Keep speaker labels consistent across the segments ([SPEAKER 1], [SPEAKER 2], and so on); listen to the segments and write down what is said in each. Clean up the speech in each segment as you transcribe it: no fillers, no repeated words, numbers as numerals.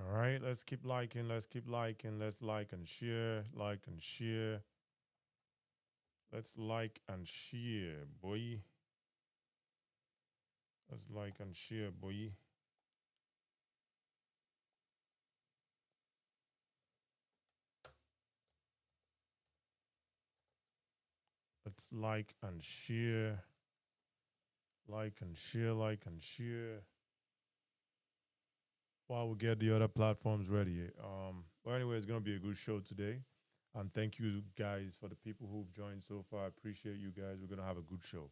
[SPEAKER 1] All right, let's keep liking. Let's keep liking. Let's like and share. Like and share. Let's like and share, boy. Let's like and share, boy. Let's like and share. Like and share. Like and share. While we get the other platforms ready. But anyway, it's gonna be a good show today. And thank you guys for the people who've joined so far. I appreciate you guys. We're gonna have a good show.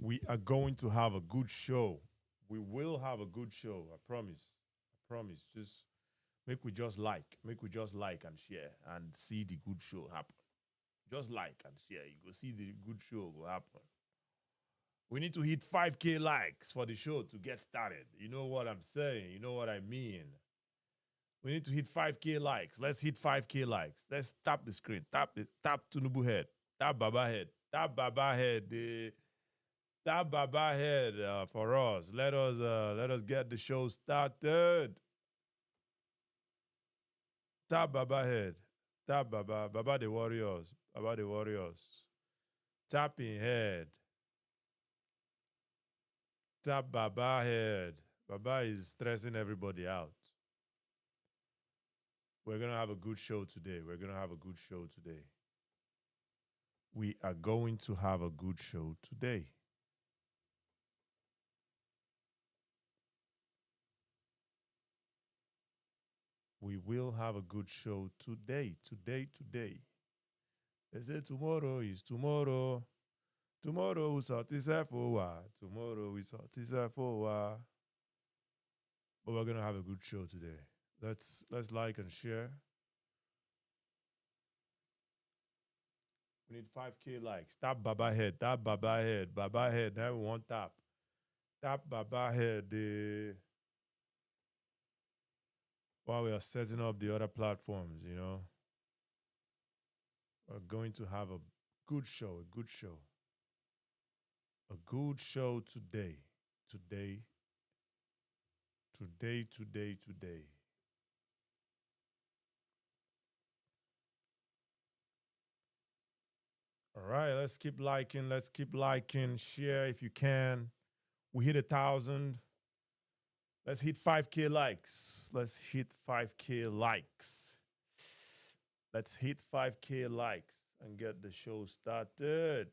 [SPEAKER 1] We are going to have a good show. We will have a good show. I promise. I promise. Just make we just like and share and see the good show happen. Just like and share. You go see the good show will happen. We need to hit 5K likes for the show to get started. You know what I'm saying? You know what I mean? We need to hit 5K likes. Let's hit 5K likes. Let's tap the screen. Tap Tinubu head. Tap Baba head. Tap Baba head. Tap Baba head for us. Let us get the show started. Tap Baba head. Tap Baba. Baba the Warriors. Baba the Warriors. Tapping head. Tap Baba head. Baba is stressing everybody out. We're gonna have a good show today. We're gonna have a good show today. We are going to have a good show today. We will have a good show today. Today. They say tomorrow is tomorrow. Tomorrow we sort this out for a while. Tomorrow we sort this out for a while. But we're gonna have a good show today. Let's like and share. We need 5K likes. Tap Baba head. Tap Baba head. Baba head. Now we want tap. Tap Baba head. While we are setting up the other platforms, we're going to have a good show. A good show. A good show today. Today. Today. All right, let's keep liking. Let's keep liking. Share if you can. We hit 1,000. Let's hit 5K likes. Let's hit 5K likes. Let's hit 5K likes and get the show started.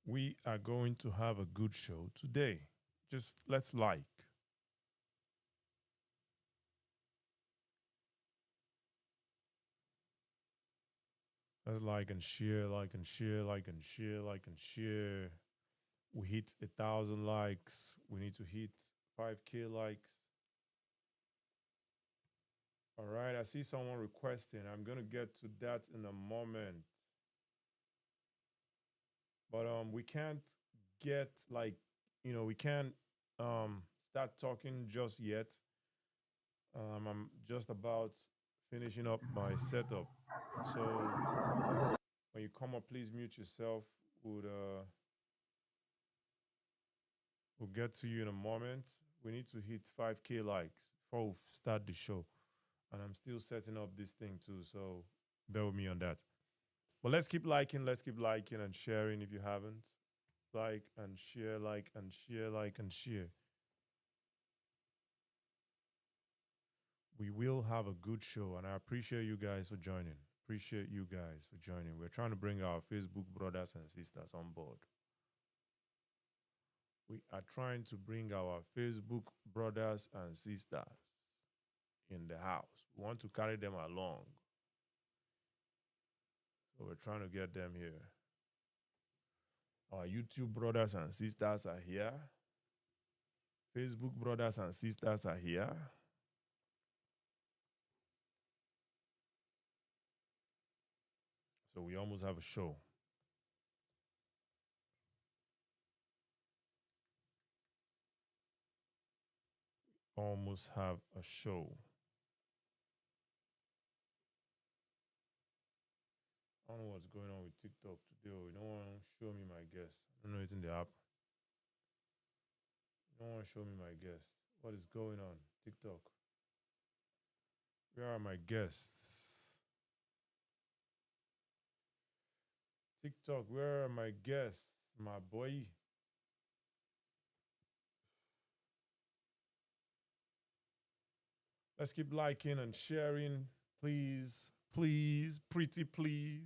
[SPEAKER 1] We are going to have a good show today. Just let's like. Let's like and share, like and share, like and share, like and share. We hit 1,000 likes. We need to hit 5K likes. All right, I see someone requesting. I'm gonna get to that in a moment. But we can't get like, we can't start talking just yet. I'm just about finishing up my setup. So when you come up, please mute yourself. We'll get to you in a moment. We need to hit 5K likes before we start the show. And I'm still setting up this thing too, so bear with me on that. But let's keep liking and sharing if you haven't. Like and share, like and share, like and share. We will have a good show, and I appreciate you guys for joining. Appreciate you guys for joining. We're trying to bring our Facebook brothers and sisters on board. We are trying to bring our Facebook brothers and sisters in the house. We want to carry them along. So we're trying to get them here. Our YouTube brothers and sisters are here. Facebook brothers and sisters are here. So we almost have a show. almost have a show. I don't know what's going on with TikTok today. You don't want to show me my guest. I don't know it's in the app. You don't want to show me my guest. What is going on? TikTok. Where are my guests? TikTok, where are my guests? My boy. Let's keep liking and sharing. Please, please, pretty please.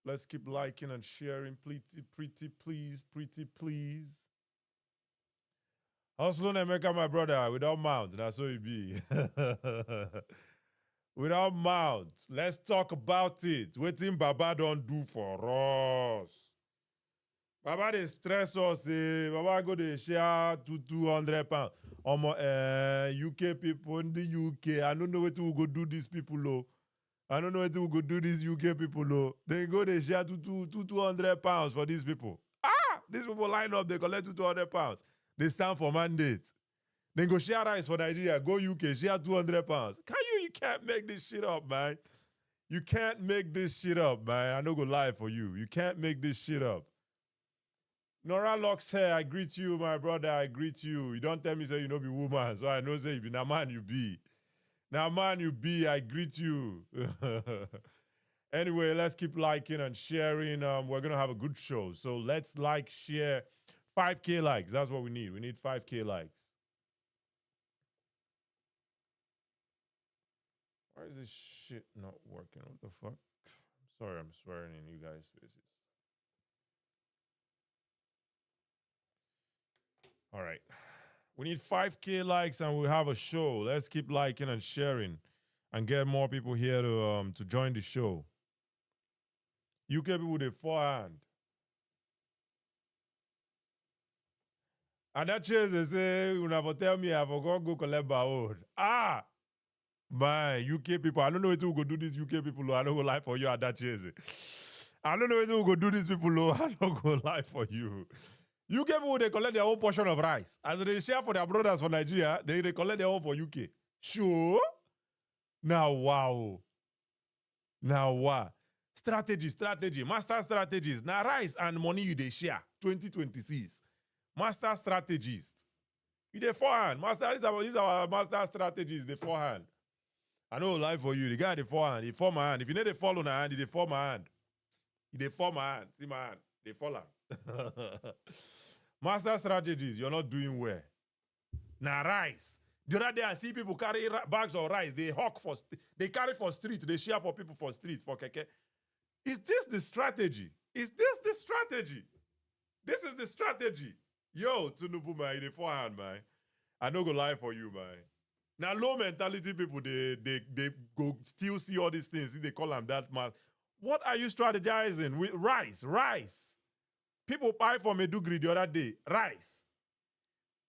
[SPEAKER 1] Let's keep liking and sharing. Pretty, pretty please, pretty please. Hustle America, my brother, without mount. That's what it be. Without mount. Let's talk about it. Waiting Baba don't do for us. Baba they stress us. Baba go they share to 200 pounds. UK people in the UK. I don't know what we go do these people low. I don't know what we go do these UK people low. They go they share to 200 pounds for these people. These people line up, they collect 200 pounds. They stand for mandate. Then go share rice for Nigeria, go UK, share 200 pounds. You can't make this shit up, man. You can't make this shit up, man. I no go lie for you. You can't make this shit up. Nora Locks here, I greet you, my brother. I greet you. You don't tell me say you no be woman, so I know say you be na man you be. Now man you be, I greet you. Anyway, let's keep liking and sharing. We're gonna have a good show. So let's like, share, 5K likes. That's what we need. We need 5K likes. Why is this shit not working? What the fuck? Sorry, I'm swearing in you guys' faces. All right. We need 5K likes and we'll have a show. Let's keep liking and sharing and get more people here to join the show. UK people with a forehand. And that chase they say, you never tell me I forgot go collect my own. My UK people, I don't know what we go do these UK people. I don't go lie for you at that chase. I don't know what we go do these people. I don't go lie for you. UK people, they collect their own portion of rice. As they share for their brothers for Nigeria, they collect their own for UK. Sure? Now, wow. Now, what? Strategy, master strategies. Now, rice and money you they share. 2026. Master strategist. You the forehand. These are our master strategies, the forehand. I know life for you. The guy the forehand, he form my hand. If you need to follow my hand, he form my hand. He form my hand. See my hand. They fall out. Master strategies, you're not doing well. Now rice. The other day I see people carry bags of rice. They carry for street. They share for people for street, for keke. Is this the strategy? Is this the strategy? This is the strategy. Yo, Tinubu, man, the forehand, man. I no go lie for you, man. Now, low mentality people, they go still see all these things. They call them that man. What are you strategizing with rice? Rice. People buy from Medugri the other day. Rice.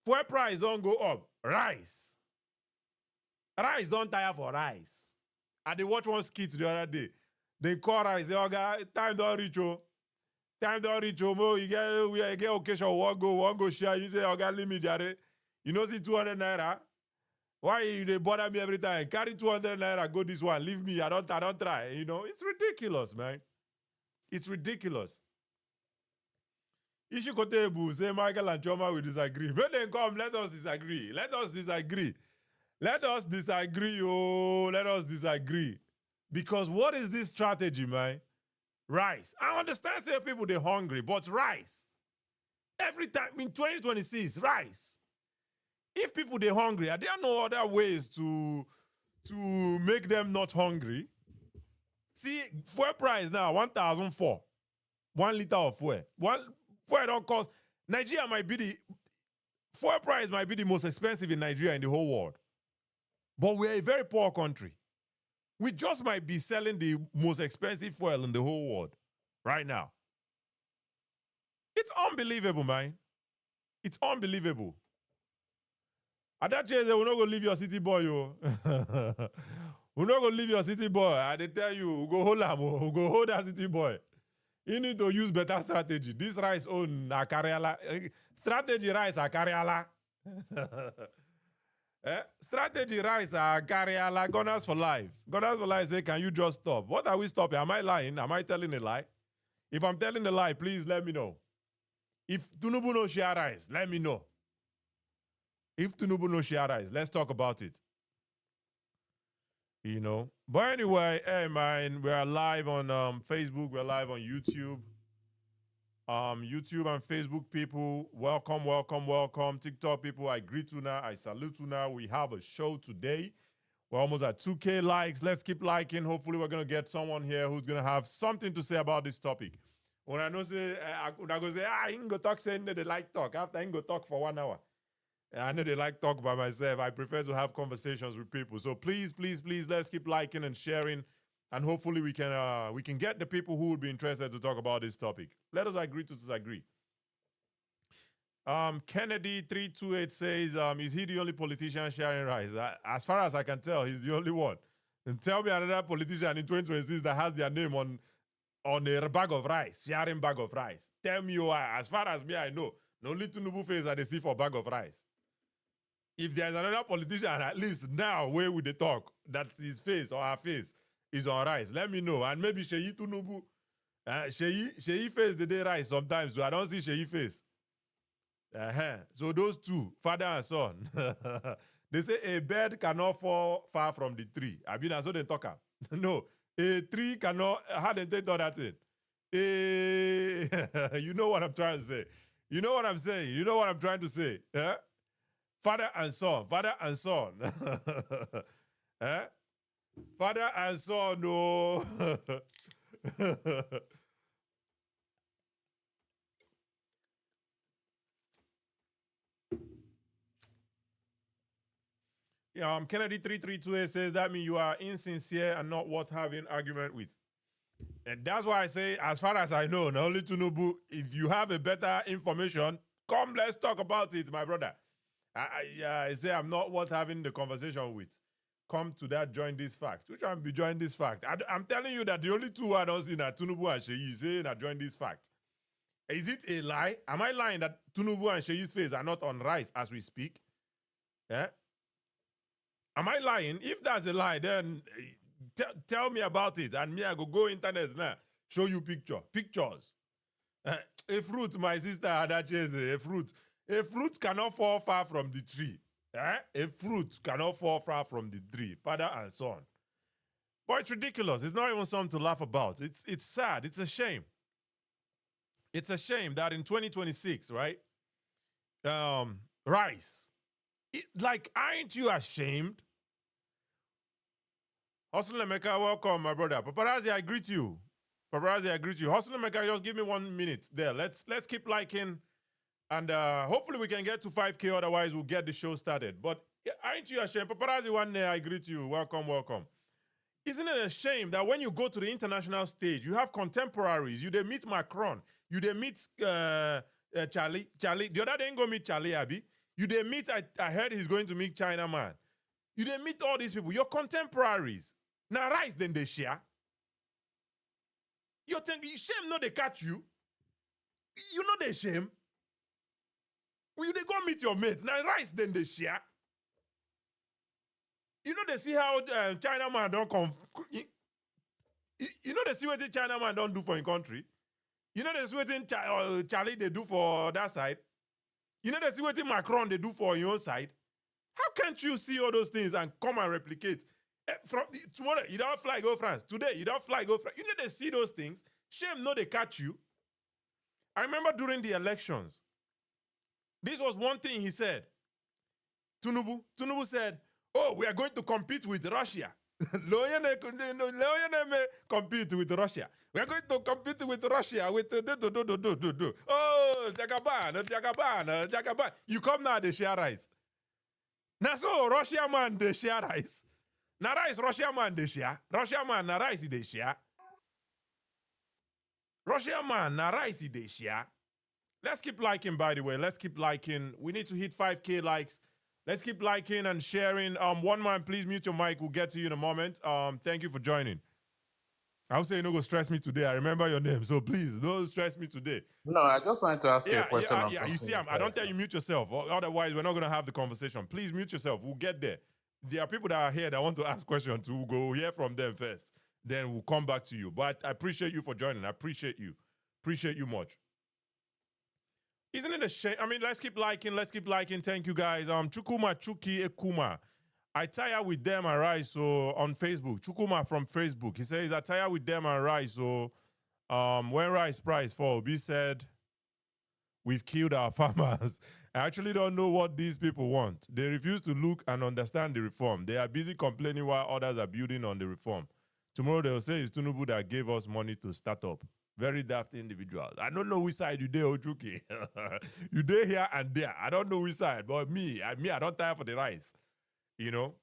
[SPEAKER 1] Fuel price don't go up. Rice. Rice don't tire for rice. I did watch one skit the other day. They call rice. Say, okay, time don't reach, oh. Time don't reach, oh. Mo, you get occasion, one go share. You say, okay, leave me, Jare. You know, see 200 naira. Why you they bother me every time? Carry 200 naira, go this one, leave me. I don't try. You know, it's ridiculous, man. It's ridiculous. Issue Kotebu, say Michael and Choma will disagree. When they come, let us disagree. Let us disagree. Let us disagree, oh. Let us disagree. Because what is this strategy, man? Rice. I understand say people they're hungry, but rice. Every time in 2026, rice. If people they're hungry, are there no other ways to make them not hungry? See, fuel price now 1,004. 1 liter of fuel. Fuel don't cost. Nigeria might be the fuel price might be the most expensive in Nigeria in the whole world. But we're a very poor country. We just might be selling the most expensive fuel in the whole world right now. It's unbelievable, man. It's unbelievable. At that chance, we're not going to leave your city boy, yo. We're not going to leave your city boy. I they tell you, we go hold him, we go hold that city boy. You need to use better strategy. This rice on Akariala. Strategy rice Akariala. Strategy rice carry like Gunners for life. Gunners for life say, can you just stop? What are we stopping? Am I lying? Am I telling a lie? If I'm telling a lie, please let me know. If Tinubu no share rice, let me know. If Tinubu no share rice, let's talk about it. You know. But anyway, hey man, we're live on Facebook, we're live on YouTube. YouTube and Facebook people, welcome, welcome, welcome. TikTok people, I greet you now. I salute you now. We have a show today. We're almost at 2K likes. Let's keep liking. Hopefully, we're going to get someone here who's going to have something to say about this topic. When I know say, I go say, I ain't go talk, say, they like talk. After I ain't go talk for 1 hour. I know they like talk by myself. I prefer to have conversations with people. So please, please, please, let's keep liking and sharing. And hopefully we can get the people who would be interested to talk about this topic. Let us agree to disagree. Kennedy 328 says, is he the only politician sharing rice? As far as I can tell, he's the only one. And tell me another politician in 2026 that has their name on a bag of rice, sharing bag of rice. Tell me why. As far as me, I know, no only Tinubu face that they see for bag of rice. If there's another politician, at least now, where would they talk that his face or her face is on rice? Let me know. And maybe Sheyi Tinubu. Sheyi face the day rice sometimes, so I don't see Sheyi face. So those two, father and son. They say a bird cannot fall far from the tree. I mean, that's what they talk about. No, a tree cannot. How they take that thing? You know what I'm trying to say. You know what I'm saying. You know what I'm trying to say. Father and son. Father and son. Father and son, no. Kennedy 3328 says that means you are insincere and not worth having argument with. And that's why I say, as far as I know, not only Tinubu, if you have a better information, come, let's talk about it, my brother. I say I'm not worth having the conversation with. Come to that, join this fact. Which one be join this fact? I'm telling you that the only two I don't see are Tinubu and Sheyi. Say that join this fact. Is it a lie? Am I lying that Tinubu and Sheyi's face are not on rice as we speak? Yeah. Am I lying? If that's a lie, then tell me about it. And me, I go internet now, show you pictures. A fruit, my sister Adache, a fruit. A fruit cannot fall far from the tree. A fruit cannot fall far from the tree. Father and son. But it's ridiculous. It's not even something to laugh about. It's sad. It's a shame. It's a shame that in 2026, right? Rice. Aren't you ashamed? Hustle Emeka, welcome, my brother. Paparazzi, I greet you. Paparazzi, I greet you. Hustle Emeka, just give me 1 minute there. Let's keep liking. And hopefully we can get to 5K. Otherwise, we'll get the show started. But aren't you ashamed? Paparazzi, one day, I greet you. Welcome, welcome. Isn't it a shame that when you go to the international stage, you have contemporaries. You they meet Macron. You they meet Charlie. The other day, ain't go meet Charlie, Abby. You they meet, I heard he's going to meet China Man. You they meet all these people. Your contemporaries. Now, rice, then they share. You think shame no they catch you. You know they shame. Will they go meet your mate? Now, rice, then they share. You know they see how China Man don't come. You know they see what the China Man don't do for in country. You know they see what Charlie they do for that side. You know they see what Macron they do for your side. How can't you see all those things and come and replicate? From tomorrow, you don't fly go France. Today, you don't fly go France. You know they see those things. Shame no they catch you. I remember during the elections, this was one thing he said. Tinubu said, oh, we are going to compete with Russia. Compete with Russia. We are going to compete with Russia. Oh, Jagaban. You come now, they share rice. Now, so Russia man, they share rice. Now, rice, Russia man, they share. Russia man, now rice, they share. Russia man, now rice, they share. Let's keep liking, by the way. Let's keep liking. We need to hit 5K likes. Let's keep liking and sharing. One man, please mute your mic. We'll get to you in a moment. Thank you for joining. I would say you no go stress me today. I remember your name, so please don't stress me today.
[SPEAKER 2] No, I just wanted to ask you a
[SPEAKER 1] Yeah,
[SPEAKER 2] question on
[SPEAKER 1] You
[SPEAKER 2] something
[SPEAKER 1] see,
[SPEAKER 2] you
[SPEAKER 1] I
[SPEAKER 2] said.
[SPEAKER 1] don't tell you mute yourself, otherwise we're not gonna have the conversation. Please mute yourself. We'll get there. There are people that are here that want to ask questions. We'll go hear from them first, then we'll come back to you. But I appreciate you for joining. I appreciate you much. Isn't it a shame? I mean, let's keep liking. Let's keep liking. Thank you guys. Chukuma Chuki Ekuma. I tire with them and rise. So on Facebook, Chukuma from Facebook, he says I tire with them and rise. So when rice price fall, Obi said we've killed our farmers. I actually don't know what these people want. They refuse to look and understand the reform. They are busy complaining while others are building on the reform. Tomorrow they'll say it's Tinubu that gave us money to start up. Very daft individuals. I don't know which side you dare, Ojuki. You dare here and there. I don't know which side, but I don't tire for the rice. You know,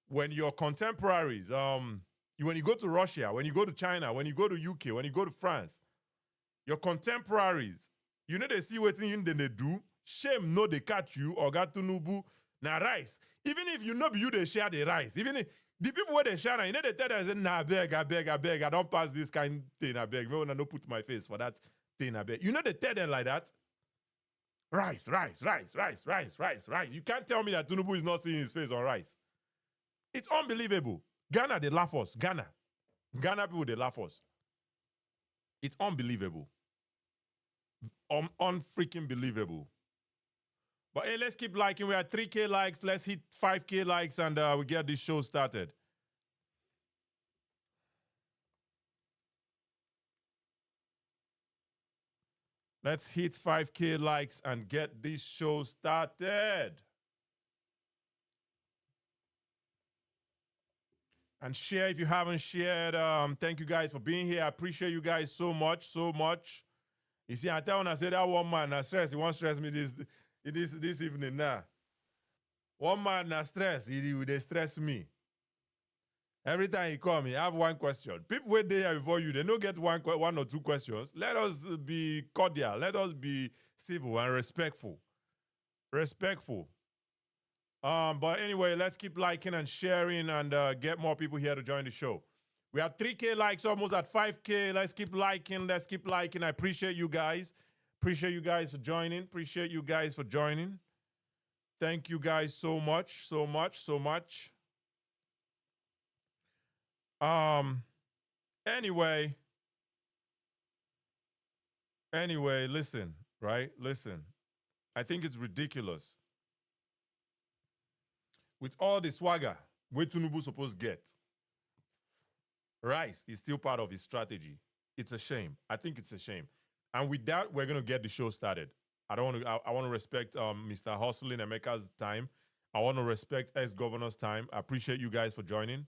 [SPEAKER 1] when your contemporaries, when you go to Russia, when you go to China, when you go to UK, when you go to France, your contemporaries, you know they see what in they do. Shame no they catch you or got Tinubu na rice. Even if you know you they share the rice, even if the people where they share, you know they tell them nah I beg, I don't pass this kind thing, I beg. No, no put my face for that thing, I beg. You know they tell them like that. Rice. You can't tell me that Tinubu is not seeing his face on rice. It's unbelievable. Ghana, they laugh us. Ghana people, they laugh us. It's unbelievable. Unfreaking believable. But hey, let's keep liking. We're at 3K likes. Let's hit 5K likes and we get this show started. Let's hit 5K likes and get this show started. And share if you haven't shared. Thank you guys for being here. I appreciate you guys so much. You see, I tell when I say that one man na stress, he won't stress me this evening now. One man na stress, he will stress me. Every time he call me, I have one question. People wait there before you, they don't get one or two questions. Let us be cordial. Let us be civil and respectful. But anyway, let's keep liking and sharing and get more people here to join the show. We have 3K likes, almost at 5K. Let's keep liking. I appreciate you guys. Appreciate you guys for joining. Thank you guys so much. Anyway, listen, right? Listen. I think it's ridiculous. With all the swagger, where Tinubu supposed get, rice is still part of his strategy. It's a shame. I think it's a shame. And with that, we're gonna get the show started. I want to respect Mr. Hustling Emeka's time. I want to respect ex-governor's time. I appreciate you guys for joining.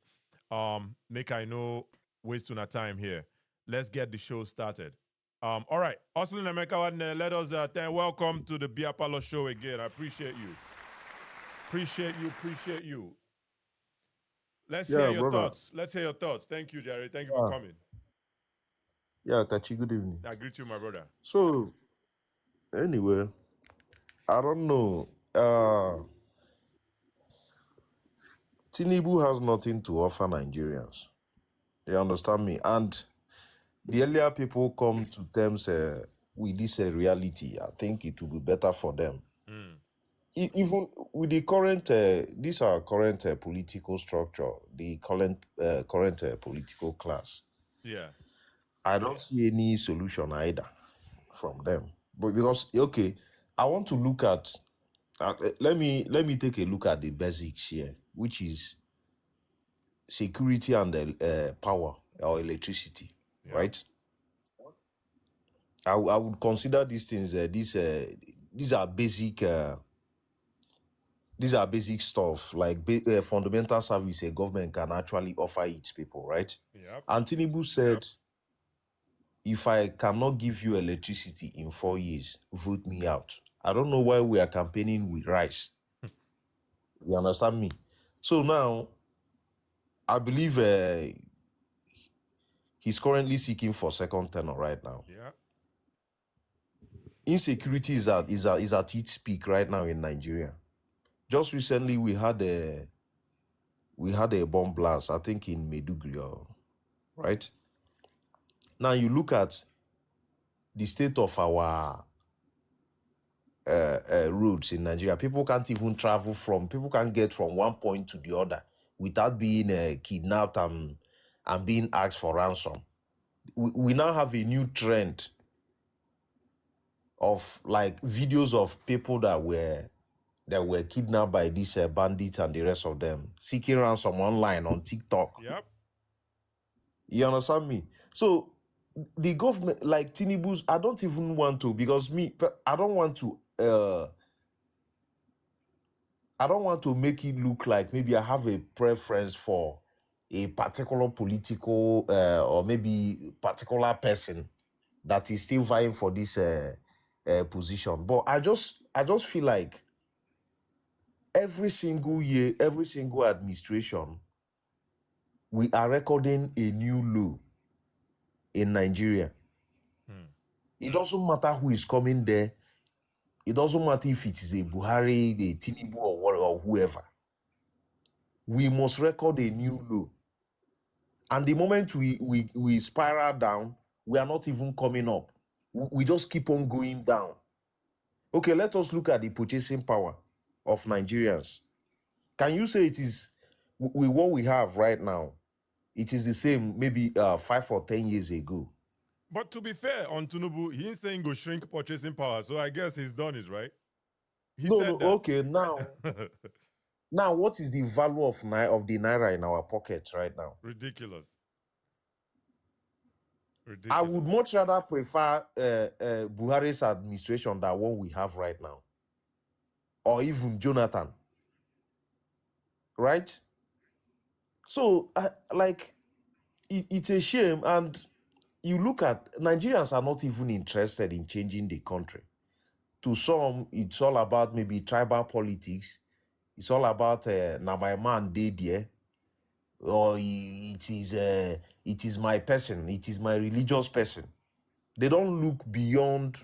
[SPEAKER 1] Make I know wasting our time here. Let's get the show started. All right, Hustling Emeka, let us welcome to the Bia Palo show again. I appreciate you. Appreciate you. Let's hear your thoughts. Thank you, Jerry. Thank you for coming.
[SPEAKER 3] Yeah, Kachi, good evening.
[SPEAKER 1] I greet you, my brother.
[SPEAKER 3] So, anyway, I don't know. Tinubu has nothing to offer Nigerians. You understand me? And the earlier people come to terms with this reality, I think it will be better for them. Even with the current, this our current political structure, the current political class.
[SPEAKER 1] Yeah.
[SPEAKER 3] I don't see any solution either from them. But because, okay, I want to look at, let me take a look at the basics here, which is security and power or electricity, right? I would consider these things, these are basic stuff, like fundamental service a government can actually offer its people, right?
[SPEAKER 1] Yep.
[SPEAKER 3] And Tinubu said, if I cannot give you electricity in 4 years, vote me out. I don't know why we are campaigning with rice. You understand me? So now, I believe he's currently seeking for second tenure right now.
[SPEAKER 1] Yeah.
[SPEAKER 3] Insecurity is at its peak right now in Nigeria. Just recently, we had a bomb blast, I think in Maiduguri, right? Now you look at the state of our roads in Nigeria. People can't even travel from. People can't get from one point to the other without being kidnapped and being asked for ransom. We now have a new trend of like videos of people that were kidnapped by these bandits and the rest of them seeking ransom online on TikTok.
[SPEAKER 1] Yep.
[SPEAKER 3] You understand me? So the government, like Tinubu's, I don't even want to, because I don't want to. I don't want to make it look like maybe I have a preference for a particular political or maybe particular person that is still vying for this position. But I just feel like every single year, every single administration, we are recording a new low in Nigeria. It doesn't matter who is coming there. It doesn't matter if it is a Buhari, a Tinubu, or whoever. We must record a new low. And the moment we spiral down, we are not even coming up. We just keep on going down. Okay, let us look at the purchasing power of Nigerians. Can you say it is with what we have right now? It is the same maybe 5 or 10 years ago.
[SPEAKER 1] But to be fair, on Tinubu, he ain't saying go shrink purchasing power, so I guess he's done it, right? He
[SPEAKER 3] No,
[SPEAKER 1] said that.
[SPEAKER 3] okay, now what is the value of the naira in our pockets right now?
[SPEAKER 1] Ridiculous.
[SPEAKER 3] I would much rather prefer Buhari's administration than what we have right now, or even Jonathan, right? So, it's a shame. And you look at Nigerians are not even interested in changing the country. To some, it's all about maybe tribal politics. It's all about now my man did there, or it is my person, it is my religious person. They don't look beyond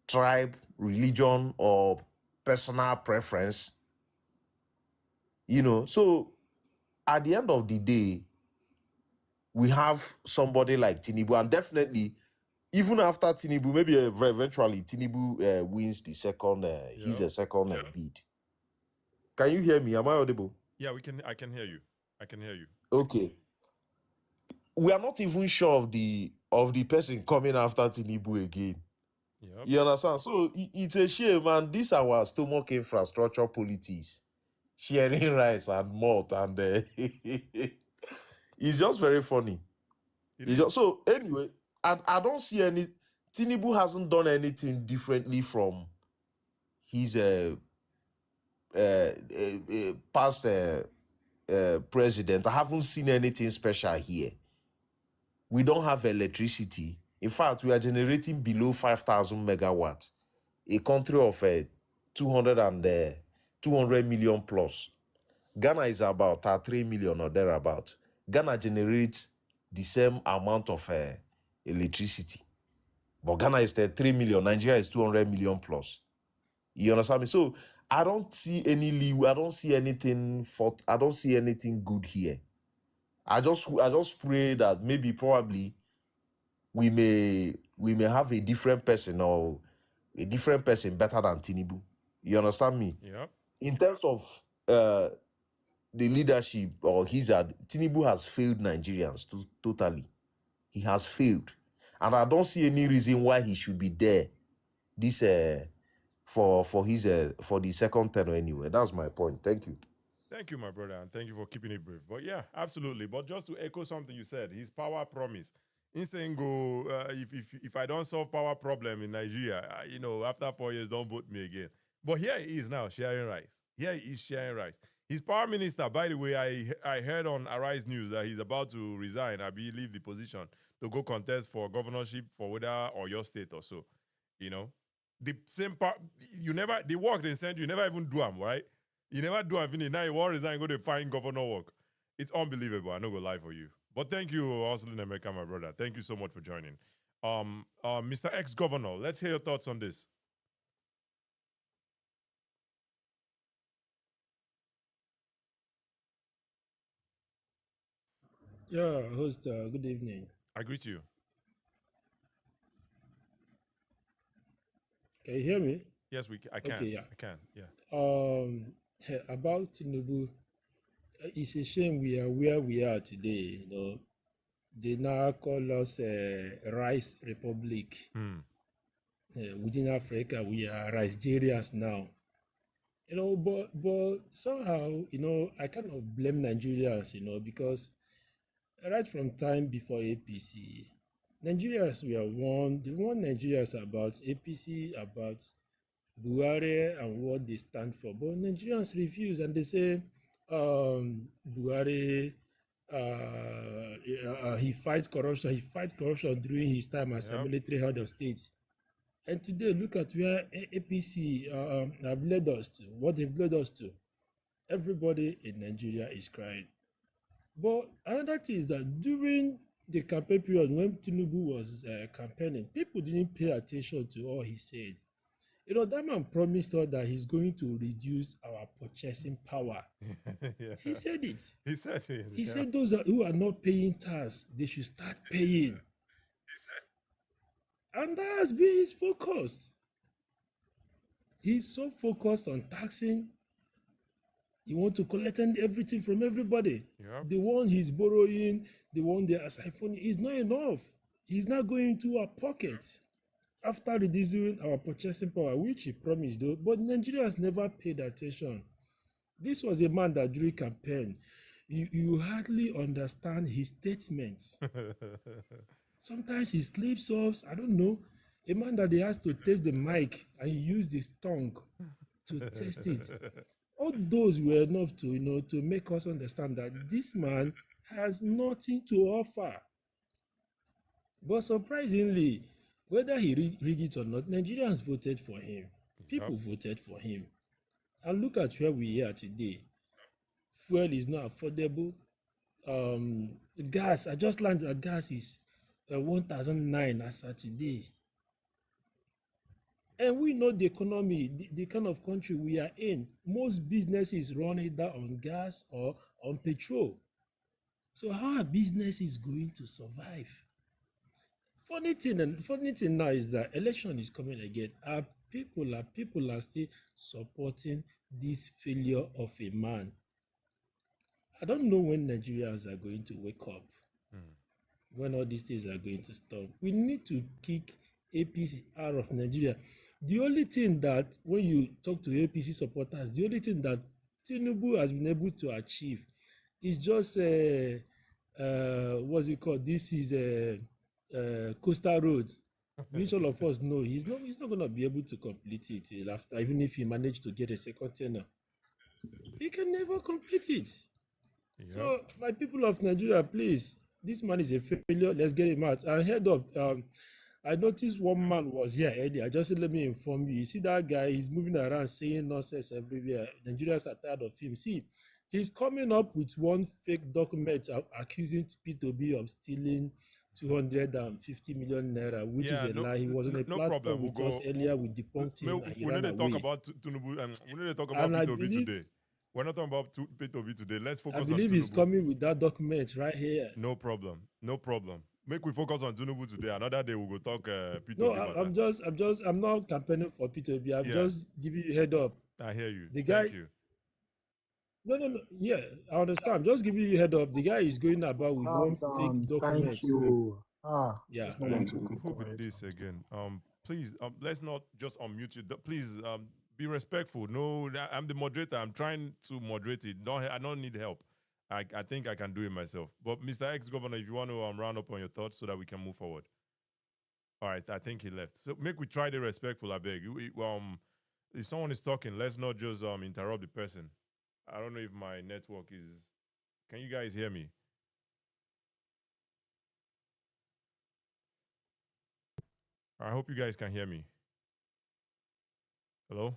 [SPEAKER 3] tribe, religion, or personal preference. So at the end of the day, we have somebody like Tinubu, and definitely, even after Tinubu, maybe eventually Tinubu wins the second, he's a second bid. Can you hear me? Am I audible?
[SPEAKER 1] Yeah, I can hear you. I can hear you.
[SPEAKER 3] Okay. We are not even sure of the person coming after Tinubu again.
[SPEAKER 1] Yep.
[SPEAKER 3] You understand? So it's a shame, and this our stomach infrastructure politics, sharing rice and malt, and it's just very funny. So anyway, I don't see any. Tinubu hasn't done anything differently from his past president. I haven't seen anything special here. We don't have electricity. In fact, we are generating below 5,000 megawatts. A country of 200 million plus. Ghana is about 3 million or thereabout. Ghana generates the same amount of electricity. But Ghana is 3 million. Nigeria is 200 million plus. You understand me? So I don't see any leeway. I don't see anything good here. I just pray that maybe probably we may have a different person, or a different person better than Tinubu. You understand me?
[SPEAKER 1] Yeah.
[SPEAKER 3] In terms of the leadership, or Tinubu has failed Nigerians totally. He has failed, and I don't see any reason why he should be there. This for the second term anyway. That's my point. Thank you.
[SPEAKER 1] Thank you, my brother, and thank you for keeping it brief. But yeah, absolutely. But just to echo something you said, his power promise. In saying go, if I don't solve power problem in Nigeria, after 4 years, don't vote me again. But here he is now sharing rice. Here he is sharing rice. His power minister, by the way, I heard on Arise News that he's about to resign. I believe the position to go contest for governorship for whether or your state or so. The same part. The work they send you never even do them, right? You never do anything. Now you want to resign, go to find governor work. It's unbelievable. I'm not gonna lie for you. But thank you, Austin America, my brother. Thank you so much for joining. Mr. Ex-Governor, let's hear your thoughts on this.
[SPEAKER 2] Yeah, host, good evening.
[SPEAKER 1] I greet you.
[SPEAKER 2] Can you hear me?
[SPEAKER 1] Yes, I
[SPEAKER 2] Okay,
[SPEAKER 1] can.
[SPEAKER 2] yeah.
[SPEAKER 1] I can. Yeah.
[SPEAKER 2] About Tinubu, it's a shame we are where we are today. They now call us Rice Republic. Within Africa, we are Ricegerians now. But somehow, I kind of blame Nigerians, because right from time before APC, Nigerians were warned. They warned Nigerians about APC, about Buhari and what they stand for. But Nigerians refuse and they say Buhari, he fights corruption. He fight corruption during his time as a
[SPEAKER 1] Yep.
[SPEAKER 2] military head of state. And today, look at where APC have led us to, what they've led us to. Everybody in Nigeria is crying. But another thing is that during the campaign period when Tinubu was campaigning, people didn't pay attention to all he said. That man promised us that he's going to reduce our purchasing power.
[SPEAKER 1] Yeah.
[SPEAKER 2] He said it.
[SPEAKER 1] He said it.
[SPEAKER 2] He
[SPEAKER 1] Yeah.
[SPEAKER 2] said those who are not paying tax, they should start paying. And that has been his focus. He's so focused on taxing. He wants to collect everything from everybody.
[SPEAKER 1] Yep.
[SPEAKER 2] The one he's borrowing, the one they are siphoning is not enough. He's not going into our pockets after reducing our purchasing power, which he promised though. But Nigerians never paid attention. This was a man that during campaign, you hardly understand his statements. Sometimes he slips off. I don't know. A man that he has to test the mic and he used his tongue to test it. All those were enough to make us understand that this man has nothing to offer. But surprisingly, whether he read it or not, Nigerians voted for him. People
[SPEAKER 1] Yep.
[SPEAKER 2] voted for him. And look at where we are today. Fuel is not affordable. Gas, I just learned that gas is 1,009 as of today. And we know the economy, the kind of country we are in. Most businesses run either on gas or on petrol. So how are businesses going to survive? Funny thing now is that election is coming again. People are still supporting this failure of a man. I don't know when Nigerians are going to wake up, when all these things are going to stop. We need to kick APC out of Nigeria. The only thing that, when you talk to APC supporters, the only thing that Tinubu has been able to achieve is just, what's it called? This is a Coastal Road, which all of us know he's not going to be able to complete it till after, even if he managed to get a second tenure. He can never complete it.
[SPEAKER 1] Yep.
[SPEAKER 2] So, my people of Nigeria, please, this man is a failure. Let's get him out. And head up, I noticed one man was here earlier. I just said, let me inform you. You see that guy, he's moving around saying nonsense everywhere. Nigerians are tired of him. See, he's coming up with one fake document accusing P2B of stealing 250 million naira, which is
[SPEAKER 1] Yeah.
[SPEAKER 2] a
[SPEAKER 1] No.
[SPEAKER 2] lie. He was on a
[SPEAKER 1] No
[SPEAKER 2] platform
[SPEAKER 1] problem.
[SPEAKER 2] with us earlier. We debunked him and he
[SPEAKER 1] We need
[SPEAKER 2] ran
[SPEAKER 1] to talk
[SPEAKER 2] away.
[SPEAKER 1] about Tinubu. We need to talk about
[SPEAKER 2] And I
[SPEAKER 1] P2B
[SPEAKER 2] believe
[SPEAKER 1] today. We're not talking about P2B today. Let's
[SPEAKER 2] I
[SPEAKER 1] focus on
[SPEAKER 2] believe he's
[SPEAKER 1] Tinubu.
[SPEAKER 2] coming with that document right here.
[SPEAKER 1] No problem. No problem. Make we focus on Tinubu today. Another day we'll go talk
[SPEAKER 2] No,
[SPEAKER 1] P2B matter.
[SPEAKER 2] I'm not campaigning for P2B. I'm
[SPEAKER 1] Yeah.
[SPEAKER 2] just giving you a head up.
[SPEAKER 1] I hear you.
[SPEAKER 2] The guy,
[SPEAKER 1] Thank you.
[SPEAKER 2] no. Yeah, I understand. I'm just giving you a head up. The guy is going about with
[SPEAKER 4] Calm
[SPEAKER 2] one fake
[SPEAKER 4] down.
[SPEAKER 2] document.
[SPEAKER 4] Thank you.
[SPEAKER 2] Yeah.
[SPEAKER 4] Let's not want to keep
[SPEAKER 1] Who be
[SPEAKER 4] quiet.
[SPEAKER 1] this again? Please, let's not just unmute you. Please, be respectful. No, I'm the moderator. I'm trying to moderate it. I don't need help. I think I can do it myself. But Mr. Ex-Governor, if you want to round up on your thoughts so that we can move forward. All right, I think he left. So make we try the respectful, I beg. If someone is talking, let's not just interrupt the person. I don't know if my network is. Can you guys hear me? I hope you guys can hear me. Hello?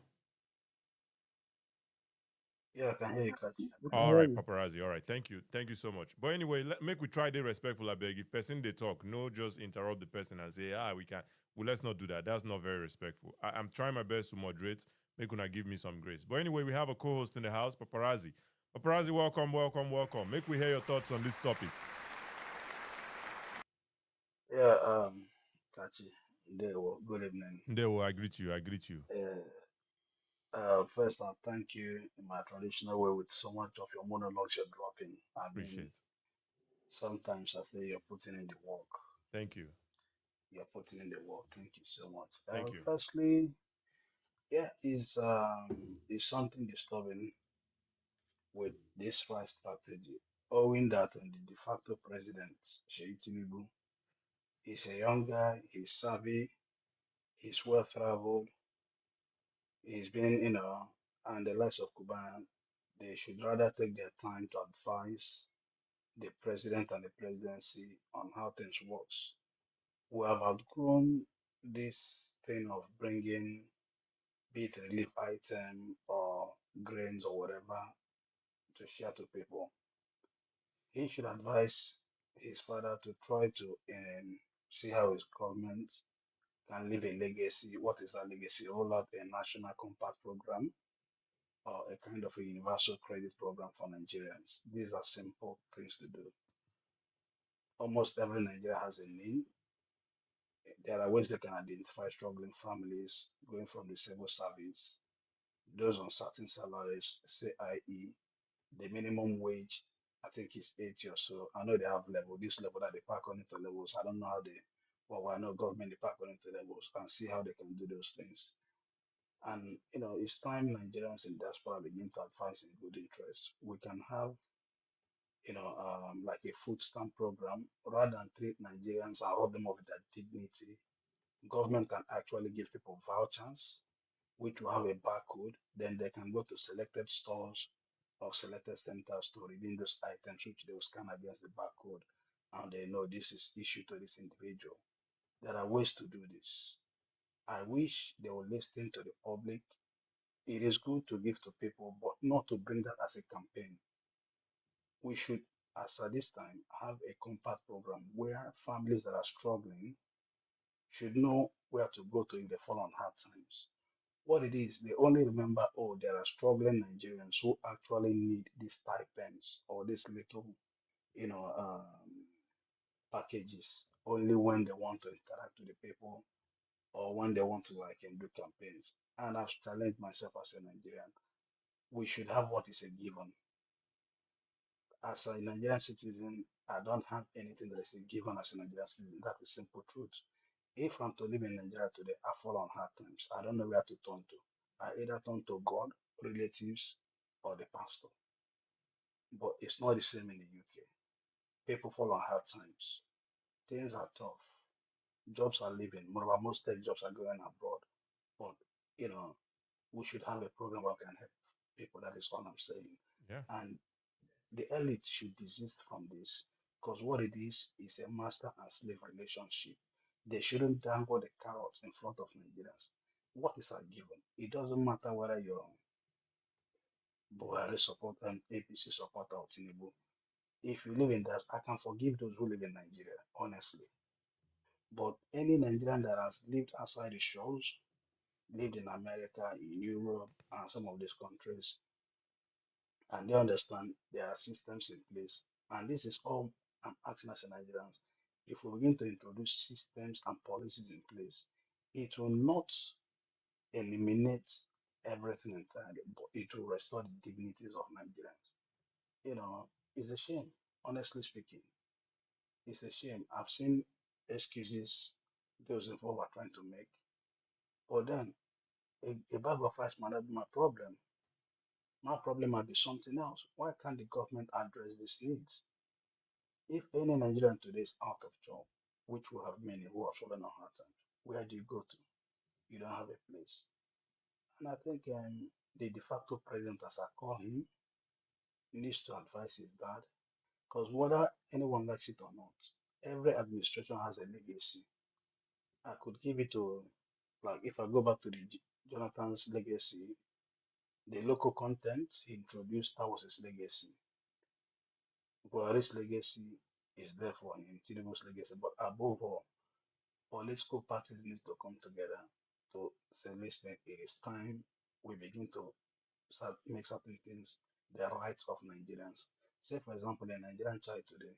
[SPEAKER 4] Yeah, I can hear you, Kaji.
[SPEAKER 2] We can
[SPEAKER 1] All
[SPEAKER 2] hear
[SPEAKER 1] right,
[SPEAKER 2] you.
[SPEAKER 1] paparazzi. All right, thank you so much. But anyway, make we try the respectful. I beg. If person they talk, no, just interrupt the person and say, we can. Well, let's not do that. That's not very respectful. I'm trying my best to moderate. Make una give me some grace. But anyway, we have a co-host in the house, paparazzi. Paparazzi, welcome. Make we hear your thoughts on this topic.
[SPEAKER 4] Yeah, Kaji. There, well, good evening.
[SPEAKER 1] There, I greet you. I greet you.
[SPEAKER 4] First, I'll thank you in my traditional way with so much of your monologues you're dropping. I mean,
[SPEAKER 1] Appreciate.
[SPEAKER 4] sometimes I say you're putting in the work.
[SPEAKER 1] Thank you.
[SPEAKER 4] You're putting in the work. Thank you so much.
[SPEAKER 1] Thank you.
[SPEAKER 4] Firstly, yeah, is something disturbing with this right strategy, owing that the de facto president, Sheikh Tinubu, is a young guy, he's savvy, he's well traveled, he's been, and the likes of Kuban, they should rather take their time to advise the president and the presidency on how things works. We have outgrown this thing of bringing, be it relief item or grains or whatever, to share to people. He should advise his father to try to see how his government can leave a legacy. What is that legacy? Roll out a national compact program or a kind of a universal credit program for Nigerians. These are simple things to do. Almost every Nigeria has a need. There are ways they can identify struggling families going from the civil service, those on certain salaries, say, i.e., the minimum wage, I think is 80 or so. I know they have level, this level that they pack on into levels. I don't know how they, well, I know government they pack on into levels and see how they can do those things. And, it's time Nigerians in diaspora begin to advise in good interest. We can have, like a food stamp program rather than treat Nigerians and rob them of their dignity. Government can actually give people vouchers, which will have a barcode. Then they can go to selected stores or selected centers to redeem those items, which they will scan against the barcode, and they know this is issued to this individual. There are ways to do this. I wish they will listen to the public. It is good to give to people, but not to bring that as a campaign. We should, as at this time, have a compact program where families that are struggling should know where to go to if they fall on hard times. What it is, they only remember, oh, there are struggling Nigerians who actually need these stipends or these little, you know, packages only when they want to interact with the people or when they want to like do campaigns. And I've challenged myself as a Nigerian. We should have what is a given. As a Nigerian citizen, I don't have anything that is a given as a Nigerian citizen. That is simple truth. If I'm to live in Nigeria today, I fall on hard times. I don't know where to turn to. I either turn to God, relatives, or the pastor. But it's not the same in the UK. People fall on hard times. Things are tough. Jobs are leaving. Moreover, most tech jobs are going abroad. But, you know, we should have a program where we can help people. That is what I'm saying.
[SPEAKER 1] Yeah.
[SPEAKER 4] And the elite should desist from this because what it is a master and slave relationship. They shouldn't dangle the carrots in front of Nigerians. What is our given? It doesn't matter whether you're Buhari supporter and APC supporter or Tinubu. If you live in that, I can forgive those who live in Nigeria, honestly. But any Nigerian that has lived outside the shores, lived in America, in Europe, and some of these countries, and they understand there are systems in place. And this is all I'm asking as a Nigerians. If we begin to introduce systems and policies in place, it will not eliminate everything entirely, but it will restore the dignities of Nigerians. You know, it's a shame, honestly speaking. It's a shame. I've seen excuses those involved are trying to make, but then a bag of rice might not be my problem. My problem might be something else. Why can't the government address these needs? If any Nigerian today is out of job, which we have many who are fallen on hard times, where do you go to? You don't have a place. And I think the de facto president, as I call him, needs to advise his dad, because whether anyone likes it or not, every administration has a legacy. I could give it to, like, if I go back to the Jonathan's legacy, the local content he introduced, that was his legacy. Buhari's legacy is there for him, Tinubu's legacy, but above all, political parties need to come together to say, listen, it is time we begin to start make certain things the rights of Nigerians. Say, for example, the Nigerian child today,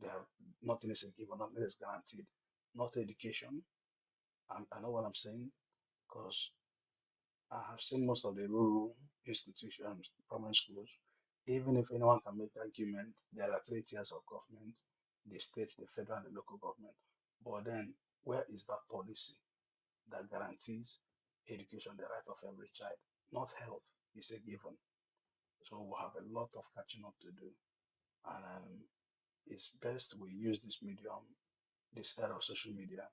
[SPEAKER 4] they have nothing is given, nothing is guaranteed, not education. I know what I'm saying because I have seen most of the rural institutions, primary schools. Even if anyone can make the argument, there are three tiers of government: the state, the federal, and the local government. But then, where is that policy that guarantees education, the right of every child? Not health is a given. So we have a lot of catching up to do. And it's best we use this medium, this era of social media,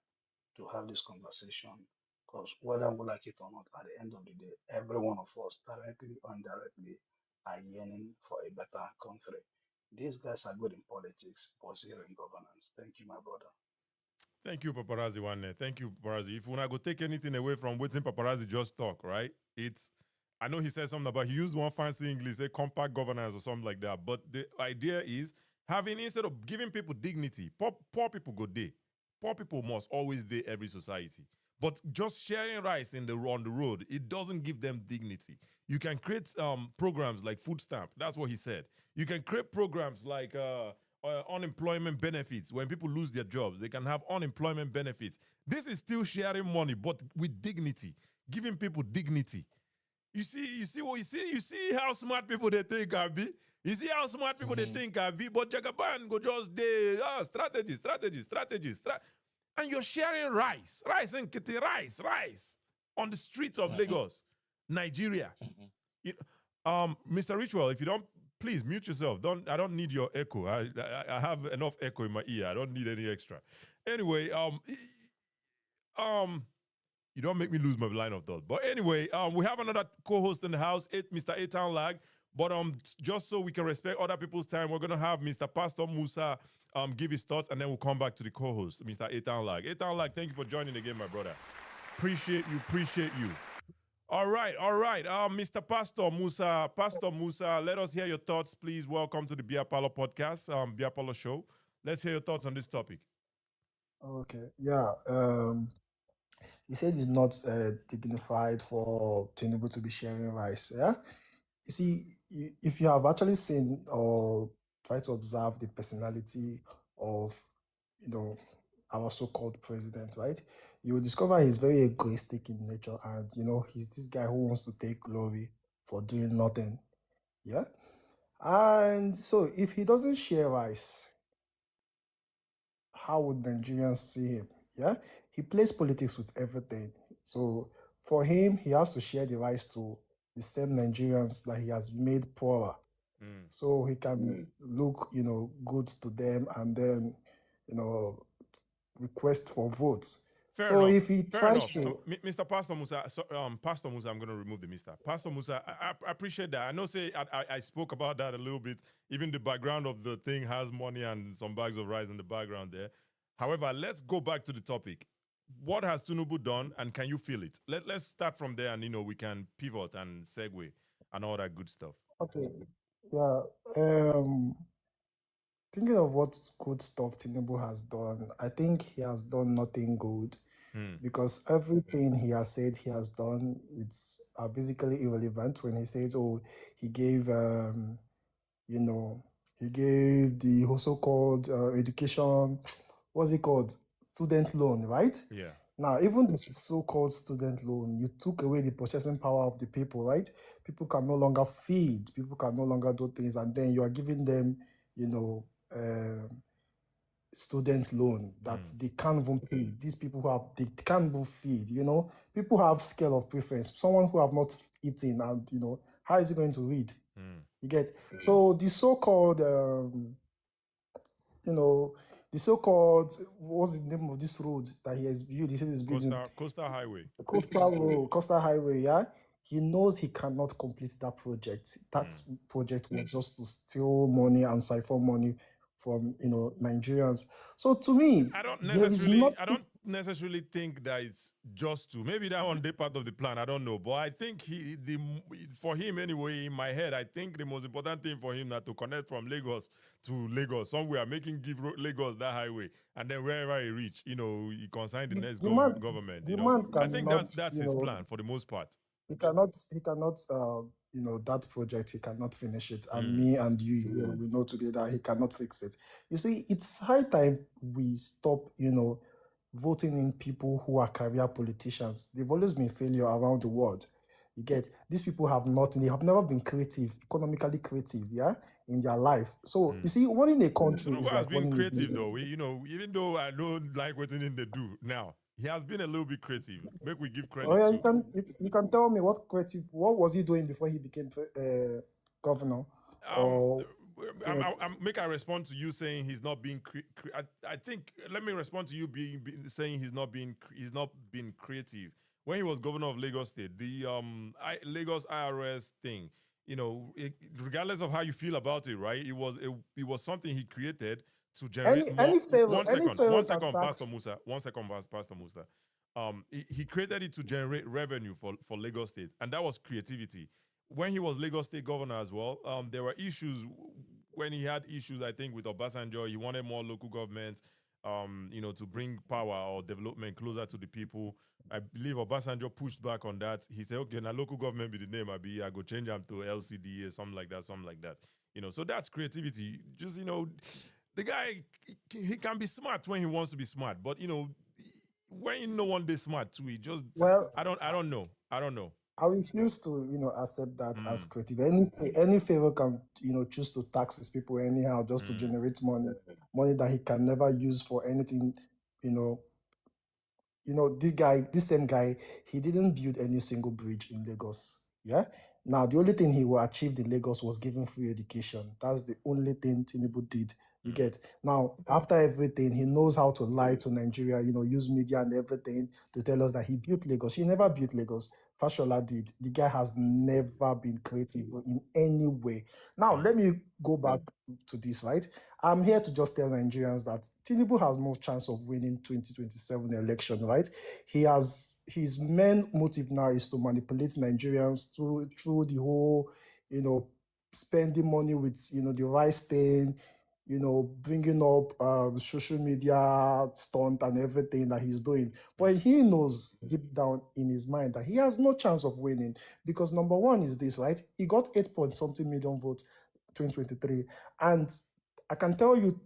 [SPEAKER 4] to have this conversation. Because whether we like it or not, at the end of the day, every one of us, directly or indirectly, are yearning for a better country. These guys are good in politics, but zero in governance. Thank you, my brother.
[SPEAKER 1] Thank you, Paparazzi One. Thank you, Paparazzi. If when I go take anything away from waiting Paparazzi just talk, right? It's I know he said something about he used one fancy English, say compact governance or something like that. But the idea is having instead of giving people dignity, poor people go day. Poor people must always day every society. But just sharing rice on the road, it doesn't give them dignity. You can create programs like food stamp. That's what he said. You can create programs like unemployment benefits. When people lose their jobs, they can have unemployment benefits. This is still sharing money, but with dignity, giving people dignity. You see how smart people they think can be. You see how smart people they think can be. But Jagaban go just they strategy, and you're sharing rice and kitty rice on the streets of Lagos, Nigeria. You, Mr. Ritual, if you don't, please mute yourself. I don't need your echo. I have enough echo in my ear. I don't need any extra. Anyway, you don't make me lose my line of thought. But anyway, we have another co-host in the house, Mr. Etan Lag. But just so we can respect other people's time, we're gonna have Mr. Pastor Musa give his thoughts, and then we'll come back to the co-host, Mr. Etan Lag. Etan Lag, thank you for joining again, my brother. Appreciate you. All right. Mr. Pastor Musa, let us hear your thoughts, please. Welcome to the Bia Palo podcast, Bia Palo show. Let's hear your thoughts on this topic.
[SPEAKER 5] Okay, yeah. He said it's not dignified for Tinubu to be sharing rice. Yeah, you see, if you have actually seen or tried to observe the personality of, our so-called president, right? You will discover he's very egoistic in nature, and he's this guy who wants to take glory for doing nothing. Yeah, and so if he doesn't share rice, how would Nigerians see him? Yeah, he plays politics with everything. So for him, he has to share the rights to the same Nigerians that he has made poorer, so he can look, good to them, and then, request for votes.
[SPEAKER 1] Fair
[SPEAKER 5] So
[SPEAKER 1] enough.
[SPEAKER 5] if he
[SPEAKER 1] Fair
[SPEAKER 5] tries
[SPEAKER 1] enough.
[SPEAKER 5] to,
[SPEAKER 1] Mr. Pastor Musa, Pastor Musa, I'm going to remove the Mr. Pastor Musa, I appreciate that. I know, I spoke about that a little bit. Even the background of the thing has money and some bags of rice in the background there. However, let's go back to the topic. What has Tinubu done, and can you feel it? Let's start from there, and we can pivot and segue and all that good stuff.
[SPEAKER 5] okay, yeah, thinking of what good stuff Tinubu has done, I think he has done nothing good. Because everything he has said he has done, it's basically irrelevant. When he says, oh, he gave, he gave the so-called education, what's it called? Student loan, right?
[SPEAKER 1] Yeah.
[SPEAKER 5] Now, even this so-called student loan, you took away the purchasing power of the people, right? People can no longer feed, people can no longer do things, and then you are giving them, student loan that they can't even pay. These people they can't even feed. People have scale of preference. Someone who have not eaten, and how is he going to read? You get. So the so-called what's the name of this road that he has built? He said he's building
[SPEAKER 1] Coastal Highway.
[SPEAKER 5] Coastal Highway. Yeah, he knows he cannot complete that project. That project was just to steal money and siphon money from Nigerians. So to me,
[SPEAKER 1] I don't
[SPEAKER 5] there is not.
[SPEAKER 1] necessarily think that it's just to maybe that one day part of the plan. I don't know, but I think for him anyway, in my head, I think the most important thing for him that to connect from Lagos to Lagos somewhere, give Lagos that highway, and then wherever he reach, he consign the next government. I think that's his plan for the most part.
[SPEAKER 5] He cannot. That project, he cannot finish it. And me and you, we know today that he cannot fix it. You see, it's high time we stop, voting in people who are career politicians. They've always been failure around the world. You get, these people have nothing, they have never been creative, economically creative, yeah, in their life. So you see, running a country
[SPEAKER 1] Tinubu
[SPEAKER 5] is
[SPEAKER 1] has
[SPEAKER 5] like
[SPEAKER 1] been
[SPEAKER 5] running a
[SPEAKER 1] creative
[SPEAKER 5] business.
[SPEAKER 1] though. Even though I don't like what they do now, he has been a little bit creative. Make we give
[SPEAKER 5] Oh
[SPEAKER 1] credit
[SPEAKER 5] yeah,
[SPEAKER 1] to.
[SPEAKER 5] you can tell me what was he doing before he became governor
[SPEAKER 1] Um,
[SPEAKER 5] or senate?
[SPEAKER 1] make I respond to you saying he's not being. I think let me respond to you saying he's not being creative. When he was governor of Lagos State, the Lagos IRS thing, regardless of how you feel about it, right? It was something he created to generate more.
[SPEAKER 5] Any
[SPEAKER 1] One
[SPEAKER 5] pharaoh can
[SPEAKER 1] second, Pastor
[SPEAKER 5] tax.
[SPEAKER 1] Musa. One second, Pastor Musa. He created it to generate revenue for Lagos State, and that was creativity. When he was Lagos State governor as well, there were issues when he had issues. I think with Obasanjo, he wanted more local government, to bring power or development closer to the people. I believe Obasanjo pushed back on that. He said, "Okay, now local government be the name. I go change them to LCDA, something like that, something like that." So that's creativity. Just the guy he can be smart when he wants to be smart, but when no one is smart too, he just
[SPEAKER 5] Well,
[SPEAKER 1] I don't know.
[SPEAKER 5] I refuse to, accept that as
[SPEAKER 1] Mm,
[SPEAKER 5] creative. Any pharaoh can, choose to tax his people anyhow just to
[SPEAKER 1] mm,
[SPEAKER 5] generate money that he can never use for anything, you know, this same guy, he didn't build any single bridge in Lagos. Yeah. Now, the only thing he will achieve in Lagos was giving free education. That's the only thing Tinubu did. You
[SPEAKER 1] mm,
[SPEAKER 5] get now, after everything, he knows how to lie to Nigeria, use media and everything to tell us that he built Lagos. He never built Lagos. Fashola did. The guy has never been creative in any way. Now,
[SPEAKER 1] mm,
[SPEAKER 5] let me go back to this, right? I'm here to just tell Nigerians that Tinubu has no chance of winning 2027 election, right? His main motive now is to manipulate Nigerians through the whole, spending money with the rice thing, bringing up social media stunt and everything that he's doing.
[SPEAKER 1] mm,
[SPEAKER 5] But he knows deep down in his mind that he has no chance of winning because number one is this, right? He got 8 point something million votes 2023. And I can tell you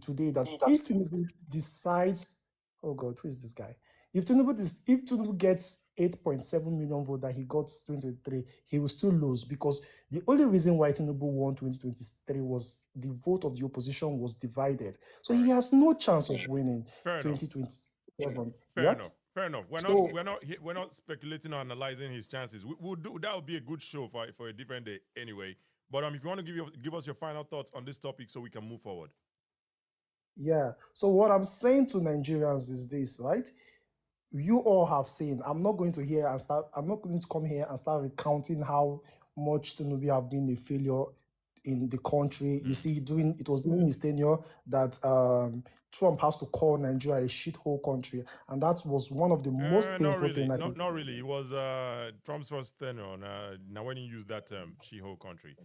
[SPEAKER 5] today that if Tinubu decides, oh God, who is this guy? If Tinubu gets 8.7 million votes that he got 2023, he will still lose because the only reason why Tinubu won 2023 was the vote of the opposition was divided. So he
[SPEAKER 1] correct.
[SPEAKER 5] has no chance of winning
[SPEAKER 1] Fair enough.
[SPEAKER 5] 2027.
[SPEAKER 1] Fair
[SPEAKER 5] Yeah.
[SPEAKER 1] enough. Fair enough.
[SPEAKER 5] So
[SPEAKER 1] We're not speculating or analyzing his chances. We'll do that. Will be a good show for a different day anyway. But if you want to give us your final thoughts on this topic so we can move forward.
[SPEAKER 5] yeah. So what I'm saying to Nigerians is this, right? You all have seen. I'm not going to come here and start recounting how much Tinubu have been a failure in the country. You
[SPEAKER 1] Mm.
[SPEAKER 5] see, it was during his tenure that Trump has to call Nigeria a shithole country, and that was one of the most
[SPEAKER 1] Not
[SPEAKER 5] painful
[SPEAKER 1] really.
[SPEAKER 5] things I
[SPEAKER 1] Not
[SPEAKER 5] think.
[SPEAKER 1] not really. It was Trump's first tenure. Now when he used that term, she-whole country.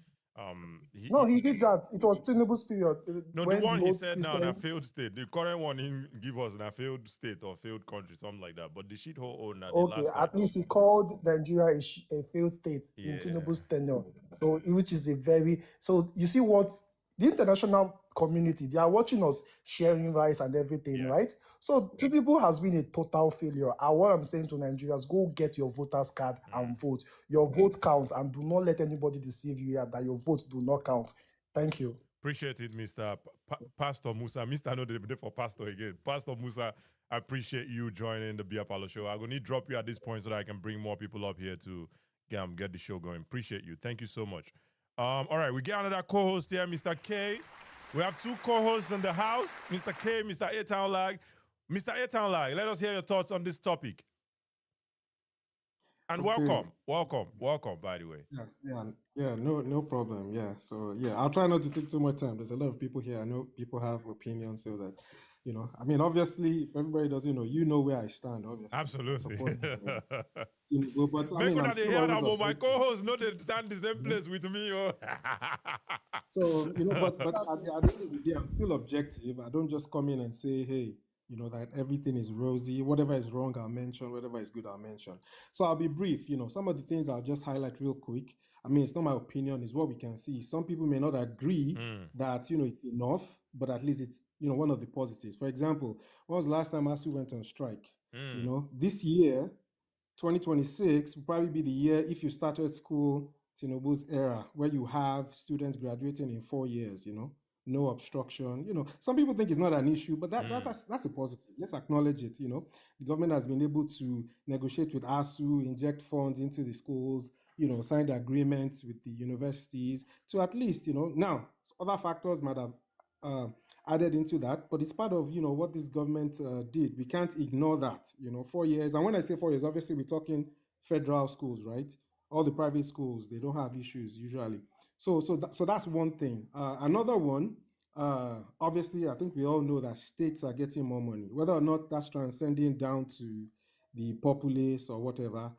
[SPEAKER 5] No, he did that. It was Tinubu's period
[SPEAKER 1] No, the
[SPEAKER 5] when the
[SPEAKER 1] one he
[SPEAKER 5] whole
[SPEAKER 1] said now in a
[SPEAKER 5] Christian.
[SPEAKER 1] failed state. The current one he give us in a failed state or failed country, something like that. But the shithole owner the
[SPEAKER 5] Okay,
[SPEAKER 1] last time.
[SPEAKER 5] at least he called Nigeria a failed state in
[SPEAKER 1] Yeah.
[SPEAKER 5] Tinubu's tenure. So, which is a very so you see what the international community they are watching us sharing rice and everything,
[SPEAKER 1] Yeah.
[SPEAKER 5] right? So Tinubu has been a total failure. And what I'm saying to Nigerians, go get your voters card and vote. Your vote counts, and do not let anybody deceive you here that your vote do not count. Thank you.
[SPEAKER 1] Appreciate it, Mr. Pastor Musa. Mr. No, they for Pastor again. Pastor Musa, I appreciate you joining the Beer Palo show. I'm going to drop you at this point so that I can bring more people up here to get the show going. Appreciate you. Thank you so much. All right, we get another co-host here, Mr. K. We have two co-hosts in the house, Mr. K, Mr. A-Town Lag. Mr. A-Town Lag, let us hear your thoughts on this topic. And
[SPEAKER 6] Okay.
[SPEAKER 1] welcome, by the way.
[SPEAKER 6] Yeah. No problem. Yeah. So yeah, I'll try not to take too much time. There's a lot of people here. I know people have opinions, so that I mean, obviously, if everybody doesn't know where I stand. Obviously,
[SPEAKER 1] Absolutely.
[SPEAKER 6] support Tinubu, but I
[SPEAKER 1] Make
[SPEAKER 6] mean, I'm
[SPEAKER 1] una dey
[SPEAKER 6] still
[SPEAKER 1] hear
[SPEAKER 6] always
[SPEAKER 1] that, my
[SPEAKER 6] objective.
[SPEAKER 1] co-host no dey stand the same place with me. Oh.
[SPEAKER 6] So but at the end of the day, I'm still objective. I don't just come in and say, hey, that everything is rosy. Whatever is wrong, I'll mention. Whatever is good, I'll mention. So I'll be brief. Some of the things I'll just highlight real quick. I mean, it's not my opinion; it's what we can see. Some people may not agree
[SPEAKER 1] Mm,
[SPEAKER 6] that it's enough, but at least it's one of the positives. For example, when was the last time ASU went on strike?
[SPEAKER 1] Mm.
[SPEAKER 6] This year, 2026 will probably be the year, if you started school Tinubu's era, where you have students graduating in 4 years, no obstruction. Some people think it's not an issue, but that's a positive. Let's acknowledge it. The government has been able to negotiate with ASU, inject funds into the schools, signed agreements with the universities to at least, now other factors might have added into that, but it's part of what this government did. We can't ignore that. 4 years, and when I say 4 years, obviously we're talking federal schools, right? All the private schools, they don't have issues usually. So that's one thing. Another one, obviously, I think we all know that states are getting more money. Whether or not that's transcending down to the populace or whatever,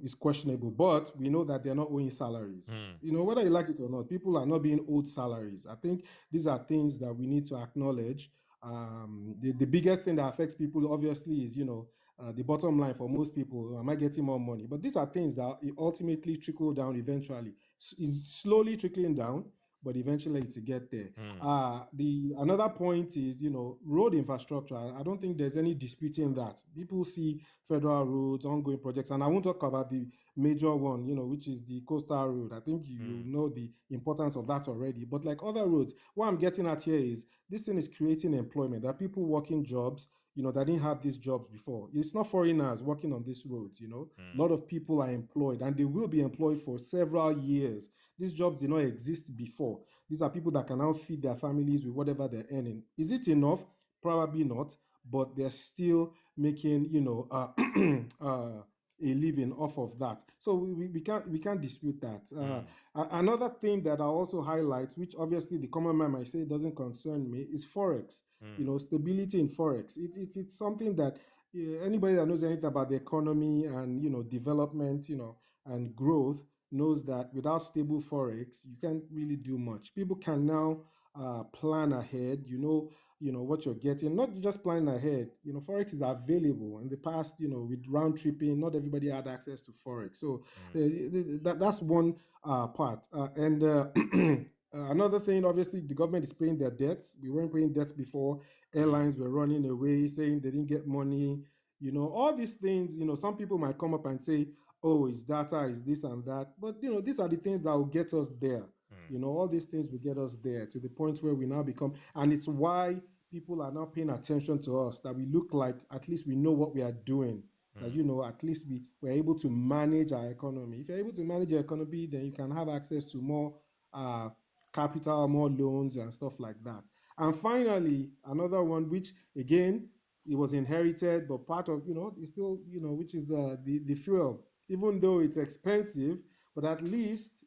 [SPEAKER 6] is questionable. But we know that they're not owing salaries. Whether you like it or not, people are not being owed salaries. I think these are things that we need to acknowledge. The biggest thing that affects people, obviously, is the bottom line for most people. Am I getting more money? But these are things that ultimately trickle down eventually. It's slowly trickling down, but eventually to get there. The another point is, road infrastructure. I don't think there's any disputing that. People see federal roads, ongoing projects, and I won't talk about the major one, which is the coastal road. I think you know the importance of that already. But like other roads, what I'm getting at here is this thing is creating employment. There are people working jobs, that didn't have these jobs before. It's not foreigners working on these roads, A lot of people are employed, and they will be employed for several years. These jobs did not exist before. These are people that can now feed their families with whatever they're earning. Is it enough? Probably not, but they're still making, a living off of that. So we can't dispute that. Another thing that I also highlight, which obviously the common man might say doesn't concern me, is forex. Stability in forex. It's something that anybody that knows anything about the economy and development, and growth knows that without stable forex, you can't really do much. People can now plan ahead. What you're getting, not just planning ahead. Forex is available. In the past, with round tripping, not everybody had access to forex. So that's one part. And another thing, obviously, the government is paying their debts. We weren't paying debts before. Airlines were running away, saying they didn't get money. All these things. Some people might come up and say, "Oh, it's data, it's this and that." But these are the things that will get us there. All these things will get us there to the point where we now become, and it's why people are now paying attention to us, that we look like at least we know what we are doing. That at least we're able to manage our economy. If you're able to manage your economy, then you can have access to more capital, more loans and stuff like that. And finally, another one, which again, it was inherited, but part of, it's still, which is the fuel. Even though it's expensive, but at least,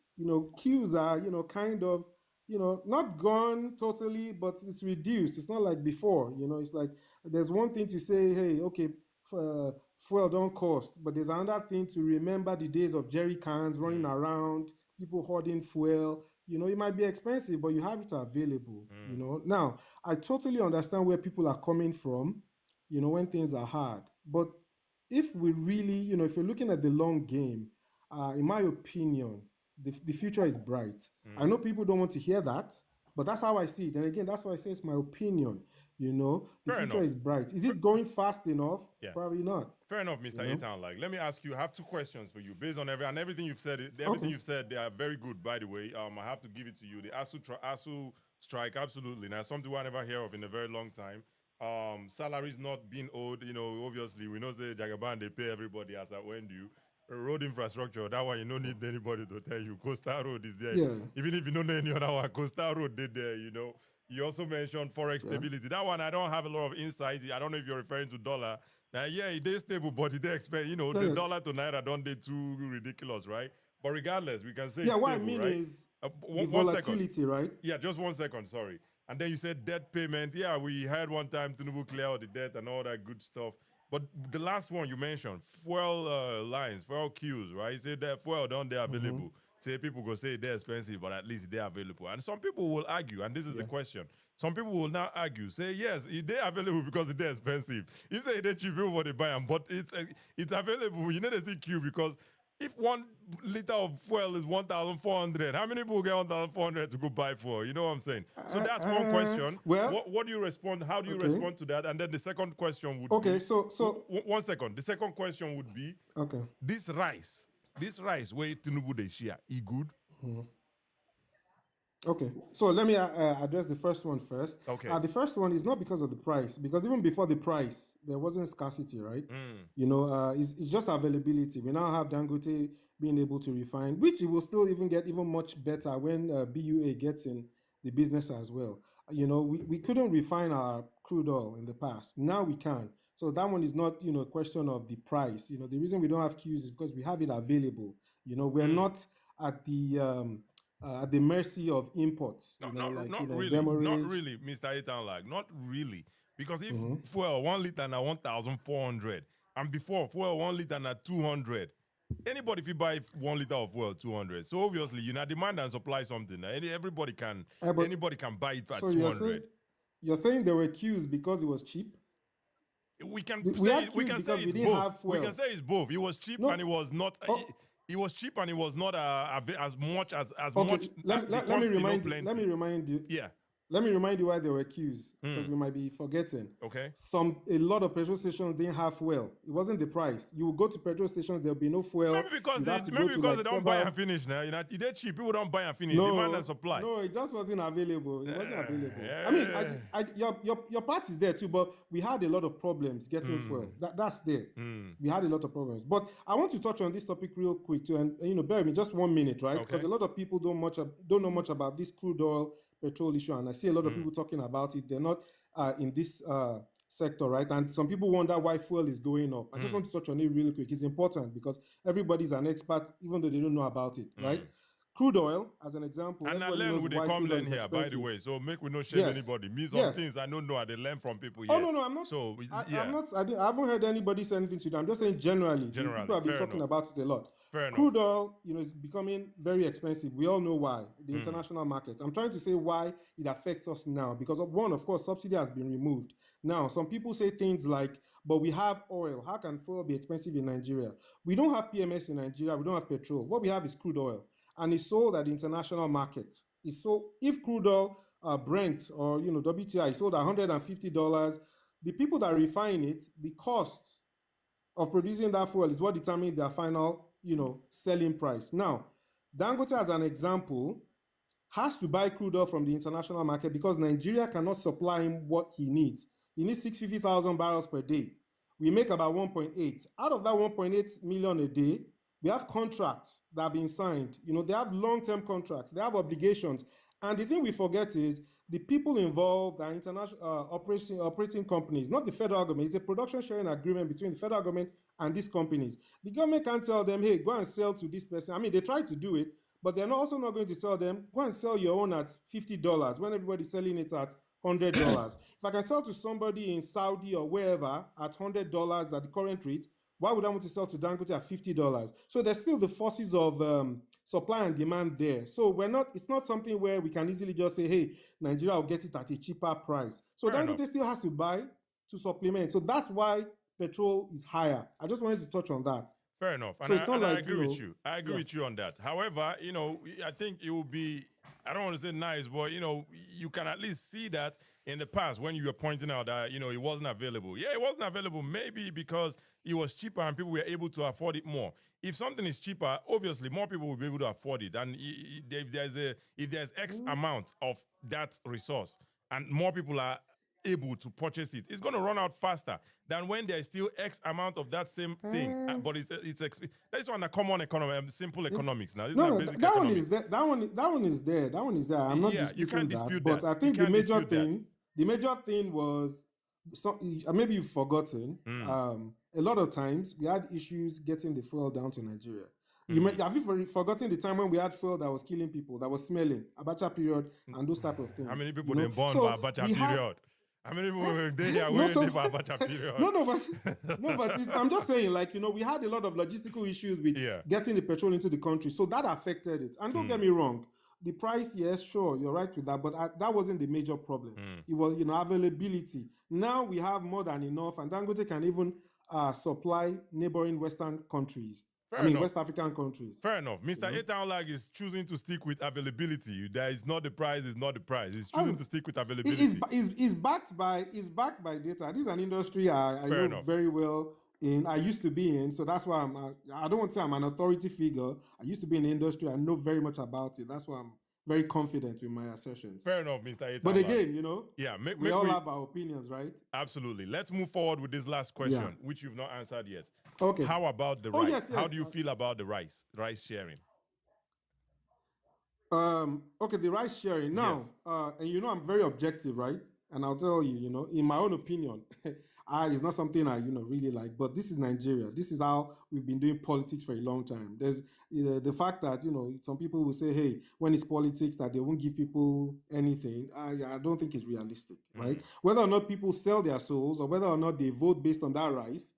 [SPEAKER 6] queues are, kind of, not gone totally, but it's reduced. It's not like before, it's like there's one thing to say, hey, okay, fuel don't cost, but there's another thing to remember the days of jerry cans running around, people hoarding fuel. It might be expensive, but you have it available. Now, I totally understand where people are coming from, when things are hard. But if we really, if you're looking at the long game, in my opinion, the future is bright. I know people don't want to hear that, but that's how I see it. And again, that's why I say it's my opinion. The
[SPEAKER 1] Fair
[SPEAKER 6] future
[SPEAKER 1] enough.
[SPEAKER 6] is bright. Is it going fast enough?
[SPEAKER 1] Yeah.
[SPEAKER 6] Probably not.
[SPEAKER 1] Fair enough, Mr. Etan. Like, let me ask you. I have two questions for you based on everything you've said. Everything you've said, they are very good. By the way, I have to give it to you. The ASU strike, absolutely. Now, something I never hear of in a very long time. Salaries not being owed. Obviously, we know the Jagaban, they pay everybody as at when due. Road infrastructure, that one you don't need anybody to tell you. Coastal Road is there.
[SPEAKER 6] Yeah.
[SPEAKER 1] Even if you don't know any other one, Coastal Road did there. You also mentioned forex stability. That one I don't have a lot of insight. I don't know if you're referring to dollar. Now, yeah, it is stable, but it expect the dollar to naira don't they too ridiculous, right? But regardless, we can say it's
[SPEAKER 6] what I
[SPEAKER 1] stable,
[SPEAKER 6] mean
[SPEAKER 1] right?
[SPEAKER 6] is the
[SPEAKER 1] One second.
[SPEAKER 6] volatility, right?
[SPEAKER 1] Yeah, just 1 second, sorry. And then you said debt payment. Yeah, we heard one time Tinubu clear all the debt and all that good stuff. But the last one you mentioned, fuel lines, fuel queues, right? You said that fuel don't they available. Say people go say they're expensive, but at least they're available. And some people will argue, and this is the question. Some people will now argue, say yes, they're available because they're expensive. If say they're cheap, people they buy them, but it's available. You know they see queue because if 1 liter of fuel is 1,400, how many people get 1,400 to go buy for? You know what I'm saying? So that's one question.
[SPEAKER 6] Well,
[SPEAKER 1] What do you respond? How do you
[SPEAKER 6] okay.
[SPEAKER 1] respond to that? And then the second question would
[SPEAKER 6] Okay,
[SPEAKER 1] be.
[SPEAKER 6] so
[SPEAKER 1] 1 second. The second question would be.
[SPEAKER 6] okay.
[SPEAKER 1] This rice where Tinubu they share, e good?
[SPEAKER 6] Okay, so let me address the first one first.
[SPEAKER 1] Okay.
[SPEAKER 6] The first one is not because of the price, because even before the price, there wasn't scarcity, right? You know, it's just availability. We now have Dangote being able to refine, which it will still even get even much better when BUA gets in the business as well. You know, we couldn't refine our crude oil in the past. Now we can. So that one is not, you know, a question of the price. You know, the reason we don't have queues is because we have it available. You know, we're not at the mercy of imports.
[SPEAKER 1] No,
[SPEAKER 6] You know, like,
[SPEAKER 1] not
[SPEAKER 6] you know,
[SPEAKER 1] really.
[SPEAKER 6] demurrage.
[SPEAKER 1] Not really, Mr. Etan, like, not really. Because if fuel 1 liter na 1,400, and before fuel 1 liter na 200, anybody if you buy 1 liter of fuel 200. So obviously, you know, demand and supply something. Everybody can anybody can buy it at
[SPEAKER 6] So
[SPEAKER 1] 200.
[SPEAKER 6] you're saying there were queues because it was cheap?
[SPEAKER 1] We can
[SPEAKER 6] We
[SPEAKER 1] say
[SPEAKER 6] had
[SPEAKER 1] we
[SPEAKER 6] queues
[SPEAKER 1] can say
[SPEAKER 6] because we
[SPEAKER 1] it's
[SPEAKER 6] didn't
[SPEAKER 1] both.
[SPEAKER 6] have
[SPEAKER 1] We
[SPEAKER 6] fuel.
[SPEAKER 1] can say it's both. It was cheap
[SPEAKER 6] No.
[SPEAKER 1] and it was not.
[SPEAKER 6] Oh.
[SPEAKER 1] It was cheap and it was not as much as
[SPEAKER 6] Okay,
[SPEAKER 1] much.
[SPEAKER 6] let me remind you.
[SPEAKER 1] Yeah.
[SPEAKER 6] Let me remind you why there were queues, because we might be forgetting.
[SPEAKER 1] Okay.
[SPEAKER 6] A lot of petrol stations didn't have fuel. It wasn't the price. You would go to petrol stations, there'll be no fuel.
[SPEAKER 1] Maybe because they don't buy and finish now. You know, they're cheap. People don't buy and finish. Demand and supply.
[SPEAKER 6] No, it just wasn't available. It wasn't available. I mean, your part is there too, but we had a lot of problems getting fuel. That's there. We had a lot of problems. But I want to touch on this topic real quick too, and you know, bear with me just 1 minute, right? Because a lot of people don't know much about this crude oil petrol issue, and I see a lot of people talking about it. They're not in this sector, right? And some people wonder why fuel is going up. I just want to touch on it really quick. It's important because everybody's an expert, even though they don't know about it, right? Crude oil, as an example.
[SPEAKER 1] And I learn when they come learn here, by the way. So make we no shame anybody. Me some things I don't know. I they learn from people here.
[SPEAKER 6] Oh no, I'm not. So I haven't heard anybody say anything to them. I'm just saying generally. People have been talking about it a lot. Crude oil, you know, is becoming very expensive. We all know why. The international market. I'm trying to say why it affects us now. Because of course, subsidy has been removed. Now, some people say things like, but we have oil. How can fuel be expensive in Nigeria? We don't have PMS in Nigeria. We don't have petrol. What we have is crude oil. And it's sold at the international market. It's sold, if crude oil, Brent or, you know, WTI is sold at $150, the people that refine it, the cost of producing that fuel is what determines their final, you know, selling price. Now, Dangote, as an example, has to buy crude oil from the international market because Nigeria cannot supply him what he needs. He needs 650,000 barrels per day. We make about 1.8. Out of that 1.8 million a day, we have contracts that have been signed. You know, they have long-term contracts. They have obligations. And the thing we forget is the people involved are international operating companies, not the federal government. It's a production sharing agreement between the federal government and these companies. The government can't tell them, hey, go and sell to this person. I mean, they try to do it, but they're also not going to tell them, go and sell your own at $50 when everybody's selling it at $100. If I can sell to somebody in Saudi or wherever at $100 at the current rate, why would I want to sell to Dangote at $50? So there's still the forces of supply and demand there. So it's not something where we can easily just say, hey, Nigeria will get it at a cheaper price. So Dangote still has to buy to supplement. So that's why petrol is higher. I just wanted to touch on that.
[SPEAKER 1] Fair enough.
[SPEAKER 6] So
[SPEAKER 1] And I agree with you. I agree with you on that. However, you know, I think it will be, I don't want to say nice, but, you know, you can at least see that in the past when you were pointing out that, you know, it wasn't available. Yeah, it wasn't available maybe because it was cheaper and people were able to afford it more. If something is cheaper, obviously more people will be able to afford it. And if there's X amount of that resource and more people are able to purchase it, it's going to run out faster than when there's still X amount of that same thing. But that's one a common economy, simple economics now. It's not basic economics.
[SPEAKER 6] That one is there. I'm not disputing
[SPEAKER 1] you can't dispute
[SPEAKER 6] that. But I think the major thing was, maybe you've forgotten, a lot of times we had issues getting the fuel down to Nigeria. Have you forgotten the time when we had fuel that was killing people, that was smelling, Abacha period, and those type of things?
[SPEAKER 1] How many people didn't born by Abacha period? How many people were there here waiting for Abacha period?
[SPEAKER 6] But I'm just saying, like, you know, we had a lot of logistical issues with getting the petrol into the country, so that affected it. And don't get me wrong, the price, yes, sure, you're right with that, but that wasn't the major problem. It was, you know, availability. Now we have more than enough, and Dangote can even supply neighboring Western countries.
[SPEAKER 1] Fair enough.
[SPEAKER 6] West African countries.
[SPEAKER 1] Fair enough. Mr. Etaolag is choosing to stick with availability. That is not the price, is not the price. He's choosing to stick with availability.
[SPEAKER 6] Is backed by data. This is an industry I know
[SPEAKER 1] enough.
[SPEAKER 6] very well. I used to be in, so that's why I don't want to say I'm an authority figure. I used to be in the industry. I know very much about it. That's why I'm very confident with my assertions.
[SPEAKER 1] Fair enough, Mr. Etaolag.
[SPEAKER 6] But again, we all have our opinions, right?
[SPEAKER 1] Absolutely. Let's move forward with this last question, which you've not answered yet.
[SPEAKER 6] Okay.
[SPEAKER 1] How about the rice?
[SPEAKER 6] Yes.
[SPEAKER 1] How do you feel about the rice sharing?
[SPEAKER 6] Okay, the rice sharing. Now, and I'm very objective, right? And I'll tell you, in my own opinion, it's not something I, really like. But this is Nigeria. This is how we've been doing politics for a long time. There's the fact that, some people will say, hey, when it's politics, that they won't give people anything. I don't think it's realistic, right? Whether or not people sell their souls or whether or not they vote based on that rice,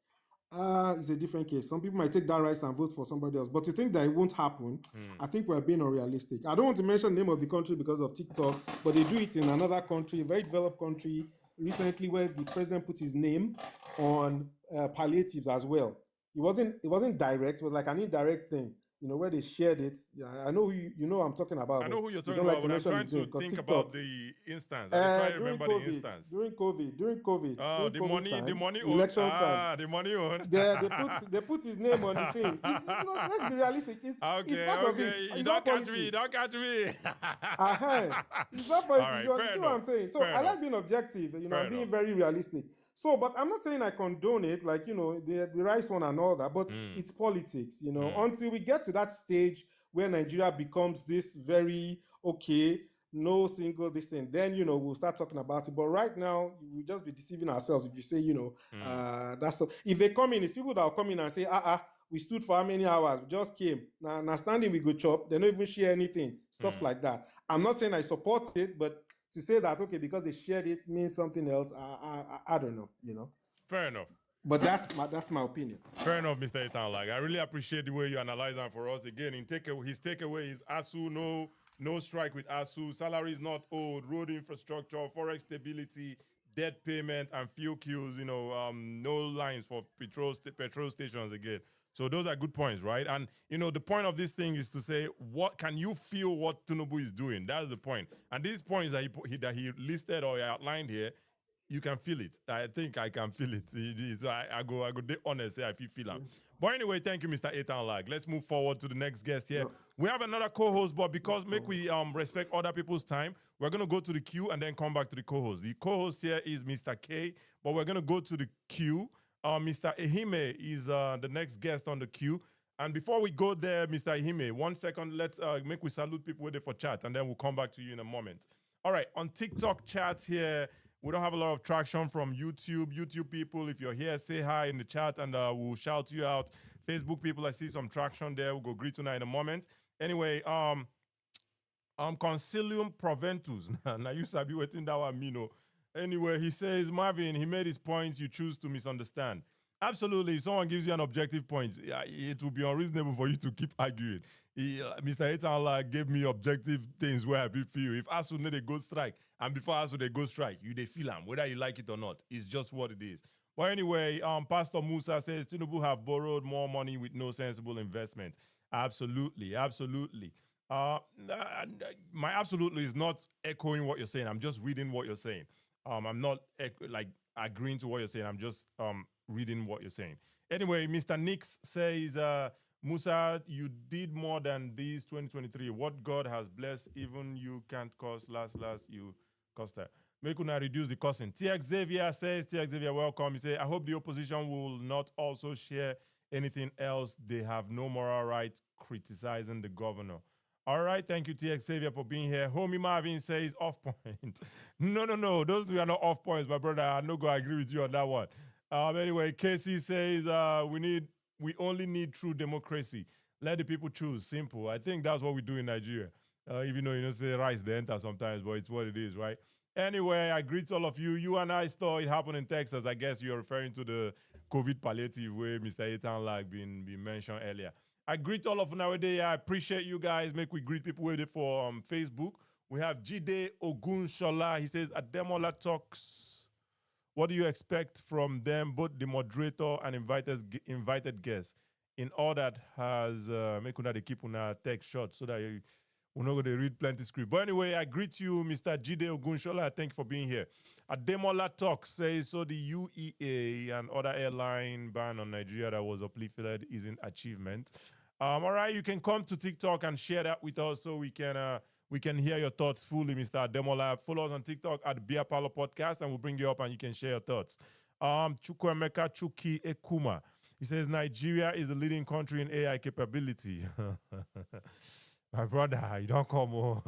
[SPEAKER 6] it's a different case. Some people might take that rice and vote for somebody else. But to think that it won't happen, I think we're being unrealistic. I don't want to mention the name of the country because of TikTok, but they do it in another country, a very developed country, recently, where the president put his name on palliatives as well. It wasn't direct, it was like an indirect thing. Where they shared it. Yeah, I know who I'm talking about.
[SPEAKER 1] I know who you're talking about, but I'm trying to think about the instance. I'm trying to remember the instance.
[SPEAKER 6] During COVID.
[SPEAKER 1] The money
[SPEAKER 6] election time.
[SPEAKER 1] The money on.
[SPEAKER 6] They put his name on the thing. Let's be realistic. It's part of it.
[SPEAKER 1] You don't catch me.
[SPEAKER 6] It's not politics. You understand what I'm saying? So I like being objective. I'm being very realistic. So, but I'm not saying I condone it, like, the rice one and all that, but it's politics, until we get to that stage where Nigeria becomes this very, no single this thing, then, we'll start talking about it. But right now, we'll just be deceiving ourselves if you say, if they come in, it's people that will come in and say, we stood for how many hours? We just came. Now standing, we go chop. They don't even share anything, stuff like that. I'm not saying I support it, but to say that, because they shared it means something else, I don't know,
[SPEAKER 1] Fair enough.
[SPEAKER 6] But that's my opinion.
[SPEAKER 1] Fair enough, Mr. Etaolag. I really appreciate the way you analyze that for us. Again, his takeaway is ASU, no strike with ASU, salaries not owed, road infrastructure, forex stability, debt payment, and fuel queues, no lines for petrol stations again. So those are good points, right? And, the point of this thing is to say, what can you feel what Tinubu is doing? That's the point. And these points that he listed or he outlined here, you can feel it. I think I can feel it. So I go honest, say I feel them. But anyway, thank you, Mr. Etaolag. Let's move forward to the next guest here. We have another co-host, but because we respect other people's time, we're going to go to the queue and then come back to the co-host. The co-host here is Mr. K, but we're going to go to the queue. Mr. Ehime is the next guest on the queue. And before we go there, Mr. Ehime, 1 second, let's we salute people waiting for chat, and then we'll come back to you in a moment. All right, on TikTok chat here, we don't have a lot of traction from YouTube. YouTube people, if you're here, say hi in the chat, and we'll shout you out. Facebook people, I see some traction there. We'll go greet tonight in a moment. Anyway, Concilium Proventus. Now you sabi waiting that one, Mino. Anyway, he says, Marvin, he made his points, you choose to misunderstand. Absolutely, if someone gives you an objective point, it will be unreasonable for you to keep arguing. Mr. Etaolag gave me objective things where I feel. If ASU need a good strike, and before ASU they go strike, they feel them, whether you like it or not. It's just what it is. But anyway, Pastor Musa says, Tinubu have borrowed more money with no sensible investment. Absolutely. My absolutely is not echoing what you're saying. I'm just reading what you're saying. I'm not agreeing to what you're saying. I'm just reading what you're saying. Anyway, Mr. Nix says, Musa, you did more than these 2023. What God has blessed, even you can't cost last you cost that. Make una reduce the costing. TX Xavier says, welcome. He says, I hope the opposition will not also share anything else. They have no moral right criticizing the governor. All right, thank you, TX Xavier, for being here. Homie Marvin says off point. No, those two are not off points, my brother. I'm not going to agree with you on that one. Anyway, Casey says we only need true democracy. Let the people choose. Simple. I think that's what we do in Nigeria. Even though say rice they enter sometimes, but it's what it is, right? Anyway, I greet all of you. You and I saw it happen in Texas. I guess you're referring to the COVID palliative where Mr. Etaolag been mentioned earlier. I greet all of you nowadays. I appreciate you guys. Make we greet people waiting for Facebook. We have Jide Ogunshola. He says, Ademola Talks. What do you expect from them, both the moderator and invited guests? in all that has make una dey keep una tech short so that we're not going to read plenty script. But anyway, I greet you, Mr. Jide Ogunshola. Thank you for being here. Ademola Talk says, so the UEA and other airline ban on Nigeria that was uplifted is an achievement. All right, you can come to TikTok and share that with us so we can hear your thoughts fully, Mr. Ademola. Follow us on TikTok at Beer Parlor Podcast, and we'll bring you up and you can share your thoughts. Chukwemeka Chuki Ekuma. He says Nigeria is the leading country in AI capability. My brother, you don't come on.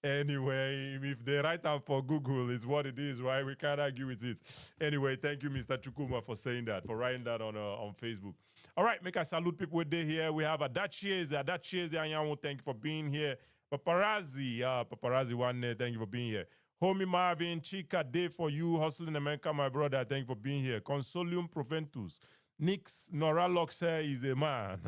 [SPEAKER 1] Anyway, if they write out for Google, it's what it is, right? We can't argue with it. Anyway, thank you, Mr. Chukuma, for saying that, for writing that on Facebook. All right, make I salute people with day here. We have Adachieze, Anyanwu, thank you for being here. Paparazzi one day, thank you for being here. Homie Marvin, Chica, day for you, hustling America, my brother, thank you for being here. Consolium Proventus. Nix Nora Loxer is a man.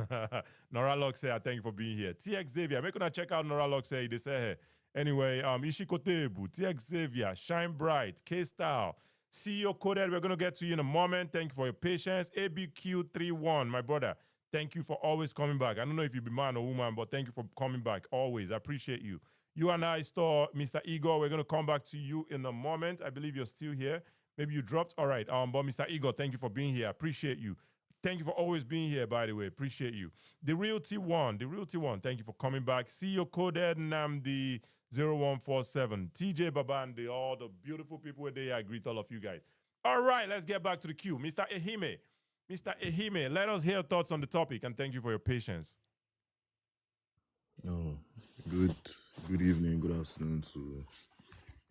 [SPEAKER 1] Nora Loxer, thank you for being here. TX Xavier, make gonna check out Nora Loxer, they say here. Anyway, Ishikotebu, TX Xavier, Shine Bright, K-Style, CEO Coded, we're gonna get to you in a moment. Thank you for your patience. ABQ31, my brother, thank you for always coming back. I don't know if you be man or woman, but thank you for coming back always. I appreciate you. You and I store Mr. Igor. We're gonna come back to you in a moment. I believe you're still here. Maybe you dropped. All right. But Mr. Igor, thank you for being here. Appreciate you. Thank you for always being here, by the way. Appreciate you. The Real T1, thank you for coming back. CEO Coded Namdi 0147. TJ Babandi, all the beautiful people there. I greet all of you guys. All right, let's get back to the queue. Mr. Ehime. Mr. Ehime, let us hear your thoughts on the topic and thank you for your patience.
[SPEAKER 7] Oh, good evening, good afternoon to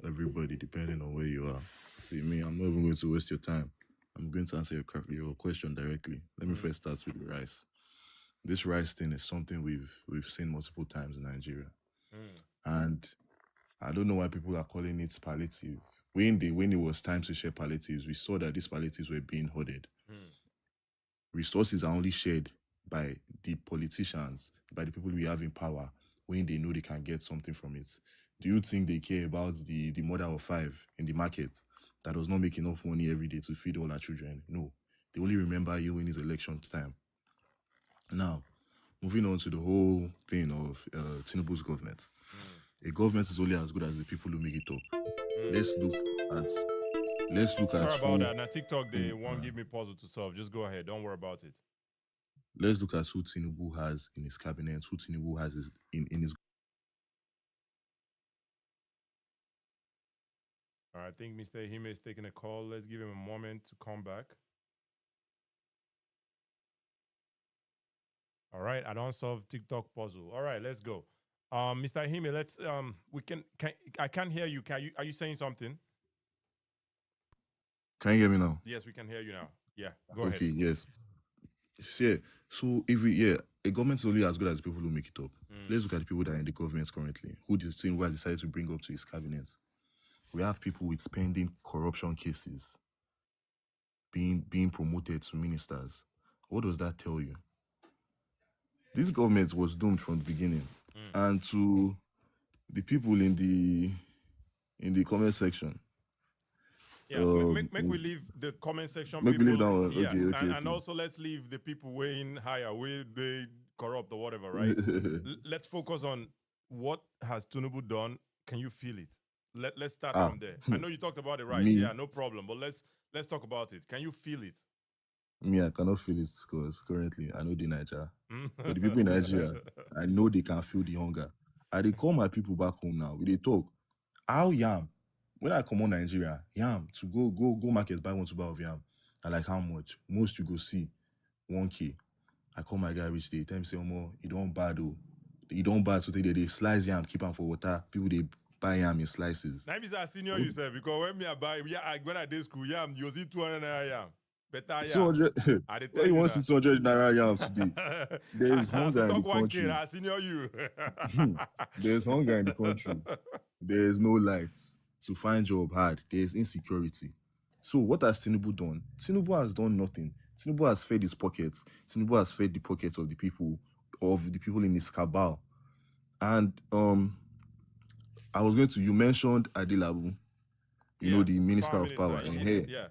[SPEAKER 7] everybody, depending on where you are. See, me, I'm not even going to waste your time. I'm going to answer your question directly. Let me first start with the rice. This rice thing is something we've seen multiple times in Nigeria, and I don't know why people are calling it palliative. When it was time to share palliatives, we saw that these palliatives were being hoarded. Resources are only shared by the politicians, by the people we have in power, when they know they can get something from it. Do you think they care about the mother of five in the market that does not make enough money every day to feed all her children? No. They only remember you when it's election time. Now, moving on to the whole thing of Tinubu's government. A government is only as good as the people who make it up. Let's look at
[SPEAKER 1] Sorry about that. Now TikTok, they won't give me puzzle to solve. Just go ahead. Don't worry about it.
[SPEAKER 7] Let's look at who Tinubu has in his cabinet, who Tinubu has in his.
[SPEAKER 1] All right, I think Mr. Hime is taking a call. Let's give him a moment to come back. All right, I don't solve TikTok puzzle. All right, let's go. Mr. Hime, let's I can't hear you. Are you saying something?
[SPEAKER 7] Can you hear me now?
[SPEAKER 1] Yes, we can hear you now. Yeah, go ahead.
[SPEAKER 7] Okay, yes. Yeah. So a government is only as good as the people who make it up. Let's look at the people that are in the government currently, who the Tinubu has decided to bring up to his cabinet. We have people with pending corruption cases being promoted to ministers. What does that tell you? This government was doomed from the beginning. And to the people in the comment section.
[SPEAKER 1] Yeah, make we leave the comment section.
[SPEAKER 7] Make
[SPEAKER 1] people,
[SPEAKER 7] leave that one.
[SPEAKER 1] Yeah,
[SPEAKER 7] Okay,
[SPEAKER 1] and also let's leave the people weighing higher, where they corrupt or whatever, right? Let's focus on what has Tinubu done. Can you feel it? Let's start from there. I know you talked about it, right? Yeah, no problem. But let's talk about it. Can you feel it?
[SPEAKER 7] Me, I cannot feel it because currently I know the Nigeria. But the people in Nigeria, I know they can feel the hunger. They call my people back home now. They talk. How yam? When I come on Nigeria, yam to go market buy 1 2 bag of yam. I like how much? Most you go see 1K. I call my guy which day. Tell him say, "Omo, you don't bad though. You don't bad." So they slice yam, keep them for water. People they buy yam in slices.
[SPEAKER 1] Now I senior yourself because when me I buy when I did school yam, you see 200 naira yam. Better yam.
[SPEAKER 7] 200. Why you want to see 200 naira yam today? There is hunger in the country.
[SPEAKER 1] I senior you.
[SPEAKER 7] There is hunger in the country. There is no lights. To find job hard. There is insecurity. So what has Tinubu done? Tinubu has done nothing. Tinubu has fed his pockets. Tinubu has fed the pockets of the people in his cabal. And you mentioned Adilabu, you know, the Minister of Power. And
[SPEAKER 1] yeah.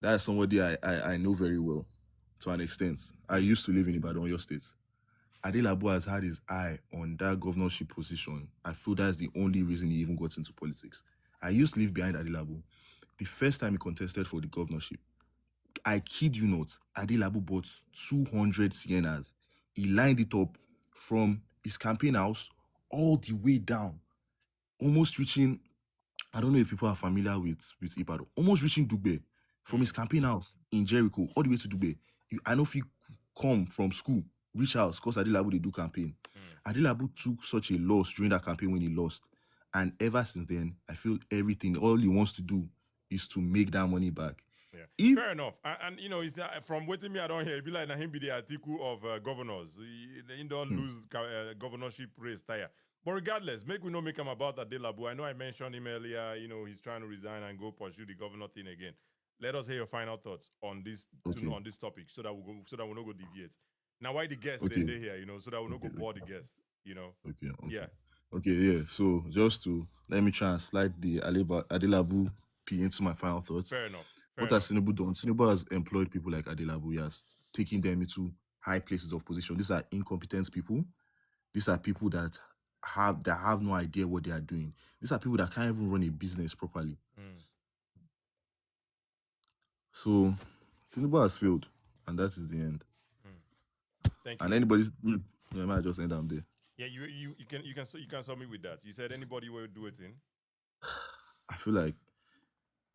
[SPEAKER 7] that's somebody I know very well. to an extent. I used to live in Ibadan, your state. Adelabu has had his eye on that governorship position. I feel that's the only reason he even got into politics. I used to live behind Adelabu. The first time he contested for the governorship, I kid you not, Adelabu bought 200 Siennas. He lined it up from his campaign house all the way down, almost reaching, I don't know if people are familiar with Ibadan, almost reaching Dugbe from his campaign house in Jericho all the way to Dugbe. I know if you come from school, reach house, because Adelabu they do campaign. Adelabu took such a loss during that campaign when he lost. And ever since then, I feel everything, all he wants to do is to make that money back.
[SPEAKER 1] Yeah.
[SPEAKER 7] If
[SPEAKER 1] Fair enough. And you know, it's from waiting me, I don't hear. It be like him be the article of governors. He don't lose governorship race tire. But regardless, make we not make him about that Delabu. I know I mentioned him earlier. You know, he's trying to resign and go pursue the governor thing again. Let us hear your final thoughts on this on this topic, so that we not go deviate. Now, why the guests then they here? You know, so that we not go bore the guests. You know. Yeah.
[SPEAKER 7] Okay, yeah. So just to let me try and slide the Adelabu P into my final thoughts.
[SPEAKER 1] Fair enough.
[SPEAKER 7] What has Tinubu done? Tinubu has employed people like Adelabu. He has taken them into high places of position. These are incompetent people. These are people that have no idea what they are doing. These are people that can't even run a business properly. So Tinubu has failed, and that is the end.
[SPEAKER 1] Thank you.
[SPEAKER 7] And anybody, I might just end up there.
[SPEAKER 1] Yeah, you can submit with that. You said anybody will do it in.
[SPEAKER 7] I feel like,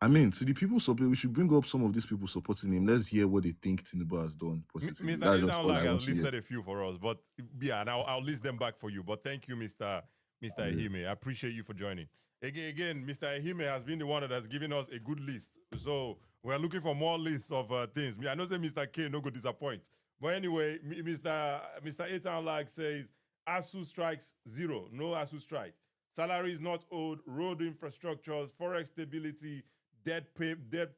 [SPEAKER 7] I mean, to the people support, we should bring up some of these people supporting him. Let's hear what they think Tinubu has done.
[SPEAKER 1] Mr. Edanlag has listed a few for us, but yeah, and I'll list them back for you. But thank you, Mr. Ehime. I appreciate you for joining. Again, Mr. Ehime has been the one that has given us a good list. So we're looking for more lists of things. I know say Mr. K no go disappoint. But anyway, Mr. Edanlag says ASU strikes 0. No ASU strike. Salaries not owed, road infrastructures, forex stability, debt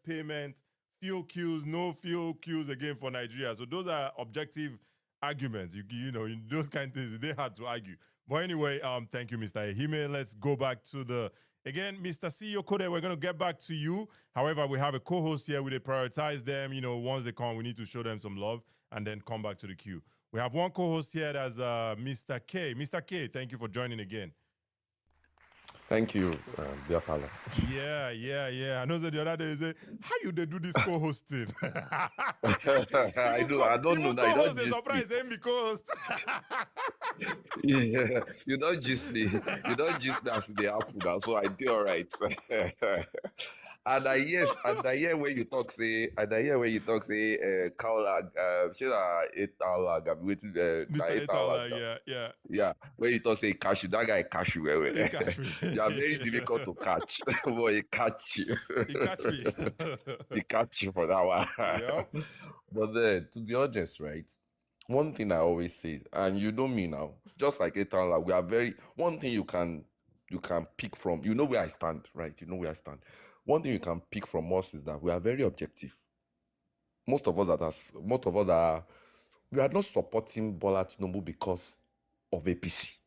[SPEAKER 1] payment, fuel queues, no fuel queues again for Nigeria. So those are objective arguments. You know, those kind of things, they're hard to argue. But anyway, thank you, Mr. Ehime. Let's go back to again, Mr. CEO Kode, we're going to get back to you. However, we have a co-host here. We prioritize them. You know, once they come, we need to show them some love and then come back to the queue. We have one co-host here that's Mr. K. Mr. K, thank you for joining again.
[SPEAKER 8] Thank you, dear Paula.
[SPEAKER 1] Yeah. I know that the other day say, how you they do this co-hosting?
[SPEAKER 8] I don't know.
[SPEAKER 1] I don't just surprise him because
[SPEAKER 8] yeah, you don't gist me. You don't gist me as the apple now, so I do all right. And I hear when you talk say, cow lag, she's a 8 hour lag. I'm waiting
[SPEAKER 1] Mr. 8 hour lag,
[SPEAKER 8] yeah. When you talk say cashew, that guy catch you well. You are very difficult to catch. Boy, he catch you.
[SPEAKER 1] He catch me.
[SPEAKER 8] He catch you for that one.
[SPEAKER 1] Yep.
[SPEAKER 8] But then, to be honest, right? One thing I always say, and you know me now, just like 8 hour lag, we are very. One thing you can pick from. You know where I stand, right? You know where I stand. One thing you can pick from us is that we are very objective. Most of us are, we are not supporting Bola Tinubu because of APC.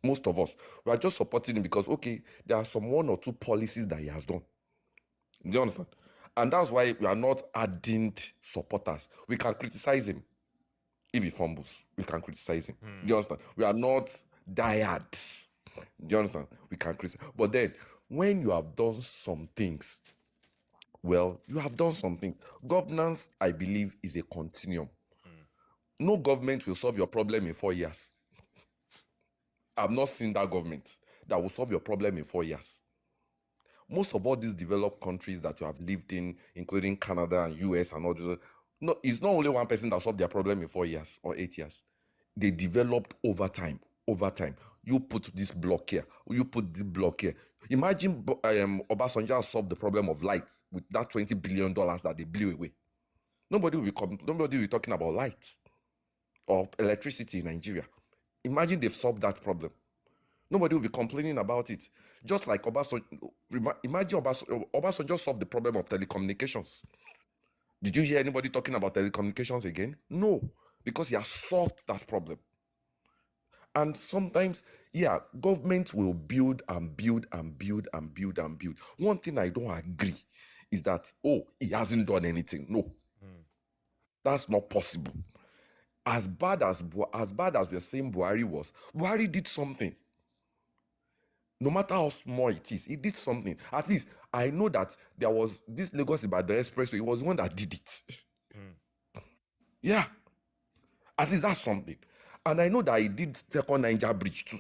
[SPEAKER 8] Most of us, we are just supporting him because, okay, there are some 1 or 2 policies that he has done. Do you understand? And that's why we are not ardent supporters. We can criticize him if he fumbles. We can criticize him. Do you understand? We are not diehards. Do you understand? We can criticize. But then, when you have done some things, well, you have done some things. Governance, I believe, is a continuum. No government will solve your problem in 4 years. I've not seen that government that will solve your problem in 4 years. Most of all these developed countries that you have lived in, including Canada and US and all those, no, it's not only one person that solved their problem in 4 years or 8 years. They developed over time. You put this block here, you put this block here. Imagine Obasanjo solved the problem of light with that $20 billion that they blew away. Nobody will be talking about light or electricity in Nigeria. Imagine they've solved that problem. Nobody will be complaining about it. Just like Obasanjo, imagine Obasanjo solved the problem of telecommunications. Did you hear anybody talking about telecommunications again? No, because he has solved that problem. And sometimes, government will build and build and build and build and build. One thing I don't agree is that, he hasn't done anything. No. That's not possible. As bad as we're saying Buhari was, Buhari did something. No matter how small it is, he did something. At least I know that there was this Lagos Ibadan Expressway. He was the one that did it. Yeah, at least that's something. And I know that he did second Niger Bridge too.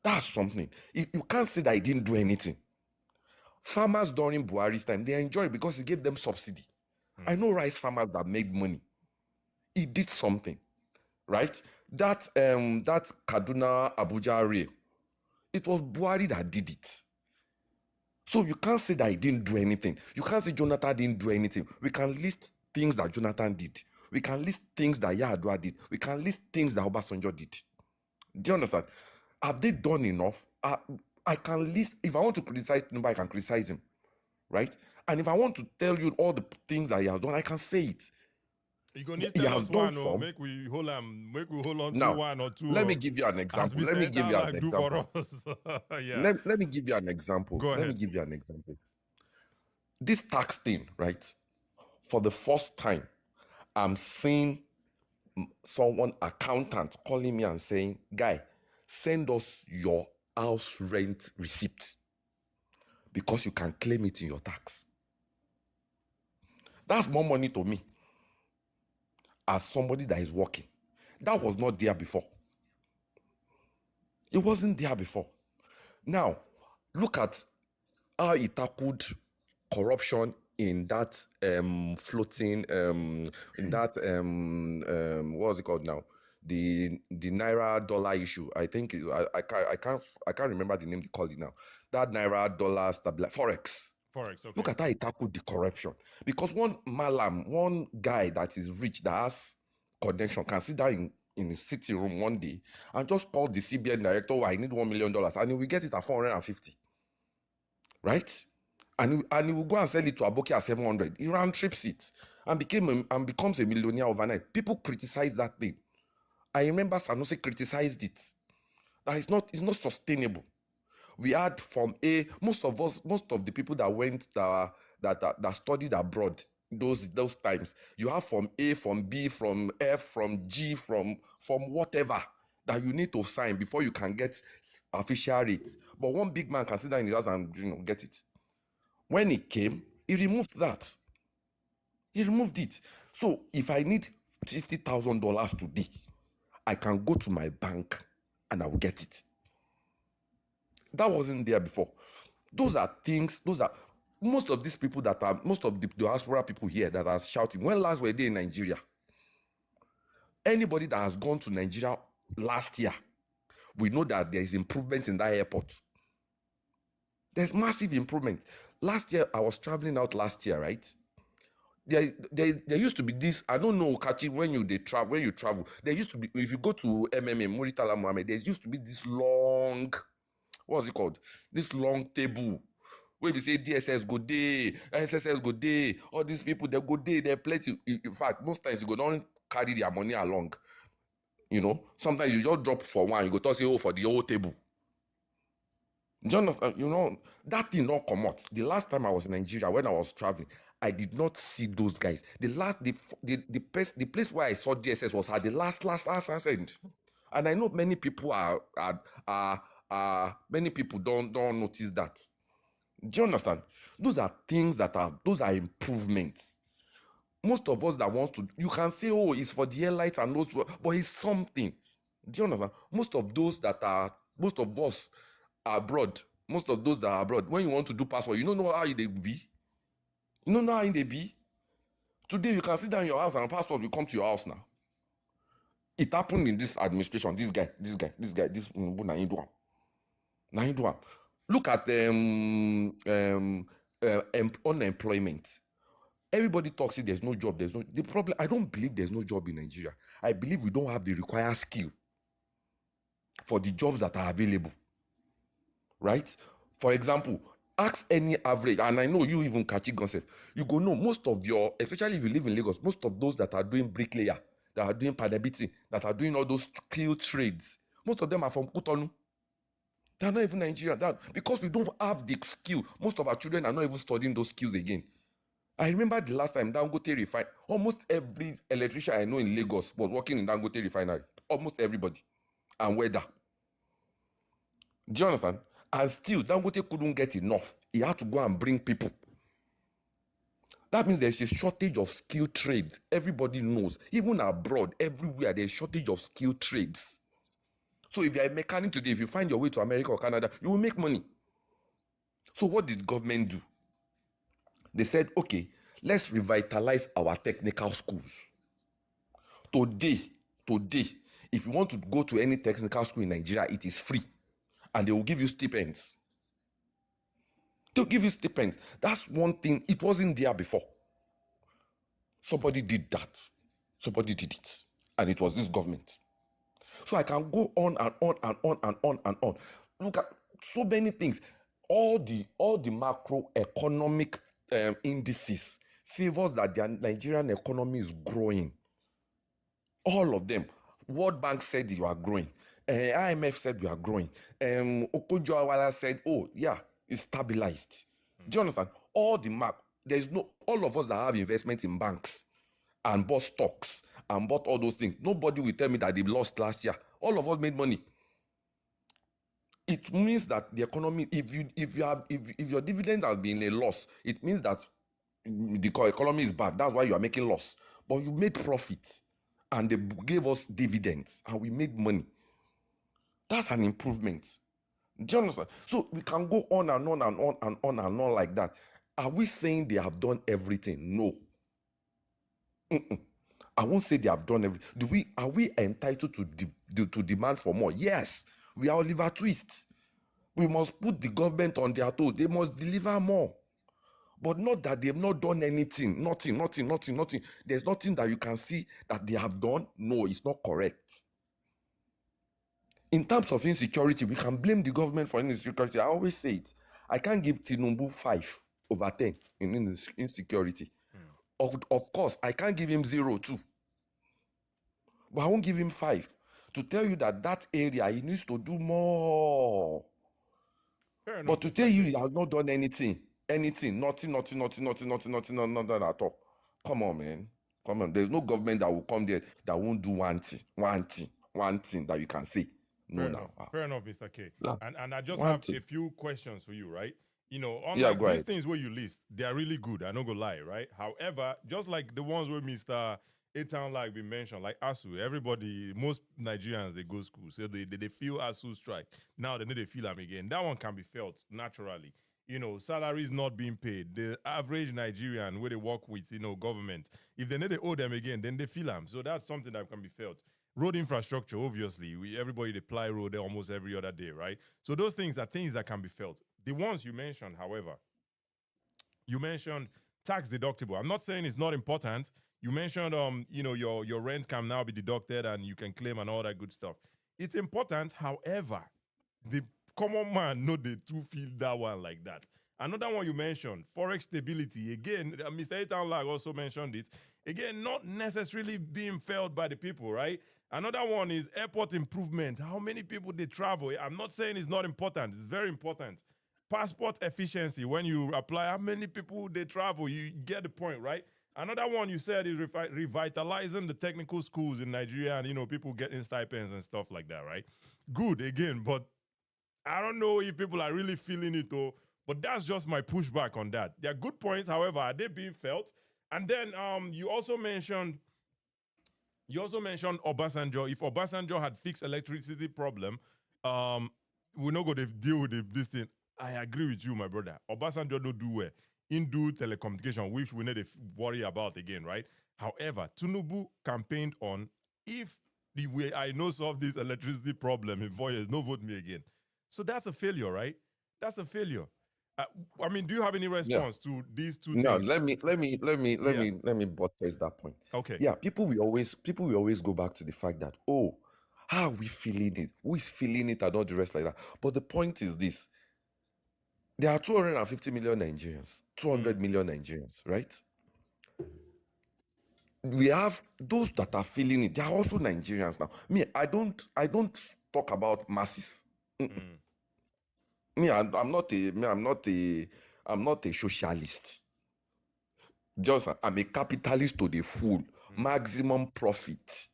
[SPEAKER 8] That's something. You can't say that he didn't do anything. Farmers during Buhari's time, they enjoy it because he gave them subsidy. I know rice farmers that made money. He did something, right? That Kaduna Abuja rail, it was Buhari that did it. So you can't say that he didn't do anything. You can't say Jonathan didn't do anything. We can list things that Jonathan did. We can list things that Yar'Adua did. We can list things that Obasanjo did. Do you understand? Have they done enough? I can list, if I want to criticize Tinubu, I can criticize him, right? And if I want to tell you all the things that he has done, I can say it.
[SPEAKER 1] You gonna need
[SPEAKER 8] He
[SPEAKER 1] to tell
[SPEAKER 8] has
[SPEAKER 1] us
[SPEAKER 8] done
[SPEAKER 1] one, or
[SPEAKER 8] some.
[SPEAKER 1] make we hold on
[SPEAKER 8] Now,
[SPEAKER 1] to one or two.
[SPEAKER 8] let me give you an
[SPEAKER 1] As
[SPEAKER 8] example.
[SPEAKER 1] Mr.
[SPEAKER 8] Let me give you an
[SPEAKER 1] Etalak do for
[SPEAKER 8] example.
[SPEAKER 1] us. Yeah.
[SPEAKER 8] Let me give you an example.
[SPEAKER 1] Go
[SPEAKER 8] Let me
[SPEAKER 1] ahead.
[SPEAKER 8] give you an example. This tax thing, right? For the first time, I'm seeing someone, accountant, calling me and saying, "Guy, send us your house rent receipt because you can claim it in your tax." That's more money to me as somebody that is working. That was not there before. It wasn't there before. Now, look at how he tackled corruption in that floating in that what's it called now, the naira dollar issue. I think I can't remember the name they call it now. That naira dollar forex.
[SPEAKER 1] Okay.
[SPEAKER 8] Look at how he tackled the corruption, because one guy that is rich, that has connection, can sit down in his sitting room one day and just call the CBN director, "Oh, I need $1 million," and he will get it at 450, right? And he will go and sell it to Aboki at 700. He round trips it and becomes a millionaire overnight. People criticize that thing. I remember Sanusi criticized it. That it's not sustainable. We had from A, most of the people that went that studied abroad those times, you have from A, from B, from F, from G, from whatever that you need to sign before you can get official rate. But one big man can sit down in his house and get it. When he came, he removed that. He removed it. So if I need $50,000 today, I can go to my bank and I will get it. That wasn't there before. Those are most of these people most of the diaspora people here that are shouting, when last were they in Nigeria? Anybody that has gone to Nigeria last year, we know that there is improvement in that airport. There's massive improvement. Last year, I was traveling out last year, right? There used to be this, I don't know, Kachi, when you travel, there used to be, if you go to MMA, Muritala Mohammed, there used to be this long, what's it called? This long table where we say DSS go day, SSS go day, all these people, they go day, they're plenty. In fact, most times you go don't carry their money along. You know, sometimes you just drop for one, you go to say, for the whole table. Jonathan, that thing not come out. The last time I was in Nigeria, when I was traveling, I did not see those guys. The place where I saw DSS was at the last end. And I know many people many people don't notice that. Do you understand? Those are improvements. Most of us that wants to, you can say, "Oh, it's for the airlines and those," but it's something. Do you understand? Most of us are abroad. Most of those that are abroad, when you want to do passport, you don't know how they be. You don't know how they be. Today, you can sit down in your house and a passport will come to your house now. It happened in this administration. This guy, look at unemployment. Everybody talks, there's no job. The problem, I don't believe there's no job in Nigeria. I believe we don't have the required skill for the jobs that are available. Right? For example, ask any average, and I know you even catch it yourself. You go know most of especially if you live in Lagos, most of those that are doing bricklayer, that are doing padabiti, that are doing all those skilled trades, most of them are from Cotonou. They're not even Nigerian. Because we don't have the skill. Most of our children are not even studying those skills again. I remember the last time Dangote refined, almost every electrician I know in Lagos was working in Dangote refinery. Almost everybody. And weather. Do you understand? And still, Dangote couldn't get enough. He had to go and bring people. That means there's a shortage of skilled trades. Everybody knows. Even abroad, everywhere, there's a shortage of skilled trades. So if you're a mechanic today, if you find your way to America or Canada, you will make money. So what did government do? They said, okay, let's revitalize our technical schools. Today, if you want to go to any technical school in Nigeria, it is free. And they will give you stipends. They'll give you stipends. That's one thing. It wasn't there before. Somebody did that. Somebody did it. And it was this government. So I can go on and on and on and on and on. Look at so many things. All the macroeconomic indices favors that the Nigerian economy is growing. All of them. World Bank said you are growing. IMF said you are growing. Okojo-Iweala said, oh, yeah, it's stabilized. Do you understand? All of us that have investment in banks and bought stocks and bought all those things, nobody will tell me that they lost last year. All of us made money. It means that the economy, if your dividend has been a loss, it means that the economy is bad. That's why you are making loss. But you made profit, and they gave us dividends, and we made money. That's an improvement. Do you understand? So we can go on and on and on and on and on like that. Are we saying they have done everything? No. I won't say they have done everything. Are we entitled to demand for more? Yes. We are Oliver Twist. We must put the government on their toes. They must deliver more. But not that they've not done anything. Nothing. There's nothing that you can see that they have done. No, it's not correct. In terms of insecurity, we can blame the government for insecurity. I always say it. I can't give Tinubu 5/10 in insecurity. Of course, I can't give him 0 too. But I won't give him 5 to tell you that area he needs to do more.
[SPEAKER 1] Fair enough,
[SPEAKER 8] But to
[SPEAKER 1] Mr.
[SPEAKER 8] tell you
[SPEAKER 1] K.
[SPEAKER 8] he has not done anything, nothing at all. Come on, man. Come on. There's no government that will come there that won't do one thing that you can say. No,
[SPEAKER 1] Fair
[SPEAKER 8] now.
[SPEAKER 1] enough. Fair enough, Mr. K.
[SPEAKER 8] Yeah.
[SPEAKER 1] And I just
[SPEAKER 8] One
[SPEAKER 1] have
[SPEAKER 8] thing.
[SPEAKER 1] a few questions for you, right? You know,
[SPEAKER 8] Yeah,
[SPEAKER 1] unlike
[SPEAKER 8] go
[SPEAKER 1] these
[SPEAKER 8] ahead.
[SPEAKER 1] things where you list, they are really good. I'm not gonna lie, right? However, just like the ones where Mr. Etan like we mentioned, like ASU, everybody, most Nigerians they go school, so they feel ASU strike. Now they need to feel them again. That one can be felt naturally. You know, salaries not being paid. The average Nigerian where they work with, government, if they need to owe them again, then they feel them. So that's something that can be felt. Road infrastructure, obviously, everybody they ply road there almost every other day, right? So those things are things that can be felt. The ones you mentioned, however, you mentioned tax deductible. I'm not saying it's not important. You mentioned your rent can now be deducted and you can claim and all that good stuff. It's important, however, the common man know they too feel that one like that. Another one you mentioned, forex stability. Again, Mr. Ethan Lag also mentioned it. Again, not necessarily being felt by the people, right? Another one is airport improvement. How many people they travel? I'm not saying it's not important. It's very important. Passport efficiency. When you apply, how many people they travel? You get the point, right? Another one you said is revitalizing the technical schools in Nigeria and, people getting stipends and stuff like that, right? Good, again, but I don't know if people are really feeling it though, but that's just my pushback on that. There are good points, however, are they being felt? And then you also mentioned Obasanjo. If Obasanjo had fixed electricity problem, we're not going to deal with this thing. I agree with you, my brother. Obasanjo don't do well. In do telecommunication, which we need to worry about again, right? However, Tinubu campaigned on if the way I know solve this electricity problem in 4 years, no vote me again. So that's a failure, right? That's a failure. Do you have any response to these two
[SPEAKER 8] No,
[SPEAKER 1] things?
[SPEAKER 8] let me buttress that point.
[SPEAKER 1] Okay.
[SPEAKER 8] Yeah, people will always go back to the fact that, oh, how are we feeling it? Who is feeling it and all the rest like that? But the point is this: there are 250 million Nigerians, 200 million Nigerians, right? We have those that are feeling it. They are also Nigerians now. Me, I don't talk about masses. Me, I'm not a socialist. Just I'm a capitalist to the full, maximum profit.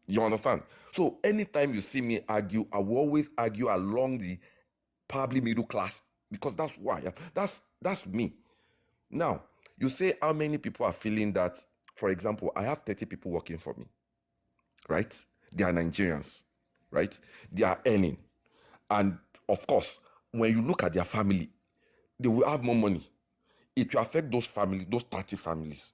[SPEAKER 8] You understand? So anytime you see me argue, I will always argue along the probably middle class because that's who I am. That's me. Now, you say how many people are feeling that, for example, I have 30 people working for me, right? They are Nigerians, right? They are earning. And of course, when you look at their family, they will have more money. It will affect those families, those 30 families,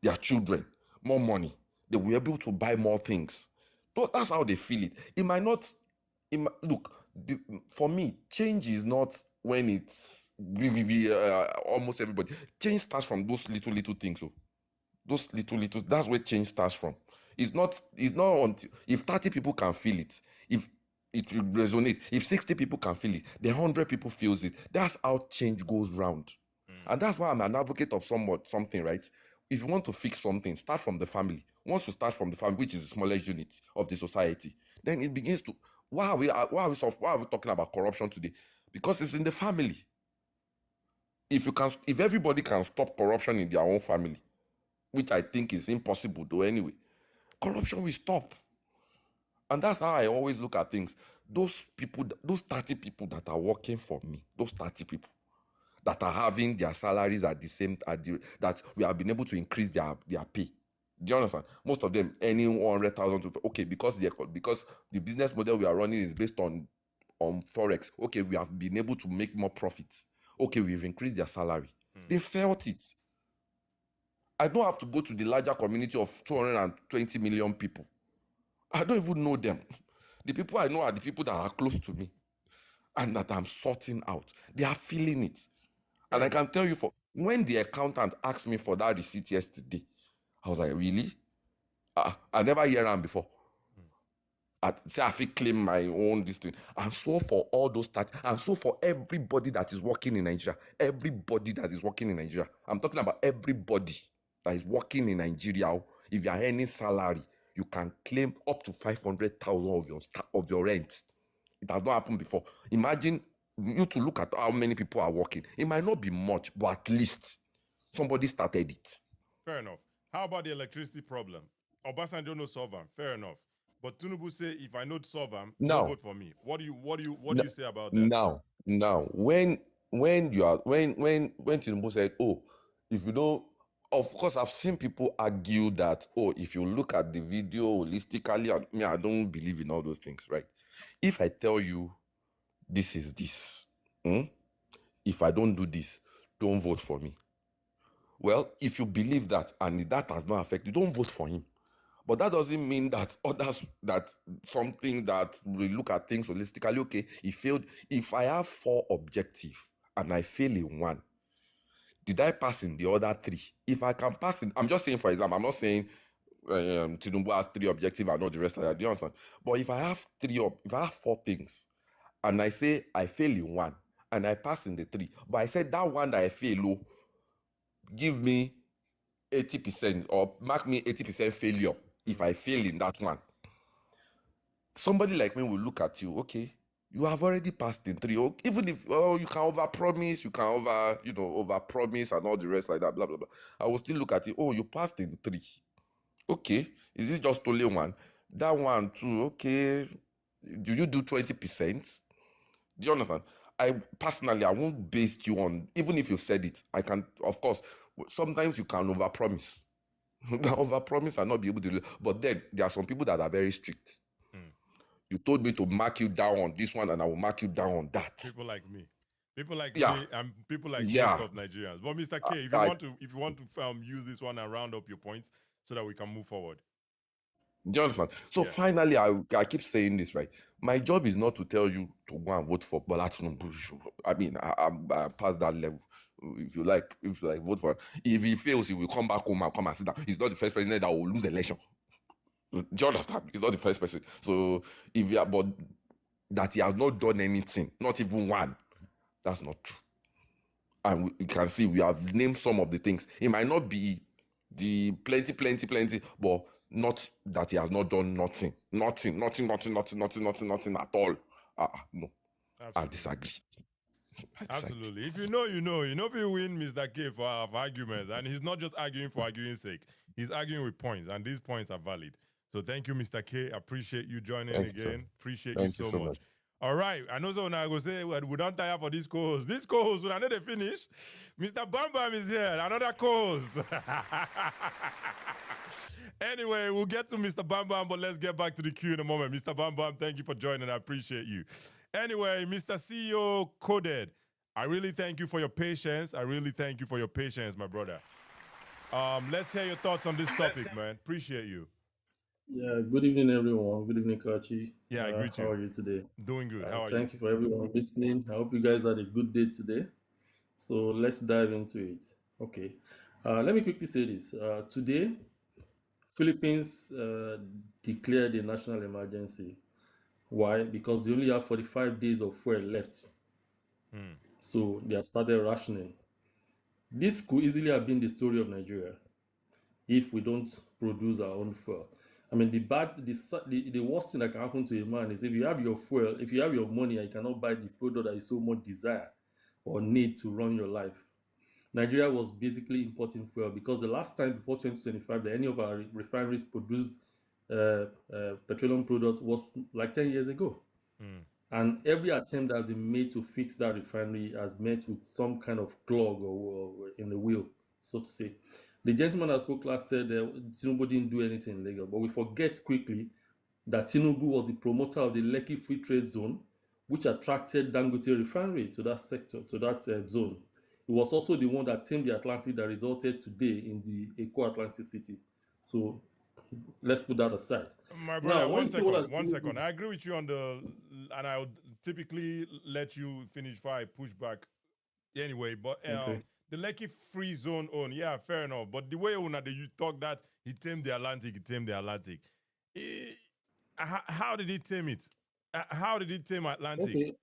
[SPEAKER 8] their children, more money. They will be able to buy more things. So that's how they feel it. It might not, look, for me, change is not when it's almost everybody. Change starts from those little things. So those little, that's where change starts from. It's not until if 30 people can feel it, if it will resonate, if 60 people can feel it, the 100 people feels it. That's how change goes round. And that's why I'm an advocate of something, right? If you want to fix something, start from the family. Once you start from the family, which is the smallest unit of the society, then it begins to. Why are we talking about corruption today? Because it's in the family. If everybody can stop corruption in their own family, which I think is impossible though anyway, corruption will stop. And that's how I always look at things. Those people, those 30 people that are working for me, those 30 people that are having their salaries at the same that we have been able to increase their pay. Do you understand? Most of them earning 100,000 okay, because the business model we are running is based on forex. Okay, we have been able to make more profits. Okay, we've increased their salary. They felt it. I don't have to go to the larger community of 220 million people. I don't even know them. The people I know are the people that are close to me and that I'm sorting out. They are feeling it. And I can tell you, when the accountant asked me for that receipt yesterday, I was like, really? I never hear them before. I say I feel claim my own this thing. And so for all those and so for everybody that is working in Nigeria, everybody that is working in Nigeria, I'm talking about everybody that is working in Nigeria. If you are earning salary, you can claim up to 500,000 of your rent. It has not happened before. Imagine you to look at how many people are working. It might not be much, but at least somebody started it.
[SPEAKER 1] Fair enough. How about the electricity problem? Obasanjo no solve them. Fair enough. But Tinubu say, if I know solve them, no vote for me. What do you say about that?
[SPEAKER 8] Now, when Tinubu said, oh, if you don't, of course, I've seen people argue that, oh, if you look at the video holistically, I don't believe in all those things, right? If I tell you this is this, if I don't do this, don't vote for me. Well, if you believe that and that has no effect, you don't vote for him. But that doesn't mean that others, that something that we look at things holistically, okay, he failed. If I have 4 objectives and I fail in one, did I pass in the other 3? If I can pass in, I'm just saying, for example, I'm not saying Tinubu has 3 objectives and not the rest of that. Do you understand? But if I have 4 things and I say I fail in one and I pass in the 3, but I said that one that I fail, give me 80% or mark me 80% failure if I fail in that one. Somebody like me will look at you, okay, you have already passed in 3. Even if you can over-promise, you can over-promise and all the rest like that, blah, blah, blah. I will still look at it, you passed in 3. Okay, is it just only one? That one too, okay. Do you do 20%? Do you understand? I personally, I won't base you on, even if you said it, I can, of course, sometimes you can overpromise. Overpromise and not be able to do, but then there are some people that are very strict. You told me to mark you down on this one and I will mark you down on that.
[SPEAKER 1] People like me. People like
[SPEAKER 8] Yeah.
[SPEAKER 1] me and people like
[SPEAKER 8] Yeah.
[SPEAKER 1] most of Nigerians. But Mr. K, if you want to use this one and round up your points so that we can move forward.
[SPEAKER 8] Do you understand? So finally, I keep saying this, right? My job is not to tell you to go and vote for Bola Tinubu. I mean, I'm past that level. If you like, vote for him. If he fails, he will come back home and come and sit down. He's not the first president that will lose election. Do you understand? He's not the first person. So but that he has not done anything, not even one, that's not true. And you can see we have named some of the things. It might not be the plenty, but not that he has not done nothing at all. No,
[SPEAKER 1] Absolutely.
[SPEAKER 8] I disagree.
[SPEAKER 1] Absolutely. If you know, you know. You know if you win Mr. K for arguments, and he's not just arguing for arguing's sake. He's arguing with points, and these points are valid. So thank you, Mr. K. Appreciate you joining
[SPEAKER 8] Thank you, sir.
[SPEAKER 1] again. Appreciate you
[SPEAKER 8] Thank you
[SPEAKER 1] so
[SPEAKER 8] so
[SPEAKER 1] much.
[SPEAKER 8] much.
[SPEAKER 1] All right. I know so now I go say well, we don't tire for this co-host. This co-host, when I know they finish, Mr. Bam Bam is here. Another co-host. Anyway, we'll get to Mr. Bam Bam, but let's get back to the queue in a moment. Mr. Bam Bam, thank you for joining. I appreciate you. Anyway, Mr. CEO Coded, I really thank you for your patience. I really thank you for your patience, my brother. Let's hear your thoughts on this topic, man. Appreciate you.
[SPEAKER 9] Yeah, good evening, everyone. Good evening, Kachi.
[SPEAKER 1] Yeah, I greet you.
[SPEAKER 9] How are you today?
[SPEAKER 1] Doing good. How are you?
[SPEAKER 9] Thank you for everyone listening. I hope you guys had a good day today. So let's dive into it. Okay. Let me quickly say this. Today, Philippines declared a national emergency. Why? Because they only have 45 days of fuel left. So they have started rationing. This could easily have been the story of Nigeria if we don't produce our own fuel. I mean, the worst thing that can happen to a man is if you have your fuel, if you have your money and you cannot buy the product that you so much desire or need to run your life. Nigeria was basically importing fuel because the last time before 2025 that any of our refineries produced petroleum product was like 10 years ago. And every attempt that has been made to fix that refinery has met with some kind of clog or in the wheel, so to say. The gentleman that spoke last said Tinubu didn't do anything illegal, but we forget quickly that Tinubu was the promoter of the Lekki Free Trade Zone, which attracted Dangote Refinery to that sector, to that zone. He was also the one that tamed the Atlantic that resulted today in the Eco-Atlantic City. So let's put that aside.
[SPEAKER 1] My brother,
[SPEAKER 9] Now,
[SPEAKER 1] one second. I agree with you on and I would typically let you finish before I push back anyway, but
[SPEAKER 9] Okay.
[SPEAKER 1] the Lekki Free Zone yeah, fair enough. But the way you talk that he tamed the Atlantic, how did he tame it? How did he tame Atlantic?
[SPEAKER 9] Okay.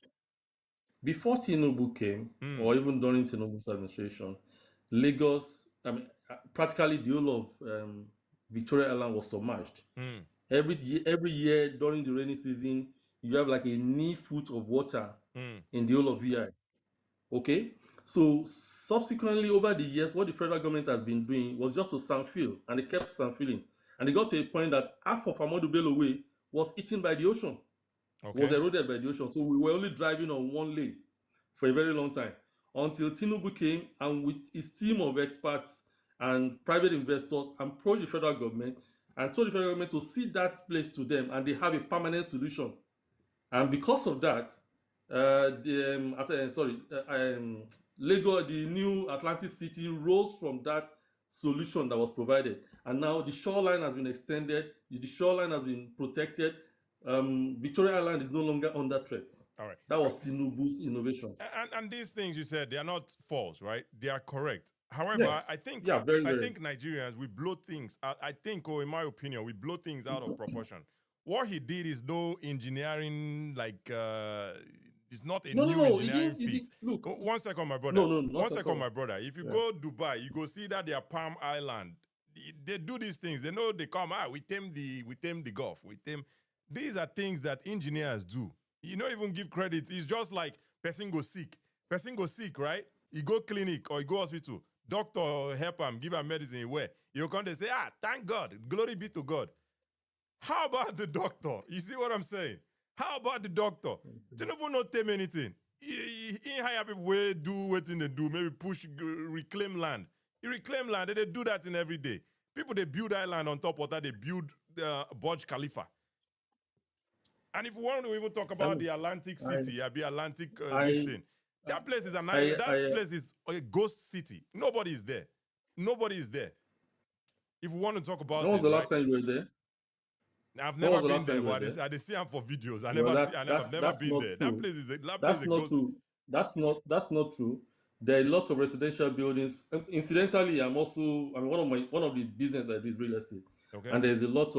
[SPEAKER 9] Before Tinubu came, or even during Tinubu's administration, Lagos, practically the whole of Victoria Island was submerged. Every year during the rainy season, you have like a knee foot of water in the whole of VI. Okay, so subsequently over the years, what the federal government has been doing was just to sandfill, and they kept sandfilling, and they got to a point that half of Amadu Bello Way was eaten by the ocean, was eroded by the ocean. So we were only driving on one lane for a very long time until Tinubu came and with his team of experts and private investors approached the federal government and told the federal government to see that place to them, and they have a permanent solution. And because of that, Lagos, the new Atlantic City, rose from that solution that was provided, and now the shoreline has been extended. The shoreline has been protected. Victoria Island is no longer under threat.
[SPEAKER 1] All right,
[SPEAKER 9] that was Tinubu's innovation.
[SPEAKER 1] And these things you said, they are not false, right? They are correct. However,
[SPEAKER 9] Yes.
[SPEAKER 1] I think
[SPEAKER 9] very.
[SPEAKER 1] I think Nigerians, we blow things. I think, or in my opinion, we blow things out of proportion. What he did is no engineering, it's not a new engineering feat.
[SPEAKER 9] Look,
[SPEAKER 1] one second, my brother.
[SPEAKER 9] No,
[SPEAKER 1] one second, my brother. If you go Dubai, you go see that their Palm Island. They do these things. They know they come out. We tame the Gulf. These are things that engineers do. You don't even give credit. It's just like person go sick. Person go sick, right? You go clinic or you go hospital. Doctor help him, give him medicine. Where you come, they say, thank God, glory be to God. How about the doctor? You see what I'm saying? How about the doctor? Tinubu not tame anything. He hire people where do what they do. Maybe push reclaim land. You reclaim land. They do that in every day. People they build island on top of that. They build Burj Khalifa. And if we want to even talk about the Atlantic City, Atlantic this thing, that place is place is a ghost city. Nobody is there. Nobody is there. If we want to talk about
[SPEAKER 9] when was the last time you were there?
[SPEAKER 1] I've never been there, but I see them for videos. I've never been there. That place is
[SPEAKER 9] that's not true. That's not true. There are a lot of residential buildings. Incidentally, one of the business I do is real estate.
[SPEAKER 1] Okay.
[SPEAKER 9] And there's a lot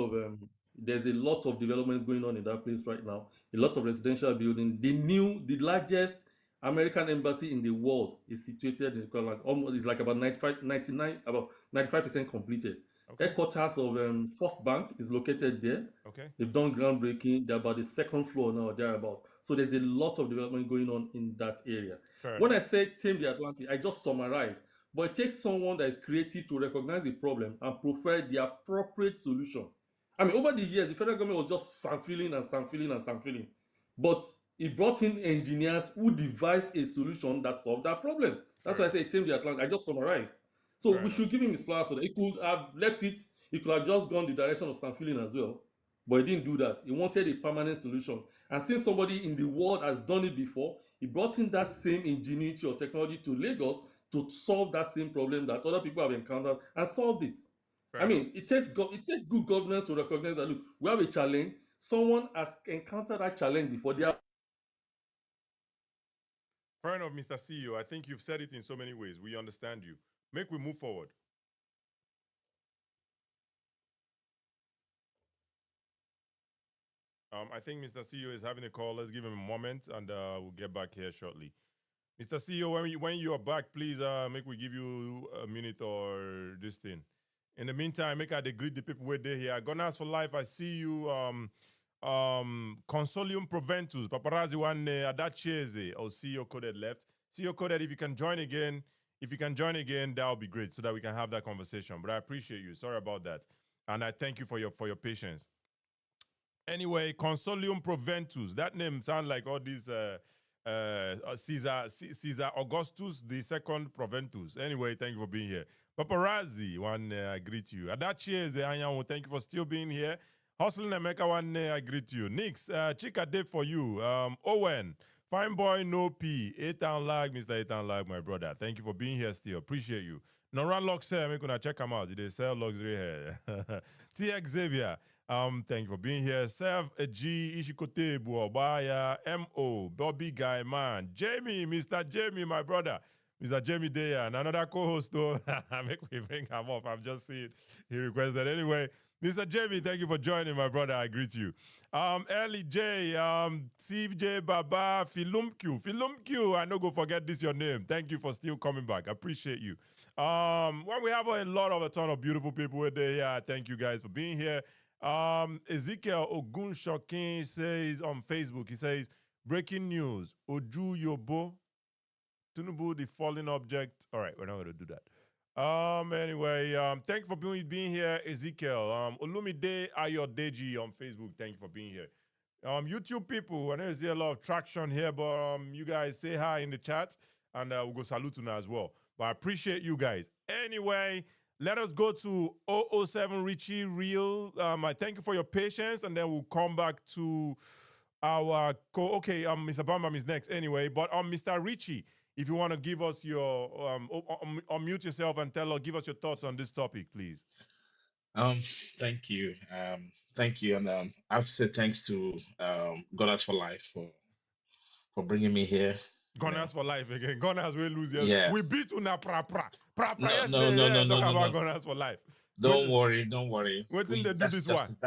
[SPEAKER 9] of developments going on in that place right now. A lot of residential building. The largest American embassy in the world is situated in Kuala Lumpur. It's like about 95% completed.
[SPEAKER 1] Okay.
[SPEAKER 9] Headquarters of First Bank is located there.
[SPEAKER 1] Okay.
[SPEAKER 9] They've done groundbreaking. They're about the second floor now, thereabout. So there's a lot of development going on in that area.
[SPEAKER 1] Fair
[SPEAKER 9] When I
[SPEAKER 1] enough.
[SPEAKER 9] say tame the Atlantic, I just summarize. But it takes someone that is creative to recognize the problem and provide the appropriate solution. I mean, over the years, the federal government was just samfilling and samfilling and samfilling. But it brought in engineers who devised a solution that solved that problem. That's
[SPEAKER 1] Fair
[SPEAKER 9] why I
[SPEAKER 1] enough.
[SPEAKER 9] say tame the Atlantic. I just summarized. So
[SPEAKER 1] Fair
[SPEAKER 9] we
[SPEAKER 1] enough.
[SPEAKER 9] should give him his flowers for that. He could have left it. He could have just gone the direction of samfilling as well. But he didn't do that. He wanted a permanent solution. And since somebody in the world has done it before, he brought in that same ingenuity or technology to Lagos to solve that same problem that other people have encountered and solved it.
[SPEAKER 1] Fair
[SPEAKER 9] I
[SPEAKER 1] enough.
[SPEAKER 9] mean, it takes good governance to recognize that, look, we have a challenge. Someone has encountered that challenge before. They are
[SPEAKER 1] Fair enough, Mr. CEO. I think you've said it in so many ways. We understand you. Make we move forward. I think Mr. CEO is having a call. Let's give him a moment, and we'll get back here shortly. Mr. CEO, when you are back, please make we give you a minute or this thing. In the meantime, make I dey greet the people where they here. Gunners for life. I see you. Consolium Proventus, Paparazzi one Adacheze, or CEO coded left. CEO coded, if you can join again, that would be great so that we can have that conversation. But I appreciate you. Sorry about that. And I thank you for your patience. Anyway, Consolium Proventus. That name sounds like all these Caesar Augustus the second Proventus. Anyway, thank you for being here. Paparazzi, one I greet you. Adachi is thank you for still being here. Hustling Emeka, one I greet you. Nix, Chika Dave for you. Owen, fine boy, no P. 8-town lag, Mr. 8-town lag, my brother. Thank you for being here still. Appreciate you. Nora Locks here, make gonna check them out. They sell luxury hair. TX Xavier. Thank you for being here. Sev G Ishikote Buobaya MO Bobby Guy Man Jamie, Mr. Jamie, my brother. Mr. Jamie Deya, and another co-host though. Make me bring him up. I'm just seeing he requested. Anyway, Mr. Jamie, thank you for joining, my brother. I greet you. Ellie J, CJ Baba, Filumq. I know go forget this your name. Thank you for still coming back. I appreciate you. Well, we have a ton of beautiful people with here. Thank you guys for being here. Ezekiel Ogunshokin says on Facebook, he says, breaking news, Oju Yobo, Tinubu, the falling object. All right, we're not going to do that. Anyway, thank you for being here, Ezekiel. Olumide Ayodeji on Facebook, thank you for being here. YouTube people, I know you see a lot of traction here, but you guys say hi in the chat, and we'll go salute you now as well. But I appreciate you guys. Anyway, let us go to 007 Richie Real. I thank you for your patience, and then we'll come back to our okay, Mr. Bambam is next anyway, but Mr. Richie, if you want to give us your unmute yourself and give us your thoughts on this topic, please.
[SPEAKER 10] Thank you. Thank you, and I have to say thanks to Goddess for Life for bringing me here.
[SPEAKER 1] Gunners for life again. Gunners will lose.
[SPEAKER 10] Yeah.
[SPEAKER 1] We beat una pra
[SPEAKER 10] No,
[SPEAKER 1] yesterday.
[SPEAKER 10] no,
[SPEAKER 1] Talk about
[SPEAKER 10] no.
[SPEAKER 1] Gunners for life.
[SPEAKER 10] Don't worry.
[SPEAKER 1] Wait till they do this one.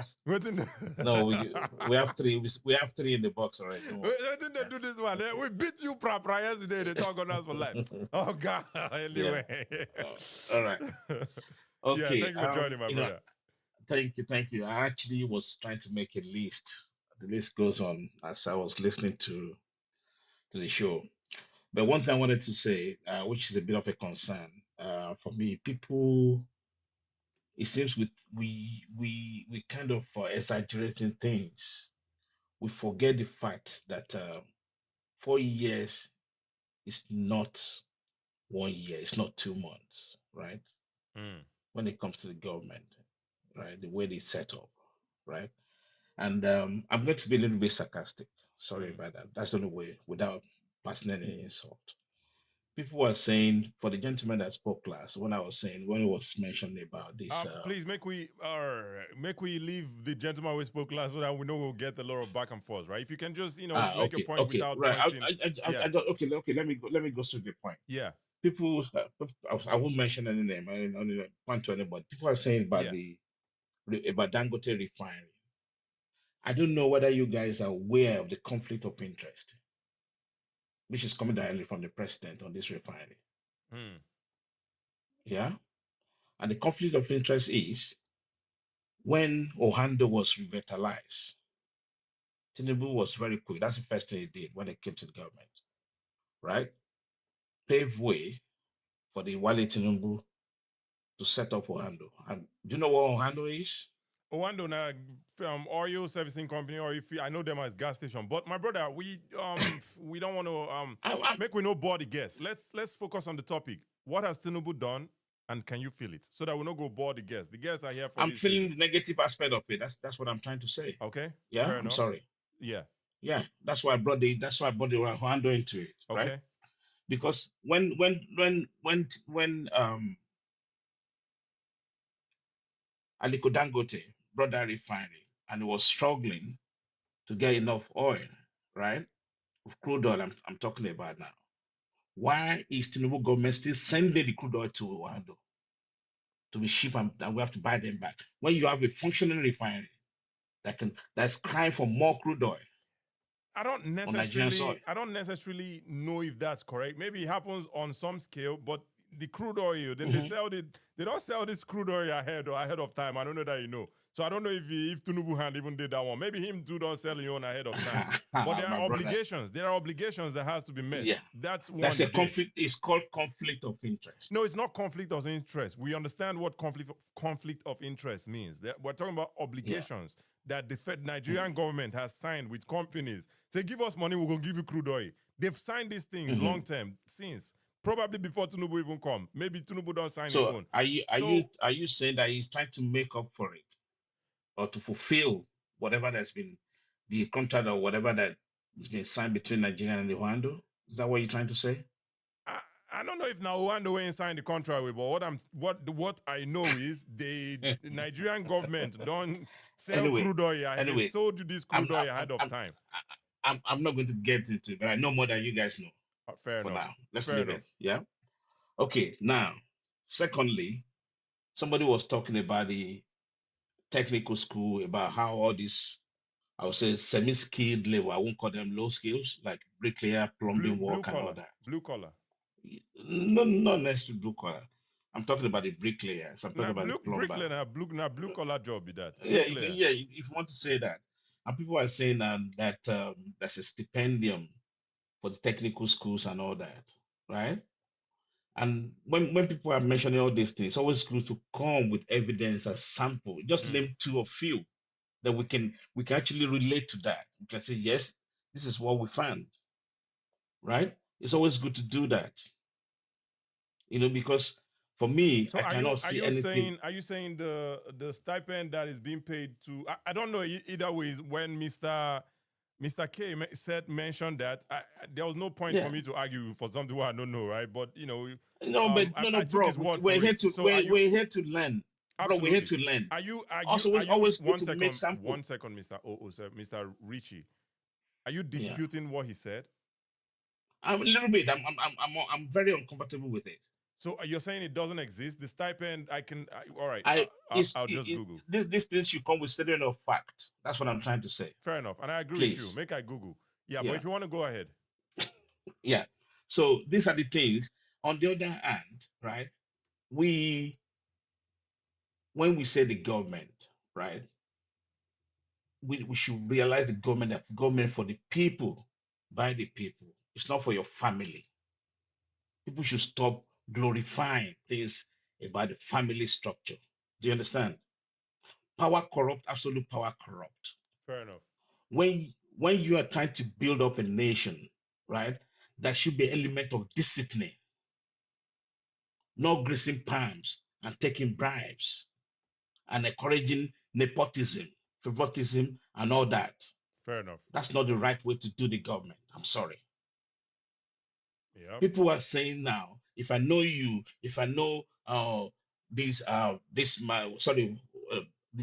[SPEAKER 10] No, we have three. We have three in the box already.
[SPEAKER 1] Wait till they do this one. We beat you pra yesterday. They talk Gunners for life. Oh God. Anyway.
[SPEAKER 10] Yeah. All right. Okay.
[SPEAKER 1] Yeah, thank you for joining, my brother.
[SPEAKER 10] Thank you. I actually was trying to make a list. The list goes on as I was listening to the show. But one thing I wanted to say, which is a bit of a concern for me, people, it seems we kind of exaggerating things. We forget the fact that 4 years is not 1 year, it's not 2 months, right? When it comes to the government, right? The way they set up, right? And I'm going to be a little bit sarcastic. Sorry about that. That's the only way, without passing any insult. People were saying, for the gentleman that spoke last, when it was mentioned about this.
[SPEAKER 1] Please make we leave the gentleman who spoke last so that we know we'll get a lot of back and forth, right? If you can just make a point without pointing.
[SPEAKER 10] Okay. Let me go through the point.
[SPEAKER 1] Yeah.
[SPEAKER 10] People, I won't mention any name. I don't point to anybody. People are saying about about Dangote refinery. I don't know whether you guys are aware of the conflict of interest, which is coming directly from the president on this refinery. Yeah. And the conflict of interest is when Ohando was revitalized, Tinubu was very quick. That's the first thing he did when he came to the government, right? Pave way for the Wale Tinubu to set up Ohando. And do you know what Ohando is?
[SPEAKER 1] Owando na oil servicing company, or if I know them as gas station. But my brother, we don't want to
[SPEAKER 10] I'm,
[SPEAKER 1] make we no body guess. Let's focus on the topic. What has Tinubu done, and can you feel it? So that we not go board the guests. The guests are here for
[SPEAKER 10] I'm
[SPEAKER 1] this
[SPEAKER 10] feeling
[SPEAKER 1] reason.
[SPEAKER 10] the negative aspect of it. That's what I'm trying to say.
[SPEAKER 1] Okay,
[SPEAKER 10] Yeah,
[SPEAKER 1] fair
[SPEAKER 10] I'm
[SPEAKER 1] enough.
[SPEAKER 10] sorry.
[SPEAKER 1] Yeah.
[SPEAKER 10] Yeah, that's why I brought the Ohando into it, right?
[SPEAKER 1] Okay.
[SPEAKER 10] Because when Aliko Dangote brought that refinery and it was struggling to get enough oil, right? Of crude oil I'm talking about now. Why is Tinubu government still sending the crude oil to Ohando to be shipped and we have to buy them back? When you have a functioning refinery that's crying for more crude oil
[SPEAKER 1] I don't
[SPEAKER 10] on Nigerian soil.
[SPEAKER 1] necessarily know if that's correct. Maybe it happens on some scale, but the crude oil, then
[SPEAKER 10] Mhm.
[SPEAKER 1] they don't sell this crude oil ahead of time. I don't know that you know. So I don't know if Tunubu hand even did that one. Maybe him too don't sell it on ahead of time. But there are
[SPEAKER 10] My brother.
[SPEAKER 1] obligations. There are obligations that has to be met.
[SPEAKER 10] Yeah.
[SPEAKER 1] That's
[SPEAKER 10] That's
[SPEAKER 1] one
[SPEAKER 10] a
[SPEAKER 1] day.
[SPEAKER 10] conflict. It's called conflict of interest.
[SPEAKER 1] No, it's not conflict of interest. We understand what conflict of interest means. We're talking about
[SPEAKER 10] Yeah.
[SPEAKER 1] obligations that the Nigerian government has signed with companies. Say, give us money, we're going to give you crude oil. They've signed these things
[SPEAKER 10] Mhm.
[SPEAKER 1] long term since probably before Tinubu even come. Maybe Tinubu don't sign his
[SPEAKER 10] So
[SPEAKER 1] own.
[SPEAKER 10] are you saying that he's trying to make up for it or to fulfill whatever that's been the contract or whatever that has been signed between Nigeria and Rwanda? Is that what you're trying to say?
[SPEAKER 1] I don't know if now Rwanda ain't signed the contract with, but what I know is the Nigerian government don't sell
[SPEAKER 10] Anyway,
[SPEAKER 1] crude oil. They
[SPEAKER 10] anyway,
[SPEAKER 1] sold you this
[SPEAKER 10] I'm
[SPEAKER 1] crude oil ahead of time.
[SPEAKER 10] I'm not going to get into it, but I know more than you guys know
[SPEAKER 1] Fair
[SPEAKER 10] for
[SPEAKER 1] enough.
[SPEAKER 10] now. Let's
[SPEAKER 1] Fair
[SPEAKER 10] leave
[SPEAKER 1] enough.
[SPEAKER 10] it. Yeah. Okay. Now, secondly, somebody was talking about the technical school, about how all this, I would say, semi-skilled level, I won't call them low skills, like bricklayer, plumbing
[SPEAKER 1] Blue
[SPEAKER 10] work, and all
[SPEAKER 1] collar.
[SPEAKER 10] that.
[SPEAKER 1] Blue collar.
[SPEAKER 10] No, not necessarily blue collar. I'm talking about the bricklayers. I'm talking
[SPEAKER 1] Now
[SPEAKER 10] about the plumber.
[SPEAKER 1] bricklayer blue collar job be that.
[SPEAKER 10] Yeah,
[SPEAKER 1] Bricklayer.
[SPEAKER 10] if you want to say that. And people are saying that there's a stipendium for the technical schools and all that, right? And when people are mentioning all these things, it's always good to come with evidence as sample. Just name two or few that we can actually relate to that. We can say, yes, this is what we found, right? It's always good to do that, because for me,
[SPEAKER 1] So
[SPEAKER 10] I cannot
[SPEAKER 1] are
[SPEAKER 10] see
[SPEAKER 1] you
[SPEAKER 10] anything.
[SPEAKER 1] saying the stipend that is being paid to I don't know either way is when Mr. K mentioned that there was no point for
[SPEAKER 10] Yeah.
[SPEAKER 1] me to argue for something I don't know, right? But
[SPEAKER 10] No, but no,
[SPEAKER 1] I took
[SPEAKER 10] bro.
[SPEAKER 1] his word
[SPEAKER 10] We're
[SPEAKER 1] for
[SPEAKER 10] here
[SPEAKER 1] it.
[SPEAKER 10] to
[SPEAKER 1] So are
[SPEAKER 10] we're,
[SPEAKER 1] you
[SPEAKER 10] we're here to learn, bro. We're here
[SPEAKER 1] absolutely
[SPEAKER 10] to learn. Also,
[SPEAKER 1] are
[SPEAKER 10] it's
[SPEAKER 1] you
[SPEAKER 10] always good to make sample.
[SPEAKER 1] one second, Mr. Sir, Mr. Richie? Are you
[SPEAKER 10] Yeah,
[SPEAKER 1] disputing what he said?
[SPEAKER 10] I'm a little bit. I'm very uncomfortable with it.
[SPEAKER 1] So you're saying it doesn't exist? The stipend, all right,
[SPEAKER 10] I it's
[SPEAKER 1] I'll just Google.
[SPEAKER 10] this thing should come with statement of fact. That's what I'm trying to say.
[SPEAKER 1] Fair enough. And I agree with you.
[SPEAKER 10] Please,
[SPEAKER 1] Make I Google. Yeah, but
[SPEAKER 10] yeah,
[SPEAKER 1] if you want to go ahead.
[SPEAKER 10] yeah. So these are the things. On the other hand, right? We when we say the government, right? We should realize the government for the people, by the people. It's not for your family. People should stop glorifying things about the family structure. Do you understand? Power corrupt, absolute power corrupt.
[SPEAKER 1] Fair enough.
[SPEAKER 10] When you are trying to build up a nation, right, there should be an element of discipline, not greasing palms and taking bribes and encouraging nepotism, favoritism, and all that.
[SPEAKER 1] Fair enough.
[SPEAKER 10] That's not the right way to do the government. I'm sorry.
[SPEAKER 1] Yeah.
[SPEAKER 10] People are saying now, if I know you, if I know the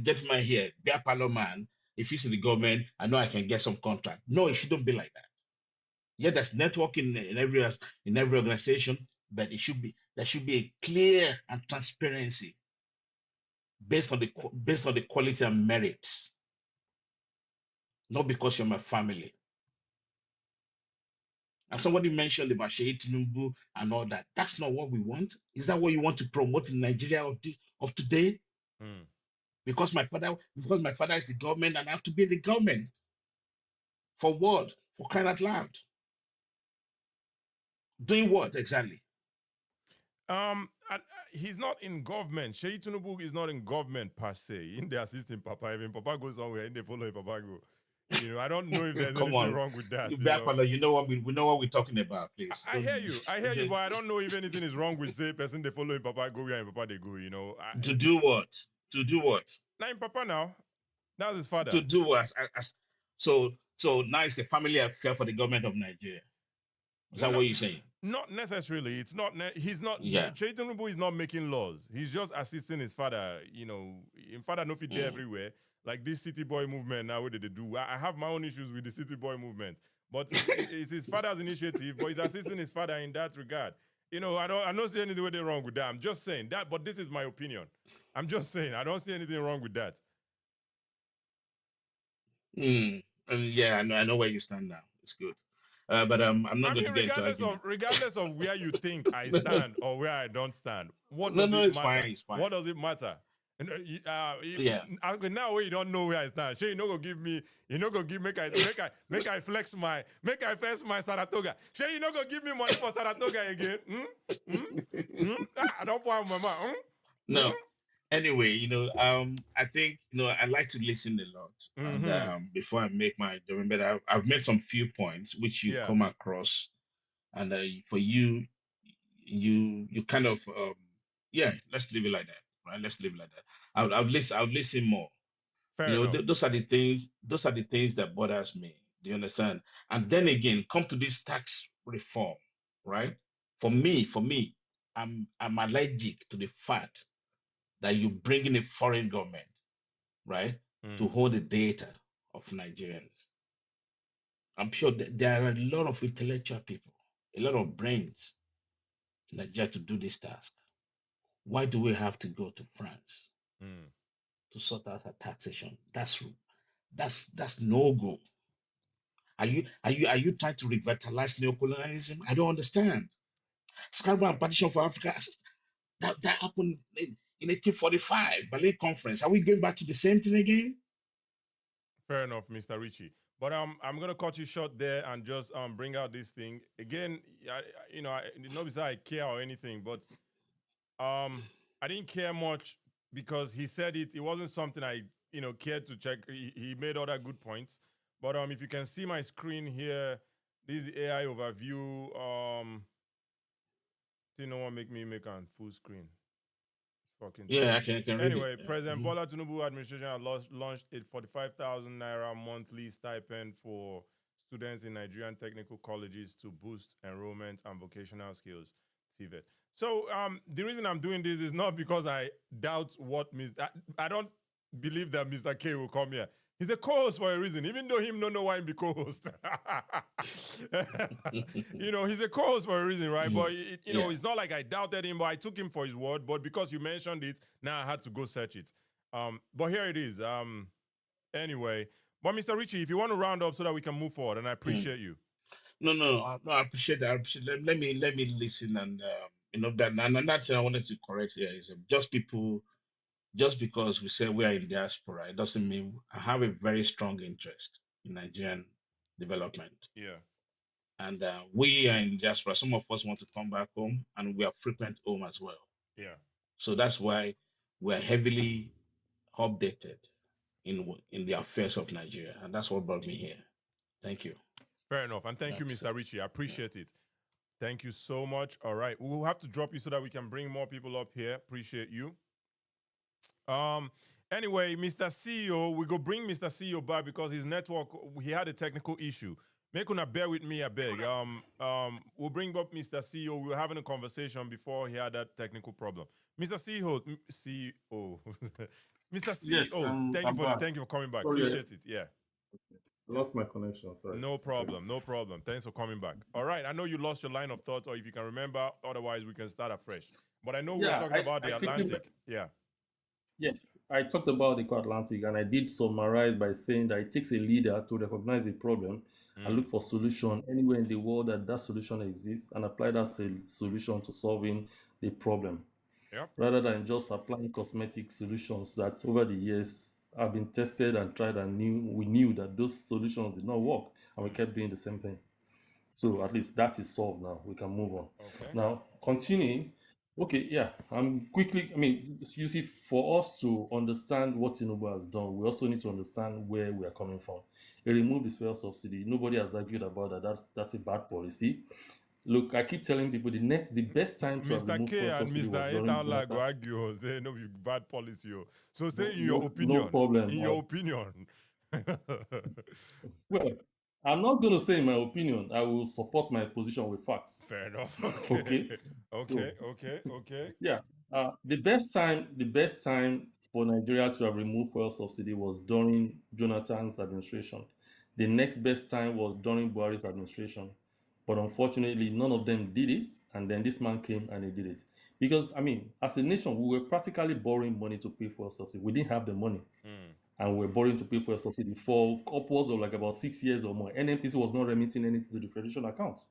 [SPEAKER 10] gentleman here, beer parlor man, if he's in the government, I know I can get some contract. No, it shouldn't be like that. Yeah, there's networking in every organization, but there should be a clear and transparency based on the quality and merits, not because you're my family. And somebody mentioned about Tinubu and all that. That's not what we want. Is that what you want to promote in Nigeria of today?
[SPEAKER 1] Mm.
[SPEAKER 10] Because my father is the government and I have to be the government. For what? For crying out loud. Doing what exactly?
[SPEAKER 1] He's not in government. Sheyi Tinubu is not in government per se. In the assisting Papa, even Papa goes somewhere and they follow Papa go. I don't know if there's
[SPEAKER 10] Come
[SPEAKER 1] anything
[SPEAKER 10] on.
[SPEAKER 1] wrong with that.
[SPEAKER 10] You know what we know what we're talking about, please.
[SPEAKER 1] I hear you. I hear you, but I don't know if anything is wrong with say person they follow him Papa go where him Papa they go.
[SPEAKER 10] To do what? To do what?
[SPEAKER 1] Now him Papa now. That's his father.
[SPEAKER 10] To do what? So now it's a family affair for the government of Nigeria. Is that what you're saying?
[SPEAKER 1] Not necessarily. It's not. He's not.
[SPEAKER 10] Yeah.
[SPEAKER 1] Sheyi Tinubu is not making laws. He's just assisting his father. His father no fit there everywhere. Like this city boy movement now, what did they do? I have my own issues with the city boy movement, but it's his father's initiative. But he's assisting his father in that regard. I don't see anything wrong with that. I'm just saying that. But this is my opinion. I'm just saying I don't see anything wrong with that.
[SPEAKER 10] And yeah, I know where you stand now. It's good. But I'm not going to get into argument.
[SPEAKER 1] Regardless of where you think I stand or where I don't stand, what
[SPEAKER 10] No,
[SPEAKER 1] does
[SPEAKER 10] no,
[SPEAKER 1] it
[SPEAKER 10] it's
[SPEAKER 1] matter?
[SPEAKER 10] fine. It's fine.
[SPEAKER 1] What does it matter?
[SPEAKER 10] Yeah.
[SPEAKER 1] Now you don't know where I stand. Sure, you no go give me. You no go give make I flex my Saratoga. Sure, you no go give me money for Saratoga again. I don't want my mama.
[SPEAKER 10] No. Anyway, I think I like to listen a lot, and before I make my judgment, but I've made some few points which you come across, and for you kind of let's leave it like that, right? Let's leave it like that. I'll listen more.
[SPEAKER 1] Fair enough.
[SPEAKER 10] Those are the things. Those are the things that bothers me. Do you understand? And then again, come to this tax reform, right? For me, I'm allergic to the fact that you bring in a foreign government, right, to hold the data of Nigerians. I'm sure that there are a lot of intellectual people, a lot of brains in Nigeria to do this task. Why do we have to go to France to sort out our taxation? That's no go. Are you trying to revitalize neocolonialism? I don't understand. Scarborough and Partition for Africa, that happened in 1845, Berlin Conference. Are we going back to the same thing again?
[SPEAKER 1] Fair enough, Mr. Ritchie. But I'm gonna cut you short there and just bring out this thing again. Not because I care or anything, but I didn't care much because he said it. It wasn't something I cared to check. He made other good points. But if you can see my screen here, this is the AI overview. No one make me make on full screen. Fucking
[SPEAKER 10] yeah, I can read
[SPEAKER 1] anyway,
[SPEAKER 10] it.
[SPEAKER 1] President Bola Tinubu administration has launched a 45,000 naira monthly stipend for students in Nigerian technical colleges to boost enrollment and vocational skills. TVET. So the reason I'm doing this is not because I doubt what I don't believe that Mr. K will come here. He's a co-host for a reason, even though him don't know why I'm the co-host. He's a co-host for a reason, right? But it's not like I doubted him, but I took him for his word. But because you mentioned it, now I had to go search it. But here it is. Anyway, but Mr. Ritchie, if you want to round up so that we can move forward, and I appreciate you.
[SPEAKER 10] No, I appreciate that. Let me listen, and that. And another thing I wanted to correct here is just because we say we are in diaspora, it doesn't mean I have a very strong interest in Nigerian development.
[SPEAKER 1] Yeah.
[SPEAKER 10] And we are in diaspora. Some of us want to come back home, and we are frequent home as well.
[SPEAKER 1] Yeah.
[SPEAKER 10] So that's why we're heavily updated in the affairs of Nigeria, and that's what brought me here. Thank you.
[SPEAKER 1] Fair enough, and thank you, Mr. Ritchie. I appreciate it. Thank you so much. All right, we'll have to drop you so that we can bring more people up here. Appreciate you. Anyway, Mr. CEO, we go bring Mr. CEO back because his network, he had a technical issue. Make una bear with me, I beg. We'll bring up Mr. CEO. We were having a conversation before he had that technical problem. Mr. CEO, Mr. CEO,
[SPEAKER 9] Yes,
[SPEAKER 1] thank you for coming back.
[SPEAKER 9] Sorry.
[SPEAKER 1] Appreciate it. Yeah.
[SPEAKER 9] I lost my connection. Sorry.
[SPEAKER 1] No problem. Thanks for coming back. All right. I know you lost your line of thought, or if you can remember, otherwise we can start afresh. But I know we were talking about the Atlantic. Yeah.
[SPEAKER 9] Yes, I talked about the Atlantic, and I did summarize by saying that it takes a leader to recognize a problem and look for solution anywhere in the world that that solution exists and apply that solution to solving the problem,
[SPEAKER 1] Yep.
[SPEAKER 9] rather than just applying cosmetic solutions that over the years have been tested and tried and we knew that those solutions did not work and we kept doing the same thing. So at least that is solved now. We can move on.
[SPEAKER 1] Okay.
[SPEAKER 9] Now, continuing. Okay, yeah. I'm quickly. I mean, you see, for us to understand what Tinubu has done, we also need to understand where we are coming from. He removed the fuel subsidy. Nobody has argued about that. That's a bad policy. Look, I keep telling people the best time to have
[SPEAKER 1] Mr.
[SPEAKER 9] removed
[SPEAKER 1] K
[SPEAKER 9] fuel
[SPEAKER 1] and
[SPEAKER 9] subsidy
[SPEAKER 1] Mr.
[SPEAKER 9] was during
[SPEAKER 1] Etanla go
[SPEAKER 9] Jonathan.
[SPEAKER 1] argue say no be bad policy. So say
[SPEAKER 9] No,
[SPEAKER 1] in your
[SPEAKER 9] no
[SPEAKER 1] opinion.
[SPEAKER 9] problem.
[SPEAKER 1] In your opinion.
[SPEAKER 9] Well, I'm not going to say my opinion. I will support my position with facts.
[SPEAKER 1] Fair enough. Okay.
[SPEAKER 9] Okay.
[SPEAKER 1] Okay.
[SPEAKER 9] Yeah. The best time for Nigeria to have removed fuel subsidy was during Jonathan's administration. The next best time was during Buhari's administration. But unfortunately, none of them did it. And then this man came and he did it. Because, I mean, as a nation, we were practically borrowing money to pay for subsidy. We didn't have the money. And we were borrowing to pay for a subsidy for upwards of like about 6 years or more. NNPC was not remitting anything to the Federation account.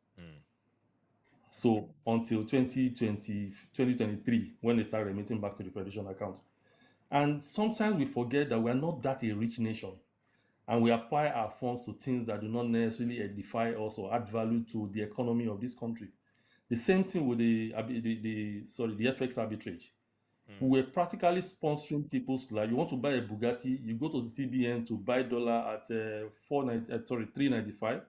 [SPEAKER 9] So until 2023, when they start remitting back to the Federation account. And sometimes we forget that we're not that a rich nation. And we apply our funds to things that do not necessarily edify us or add value to the economy of this country. The same thing with the FX arbitrage. We were practically sponsoring people's life. You want to buy a Bugatti, you go to the CBN to buy dollar at 395,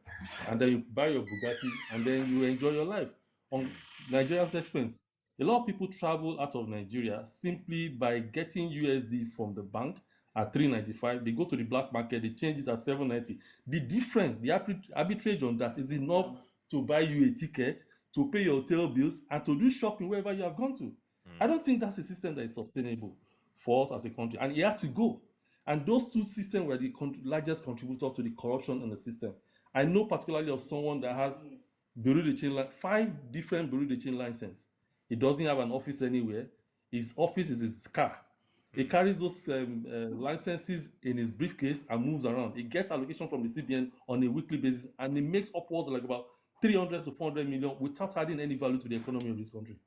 [SPEAKER 9] and then you buy your Bugatti, and then you enjoy your life on Nigeria's expense. A lot of people travel out of Nigeria simply by getting USD from the bank at 395. They go to the black market, they change it at 790. The difference, the arbitrage on that is enough to buy you a ticket, to pay your hotel bills, and to do shopping wherever you have gone to. I don't think that's a system that is sustainable for us as a country. And it had to go. And those two systems were the largest contributor to the corruption in the system. I know particularly of someone that has Bureau de Change, 5 different Bureau de Change licenses. He doesn't have an office anywhere. His office is his car. He carries those licenses in his briefcase and moves around. He gets allocation from the CBN on a weekly basis, and he makes upwards of like about 300 to 400 million without adding any value to the economy of this country.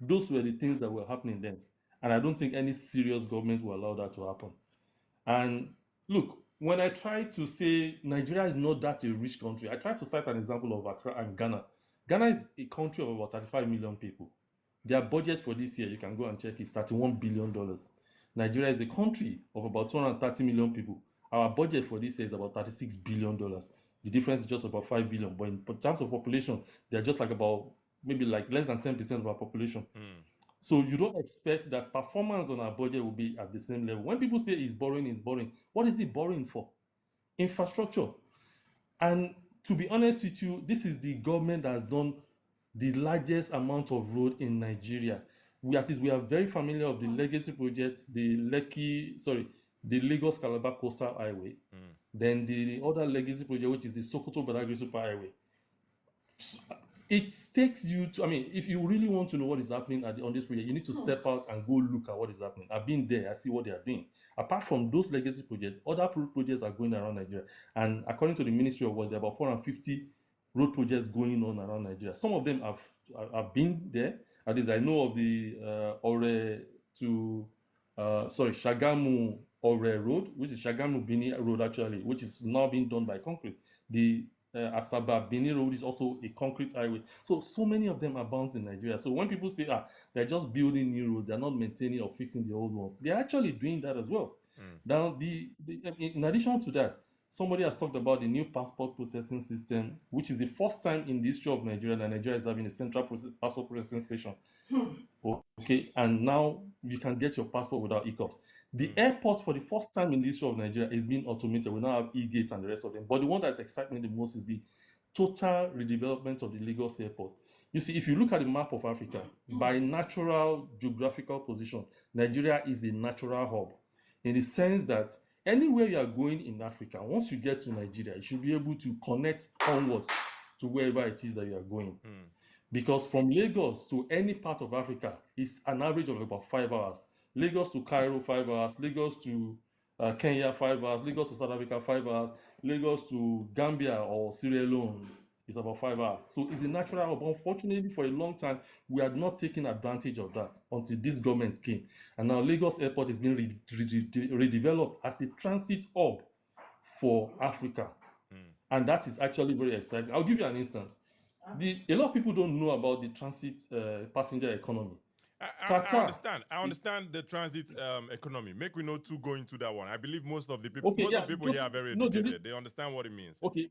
[SPEAKER 9] Those were the things that were happening then. And I don't think any serious government will allow that to happen. And look, when I try to say Nigeria is not that a rich country, I try to cite an example of Accra and Ghana. Ghana is a country of about 35 million people. Their budget for this year, you can go and check, is $31 billion. Nigeria is a country of about 230 million people. Our budget for this year is about $36 billion. The difference is just about 5 billion. But in terms of population, they're just like about maybe like less than 10% of our population. So you don't expect that performance on our budget will be at the same level. When people say he's borrowing, what is he borrowing for? Infrastructure. And to be honest with you, this is the government that has done the largest amount of road in Nigeria. We are very familiar of the legacy project, the Lagos Calabar Coastal Highway. Then the other legacy project, which is the Sokoto Badagry Super Highway. It takes you to, I mean, if you really want to know what is happening on this project, you need to step out and go look at what is happening. I've been there, I see what they are doing. Apart from those legacy projects, other projects are going around Nigeria. And according to the Ministry of Works, there are about 450 road projects going on around Nigeria. Some of them have been there. At least I know of the Shagamu Ore Road, which is Shagamu Bini Road actually, which is now being done by concrete. The Asaba Bini Road is also a concrete highway. So many of them are bound in Nigeria. So when people say, they're just building new roads, they're not maintaining or fixing the old ones, they're actually doing that as well. Now, in addition to that, somebody has talked about the new passport processing system, which is the first time in the history of Nigeria that Nigeria is having a central passport processing station. Okay, and now you can get your passport without hiccups. The airport, for the first time in the history of Nigeria, is being automated. We now have e-gates and the rest of them. But the one that excites me the most is the total redevelopment of the Lagos airport. You see, if you look at the map of Africa, by natural geographical position, Nigeria is a natural hub, in the sense that anywhere you are going in Africa, once you get to Nigeria, you should be able to connect onwards to wherever it is that you are going. Because from Lagos to any part of Africa is an average of about 5 hours. Lagos to Cairo 5 hours, Lagos to Kenya 5 hours, Lagos to South Africa 5 hours, Lagos to Gambia or Sierra Leone is about 5 hours. So it's a natural hub. Unfortunately, for a long time, we had not taken advantage of that until this government came. And now Lagos Airport is being redeveloped as a transit hub for Africa. And that is actually very exciting. I'll give you an instance. A lot of people don't know about the transit passenger economy.
[SPEAKER 1] I understand. I understand the transit economy. Make we know to go into that one. I believe most of the people,
[SPEAKER 9] Okay,
[SPEAKER 1] most
[SPEAKER 9] yeah,
[SPEAKER 1] of the people
[SPEAKER 9] because
[SPEAKER 1] here are very
[SPEAKER 9] no,
[SPEAKER 1] educated. They understand what it means.
[SPEAKER 9] okay,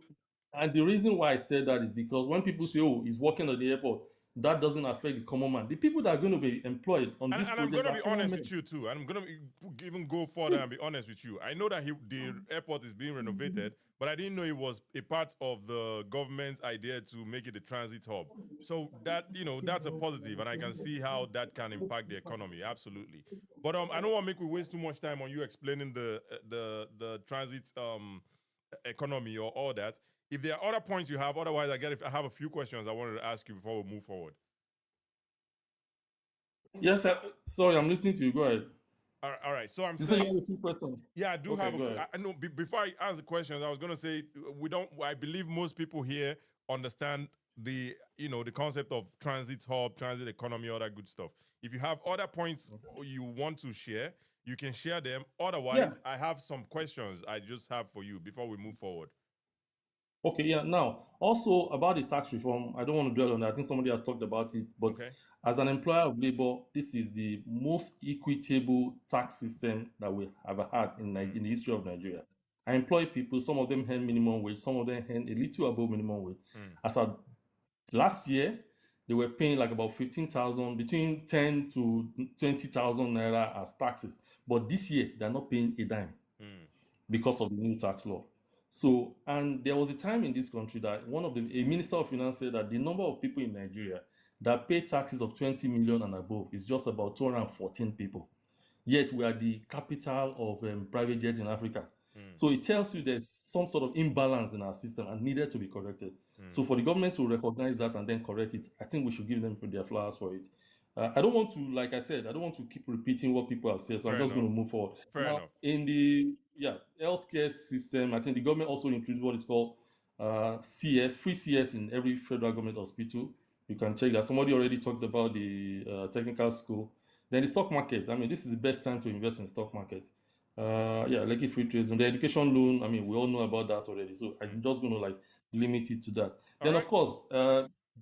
[SPEAKER 9] and the reason why I said that is because when people say, "Oh, he's working at the airport," that doesn't affect the common man. The people that are going to be employed on these
[SPEAKER 1] And I'm
[SPEAKER 9] projects
[SPEAKER 1] going to
[SPEAKER 9] are
[SPEAKER 1] be
[SPEAKER 9] common
[SPEAKER 1] honest
[SPEAKER 9] men.
[SPEAKER 1] with you too. And I'm going to even go further and be honest with you. I know that the airport is being renovated, but I didn't know it was a part of the government's idea to make it a transit hub. So that, that's a positive, and I can see how that can impact the economy. Absolutely. But I don't want to make we waste too much time on you explaining the transit economy or all that. If there are other points you have, otherwise I have a few questions I wanted to ask you before we move forward.
[SPEAKER 9] Yes, sir. Sorry, I'm listening to you. Go ahead.
[SPEAKER 1] All right. So I'm
[SPEAKER 9] You say
[SPEAKER 1] saying,
[SPEAKER 9] you have a few questions.
[SPEAKER 1] yeah, I do
[SPEAKER 9] Okay,
[SPEAKER 1] have
[SPEAKER 9] go ahead.
[SPEAKER 1] I know. Before I ask the questions, I was gonna say we don't. I believe most people here understand the concept of transit hub, transit economy, all that good stuff. If you have other points you want to share, you can share them. Otherwise,
[SPEAKER 9] Yeah.
[SPEAKER 1] I have some questions I just have for you before we move forward.
[SPEAKER 9] Okay, yeah. Now, also about the tax reform, I don't want to dwell on that. I think somebody has talked about it. But
[SPEAKER 1] Okay.
[SPEAKER 9] as an employer of labor, this is the most equitable tax system that we have had in the history of Nigeria. I employ people, some of them earn minimum wage, some of them earn a little above minimum wage. As of last year, they were paying like about 15,000, between 10 to 20,000 naira as taxes. But this year, they're not paying a dime because of the new tax law. So, and there was a time in this country that a minister of finance said that the number of people in Nigeria that pay taxes of 20 million and above is just about 214 people. Yet we are the capital of private jets in Africa. So it tells you there's some sort of imbalance in our system and needed to be corrected. So for the government to recognize that and then correct it, I think we should give them their flowers for it. I don't want to, like I said, I don't want to keep repeating what people have said, so I'm just going to move forward.
[SPEAKER 1] Fair enough.
[SPEAKER 9] In the healthcare system, I think the government also introduced what is called free CS in every federal government hospital. You can check that. Somebody already talked about the technical school. Then the stock market. I mean, this is the best time to invest in stock market. Like free trades and the education loan. I mean, we all know about that already. So I'm just going to limit it to that. Then of course,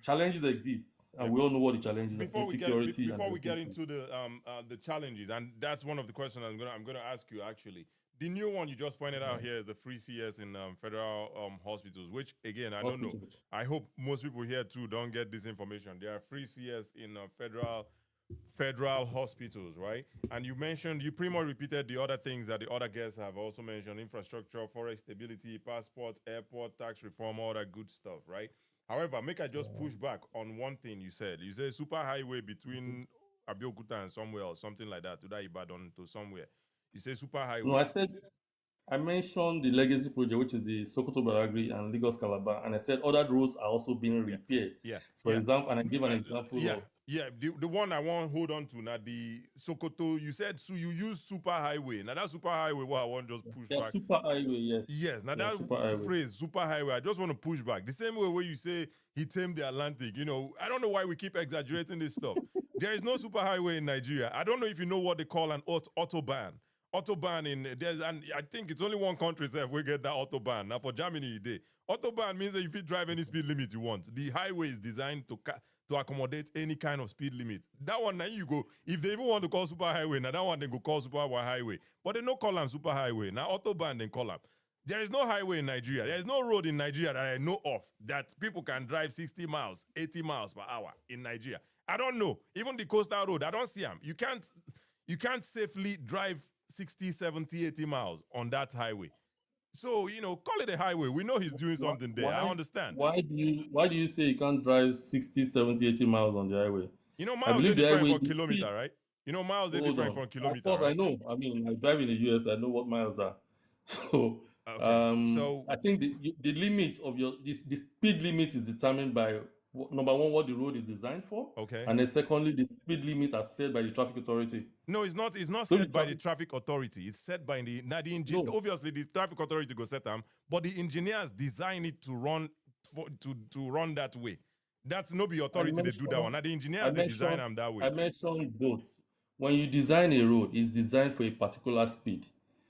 [SPEAKER 9] challenges exist, and we all know what the challenges are. Insecurity.
[SPEAKER 1] Before we get into the challenges, and that's one of the questions I'm gonna ask you actually. The new one you just pointed out here is the free CS in federal hospitals, which again I don't know. I hope most people here too don't get this information. There are free CS in federal hospitals, right? And you pretty much repeated the other things that the other guests have also mentioned: infrastructure, forex stability, passport, airport, tax reform, all that good stuff, right? However, make I just push back on one thing you said. You said super highway between Abeokuta and somewhere or something like that, to that Ibadan to somewhere. You say super highway.
[SPEAKER 9] No, I mentioned the legacy project, which is the Sokoto Baragri and Lagos Calabar, and I said other roads are also being repaired. For example, and I give an example of.
[SPEAKER 1] The one I want to hold on to now, the Sokoto, you said so you use super highway. Now that super highway, what I want to just push back.
[SPEAKER 9] Super highway, yes.
[SPEAKER 1] Yes, now that phrase, super highway, I just want to push back. The same way where you say he tamed the Atlantic, I don't know why we keep exaggerating this stuff. There is no super highway in Nigeria. I don't know if you know what they call an autobahn. Autobahn and I think it's only one country itself we get that autobahn. Now for Germany, you did. Autobahn means that if you drive any speed limit you want. The highway is designed to accommodate any kind of speed limit. That one now you go. If they even want to call super highway, now that one they go call super highway. But they no call them super highway. Now autobahn they call them. There is no highway in Nigeria. There is no road in Nigeria that I know of that people can drive 60 miles, 80 miles per hour in Nigeria. I don't know. Even the coastal road, I don't see them. You can't safely drive 60, 70, 80 miles on that highway. So, call it a highway. We know he's doing something there. I understand.
[SPEAKER 9] Why do you say you can't drive 60, 70, 80 miles on the highway?
[SPEAKER 1] Miles are different from kilometer, right? Miles are different from kilometer,
[SPEAKER 9] of course,
[SPEAKER 1] right?
[SPEAKER 9] I know. I mean, I drive in the US. I know what miles are. So,
[SPEAKER 1] okay. So
[SPEAKER 9] I think the limit of the speed limit is determined by number one, what the road is designed for.
[SPEAKER 1] Okay.
[SPEAKER 9] And then secondly, the speed limit as set by the traffic authority.
[SPEAKER 1] No, it's not. It's not
[SPEAKER 9] So
[SPEAKER 1] set by the traffic authority. It's set by the
[SPEAKER 9] No.
[SPEAKER 1] Obviously, the traffic authority go set them, but the engineers design it to run to run that way. That's no be authority they do that one. Now the engineers they design them that way.
[SPEAKER 9] I mentioned both. When you design a road, it's designed for a particular speed.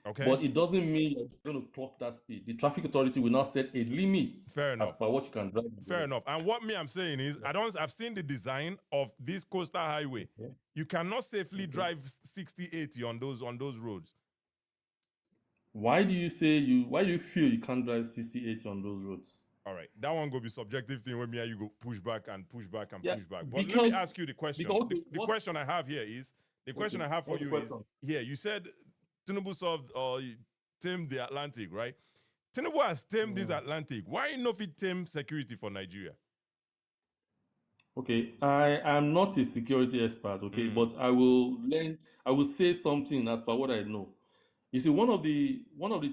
[SPEAKER 1] Okay.
[SPEAKER 9] But it doesn't mean you're going to clock that speed. The traffic authority will not set a limit.
[SPEAKER 1] Fair enough.
[SPEAKER 9] As per what you can drive.
[SPEAKER 1] Fair enough. And what I'm saying is, I've seen the design of this coastal highway. Okay. You cannot safely drive 60, 80 on those roads.
[SPEAKER 9] Why do you feel you can't drive 60, 80 on those roads?
[SPEAKER 1] All right, that one go be subjective thing when me and you go push back and push back and push back. But let me ask you the question. The question I have here is, the question I have for you is, here, you said Tinubu solved or tamed the Atlantic, right? Tinubu has tamed this Atlantic. Why not fit tame security for Nigeria?
[SPEAKER 9] Okay, I am not a security expert, okay, but I will say something as per what I know. You see, one of the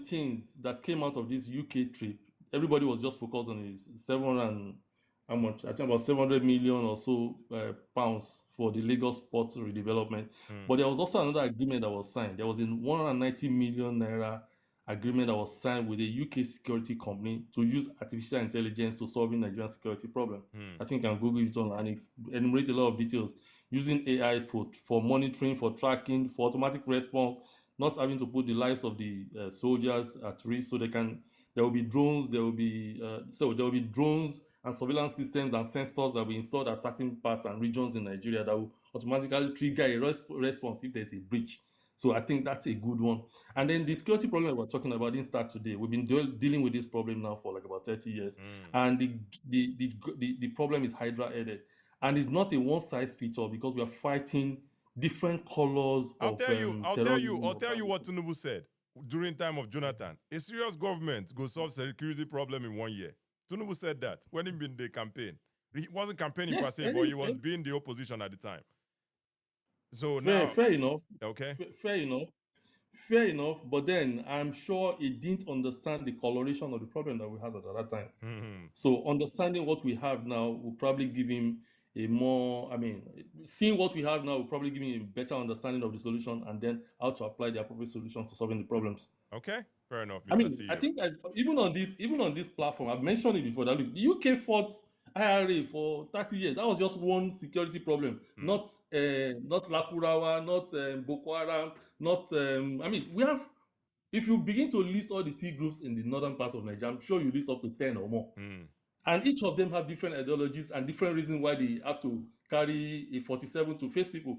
[SPEAKER 9] things that came out of this UK trip, everybody was just focused on is 700 million or so pounds for the Lagos port redevelopment. But there was also another agreement that was signed. There was a 190 million naira agreement that was signed with a UK security company to use artificial intelligence to solve Nigerian security problem. I think you can Google it on and it enumerates a lot of details using AI for monitoring, for tracking, for automatic response, not having to put the lives of the soldiers at risk. So there will be drones, there will be drones and surveillance systems and sensors that will be installed at certain parts and regions in Nigeria that will automatically trigger a response if there's a breach. So I think that's a good one. And then the security problem we're talking about didn't start today. We've been dealing with this problem now for like about 30 years. And the problem is Hydra-headed. And it's not a one-size-fits-all because we are fighting different colors
[SPEAKER 1] I'll tell you what Tinubu said during time of Jonathan. A serious government go solve security problem in 1 year. Tinubu said that when he been the campaign. He wasn't campaigning per se, but he was being the opposition at the time. So
[SPEAKER 9] fair enough.
[SPEAKER 1] Okay.
[SPEAKER 9] Fair enough. But then I'm sure he didn't understand the coloration of the problem that we had at that time. So understanding what we have now will probably give him seeing what we have now will probably give him a better understanding of the solution and then how to apply the appropriate solutions to solving the problems.
[SPEAKER 1] Okay, fair enough, Mr. CEO.
[SPEAKER 9] I think even on this platform, I've mentioned it before that look, the UK fought IRA for 30 years. That was just one security problem, not Lakurawa, not Boko Haram, we have. If you begin to list all the T groups in the northern part of Nigeria, I'm sure you list up to 10 or more. And each of them have different ideologies and different reasons why they have to carry a 47 to face people.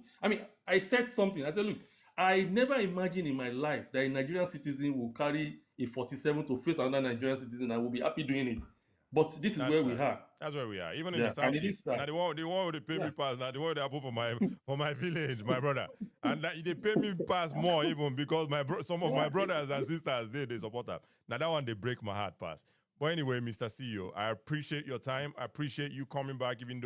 [SPEAKER 9] I said something. I said, look, I never imagined in my life that a Nigerian citizen will carry a 47 to face another Nigerian citizen and will be happy doing it. But this is where we are.
[SPEAKER 1] That's where we are. Even in the Southeast. Now the one they pay me pass. Now the one they happen for my village, my brother. And they pay me pass more even because some of my brothers and sisters they support them. Now that one they break my heart pass. But anyway, Mr. CEO, I appreciate your time. I appreciate you coming back, even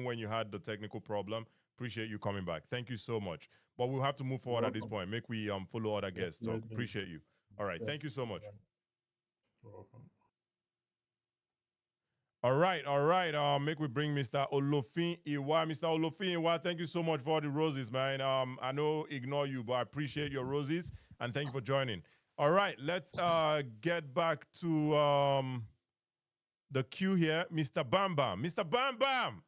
[SPEAKER 1] when you had the technical problem. Appreciate you coming back. Thank you so much. But we'll have to move forward at this point. Make we follow other guests. So appreciate you. All right. Thank you so much.
[SPEAKER 9] You're welcome.
[SPEAKER 1] All right. Make we bring Mr. Olofin Iwa. Mr. Olofin Iwa, thank you so much for the roses, man. I know ignore you, but I appreciate your roses and thank you for joining. All right, let's get back to the queue here. Mr. Bam Bam. Mr. Bam Bam.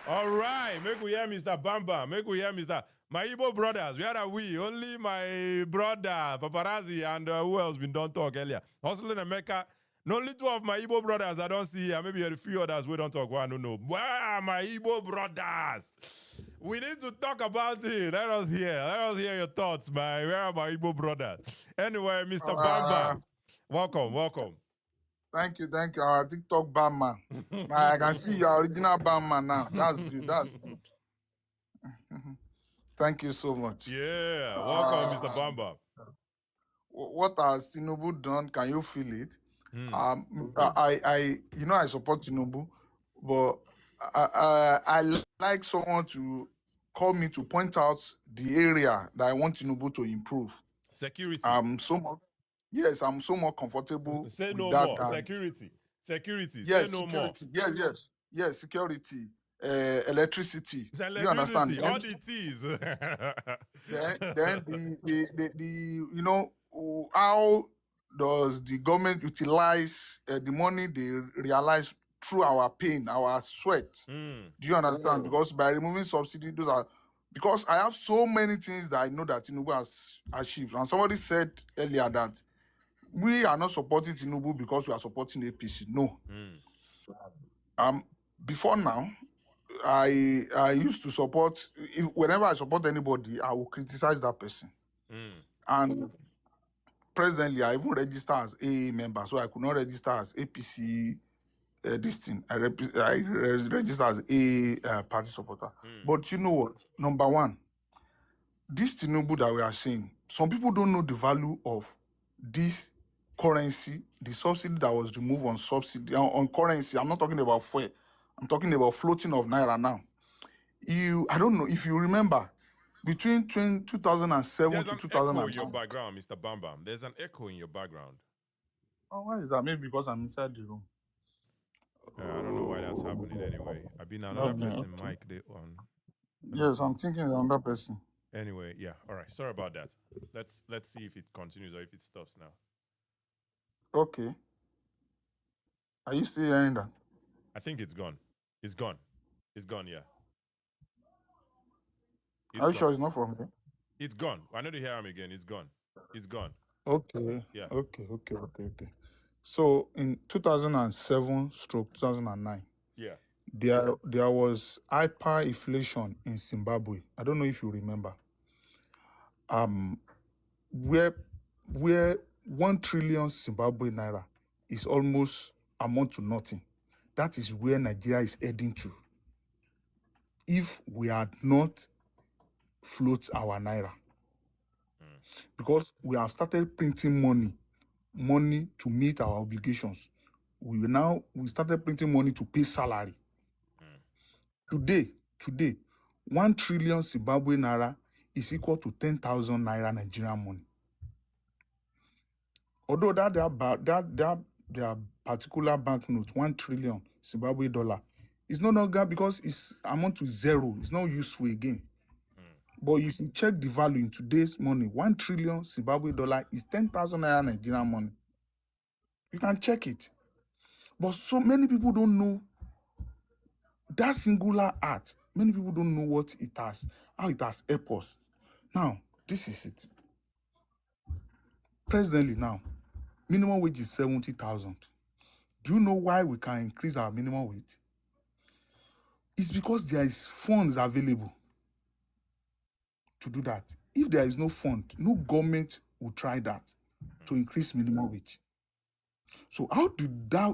[SPEAKER 1] All right, make we hear Mr. Bam Bam. Make we hear Mr. My Igbo brothers. Where are we? Only my brother, Paparazzi, and who else been done talk earlier? Hustling America. No, only two of my Igbo brothers I don't see here. Maybe a few others we don't talk. Well, I don't know. Wow, my Igbo brothers. We need to talk about it. Let us hear your thoughts, man. Where are my Igbo brothers? Anyway, Mr. Bamba, welcome.
[SPEAKER 11] Thank you. Our TikTok Bamba. I can see your original Bamba now. That's good. Thank you so much.
[SPEAKER 1] Yeah, welcome, Mr. Bamba.
[SPEAKER 11] What has Tinubu done? Can you feel it? I support Tinubu, but I like someone to call me to point out the area that I want Tinubu to improve.
[SPEAKER 1] Security.
[SPEAKER 11] I'm so more comfortable.
[SPEAKER 1] Say
[SPEAKER 11] with
[SPEAKER 1] no
[SPEAKER 11] that
[SPEAKER 1] more. Security. Security. Say
[SPEAKER 11] Yes,
[SPEAKER 1] no more.
[SPEAKER 11] security. Yes, security. Electricity.
[SPEAKER 1] It's
[SPEAKER 11] Do you understand?
[SPEAKER 1] electricity. All the T's.
[SPEAKER 11] Then the you know, how does the government utilize the money they realize through our pain, our sweat? Do you understand? Because by removing subsidy, those are, because I have so many things that I know that Tinubu has achieved. And somebody said earlier that we are not supporting Tinubu because we are supporting APC. No. Before now, I used to support, whenever I support anybody, I will criticize that person. And presently, I even register as AA member, so I could not register as APC. This thing, I register as a party supporter. But you know what? Number one, this Tinubu that we are seeing, some people don't know the value of this currency, the subsidy that was removed on subsidy on currency. I'm not talking about fuel. I'm talking about floating of naira now. I don't know if you remember, between 2007
[SPEAKER 1] There's
[SPEAKER 11] to
[SPEAKER 1] an echo in
[SPEAKER 11] 2009.
[SPEAKER 1] your background, Mr. Bambam. There's an echo in your background.
[SPEAKER 11] Oh, why is that? Maybe because I'm inside the room.
[SPEAKER 1] I don't know why that's happening anyway. I've been another person, mic they on.
[SPEAKER 11] Yes, I'm thinking another person.
[SPEAKER 1] Anyway, yeah. All right. Sorry about that. Let's see if it continues or if it stops now.
[SPEAKER 11] Okay. Are you still hearing that?
[SPEAKER 1] I think it's gone. It's gone. It's gone, yeah.
[SPEAKER 11] Are you sure it's not from here?
[SPEAKER 1] It's gone. I know to hear him again. It's gone. It's gone.
[SPEAKER 11] Okay.
[SPEAKER 1] Yeah.
[SPEAKER 11] Okay. So in 2007/2009,
[SPEAKER 1] yeah,
[SPEAKER 11] there was hyperinflation in Zimbabwe. I don't know if you remember. Where 1 trillion Zimbabwe naira is almost amount to nothing. That is where Nigeria is heading to. If we had not float our naira, because we have started printing money to meet our obligations. We started printing money to pay salary. Today, 1 trillion Zimbabwe naira is equal to 10,000 naira Nigerian money. Although their particular banknote, 1 trillion Zimbabwe dollar, is no longer, because it's amount to zero. It's not useful again. But if you check the value in today's money, 1 trillion Zimbabwe dollar is 10,000 naira Nigerian money. You can check it. But so many people don't know that singular act. Many people don't know what it has, how it has helped us. Now, this is it. Presently now, minimum wage is 70,000. Do you know why we can increase our minimum wage? It's because there is funds available to do that. If there is no fund, no government will try that to increase minimum wage. So how do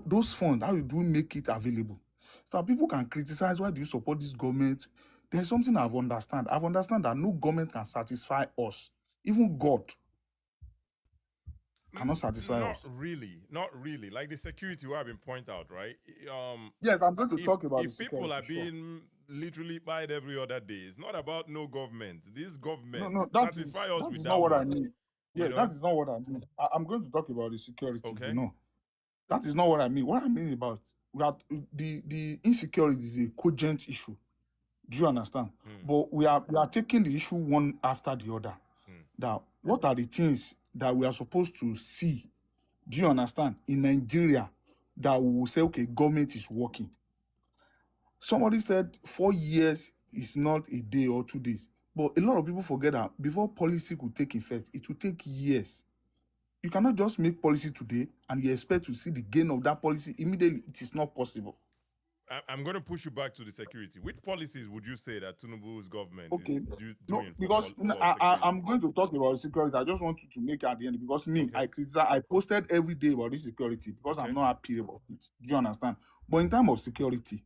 [SPEAKER 11] those funds, how do we make it available? So people can criticize, why do you support this government? There's something I've understand. I've understand that no government can satisfy us. Even God cannot satisfy us.
[SPEAKER 1] Not really. Like the security where I've been pointed out, right?
[SPEAKER 11] Yes, I'm going to talk about the
[SPEAKER 1] if
[SPEAKER 11] security.
[SPEAKER 1] people are being literally buyed every other day, it's not about no government. This government
[SPEAKER 11] that
[SPEAKER 1] satisfy
[SPEAKER 11] is,
[SPEAKER 1] us
[SPEAKER 11] that
[SPEAKER 1] with
[SPEAKER 11] is
[SPEAKER 1] that
[SPEAKER 11] not what
[SPEAKER 1] one.
[SPEAKER 11] I mean. Yeah, that is not what I mean. I'm going to talk about the security.
[SPEAKER 1] Okay.
[SPEAKER 11] You know, that is not what I mean. What I mean about the insecurity is a cogent issue. Do you understand? But we are taking the issue one after the other. That what are the things that we are supposed to see? Do you understand? In Nigeria, that we will say, okay, government is working. Somebody said 4 years is not a day or 2 days. But a lot of people forget that before policy could take effect, it will take years. You cannot just make policy today and you expect to see the gain of that policy immediately. It is not possible.
[SPEAKER 1] I'm going to push you back to the security. Which policies would you say that Tinubu's government is doing?
[SPEAKER 11] No, because I'm going to talk about security. I just want to make it at the end, because I posted every day about this security because I'm not happy about it. Do you understand? But in terms of security,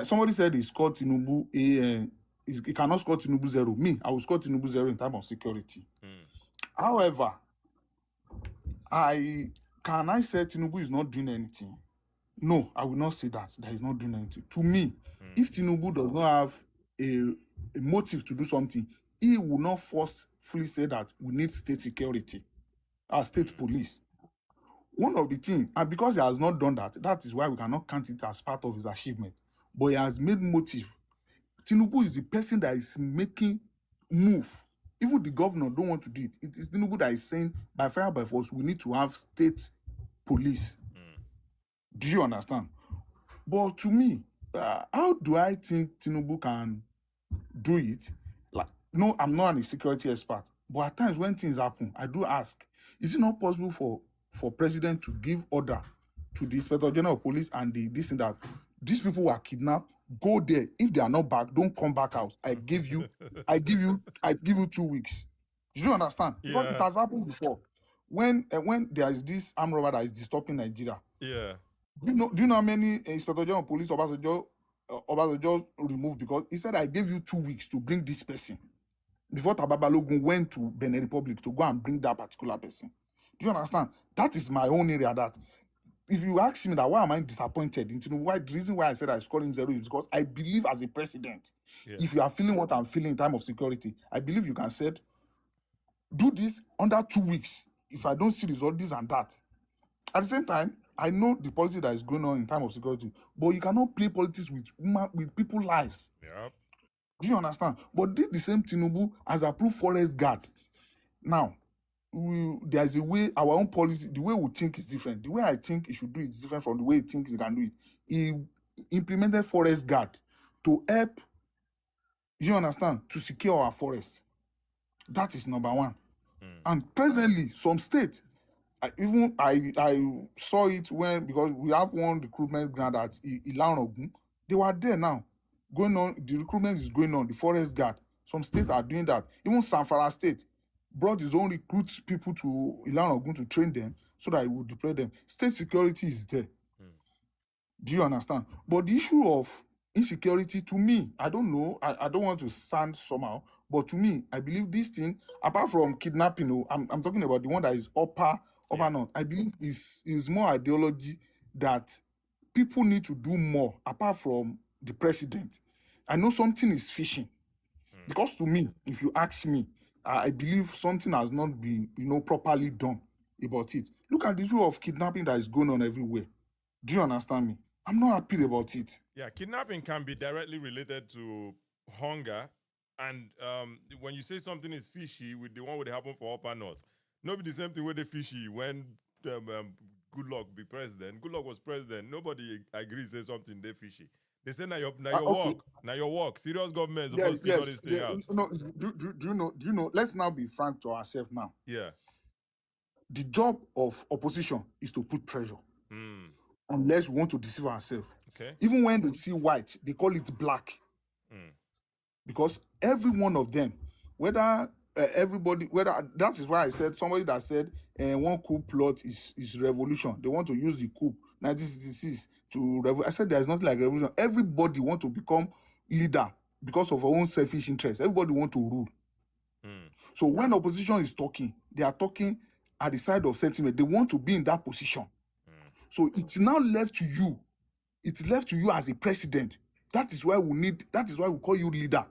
[SPEAKER 11] somebody said he scored Tinubu he cannot score Tinubu 0. Me, I will score Tinubu 0 in terms of security. However, I say Tinubu is not doing anything? No, I will not say that he's not doing anything. To me, if Tinubu does not have a motive to do something, he will not forcefully say that we need state security, state police. One of the things, and because he has not done that, that is why we cannot count it as part of his achievement. But he has made motive. Tinubu is the person that is making move. Even the governor don't want to do it. It is Tinubu that is saying, by fire by force, we need to have state police. Do you understand? But to me, how do I think Tinubu can do it? Like, no, I'm not a security expert, but at times when things happen, I do ask: is it not possible for president to give order to the inspector general of police and this and that? These people were kidnapped. Go there. If they are not back, don't come back out. I give you 2 weeks. Do you understand? Because it has happened before. When there is this armed robber that is disturbing Nigeria.
[SPEAKER 1] Yeah.
[SPEAKER 11] Do you know how many inspector general of police Obasanjo removed? Because he said, I gave you 2 weeks to bring this person before Tababalogun went to Benin Republic to go and bring that particular person. Do you understand? That is my own area. That if you ask me that why am I disappointed in Tinubu, why the reason why I said I scored him 0 is because I believe as a president, if you are feeling what I'm feeling in time of security, I believe you can say, do this under 2 weeks. If I don't see result, this and that. At the same time, I know the policy that is going on in time of security, but you cannot play politics with people's lives.
[SPEAKER 1] Yep.
[SPEAKER 11] Do you understand? But the same Tinubu has approved forest guard. Now, there's a way, our own policy, the way we think is different. The way I think he should do it is different from the way he thinks he can do it. He implemented forest guard to help, you understand, to secure our forests. That is number one. And presently, some states, I saw it because we have one recruitment ground at Ilan. They were there now. Going on, the recruitment is going on, the forest guard. Some states are doing that. Even Zamfara State brought his own recruits people to Ilan to train them so that he would deploy them. State security is there. Do you understand? But the issue of insecurity, to me, I don't know. I don't want to sound somehow, but to me, I believe this thing, apart from kidnapping, I'm talking about the one that is upper north. I believe is more ideology that people need to do more apart from the president. I know something is fishing. Because to me, if you ask me, I believe something has not been, properly done about it. Look at the issue of kidnapping that is going on everywhere. Do you understand me? I'm not happy about it.
[SPEAKER 1] Yeah, kidnapping can be directly related to hunger. And when you say something is fishy, with the one would happen for Upper North, not be the same thing with the fishy when Good Luck be president. Good Luck was president. Nobody agrees say something they fishy. They say now your
[SPEAKER 11] okay.
[SPEAKER 1] work. Serious government is supposed to figure this thing out.
[SPEAKER 11] No, do you know? Let's now be frank to ourselves now.
[SPEAKER 1] Yeah.
[SPEAKER 11] The job of opposition is to put pressure. Unless we want to deceive ourselves.
[SPEAKER 1] Okay.
[SPEAKER 11] Even when they see white, they call it black. Because every one of them, whether that is why I said somebody that said one coup plot is revolution. They want to use the coup 1966 to I said there is nothing like revolution. Everybody want to become leader because of our own selfish interest. Everybody want to rule. So when opposition is talking, they are talking at the side of sentiment. They want to be in that position. So it's now left to you. It's left to you as a president. That is why we call you leader.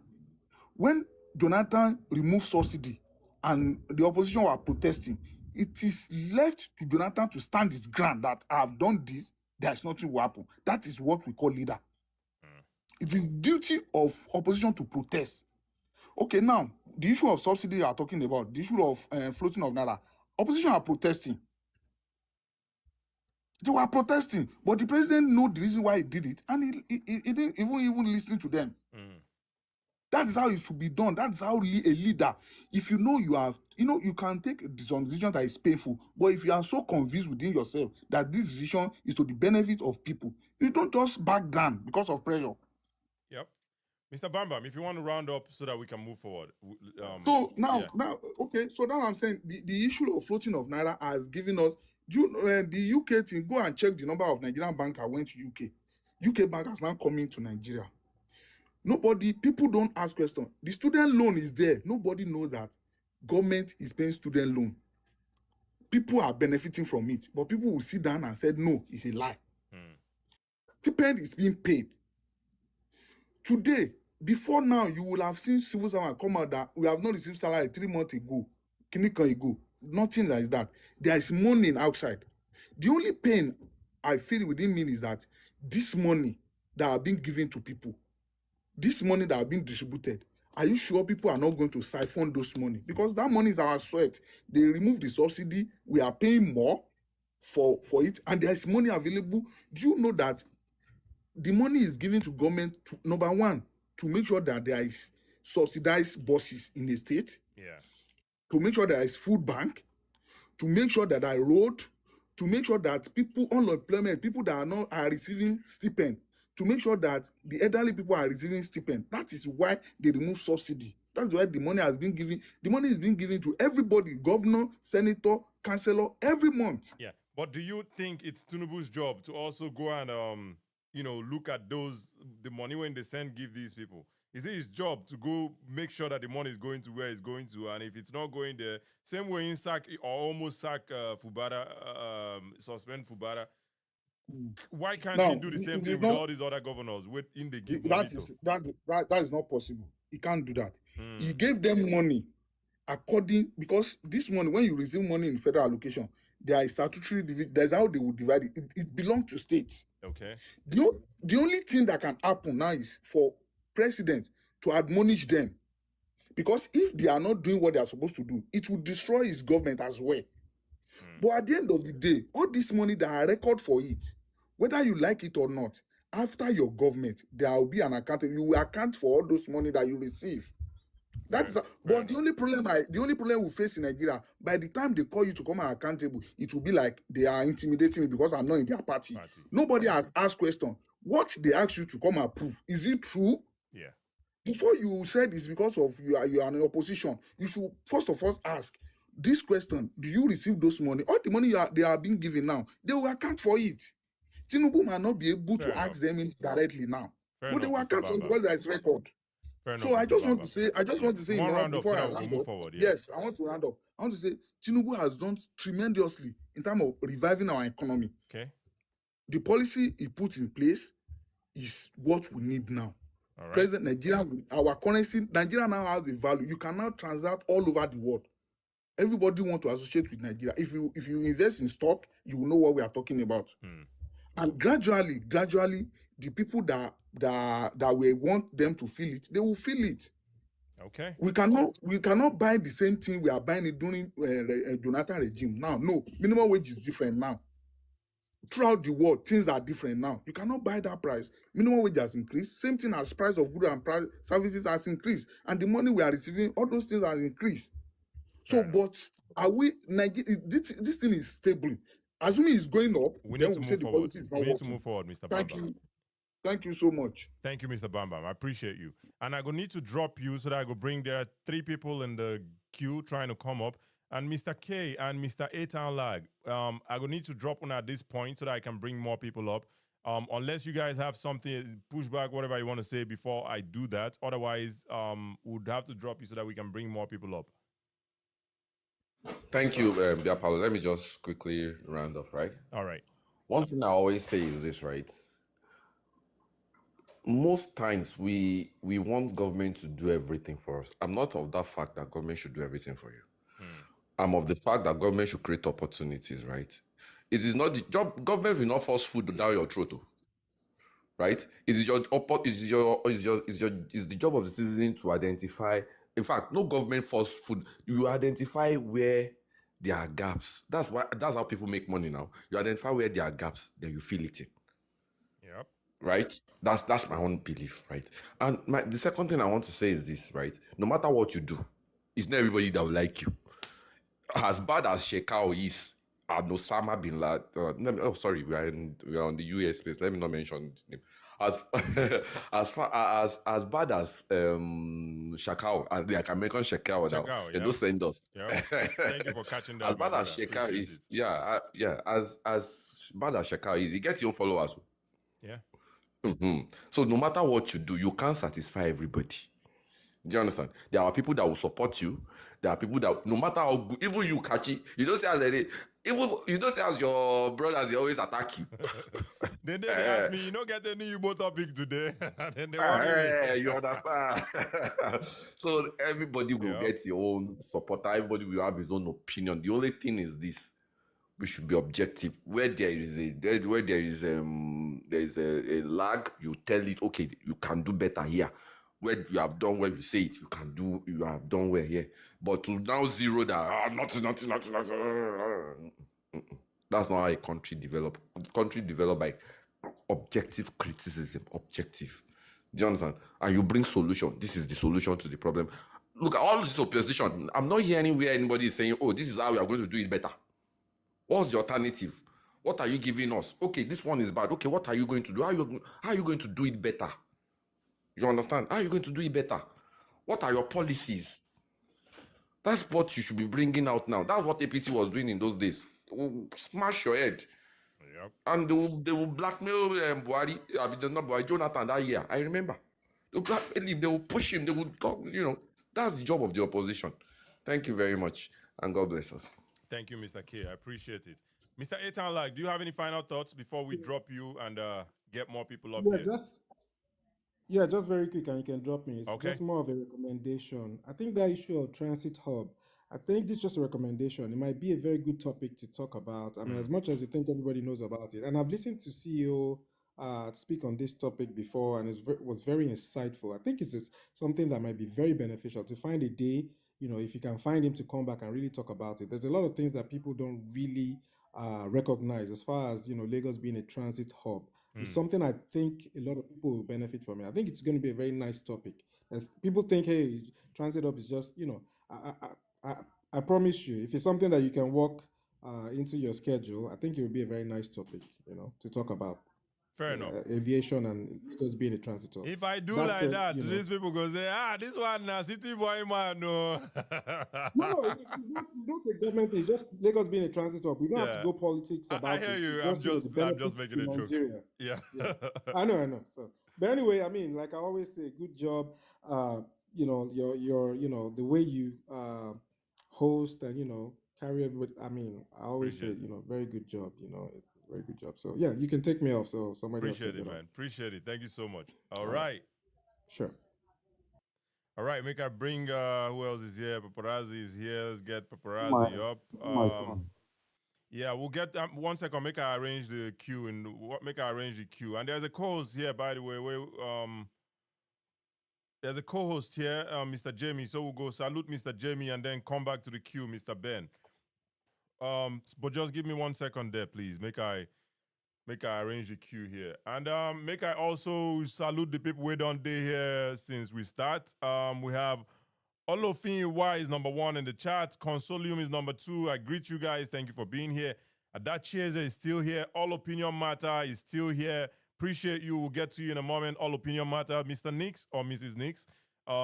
[SPEAKER 11] When Jonathan removed subsidy and the opposition were protesting, it is left to Jonathan to stand his ground that I have done this, there is nothing will happen. That is what we call leader. It is duty of opposition to protest. Okay, now, the issue of subsidy you are talking about, the issue of floating of Naira, opposition are protesting. They were protesting, but the president know the reason why he did it, and he didn't even listen to them. That is how it should be done. That is how a leader, if you know you have, you can take some decision that is painful, but if you are so convinced within yourself that this decision is to the benefit of people, you don't just back down because of pressure.
[SPEAKER 1] Yep. Mr. Bambam, if you want to round up so that we can move forward.
[SPEAKER 11] So now, okay, so now I'm saying the issue of floating of Naira has given us, the UK team, go and check the number of Nigerian bankers went to UK. UK bankers now coming to Nigeria. People don't ask questions. The student loan is there. Nobody knows that government is paying student loan. People are benefiting from it, but people will sit down and say, no, it's a lie. Stipend is being paid. Today, before now, you will have seen civil servants come out that we have not received salary 3 months ago, ago. Nothing like that. There is mourning outside. The only pain I feel within me is that this money that are being given to people, this money that are being distributed, are you sure people are not going to siphon those money? Because that money is our sweat. They remove the subsidy, we are paying more for it, and there is money available. Do you know that the money is given to government to, number one, to make sure that there is subsidized buses in the state,
[SPEAKER 1] Yeah.
[SPEAKER 11] to make sure there is food bank, to make sure that there are road, to make sure that people unemployment, people that are not are receiving stipend, to make sure that the elderly people are receiving stipend. That is why they remove subsidy. That's why the money has been given. The money is being given to everybody, governor, senator, councillor, every month.
[SPEAKER 1] Yeah. But do you think it's Tinubu's job to also go and look at the money when they give these people? Is it his job to go make sure that the money is going to where it's going to, and if it's not going there, same way in sack or almost sack Fubara, suspend Fubara. Why can't
[SPEAKER 11] Now,
[SPEAKER 1] he do the same thing with all these other governors in the give money
[SPEAKER 11] that is not possible. He can't do that.
[SPEAKER 1] Hmm.
[SPEAKER 11] He gave them money because this money, when you receive money in federal allocation, there is statutory division. That's how they will divide it. It belongs to states.
[SPEAKER 1] Okay.
[SPEAKER 11] The only thing that can happen now is for president to admonish them, because if they are not doing what they are supposed to do, it will destroy his government as well. But at the end of the day, all this money that are record for it, whether you like it or not, after your government, there will be an account. You will account for all those money that you receive. That's but the only problem we face in Nigeria, by the time they call you to come and accountable, it will be like they are intimidating me because I'm not in their party. Nobody has asked question. What they ask you to come and prove, is it true?
[SPEAKER 1] Yeah.
[SPEAKER 11] Before you said it's because of you are in opposition, you should first of all ask this question: do you receive those money? All the money they are being given now, they will account for it. Tinubu might not be able to ask them directly now, but they will account for it because there is record. So I just want to say,
[SPEAKER 1] one round up
[SPEAKER 11] before
[SPEAKER 1] so
[SPEAKER 11] I
[SPEAKER 1] that we
[SPEAKER 11] round
[SPEAKER 1] move
[SPEAKER 11] up,
[SPEAKER 1] forward. Yeah.
[SPEAKER 11] yes, I want to round up. I want to say Tinubu has done tremendously in terms of reviving our economy.
[SPEAKER 1] Okay.
[SPEAKER 11] The policy he put in place is what we need now.
[SPEAKER 1] All right.
[SPEAKER 11] President Nigeria, our currency, Nigeria now has a value. You can now transact all over the world. Everybody want to associate with Nigeria. If you invest in stock, you will know what we are talking about. And gradually, the people that we want them to feel it, they will feel it.
[SPEAKER 1] Okay.
[SPEAKER 11] We cannot buy the same thing we are buying it during Jonathan regime. Now, no, minimum wage is different now. Throughout the world, things are different now. You cannot buy that price. Minimum wage has increased. Same thing as price of goods and price services has increased. And the money we are receiving, all those things has increased. So, but are we, this thing is stable. Assuming it's going up,
[SPEAKER 1] we
[SPEAKER 11] then
[SPEAKER 1] need to
[SPEAKER 11] we'll say
[SPEAKER 1] move
[SPEAKER 11] the
[SPEAKER 1] forward.
[SPEAKER 11] policy is not
[SPEAKER 1] We need
[SPEAKER 11] working.
[SPEAKER 1] to move forward, Mr.
[SPEAKER 11] Thank
[SPEAKER 1] Bamba.
[SPEAKER 11] you. Thank you so much.
[SPEAKER 1] Thank you, Mr. Bambam. I appreciate you. And I go need to drop you so that I go bring there are 3 people in the queue trying to come up. And Mr. K and Mr. A-Town Lag. I go need to drop on at this point so that I can bring more people up. Unless you guys have something, pushback, whatever you want to say before I do that. Otherwise, would have to drop you so that we can bring more people up.
[SPEAKER 8] Thank you, Biapalo. Let me just quickly round up, right?
[SPEAKER 1] All right.
[SPEAKER 8] One thing I always say is this, right? Most times we want government to do everything for us. I'm not of that fact that government should do everything for you. I'm of the fact that government should create opportunities, right? It is not the job. Government will not force food down your throat, right? It is the job of the citizen to identify. In fact, no government force food. You identify where there are gaps. That's how people make money now. You identify where there are gaps, then you fill it in.
[SPEAKER 1] Yep.
[SPEAKER 8] Right? That's my own belief, right? And the second thing I want to say is this, right? No matter what you do, it's not everybody that will like you. As bad as Shekau is, and Osama bin Laden. We are on the US space. Let me not mention his name. As bad as Shekau, like American Shekau now, they don't send us.
[SPEAKER 1] Yep. Thank you for catching that.
[SPEAKER 8] As bad as Shekau is, as bad as Shekau is, he gets your followers.
[SPEAKER 1] Yeah.
[SPEAKER 8] So no matter what you do, you can't satisfy everybody. Do you understand? There are people that will support you. There are people that, no matter how good, even you catchy, you don't say as you don't say as your brothers, they always attack you.
[SPEAKER 1] Then they ask me, you don't get any Igbo topic today. Then they worry me.
[SPEAKER 8] You understand? So everybody will get your own supporter. Everybody will have his own opinion. The only thing is this: we should be objective. Where there is a lag, you tell it, okay, you can do better here. Where you have done well, you say it, you have done well here. But to now zero that, nothing. That's not how a country develop. Country developed by objective criticism. Objective. Do you understand? And you bring solution. This is the solution to the problem. Look at all this opposition. I'm not hearing where anybody is saying, oh, this is how we are going to do it better. What's the alternative? What are you giving us? Okay, this one is bad. Okay, what are you going to do? How are you going to do it better? You understand? How are you going to do it better? What are your policies? That's what you should be bringing out now. That's what APC was doing in those days. They will smash your head.
[SPEAKER 1] Yep.
[SPEAKER 8] And they will blackmail Buhari, not Buhari, Jonathan that year. I remember. They will blackmail him, they will push him, they will talk, That's the job of the opposition. Thank you very much, and God bless us.
[SPEAKER 1] Thank you, Mr. K. I appreciate it. Mr. Etan Lag, do you have any final thoughts before we drop you and get more people up here?
[SPEAKER 6] Just very quick, and you can drop me. It's
[SPEAKER 1] Okay.
[SPEAKER 6] just more of a recommendation. I think that issue of transit hub, I think this is just a recommendation. It might be a very good topic to talk about. I mean, as much as you think everybody knows about it, and I've listened to CEO speak on this topic before, and it was very insightful. I think it's something that might be very beneficial to find a day. If you can find him to come back and really talk about it. There's a lot of things that people don't really recognize as far as Lagos being a transit hub. It's something I think a lot of people will benefit from it. I think it's going to be a very nice topic. As people think, hey, transit hub is just, I promise you, if it's something that you can work into your schedule, I think it will be a very nice topic, to talk about.
[SPEAKER 1] Fair enough.
[SPEAKER 6] Aviation and Lagos being a transit hub.
[SPEAKER 1] If I do that, these people go say, this one now, city boy man, no.
[SPEAKER 6] No, it's not a government thing. It's just Lagos being a transit hub. We don't have to go politics about it.
[SPEAKER 1] I hear you.
[SPEAKER 6] It's
[SPEAKER 1] I'm just making a
[SPEAKER 6] Nigeria.
[SPEAKER 1] joke. Yeah.
[SPEAKER 6] I know. So, but anyway, I mean, like I always say, good job. Your the way you host and carry everybody. I mean, I always say, very good job. Very good job. So yeah, you can take me off. So somebody
[SPEAKER 1] appreciate it, man. Appreciate it. Thank you so much. All right.
[SPEAKER 6] Sure.
[SPEAKER 1] All right, make I bring who else is here? Paparazzi is here. Let's get Paparazzi up. Yeah, we'll get 1 second. Make I arrange the queue and make I arrange the queue. And there's a co-host here, by the way. There's a co-host here, Mr. Jamie. So we'll go salute Mr. Jamie and then come back to the queue, Mr. Ben. But just give me 1 second there, please. Make I arrange the queue here. And make I also salute the people we don't day here since we start. We have Olofin Y is number 1 in the chat. Consolium is number 2. I greet you guys. Thank you for being here. Adachieze is still here. All Opinion Matter is still here. Appreciate you. We'll get to you in a moment. All Opinion Matter. Mr. Nix or Mrs. Nix.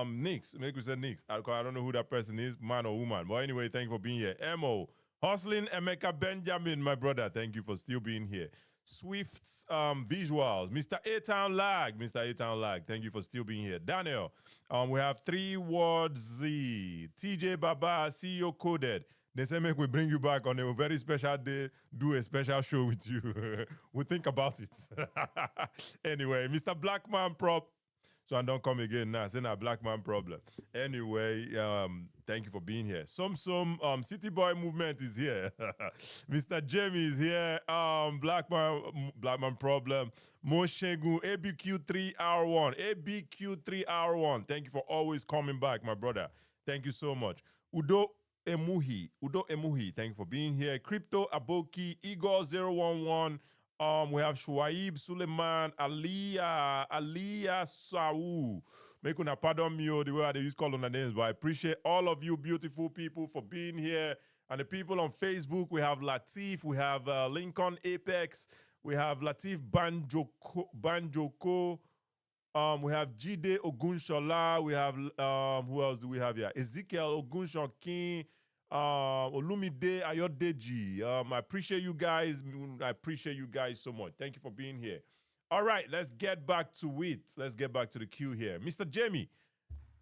[SPEAKER 1] Nix. Make we say Nix. I don't know who that person is, man or woman. But anyway, thank you for being here. Emo. Hustling Emeka Benjamin, my brother. Thank you for still being here. Swift's Visuals. Mr. A-Town Lag. Mr. A-Town Lag. Thank you for still being here. Daniel. We have 3 Words Z. TJ Baba, CEO Coded. They say make we bring you back on a very special day, do a special show with you. We'll think about it. Anyway, Mr. Blackman Prop. So I don't come again now. It's a black man problem. Anyway, thank you for being here. Some City Boy movement is here. Mr. Jamie is here. Black man problem. Moshegun ABQ3R1. ABQ3R1. Thank you for always coming back, my brother. Thank you so much. Udo Emuhi. Thank you for being here. Crypto Aboki Igor011. We have Shuaib Suleiman, Aliyah Sawu. Make una pardon me the way they use call on the names, but I appreciate all of you beautiful people for being here. And the people on Facebook, we have Latif, we have Lincoln Apex, we have Latif Banjoko, we have Jide Ogunshola, we have, who else do we have here? Ezekiel Ogunshokin, Olumide Ayodeji. I appreciate you guys. I appreciate you guys so much. Thank you for being here. All right, let's get back to it. Let's get back to the queue here. Mr. Jamie,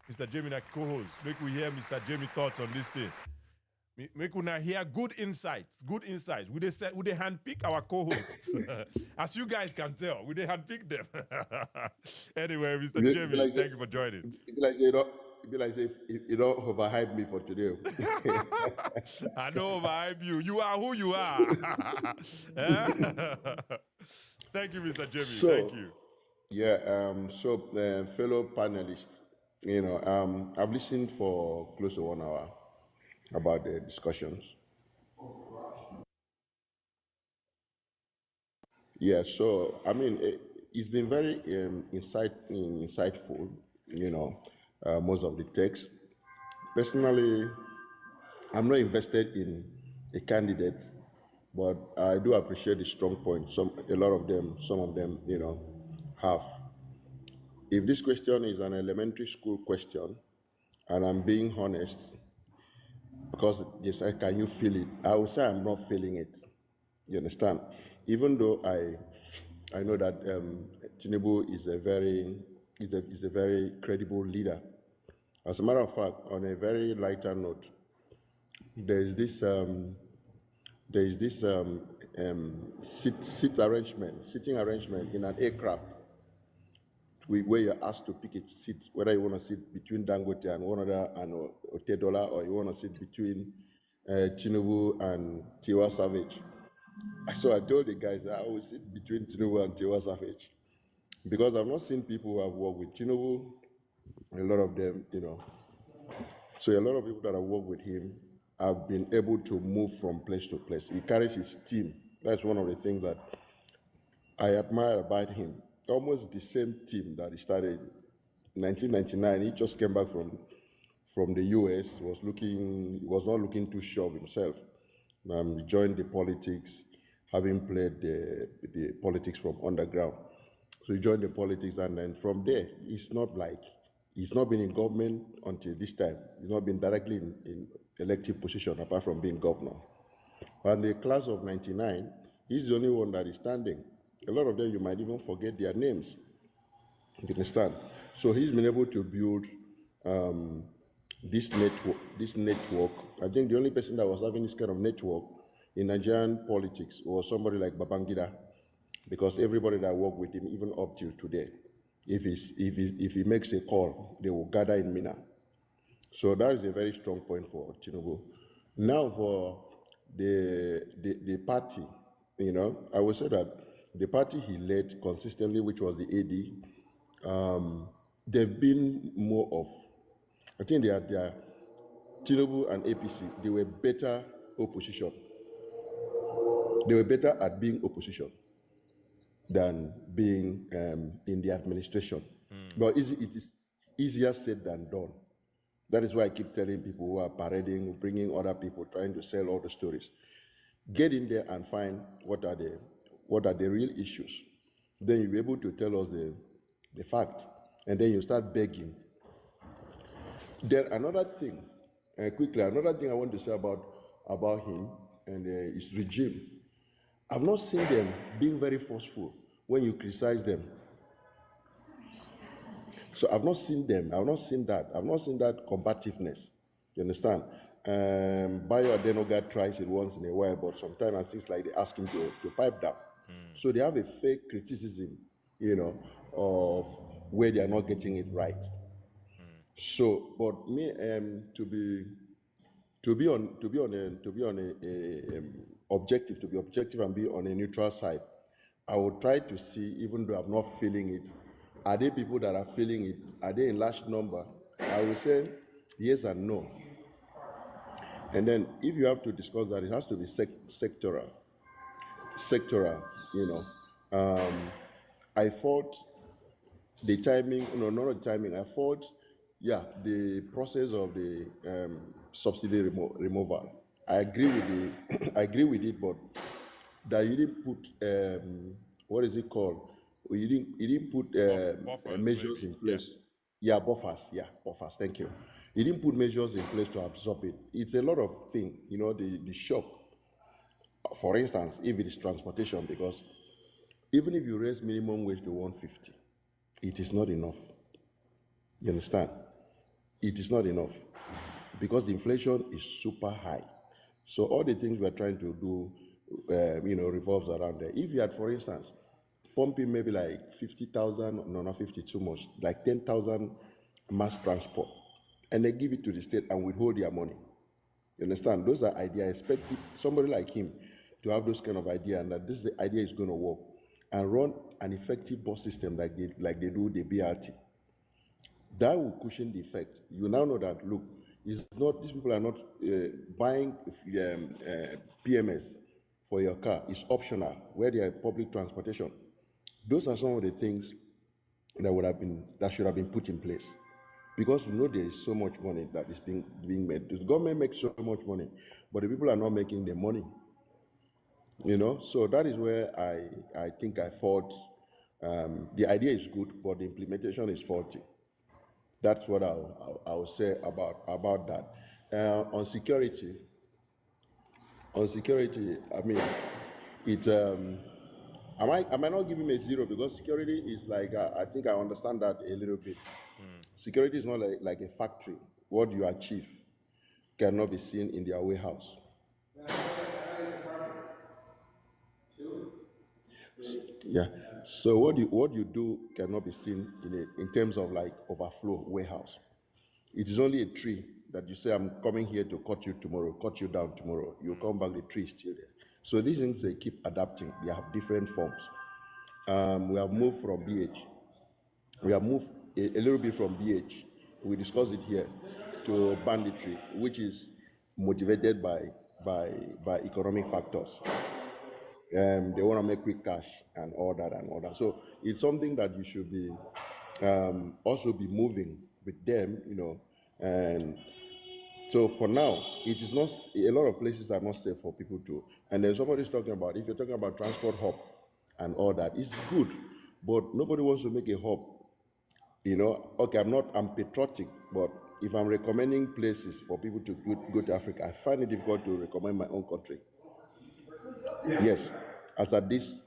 [SPEAKER 1] that co-host. Make we hear Mr. Jamie thoughts on this thing. Make we not hear good insights. Would they handpick our co-hosts? As you guys can tell, would they handpick them? Anyway, Mr. Jamie, thank you for joining.
[SPEAKER 12] be like if you don't overhype me for today.
[SPEAKER 1] I know overhype you. You are who you are. Eh? Thank you, Mr. Jimmy. Thank
[SPEAKER 12] So
[SPEAKER 1] you.
[SPEAKER 12] yeah, fellow panelists, I've listened for close to 1 hour about the discussions. Yeah, so I mean, it's been very insightful. Most of the text. Personally, I'm not invested in a candidate, but I do appreciate the strong points. Some of them, have. If this question is an elementary school question, and I'm being honest, because they say, "Can you feel it?" I will say I'm not feeling it. You understand? Even though I know that Tinubu is a very credible leader. As a matter of fact, on a very lighter note, there is this sitting arrangement in an aircraft where you're asked to pick a seat, whether you want to sit between Dangote and one other and Otedola, or you want to sit between Tinubu and Tiwa Savage. So I told the guys that I will sit between Tinubu and Tiwa Savage because I've not seen people who have worked with Tinubu. A lot of them, So a lot of people that have worked with him have been able to move from place to place. He carries his team. That's one of the things that I admire about him. Almost the same team that he started in 1999. He just came back from the US. He was not looking too sure of himself. He joined the politics, having played the politics from underground. So he joined the politics, and then from there, he's not been in government until this time. He's not been directly in elective position apart from being governor. And the class of 99, he's the only one that is standing. A lot of them, you might even forget their names. You understand? So he's been able to build this network. I think the only person that was having this kind of network in Nigerian politics was somebody like Babangida, because everybody that worked with him, even up till today, if he makes a call, they will gather in Mina. So that is a very strong point for Tinubu. Now for the party, I would say that the party he led consistently, which was the AD, they've been more of, I think they are Tinubu and APC, they were better opposition. They were better at being opposition than being in the administration. But it is easier said than done. That is why I keep telling people who are parading, bringing other people, trying to sell all the stories. Get in there and find what are the real issues. Then you'll be able to tell us the fact, and then you start begging. Then another thing I want to say about him and his regime. I've not seen them being very forceful when you criticize them. So I've not seen them. I've not seen that. I've not seen that combativeness. You understand? Bayo Adenoga tries it once in a while, but sometimes it seems like they ask him to pipe down. So they have a fake criticism, of where they are not getting it right. So, but me, to be objective and be on a neutral side, I will try to see, even though I'm not feeling it, are there people that are feeling it? Are they in large number? I will say yes and no. And then if you have to discuss that, it has to be sectoral. I thought the timing, no, not the timing, I thought, the process of the subsidy removal. I agree with I agree with it, but that you didn't put what is it called? You didn't put
[SPEAKER 1] Buffers,
[SPEAKER 12] measures
[SPEAKER 1] maybe.
[SPEAKER 12] in place. Yeah, buffers. Yeah, buffers. Thank you. You didn't put measures in place to absorb it. It's a lot of things. The shock. For instance, if it is transportation, because even if you raise minimum wage to 150, it is not enough. You understand? It is not enough because the inflation is super high. So all the things we're trying to do, revolves around there. If you had, for instance, pumping maybe like 50,000, no, not 50, too much, like 10,000 mass transport and they give it to the state and withhold their money. You understand? Those are ideas. Expect somebody like him to have those kind of idea, and that this the idea is going to work, and run an effective bus system like they do the BRT. That will cushion the effect. You now know that, look, it's not, these people are not buying PMS for your car. It's optional where they are public transportation. Those are some of the things that should have been put in place, because you know there is so much money that is being made. The government makes so much money, but the people are not making the money. You know, so that is where I think I fault. The idea is good, but the implementation is faulty. That's what I'll say about that. On security, I mean, it. Am I not giving a zero, because security is like I think I understand that a little bit. Security is not like a factory. What you achieve cannot be seen in their warehouse. Yeah. So what you do cannot be seen in terms of like overflow warehouse. It is only a tree that you say, I'm coming here to cut you tomorrow, cut you down tomorrow. You come back, the tree is still there. So these things, they keep adapting. They have different forms. We have moved from BH. We have moved a little bit from BH. We discussed it here, to banditry, which is motivated by economic factors. They want to make quick cash and all that and all that. So it's something that you should be also be moving with them, you know. And so for now, it is not, a lot of places are not safe for people to. And then somebody's talking about, if you're talking about transport hub and all that, it's good, but nobody wants to make a hub. You know, okay, I'm patriotic, but if I'm recommending places for people to go to Africa, I find it difficult to recommend my own country. Yes, as at this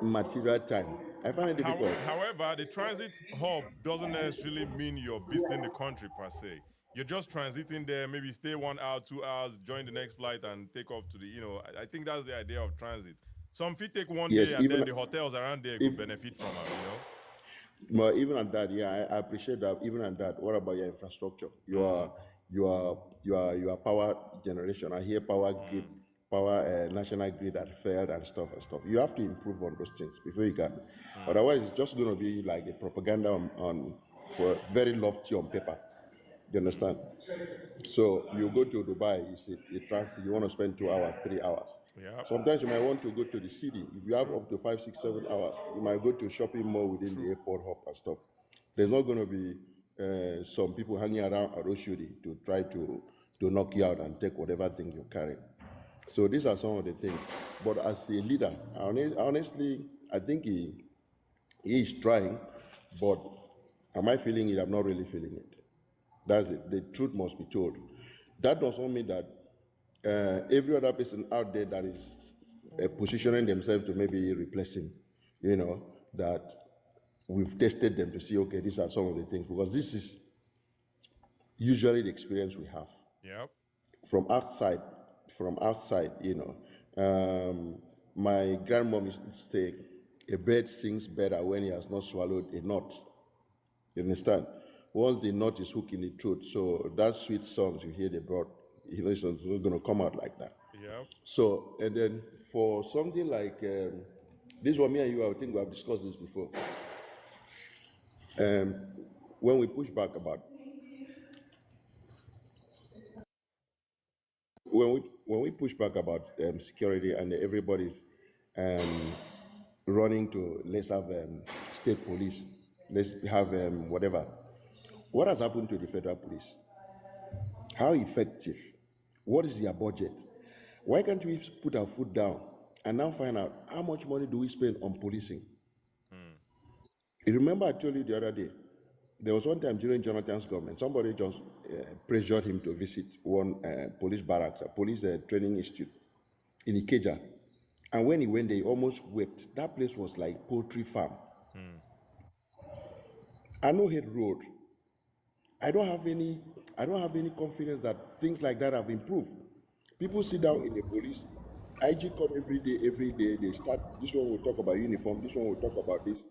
[SPEAKER 12] material time, I find it difficult.
[SPEAKER 1] However, the transit hub doesn't necessarily mean you're visiting the country per se. You're just transiting there, maybe stay 1 hour, 2 hours, join the next flight, and take off to the, you know, I think that's the idea of transit. Some fit take one
[SPEAKER 12] Yes,
[SPEAKER 1] day, and then the hotels around there could benefit from them, you know?
[SPEAKER 12] But even at that, yeah, I appreciate that. Even at that, what about your infrastructure? Your power generation. I hear power grid, national grid that failed and stuff and stuff. You have to improve on those things before you can. Otherwise, it's just going to be like a propaganda on for very lofty on paper. You understand? So you go to Dubai, you see a transit, you want to spend 2 hours, 3 hours.
[SPEAKER 1] Yep.
[SPEAKER 12] Sometimes you might want to go to the city. If you have up to 5, 6, 7 hours, you might go to a shopping mall within the airport hub and stuff. There's not going to be some people hanging around at Oshodi to try to knock you out and take whatever thing you carry. So these are some of the things. But as a leader, honestly, I think he is trying, but am I feeling it? I'm not really feeling it. That's it. The truth must be told. That does not mean that every other person out there that is positioning themselves to maybe replace him, you know, that we've tested them to see, okay, these are some of the things, because this is usually the experience we have.
[SPEAKER 1] Yep.
[SPEAKER 12] From outside, you know. My grandmom used to say, a bird sings better when he has not swallowed a nut. You understand? Once the nut is hooked in the throat, so that sweet songs you hear the bird, you know, it's not going to come out like that.
[SPEAKER 1] Yep.
[SPEAKER 12] So, and then for something like this one, me and you, I think we have discussed this before. When we push back about when we push back about security and everybody's running to, let's have state police, let's have whatever. What has happened to the federal police? How effective? What is their budget? Why can't we put our foot down and now find out how much money do we spend on policing? You remember I told you the other day, there was one time during Jonathan's government, somebody just pressured him to visit one police barracks, a police training institute in Ikeja. And when he went there, he almost wept. That place was like poultry farm. I know Head Road. I don't have any confidence that things like that have improved. People sit down in the police. IG come every day. They start, this one will talk about uniform, this one will talk about this.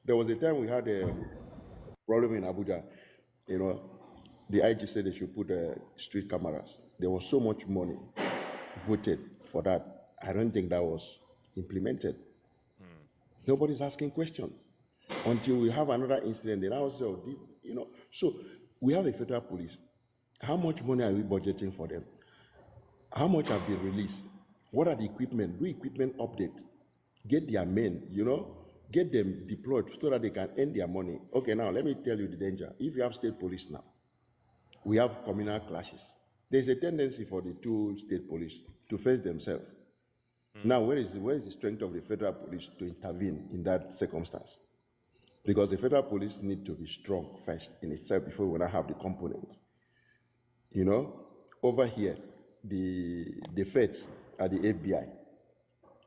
[SPEAKER 12] There was a time we had a problem in Abuja. You know, the IG said they should put street cameras. There was so much money voted for that. I don't think that was implemented. Nobody's asking questions until we have another incident. Then I say, oh, this, you know. So we have a federal police. How much money are we budgeting for them? How much have been released? What are the equipment? Do equipment update. Get their men, you know, get them deployed so that they can earn their money. Okay, now let me tell you the danger. If you have state police now, we have communal clashes. There's a tendency for the two state police to face themselves. Now, where is the strength of the federal police to intervene in that circumstance? Because the federal police need to be strong first in itself before we want to have the components. You know, over here, the feds are the FBI.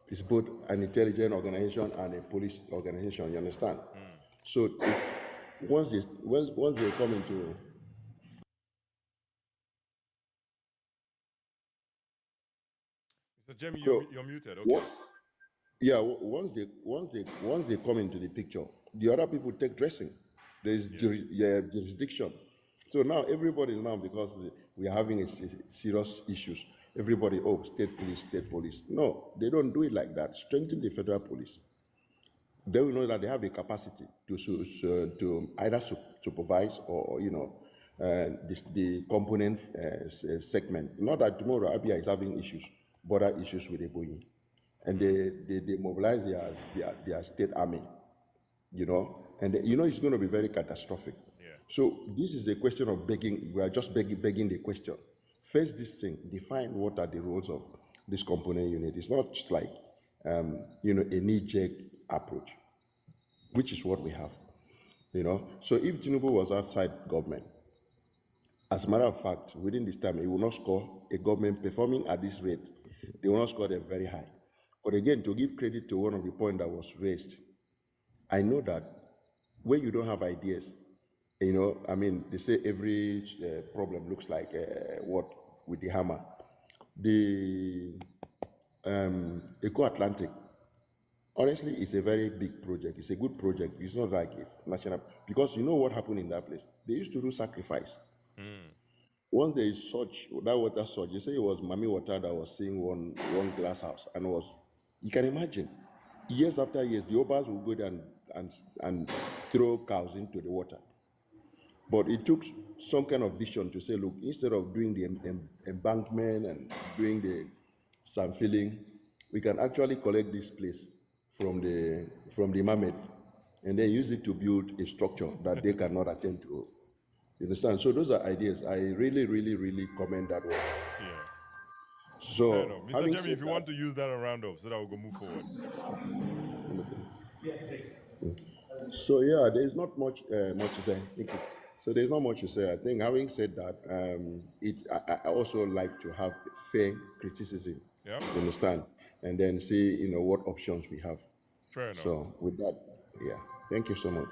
[SPEAKER 12] It's both an intelligence organization and a police organization. You understand? So once they come into
[SPEAKER 1] Mr. Jamie,
[SPEAKER 12] so
[SPEAKER 1] you're muted. Okay.
[SPEAKER 12] what, yeah, once they come into the picture, the other people take dressing. There is jurisdiction. So now everybody is now, because we are having serious issues. Everybody, oh, state police, state police. No, they don't do it like that. Strengthen the federal police. They will know that they have the capacity to either supervise or you know the component segment. Not that tomorrow Abia is having issues, border issues with Eboyi, and they mobilize their state army, you know, and you know it's going to be very catastrophic.
[SPEAKER 1] Yeah.
[SPEAKER 12] So this is a question of begging. We are just begging the question. First, this thing, define what are the roles of this component unit. It's not just like you know, a knee-jerk approach, which is what we have. You know, so if Tinubu was outside government, as a matter of fact, within this time, he will not score a government performing at this rate. They will not score them very high. But again, to give credit to one of the points that was raised, I know that when you don't have ideas, you know, I mean, they say every problem looks like what with the hammer. The Eco Atlantic, honestly, it's a very big project. It's a good project. It's not like it's national, because you know what happened in that place. They used to do sacrifice. Once there is such that water surge, you say it was Mami water that was seeing one glass house, and was, you can imagine, years after years, the Obas will go there and throw cows into the water. But it took some kind of vision to say, look, instead of doing the embankment and doing the sand filling, we can actually collect this place from the mermaid and then use it to build a structure that they cannot attend to. You understand? So those are ideas. I really, really, really commend that one.
[SPEAKER 1] Yeah.
[SPEAKER 12] So,
[SPEAKER 1] Fair enough. Mr.
[SPEAKER 12] having
[SPEAKER 1] Jamie,
[SPEAKER 12] said
[SPEAKER 1] if you
[SPEAKER 12] that,
[SPEAKER 1] want to use that on roundup so that we can move forward.
[SPEAKER 12] so yeah, there's not much much to say. Thank you. So there's not much to say. I think having said that, I also like to have fair criticism.
[SPEAKER 1] Yeah.
[SPEAKER 12] You understand? And then see, you know, what options we have.
[SPEAKER 1] Fair enough.
[SPEAKER 12] So with that, yeah, thank you so much.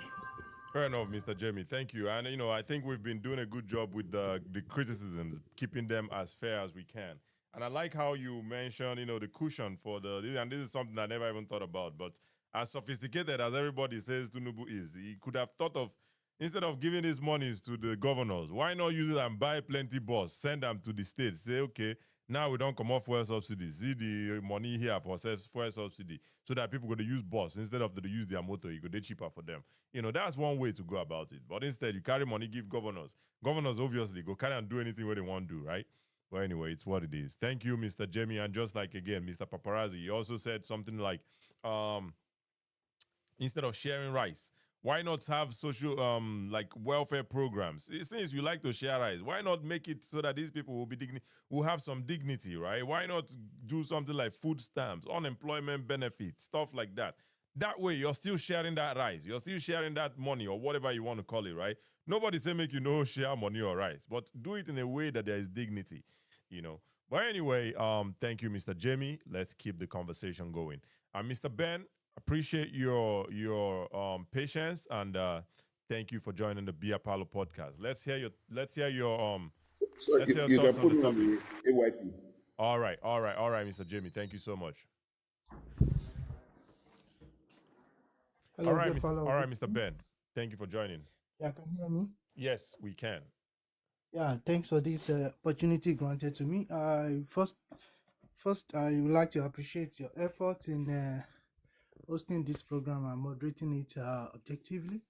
[SPEAKER 1] Fair enough, Mr. Jamie. Thank you. And, you know, I think we've been doing a good job with the criticisms, keeping them as fair as we can. And I like how you mentioned, you know, the cushion for and this is something I never even thought about, but as sophisticated as everybody says Tinubu is, he could have thought of, instead of giving his monies to the governors, why not use it and buy plenty bus, send them to the states, say, okay, now we don't come off fuel subsidy. See the money here for fuel subsidy so that people go to use bus instead of to use their motor. You go they cheaper for them. You know, that's one way to go about it. But instead, you carry money, give governors. Governors obviously go carry and do anything where they want to do, right? But anyway, it's what it is. Thank you, Mr. Jamie. And just like again, Mr. Paparazzi, he also said something like, instead of sharing rice, why not have social like welfare programs? Since you like to share rice, why not make it so that these people will have some dignity, right? Why not do something like food stamps, unemployment benefits, stuff like that? That way, you're still sharing that rice. You're still sharing that money or whatever you want to call it, right? Nobody say make you no share money or rice, but do it in a way that there is dignity, you know. But anyway, thank you, Mr. Jamie. Let's keep the conversation going. Mr. Ben, appreciate your patience and thank you for joining the Bia Palo podcast. Let's hear your
[SPEAKER 12] So
[SPEAKER 1] let's hear your
[SPEAKER 12] you can
[SPEAKER 1] thoughts on
[SPEAKER 12] put
[SPEAKER 1] the
[SPEAKER 12] me on
[SPEAKER 1] topic.
[SPEAKER 12] the AYP.
[SPEAKER 1] All right, Mr. Jamie. Thank you so much.
[SPEAKER 5] Hello, good fellow.
[SPEAKER 1] All right, Mr. Ben. Thank you for joining.
[SPEAKER 5] Yeah, can you hear me?
[SPEAKER 1] Yes, we can.
[SPEAKER 13] Yeah, thanks for this opportunity granted to me. First, I would like to appreciate your effort in hosting this program and moderating it objectively.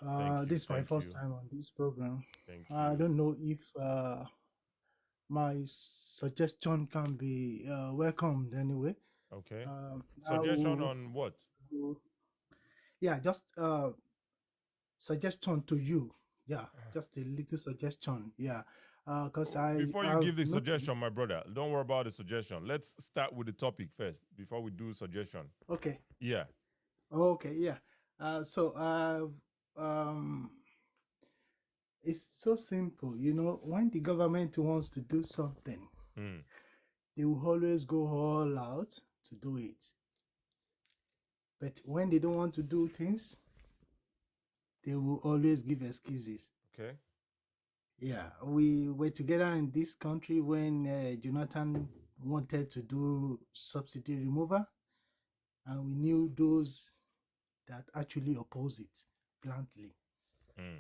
[SPEAKER 1] Thank you.
[SPEAKER 13] This is my
[SPEAKER 1] Thank
[SPEAKER 13] first
[SPEAKER 1] you.
[SPEAKER 13] time on this program.
[SPEAKER 1] Thank
[SPEAKER 13] I
[SPEAKER 1] you.
[SPEAKER 13] don't know if my suggestion can be welcomed anyway.
[SPEAKER 1] Okay.
[SPEAKER 13] I
[SPEAKER 1] Suggestion
[SPEAKER 13] will,
[SPEAKER 1] on what?
[SPEAKER 13] yeah, just suggestion to you. Yeah, just a little suggestion. Yeah, because
[SPEAKER 1] Before you
[SPEAKER 13] I've
[SPEAKER 1] give the
[SPEAKER 13] noticed.
[SPEAKER 1] suggestion, my brother, don't worry about the suggestion. Let's start with the topic first before we do suggestion.
[SPEAKER 13] Okay.
[SPEAKER 1] Yeah.
[SPEAKER 13] Okay. Yeah. So it's so simple. You know, when the government wants to do something, they will always go all out to do it. But when they don't want to do things, they will always give excuses.
[SPEAKER 1] Okay.
[SPEAKER 13] Yeah, we were together in this country when Jonathan wanted to do subsidy removal, and we knew those that actually oppose it bluntly.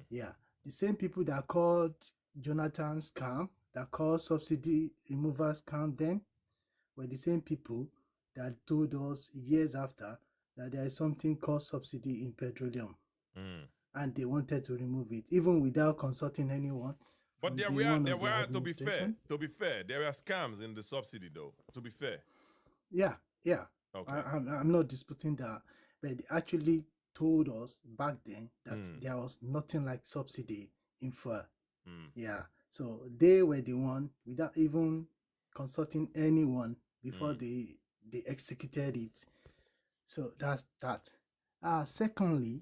[SPEAKER 13] Yeah, the same people that called Jonathan scam, that called subsidy removal scam then, were the same people that told us years after that there is something called subsidy in petroleum. And they wanted to remove it, even without consulting anyone.
[SPEAKER 1] But there were to be fair, there were scams in the subsidy though. To be fair.
[SPEAKER 13] Yeah.
[SPEAKER 1] Okay.
[SPEAKER 13] I'm not disputing that, but they actually told us back then that there was nothing like subsidy in fuel. Yeah. So they were the one without even consulting anyone before they executed it. So that's that. Secondly,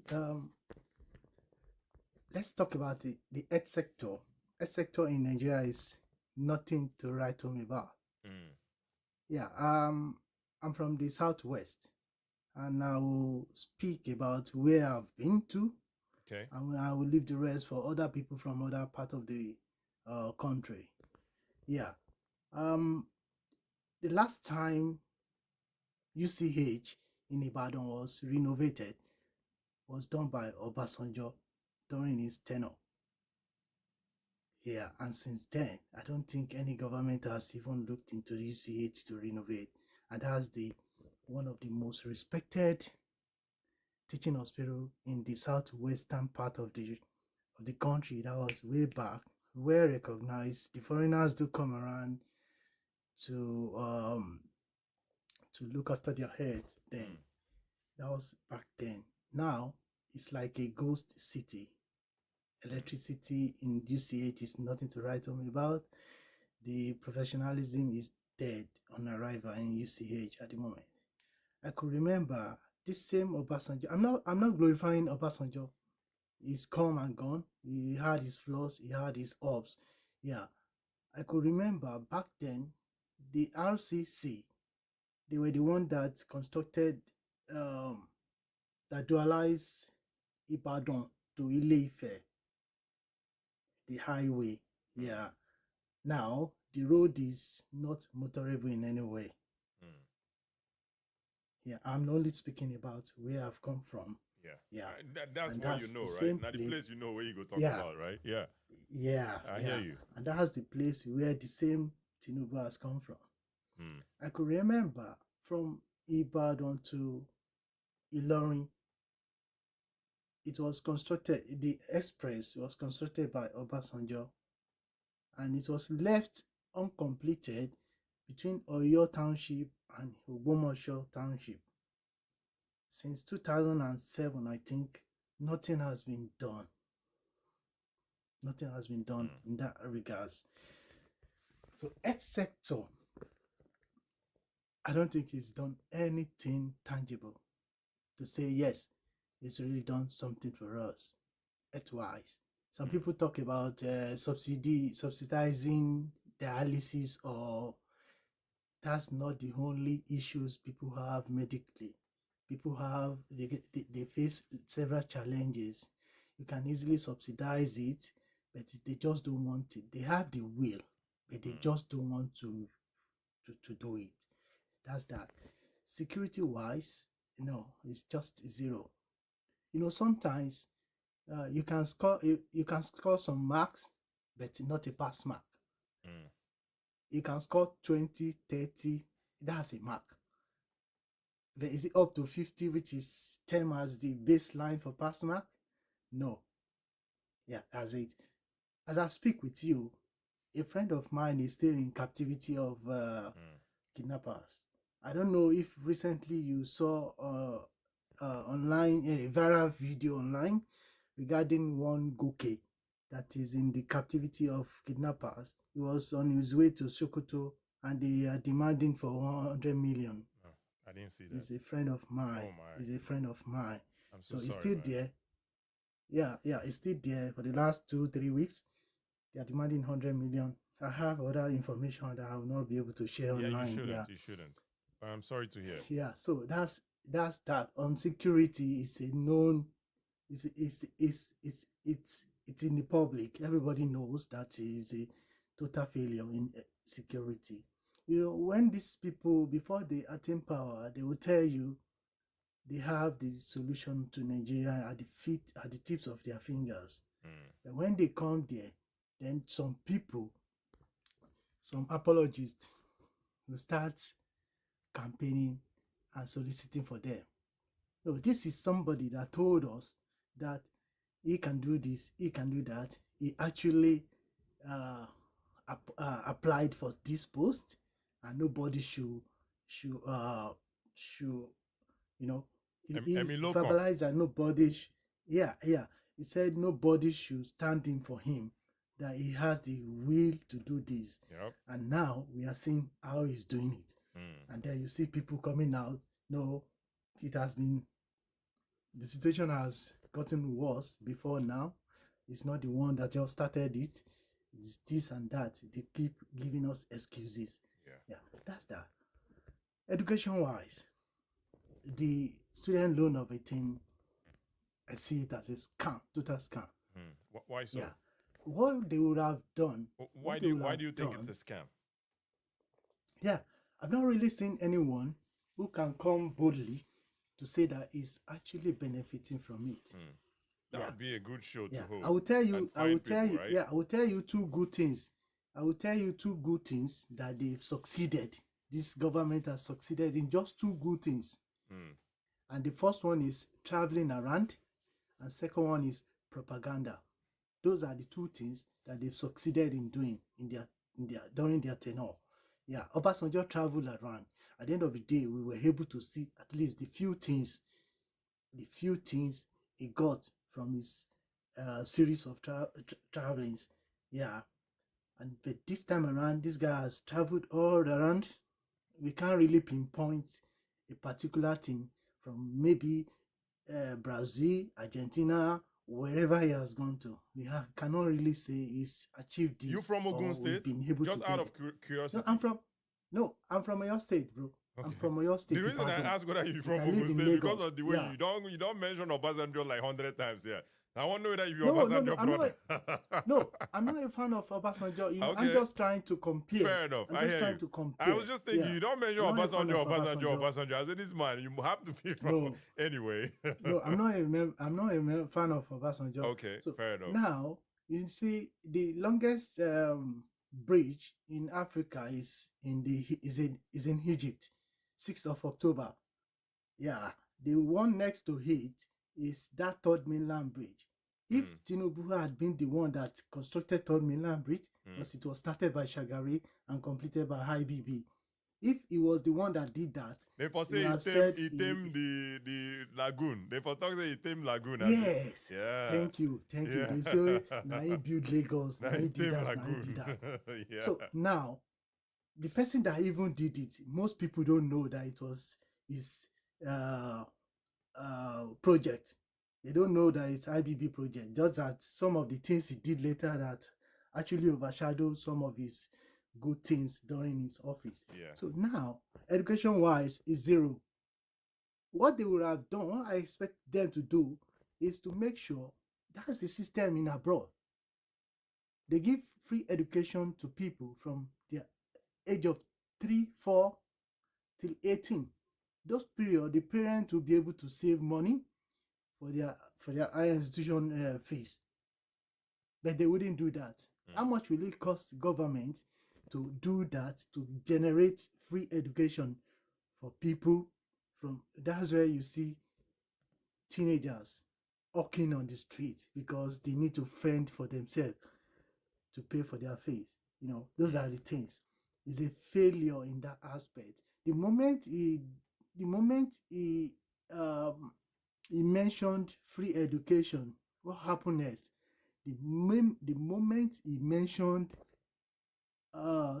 [SPEAKER 13] let's talk about the health sector. Health sector in Nigeria is nothing to write home about. Yeah, I'm from the southwest, and I will speak about where I've been to.
[SPEAKER 1] Okay.
[SPEAKER 13] And I will leave the rest for other people from other part of the country. Yeah. The last time UCH in Ibadan was renovated was done by Obasanjo during his tenure. Yeah, and since then, I don't think any government has even looked into UCH to renovate. And that's one of the most respected teaching hospital in the southwestern part of the country. That was way back, well recognized. The foreigners do come around to look after their heads then. That was back then. Now it's like a ghost city. Electricity in UCH is nothing to write home about. The professionalism is dead on arrival in UCH at the moment. I could remember this same Obasanjo. I'm not glorifying Obasanjo. He's come and gone. He had his flaws, he had his ups. Yeah. I could remember back then the RCC, they were the one that constructed that dualized Ibadan to Ile-Ife, the highway. Yeah. Now the road is not motorable in any way. Yeah, I'm only speaking about where I've come from. Yeah.
[SPEAKER 1] That's
[SPEAKER 13] And
[SPEAKER 1] what
[SPEAKER 13] that's
[SPEAKER 1] you know,
[SPEAKER 13] the
[SPEAKER 1] right?
[SPEAKER 13] same
[SPEAKER 1] Now the
[SPEAKER 13] place.
[SPEAKER 1] place you know where you go talk
[SPEAKER 13] Yeah.
[SPEAKER 1] about, right? Yeah.
[SPEAKER 13] Yeah.
[SPEAKER 1] I hear you.
[SPEAKER 13] And that's the place where the same Tinubu has come from. I could remember from Ibadan to Ilorin, it was constructed, the express was constructed by Obasanjo, and it was left uncompleted between Oyo Township and Ogbomoso Township. Since 2007, I think, nothing has been done. Nothing has been done in that regards. So, health sector, I don't think it's done anything tangible to say, yes, it's really done something for us, health-wise. Some people talk about subsidizing dialysis, or that's not the only issues people have medically. People have, they face several challenges. You can easily subsidize it, but they just don't want it. They have the will, but they just don't want to do it. That's that. Security wise, it's just zero. Sometimes You can score some marks, but not a pass mark. You can score 20, 30, that's a mark. But is it up to 50, which is 10 as the baseline for pass mark? No. Yeah, that's it. As I speak with you, a friend of mine is still in captivity of kidnappers. I don't know if recently you saw online a viral video online regarding one Goke that is in the captivity of kidnappers. He was on his way to Sokoto and they are demanding for 100 million.
[SPEAKER 1] Oh, I didn't see that.
[SPEAKER 13] He's a friend of mine.
[SPEAKER 1] Oh my.
[SPEAKER 13] He's a friend of mine.
[SPEAKER 1] I'm so
[SPEAKER 13] So he's
[SPEAKER 1] sorry,
[SPEAKER 13] still
[SPEAKER 1] man.
[SPEAKER 13] there. Yeah, he's still there for the last 2-3 weeks. They are demanding 100 million. I have other information that I will not be able to share online.
[SPEAKER 1] You shouldn't. I'm sorry to hear.
[SPEAKER 13] Yeah, so that's that. Security is a known. It's in the public. Everybody knows that is a total failure in security. You know, when these people before they attain power, they will tell you they have the solution to Nigeria at the tips of their fingers. But when they come there, then some people, some apologists will start campaigning and soliciting for them. No, this is somebody that told us that he can do this, he can do that. He actually applied for this post, and nobody should you know, he verbalized that nobody. He said nobody should stand in for him. That he has the will to do this.
[SPEAKER 1] Yep.
[SPEAKER 13] And now we are seeing how he's doing it. And then you see people coming out. No, the situation has gotten worse before now. It's not the one that just started it. It's this and that. They keep giving us excuses. Yeah, that's that. Education-wise, the student loan of 18, I see it as a scam, total scam.
[SPEAKER 1] Why so?
[SPEAKER 13] Yeah. What they would have done.
[SPEAKER 1] Why do you think it's a scam?
[SPEAKER 13] Yeah, I've not really seen anyone who can come boldly to say that he's actually benefiting from it.
[SPEAKER 1] That would be a good show to hold.
[SPEAKER 13] I will tell you two good things. I will tell you two good things that they've succeeded. This government has succeeded in just two good things. And the first one is traveling around, and second one is propaganda. Those are the two things that they've succeeded in doing during their tenure. Yeah, Obasanjo traveled around. At the end of the day, we were able to see at least the few things he got from his series of travelings. Yeah, but this time around, this guy has traveled all around. We can't really pinpoint a particular thing from maybe Brazil, Argentina, wherever he has gone to. We cannot really say he's achieved this.
[SPEAKER 1] You from Ogun State?
[SPEAKER 13] Been able
[SPEAKER 1] just
[SPEAKER 13] to
[SPEAKER 1] out of curiosity.
[SPEAKER 13] I'm from Oyo State, bro. Okay. I'm from Oyo State.
[SPEAKER 1] The reason I ask whether you're from Ogun State because of the way you don't mention Obasanjo like 100 times here. I want to know whether you're Obasanjo brother.
[SPEAKER 13] No, I'm not a fan of Obasanjo. Okay. I'm just trying to compare.
[SPEAKER 1] Fair enough. I hear you. I was just thinking, you don't mention Obasanjo. I said, this man, you have to be from anyway.
[SPEAKER 13] No, I'm not a fan of Obasanjo.
[SPEAKER 1] Okay, so fair enough.
[SPEAKER 13] Now, you see, the longest bridge in Africa is in Egypt, 6th of October. Yeah, the one next to it is that Third Mainland Bridge. If Tinubu had been the one that constructed Third Mainland Bridge, because it was started by Shagari and completed by IBB, if he was the one that did that,
[SPEAKER 1] they for say he tamed the lagoon. They for talk say he tamed lagoon.
[SPEAKER 13] Yes. Yeah. Thank you. They say now he built Lagos. Now he did that. Yeah. So now, the person that even did it, most people don't know that it was his project. They don't know that it's IBB project. Just that some of the things he did later that actually overshadowed some of his good things during his office.
[SPEAKER 1] Yeah.
[SPEAKER 13] So now, education-wise, is zero. What they would have done, what I expect them to do, is to make sure that's the system in abroad. They give free education to people from the age of 3, 4 till 18. Those period, the parents will be able to save money for their higher institution fees. But they wouldn't do that. How much will it cost government to do that, to generate free education for people? That's where you see teenagers walking on the street because they need to fend for themselves to pay for their fees. Those are the things. It's a failure in that aspect. The moment he mentioned free education, what happened next? The moment he mentioned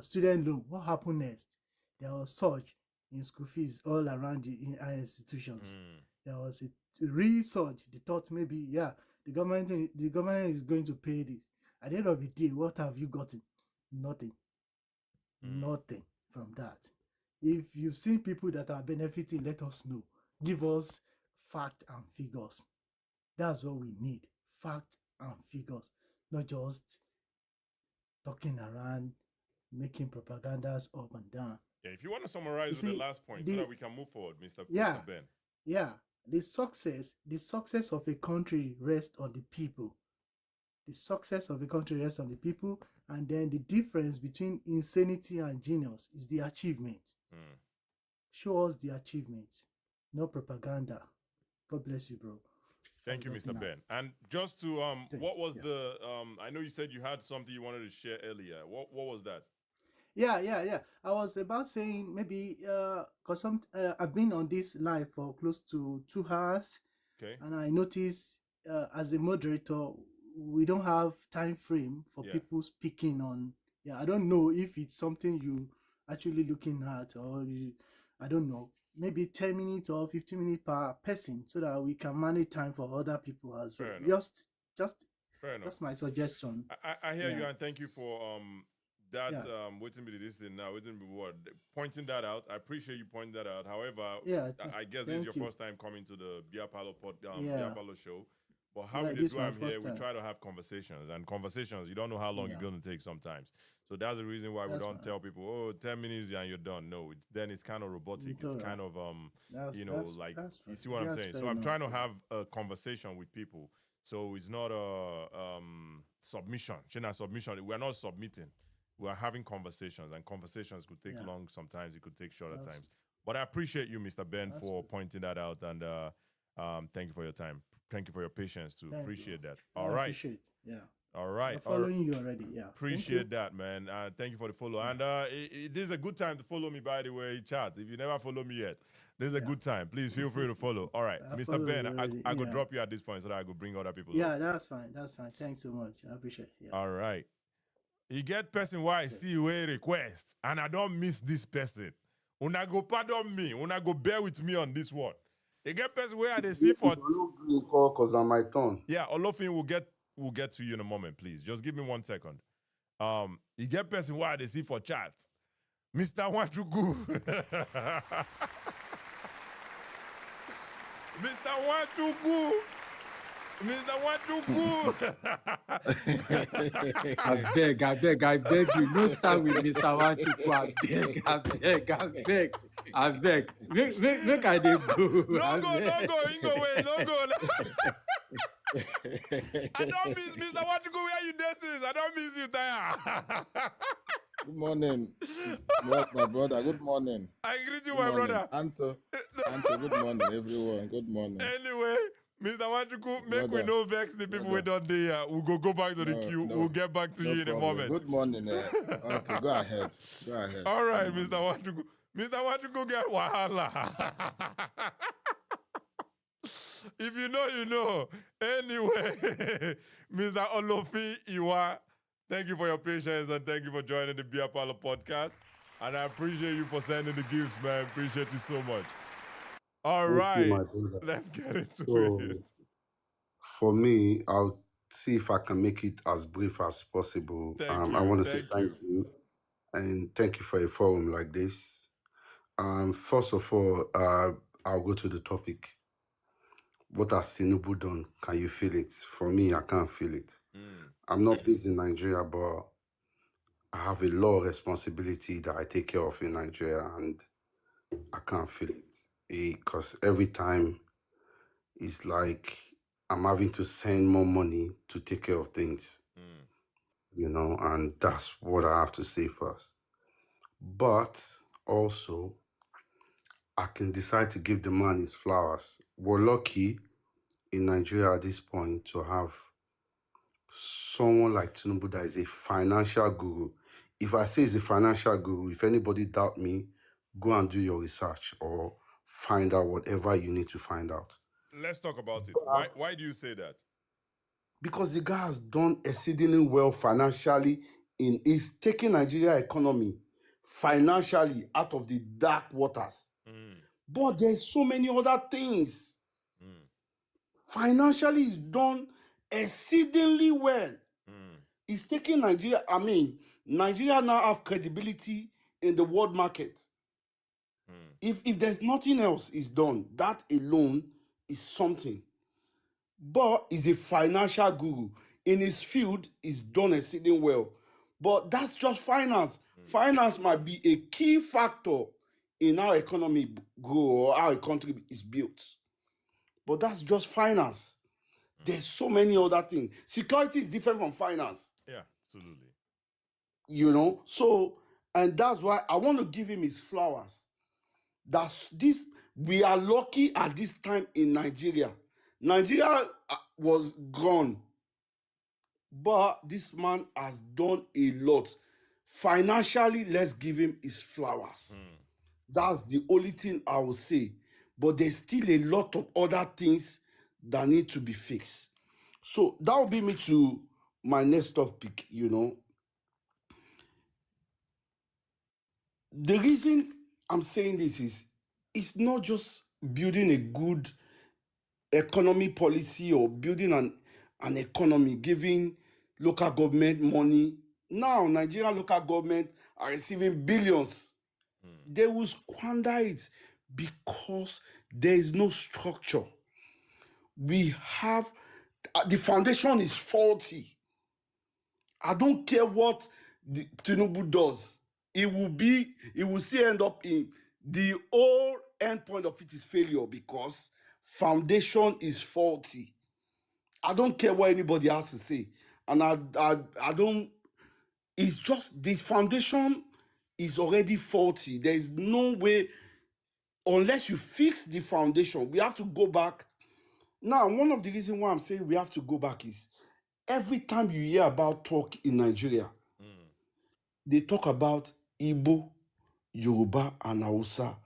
[SPEAKER 13] student loan, what happened next? There was surge in school fees all around the institutions. There was a real surge. They thought maybe, the government is going to pay this. At the end of the day, what have you gotten? Nothing. Nothing from that. If you've seen people that are benefiting, let us know. Give us fact and figures. That's what we need. Fact and figures. Not just talking around, making propagandas up and down.
[SPEAKER 1] Yeah, if you want to summarize the last point so that we can move forward, Mr. Ben.
[SPEAKER 13] Yeah. The success of a country rests on the people. The success of a country rests on the people, and then the difference between insanity and genius is the achievement. Show us the achievement, no propaganda. God bless you, bro.
[SPEAKER 1] Thank you, Mr. Ben. And just to what was the I know you said you had something you wanted to share earlier. What was that?
[SPEAKER 13] Yeah. I was about saying maybe because I've been on this live for close to 2 hours.
[SPEAKER 1] Okay.
[SPEAKER 13] And I noticed as a moderator, we don't have time frame for people speaking on. I don't know if it's something you actually looking at, or I don't know, maybe 10 minutes or 15 minutes per person, so that we can manage time for other people as well. Just that's my suggestion.
[SPEAKER 1] I hear you, and thank you for that waiting me this thing now, waiting me what pointing that out. I appreciate you pointing that out. However, I guess this is your first time coming to the Beer Parlor show. But how we do I'm here, we try to have conversations, and conversations, you don't know how long you're going to take sometimes. So that's the reason why we don't tell people, 10 minutes and you're done. No, then it's kind of robotic. It's kind of, you see what I'm saying? So I'm trying to have a conversation with people. So it's not a submission. We're not submitting. We are having conversations, and conversations could take long sometimes. It could take shorter times. But I appreciate you, Mr. Ben, for pointing that out, and thank you for your time. Thank you for your patience too. Appreciate that. All right.
[SPEAKER 13] Appreciate. Yeah.
[SPEAKER 1] All right.
[SPEAKER 13] I'm following you already. Yeah.
[SPEAKER 1] Appreciate that, man. Thank you for the follow. And this is a good time to follow me, by the way, chat. If you never follow me yet, this is a good time. Please feel free to follow. All right. Mr. Ben, I could drop you at this point so that I could bring other people.
[SPEAKER 13] Yeah, that's fine. That's fine. Thanks so much. I appreciate it. Yeah.
[SPEAKER 1] All right. You get person why I see a request, and I don't miss this person. Una go pardon me. Una go bear with me on this one. You get person where they see for
[SPEAKER 14] because on my turn.
[SPEAKER 1] Yeah, Olofin will get to you in a moment, please. Just give me 1 second. You get person why they see for chat. Mr. Wachuku. Mr. Wachuku. Mr. Wachuku.
[SPEAKER 15] I beg you. No start with Mr. Wachuku. I beg. Make I dey go.
[SPEAKER 1] No go. Wait, no go. I don't miss Mr. Wachuku. Where you this? I don't miss you, Taya.
[SPEAKER 14] Good morning, my brother. Good morning.
[SPEAKER 1] I greet you, my brother.
[SPEAKER 14] Anto, good morning, everyone. Good morning.
[SPEAKER 1] Anyway, Mr. Wachuku, make we no vex the people we don't there. We'll go back to the queue. We'll get back to you in a moment.
[SPEAKER 14] Good morning. Okay, go ahead.
[SPEAKER 1] All right, Mr. Wachuku. Mr. Wachuku get wahala. If you know, you know. Anyway, Mr. Olofi Iwa, thank you for your patience and thank you for joining the Beer Parlor podcast. And I appreciate you for sending the gifts, man. Appreciate you so much. All right, let's get into it.
[SPEAKER 14] For me, I'll see if I can make it as brief as possible. I want to say thank you. And thank you for a forum like this. First of all, I'll go to the topic. What has Tinubu done? Can you feel it? For me, I can't feel it. I'm not based in Nigeria, but I have a lot of responsibility that I take care of in Nigeria, and I can't feel it. Because every time it's like I'm having to send more money to take care of things, and that's what I have to say first. But also, I can decide to give the man his flowers. We're lucky in Nigeria at this point to have someone like Tinubu that is a financial guru. If I say he's a financial guru, if anybody doubt me, go and do your research or find out whatever you need to find out.
[SPEAKER 1] Let's talk about it. Why do you say that?
[SPEAKER 14] Because the guy has done exceedingly well financially. He's taking Nigeria economy financially out of the dark waters. But there's so many other things. Financially, he's done exceedingly well. He's taking Nigeria. Nigeria now have credibility in the world market. If there's nothing else he's done, that alone is something. But he's a financial guru. In his field, he's done exceedingly well. But that's just finance. Finance might be a key factor in how economy grow or how a country is built. But that's just finance. There's so many other things. Security is different from finance.
[SPEAKER 1] Yeah, absolutely.
[SPEAKER 14] And that's why I want to give him his flowers. We are lucky at this time in Nigeria. Nigeria was gone, but this man has done a lot. Financially, let's give him his flowers. That's the only thing I will say. But there's still a lot of other things that need to be fixed. So that will be me to my next topic. The reason I'm saying this is it's not just building a good economy policy or building an economy, giving local government money. Now, Nigerian local government are receiving billions. They will squander it because there is no structure. The foundation is faulty. I don't care what the Tinubu does. It will still end up in the whole end point of it is failure because foundation is faulty. I don't care what anybody has to say. And I don't, it's just this foundation is already faulty. There is no way, unless you fix the foundation, we have to go back. Now, one of the reasons why I'm saying we have to go back is every time you hear about talk in Nigeria, they talk about Igbo, Yoruba, and Hausa.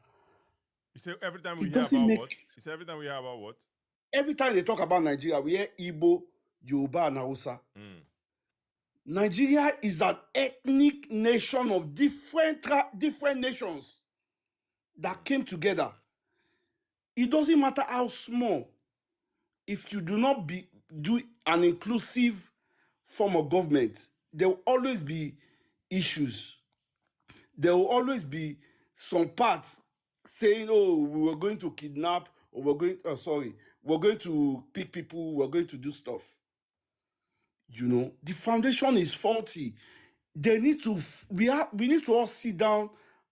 [SPEAKER 1] You say every time we hear about what? You say every time we hear about what?
[SPEAKER 14] Every time they talk about Nigeria, we hear Igbo, Yoruba, and Hausa. Nigeria is an ethnic nation of different nations that came together. It doesn't matter how small. If you do not do an inclusive form of government, there will always be issues. There will always be some parts saying, oh, we were going to kidnap, or we're going to pick people, we're going to do stuff. The foundation is faulty. We need to all sit down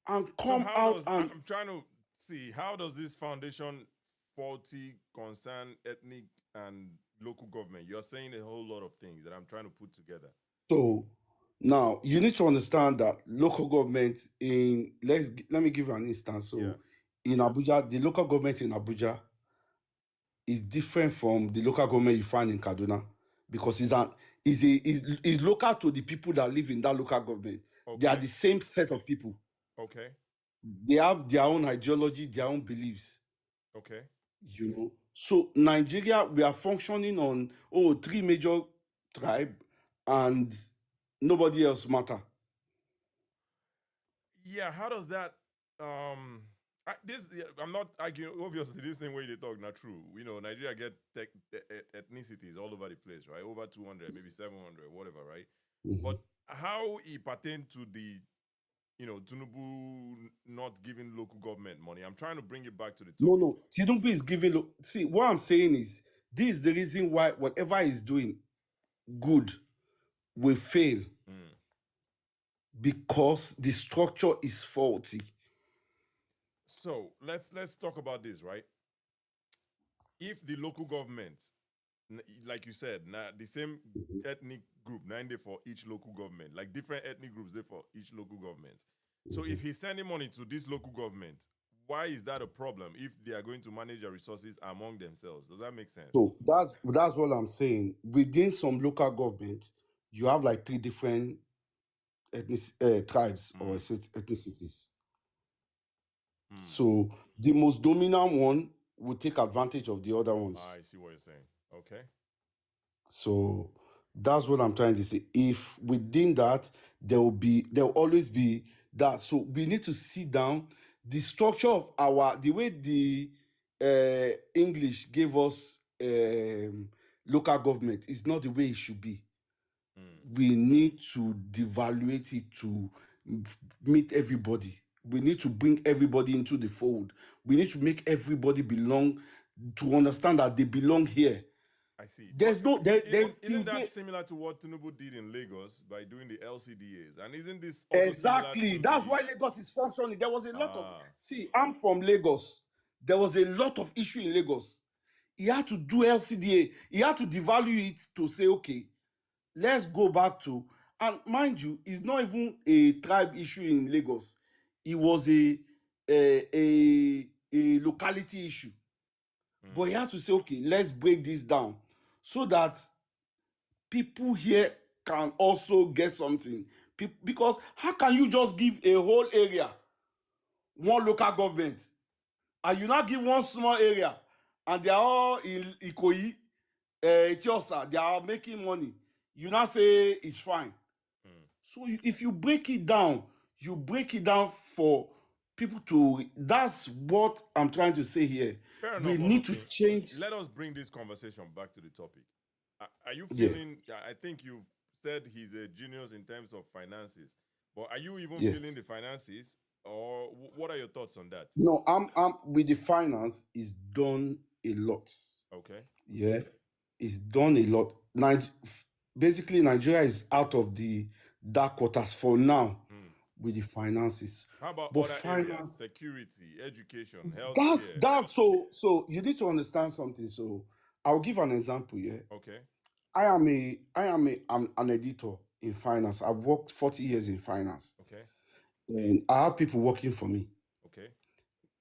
[SPEAKER 14] and come out and...
[SPEAKER 1] I'm trying to see, how does this foundation faulty concern ethnic and local government? You're saying a whole lot of things that I'm trying to put together.
[SPEAKER 14] So now you need to understand that local government let me give you an instance. So in Abuja, the local government in Abuja is different from the local government you find in Kaduna because it's local to the people that live in that local government. Okay. They are the same set of people.
[SPEAKER 1] Okay.
[SPEAKER 14] They have their own ideology, their own beliefs.
[SPEAKER 1] Okay.
[SPEAKER 14] So Nigeria, we are functioning on 3 major tribes and nobody else matter.
[SPEAKER 1] Yeah, how does that I'm not arguing. Obviously, this thing where they talk not true. Nigeria get ethnicities all over the place, right? Over 200, maybe 700, whatever, right? But how it pertain to the, Tinubu not giving local government money? I'm trying to bring it back to the topic.
[SPEAKER 14] No, Tinubu is giving. See, what I'm saying is this is the reason why whatever he's doing good will fail because the structure is faulty.
[SPEAKER 1] So let's talk about this, right? If the local government like you said, the same ethnic group, 90 for each local government, like different ethnic groups there for each local government. So if he's sending money to this local government, why is that a problem if they are going to manage their resources among themselves? Does that make sense?
[SPEAKER 14] So that's what I'm saying. Within some local government, you have like three different tribes or ethnicities. So the most dominant one will take advantage of the other ones.
[SPEAKER 1] I see what you're saying. Okay.
[SPEAKER 14] So that's what I'm trying to say. If within that there will always be that. So we need to sit down. The structure of the way the English gave us local government is not the way it should be. We need to devaluate it to meet everybody. We need to bring everybody into the fold. We need to make everybody belong, to understand that they belong here.
[SPEAKER 1] I see.
[SPEAKER 14] There's no there,
[SPEAKER 1] isn't that similar to what Tinubu did in Lagos by doing the LCDAs? And isn't this also
[SPEAKER 14] exactly? That's why Lagos is functioning. There was a lot of I'm from Lagos. There was a lot of issue in Lagos. He had to do LCDA. He had to devalue it to say, okay, let's go back to, and mind you, it's not even a tribe issue in Lagos. It was a locality issue. But he had to say, okay, let's break this down so that people here can also get something. Because how can you just give a whole area one local government and you not give one small area and they are all in Ikoyi, Etiosa, they are making money? You now say it's fine. So if you break it down for people to. That's what I'm trying to say here.
[SPEAKER 1] Fair enough,
[SPEAKER 14] we need to change.
[SPEAKER 1] Let us bring this conversation back to the topic. Are you feeling? Yeah. I think you've said he's a genius in terms of finances, but are you even feeling the finances, or what are your thoughts on that?
[SPEAKER 14] No, I'm with the finance. It's done a lot.
[SPEAKER 1] Okay.
[SPEAKER 14] Yeah, it's done a lot. Basically, Nigeria is out of the dark waters for now with the finances.
[SPEAKER 1] How about other areas? Security, education, healthcare.
[SPEAKER 14] That's so you need to understand something. So I'll give an example. Yeah.
[SPEAKER 1] Okay.
[SPEAKER 14] I'm an editor in finance. I've worked 40 years in finance.
[SPEAKER 1] Okay.
[SPEAKER 14] And I have people working for me.
[SPEAKER 1] Okay.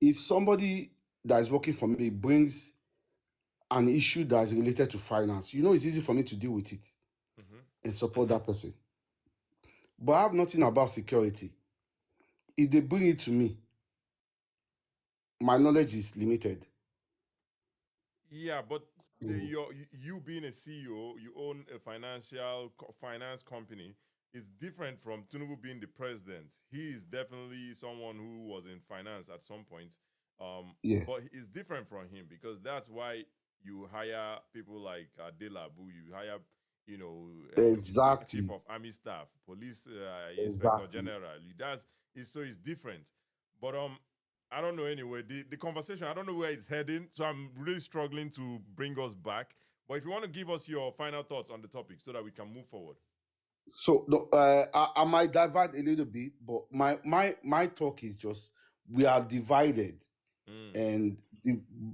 [SPEAKER 14] If somebody that is working for me brings an issue that is related to finance, it's easy for me to deal with it and support that person. But I have nothing about security. If they bring it to me, my knowledge is limited.
[SPEAKER 1] Yeah, but you being a CEO, you own a finance company. It's different from Tinubu being the president. He is definitely someone who was in finance at some point. But it's different from him because that's why you hire people like Delabu. You hire,
[SPEAKER 14] exactly.
[SPEAKER 1] chief of army staff, police inspector general. It's different. But I don't know anyway. The conversation, I don't know where it's heading, so I'm really struggling to bring us back. But if you want to give us your final thoughts on the topic so that we can move forward.
[SPEAKER 14] So I might divide a little bit, but my talk is just we are divided, and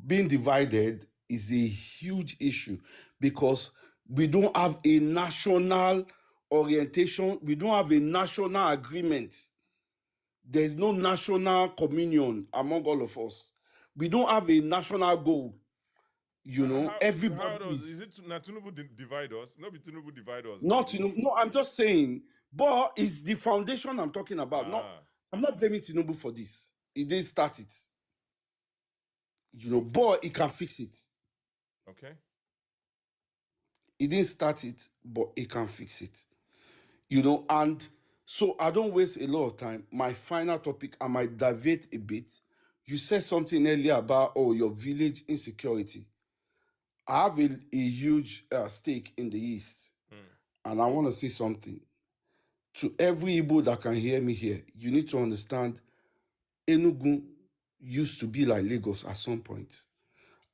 [SPEAKER 14] being divided is a huge issue because we don't have a national orientation. We don't have a national agreement. There's no national communion among all of us. We don't have a national goal. Everybody
[SPEAKER 1] is it Tinubu divide us? No, be Tinubu divide us.
[SPEAKER 14] Not Tinubu. No, I'm just saying. But it's the foundation I'm talking about. I'm not blaming Tinubu for this. He didn't start it. But he can fix it.
[SPEAKER 1] Okay.
[SPEAKER 14] He didn't start it, but he can fix it. And so I don't waste a lot of time. My final topic, I might deviate a bit. You said something earlier about your village insecurity. I have a huge stake in the East, and I want to say something. To every Igbo that can hear me here, you need to understand Enugu used to be like Lagos at some point.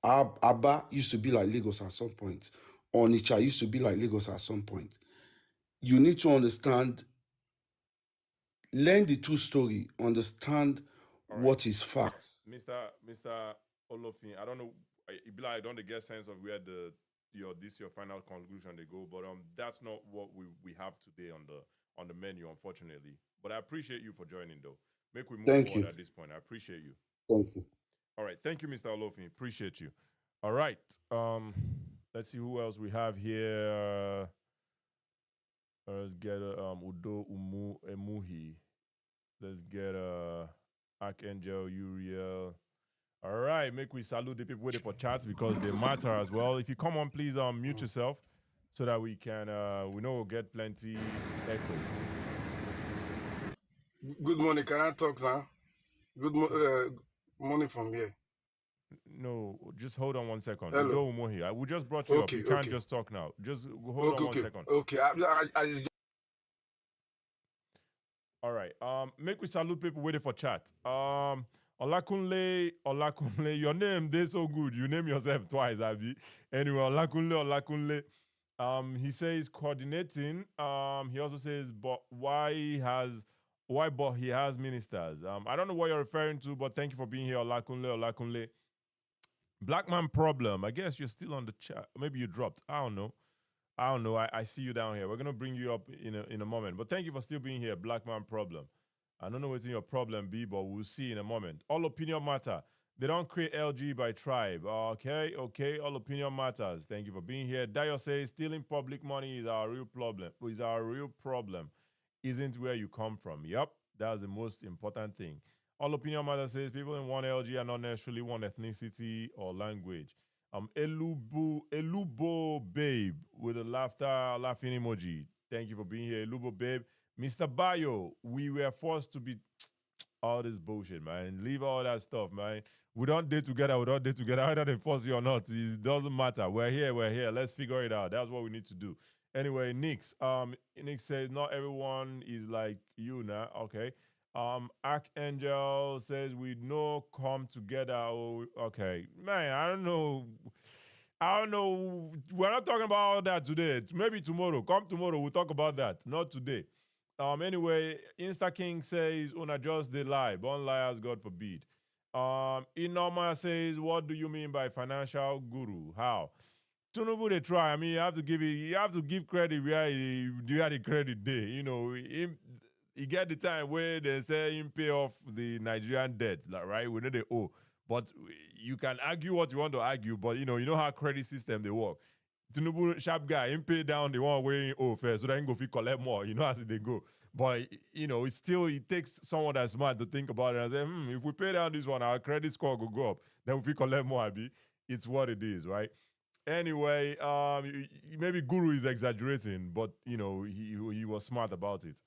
[SPEAKER 14] Aba used to be like Lagos at some point. Onitsha used to be like Lagos at some point. You need to understand, learn the true story, understand what is facts.
[SPEAKER 1] Mr. Olofin, I don't know, I don't get sense of where the your final conclusion they go. But that's not what we have today on the menu, unfortunately. But I appreciate you for joining though. Make we move
[SPEAKER 14] Thank
[SPEAKER 1] forward
[SPEAKER 14] you.
[SPEAKER 1] at this point. I appreciate you.
[SPEAKER 14] Thank you.
[SPEAKER 1] All right. Thank you, Mr. Olofin. Appreciate you. All right. Let's see who else we have here. Let's get Udo Emuhi. Let's get Archangel Uriel. All right, make we salute the people waiting for chats because they matter as well. If you come on, please mute yourself so that we can we know we'll get plenty echo.
[SPEAKER 16] Good morning. Can I talk now? Morning from here.
[SPEAKER 1] No, just hold on 1 second.
[SPEAKER 16] Hello.
[SPEAKER 1] Udo Umohi, we just brought you up. You can't just talk now. Just hold on 1 second.
[SPEAKER 16] Okay.
[SPEAKER 1] All right. Make we salute people waiting for chat. Olakunle, your name they so good. You name yourself twice, Abby. Anyway, Olakunle. He says coordinating. He also says, but why he has ministers? I don't know what you're referring to, but thank you for being here, Olakunle. Black man problem. I guess you're still on the chat. Maybe you dropped. I don't know. I see you down here. We're gonna bring you up in a moment. But thank you for still being here, Black man problem. I don't know what's in your problem be, but we'll see in a moment. All opinion matter. They don't create LG by tribe. Okay. All opinion matters. Thank you for being here. Dio says stealing public money is our real problem. Isn't where you come from. Yep, that's the most important thing. All opinion matters says people in one LG are not necessarily one ethnicity or language. Elubo babe with a laughing emoji. Thank you for being here, Elubo babe. Mr. Bayo, we were forced to be all this bullshit, man. Leave all that stuff, man. We don't date together. Either they force you or not. It doesn't matter. We're here. Let's figure it out. That's what we need to do. Anyway, Nick says not everyone is like you now. Okay. Archangel says we know come together. Oh, okay. Man, I don't know. We're not talking about all that today. Maybe tomorrow. Come tomorrow, we'll talk about that. Not today. Anyway, Insta King says, "Una just they lie, born liars, God forbid." Inoma says, "What do you mean by financial guru? How?" Tinubu they try. I mean, you have to give credit where the credit day. You know, you get the time where they say him pay off the Nigerian debt, like, right? We know they owe, but you can argue what you want to argue. But you know how credit system they work. Tinubu sharp guy, him pay down the one where he owe first, so that he go fit collect more. You know as they go. But it takes someone that's smart to think about it and say, if we pay down this one, our credit score will go up. Then if we collect more, it's what it is, right? Anyway, maybe Guru is exaggerating, but he was smart about it.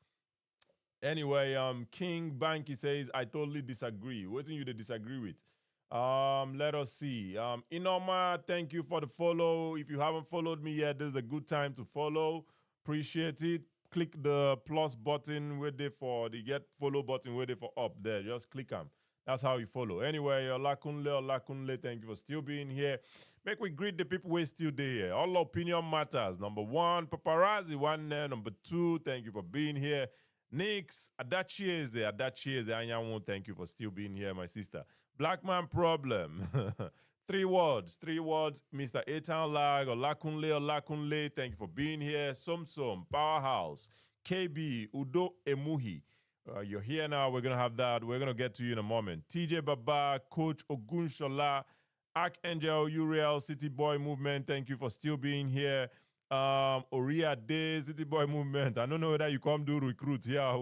[SPEAKER 1] Anyway, King Banky says, I totally disagree. What do you disagree with? Let us see. Inoma, thank you for the follow. If you haven't followed me yet, this is a good time to follow. Appreciate it. Click the plus button where they for the get follow button where they for up there. Just click them. That's how you follow. Anyway, Olakunle, thank you for still being here. Make we greet the people who are still there. All opinion matters. Number one, paparazzi one there. Number two, thank you for being here. Nix, Adachieze, Anyanwu, thank you for still being here, my sister. Black man problem. Three words. Mr. Etan Lag, Olakunle, thank you for being here. Somsom, Powerhouse, KB, Udo Emuhi. You're here now. We're going to have that. We're going to get to you in a moment. TJ Baba, Coach Ogunshola, Archangel Uriel, City Boy Movement, thank you for still being here. Oria Day, City Boy Movement. I don't know whether you come do recruit here.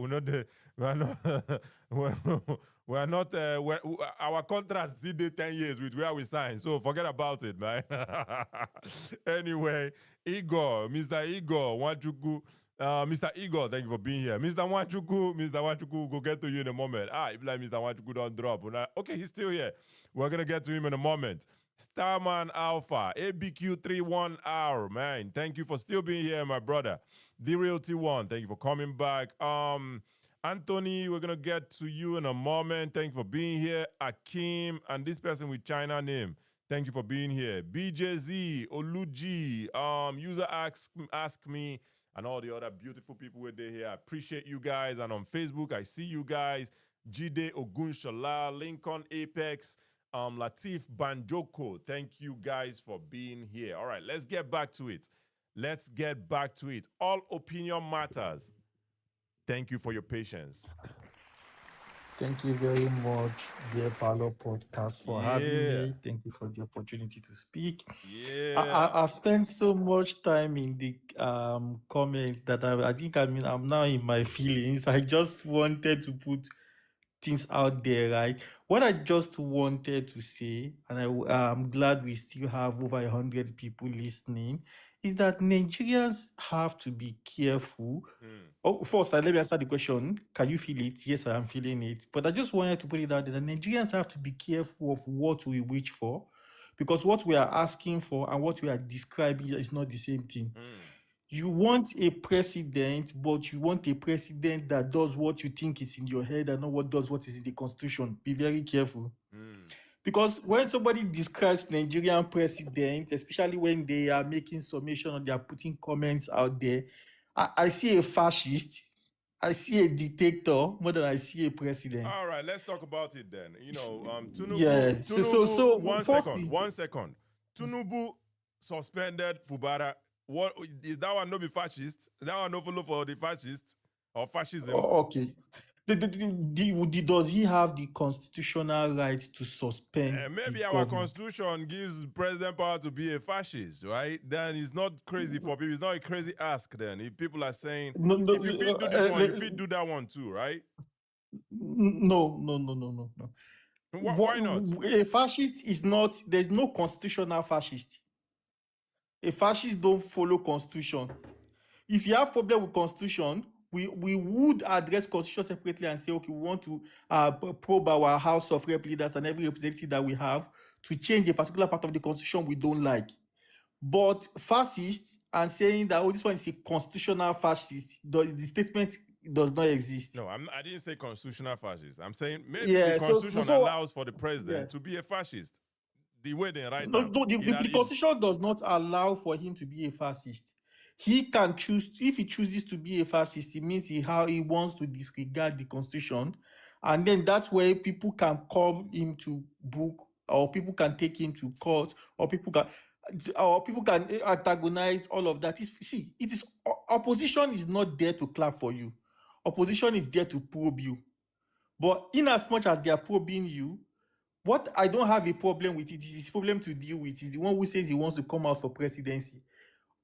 [SPEAKER 1] We're not our contract still did 10 years with where we signed, so forget about it, man. Anyway, Mr. Igor Wanchuku, Mr. Igor, thank you for being here. Mr. Wanchuku, go get to you in a moment. If like Mr. Wanchuku don't drop. Okay, he's still here. We're gonna get to him in a moment. Starman Alpha, ABQ31R, man. Thank you for still being here, my brother. The Real T1, thank you for coming back. Anthony, we're gonna get to you in a moment. Thank you for being here. Akim, and this person with China name, thank you for being here. BJZ, Oluji, user ask me, and all the other beautiful people who are here. I appreciate you guys. And on Facebook, I see you guys. Jide Ogunshola, Lincoln Apex, Latif Banjoko. Thank you guys for being here. All right, let's get back to it. Let's get back to it. All opinion matters. Thank you for your patience.
[SPEAKER 17] Thank you very much, dear Palo Podcast, for having
[SPEAKER 1] Yeah.
[SPEAKER 17] me. Thank you for the opportunity to speak.
[SPEAKER 1] Yeah.
[SPEAKER 17] I've spent so much time in the comments that I think I'm now in my feelings. I just wanted to put things out there, right? What I just wanted to say, and I'm glad we still have over 100 people listening, is that Nigerians have to be careful. Oh, first, let me answer the question. Can you feel it? Yes, I am feeling it. But I just wanted to put it out there that Nigerians have to be careful of what we wish for, because what we are asking for and what we are describing is not the same thing. You want a president, but you want a president that does what you think is in your head and not what is in the constitution. Be very careful. Because when somebody describes Nigerian president, especially when they are making summation or they are putting comments out there, I see a fascist, I see a dictator more than I see a president.
[SPEAKER 1] All right, let's talk about it then. Tinubu.
[SPEAKER 17] Yeah. So
[SPEAKER 1] One second. Tinubu suspended Fubara. What is that one? No be fascist. That one no follow for the fascist or fascism.
[SPEAKER 17] Okay. Does he have the constitutional right to suspend?
[SPEAKER 1] Maybe our constitution gives president power to be a fascist, right? Then it's not crazy for people. It's not a crazy ask. Then if people are saying, if you fit do this one, you fit do that one too, right?
[SPEAKER 17] No.
[SPEAKER 1] Why not?
[SPEAKER 17] A fascist is not. There's no constitutional fascist. A fascist don't follow constitution. If you have problem with constitution, we would address constitution separately and say, okay, we want to probe our House of Rep leaders and every representative that we have to change a particular part of the constitution we don't like. But fascist and saying that, oh, this one is a constitutional fascist, the statement does not exist.
[SPEAKER 1] No, I didn't say constitutional fascist. I'm saying maybe the constitution allows for the president to be a fascist. The way they write
[SPEAKER 17] the constitution does not allow for him to be a fascist. He can choose. If he chooses to be a fascist, it means he wants to disregard the constitution, and then that's where people can call him to book, or people can take him to court, or people can antagonize all of that. It is opposition is not there to clap for you. Opposition is there to probe you. But in as much as they are probing you, what I don't have a problem with, it is his problem to deal with. He's the one who says he wants to come out for presidency.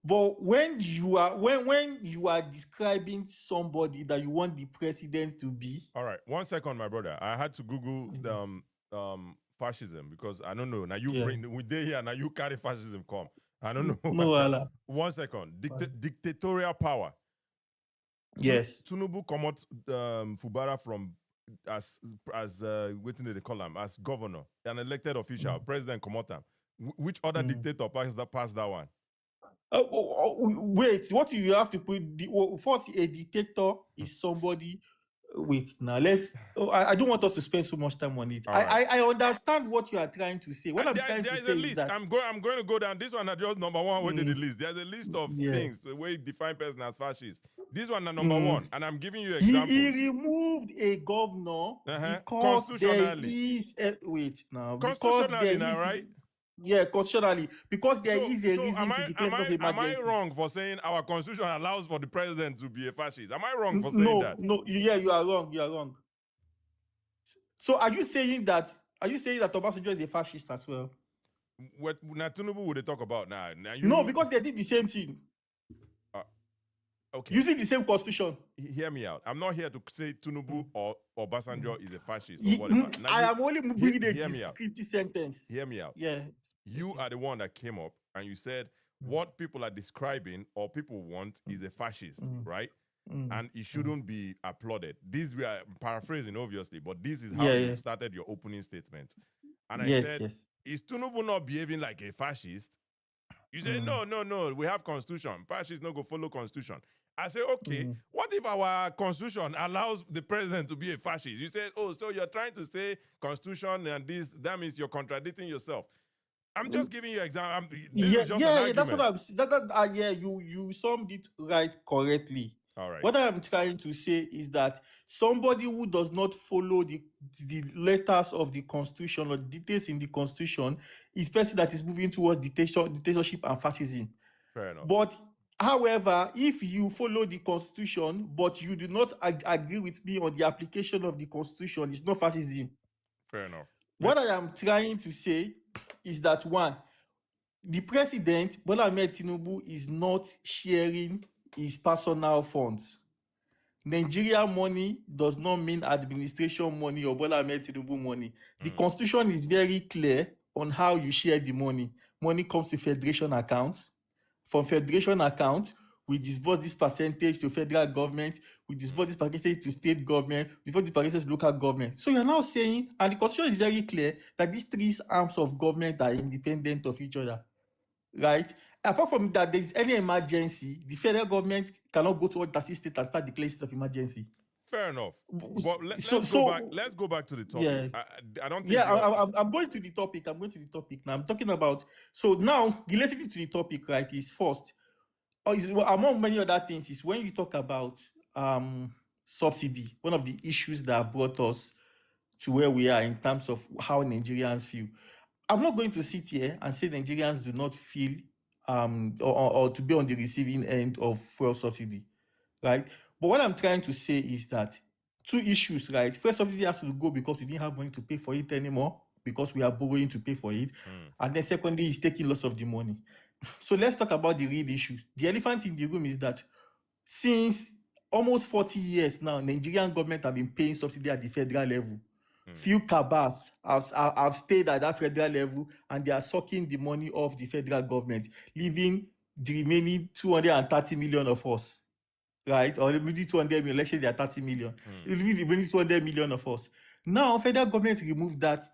[SPEAKER 17] But when you are describing somebody that you want the president to be.
[SPEAKER 1] All right, 1 second, my brother. I had to Google fascism because I don't know. Now you bring we day here, now you carry fascism come. I don't know.
[SPEAKER 17] No,
[SPEAKER 1] 1 second. Dictatorial power.
[SPEAKER 17] Yes.
[SPEAKER 1] Tinubu come out Fubara from as what did they call him? As governor, an elected official, president come out. Which other dictator passed that one?
[SPEAKER 17] Wait, what you have to put? First, a dictator is somebody. Wait, now let's. I don't want us to spend so much time on it. I understand what you are trying to say. What I'm trying to say is that
[SPEAKER 1] I'm going to go down. This one is just number one. Where did the list? There's a list of things where you define person as fascist. This one is number one, and I'm giving you examples.
[SPEAKER 17] He removed a governor because there is wait now.
[SPEAKER 1] Constitutionally, now, right?
[SPEAKER 17] Yeah, constitutionally, because there is a reason to declare of emergency.
[SPEAKER 1] Am I wrong for saying our constitution allows for the president to be a fascist? Am I wrong for saying that?
[SPEAKER 17] No, yeah, you are wrong. You are wrong. So are you saying that Obasanjo is a fascist as well?
[SPEAKER 1] What Tinubu would they talk about now?
[SPEAKER 17] No, because they did the same thing.
[SPEAKER 1] Okay.
[SPEAKER 17] Using the same constitution.
[SPEAKER 1] Hear me out. I'm not here to say Tinubu or Obasanjo is a fascist or whatever.
[SPEAKER 17] I am only bringing a descriptive sentence.
[SPEAKER 1] Hear me out.
[SPEAKER 17] Yeah.
[SPEAKER 1] You are the one that came up and you said what people are describing or people want is a fascist, right? And it shouldn't be applauded. This we are paraphrasing, obviously, but this is how you started your opening statement. And I said, is Tinubu not behaving like a fascist? You say, no, we have constitution. Fascists not go follow constitution. I say, okay, what if our constitution allows the president to be a fascist? You say, oh, so you're trying to say constitution and this, that means you're contradicting yourself. I'm just giving you an example. This is just an argument.
[SPEAKER 17] That's what I'm saying. You summed it right correctly.
[SPEAKER 1] All right.
[SPEAKER 17] What I'm trying to say is that somebody who does not follow the letters of the constitution or the details in the constitution is person that is moving towards dictatorship and fascism.
[SPEAKER 1] Fair enough.
[SPEAKER 17] But however, if you follow the constitution but you do not agree with me on the application of the constitution, it's not fascism.
[SPEAKER 1] Fair enough.
[SPEAKER 17] What I am trying to say is that one, the president, Bola Ahmed Tinubu, is not sharing his personal funds. Nigeria money does not mean administration money or Bola Ahmed Tinubu money. The constitution is very clear on how you share the money. Money comes to federation accounts. From federation account, we disburse this percentage to federal government, we disburse this percentage to state government, we disburse this percentage to local government. So you're now saying, and the constitution is very clear, that these three arms of government are independent of each other, right? Apart from that, there's any emergency, the federal government cannot go to other state and start declaring state of emergency.
[SPEAKER 1] Fair enough. But let's go back to the topic.
[SPEAKER 17] Yeah.
[SPEAKER 1] I don't think.
[SPEAKER 17] Yeah, I'm going to the topic. I'm going to the topic now. I'm talking about. So now, relating to the topic, right, is first, among many other things, is when you talk about subsidy. One of the issues that have brought us to where we are in terms of how Nigerians feel. I'm not going to sit here and say Nigerians do not feel or to be on the receiving end of fuel subsidy, right? But what I'm trying to say is that two issues, right? First, subsidy has to go because we didn't have money to pay for it anymore because we are borrowing to pay for it. And then secondly, it's taking lots of the money. So let's talk about the real issue. The elephant in the room is that since almost 40 years now, Nigerian government have been paying subsidy at the federal level. Few cabals have stayed at that federal level and they are sucking the money off the federal government, leaving the remaining 230 million of us, right? Or maybe 200 million, let's say they are 30 million. Leaving the remaining 200 million of us. Now, federal government removed that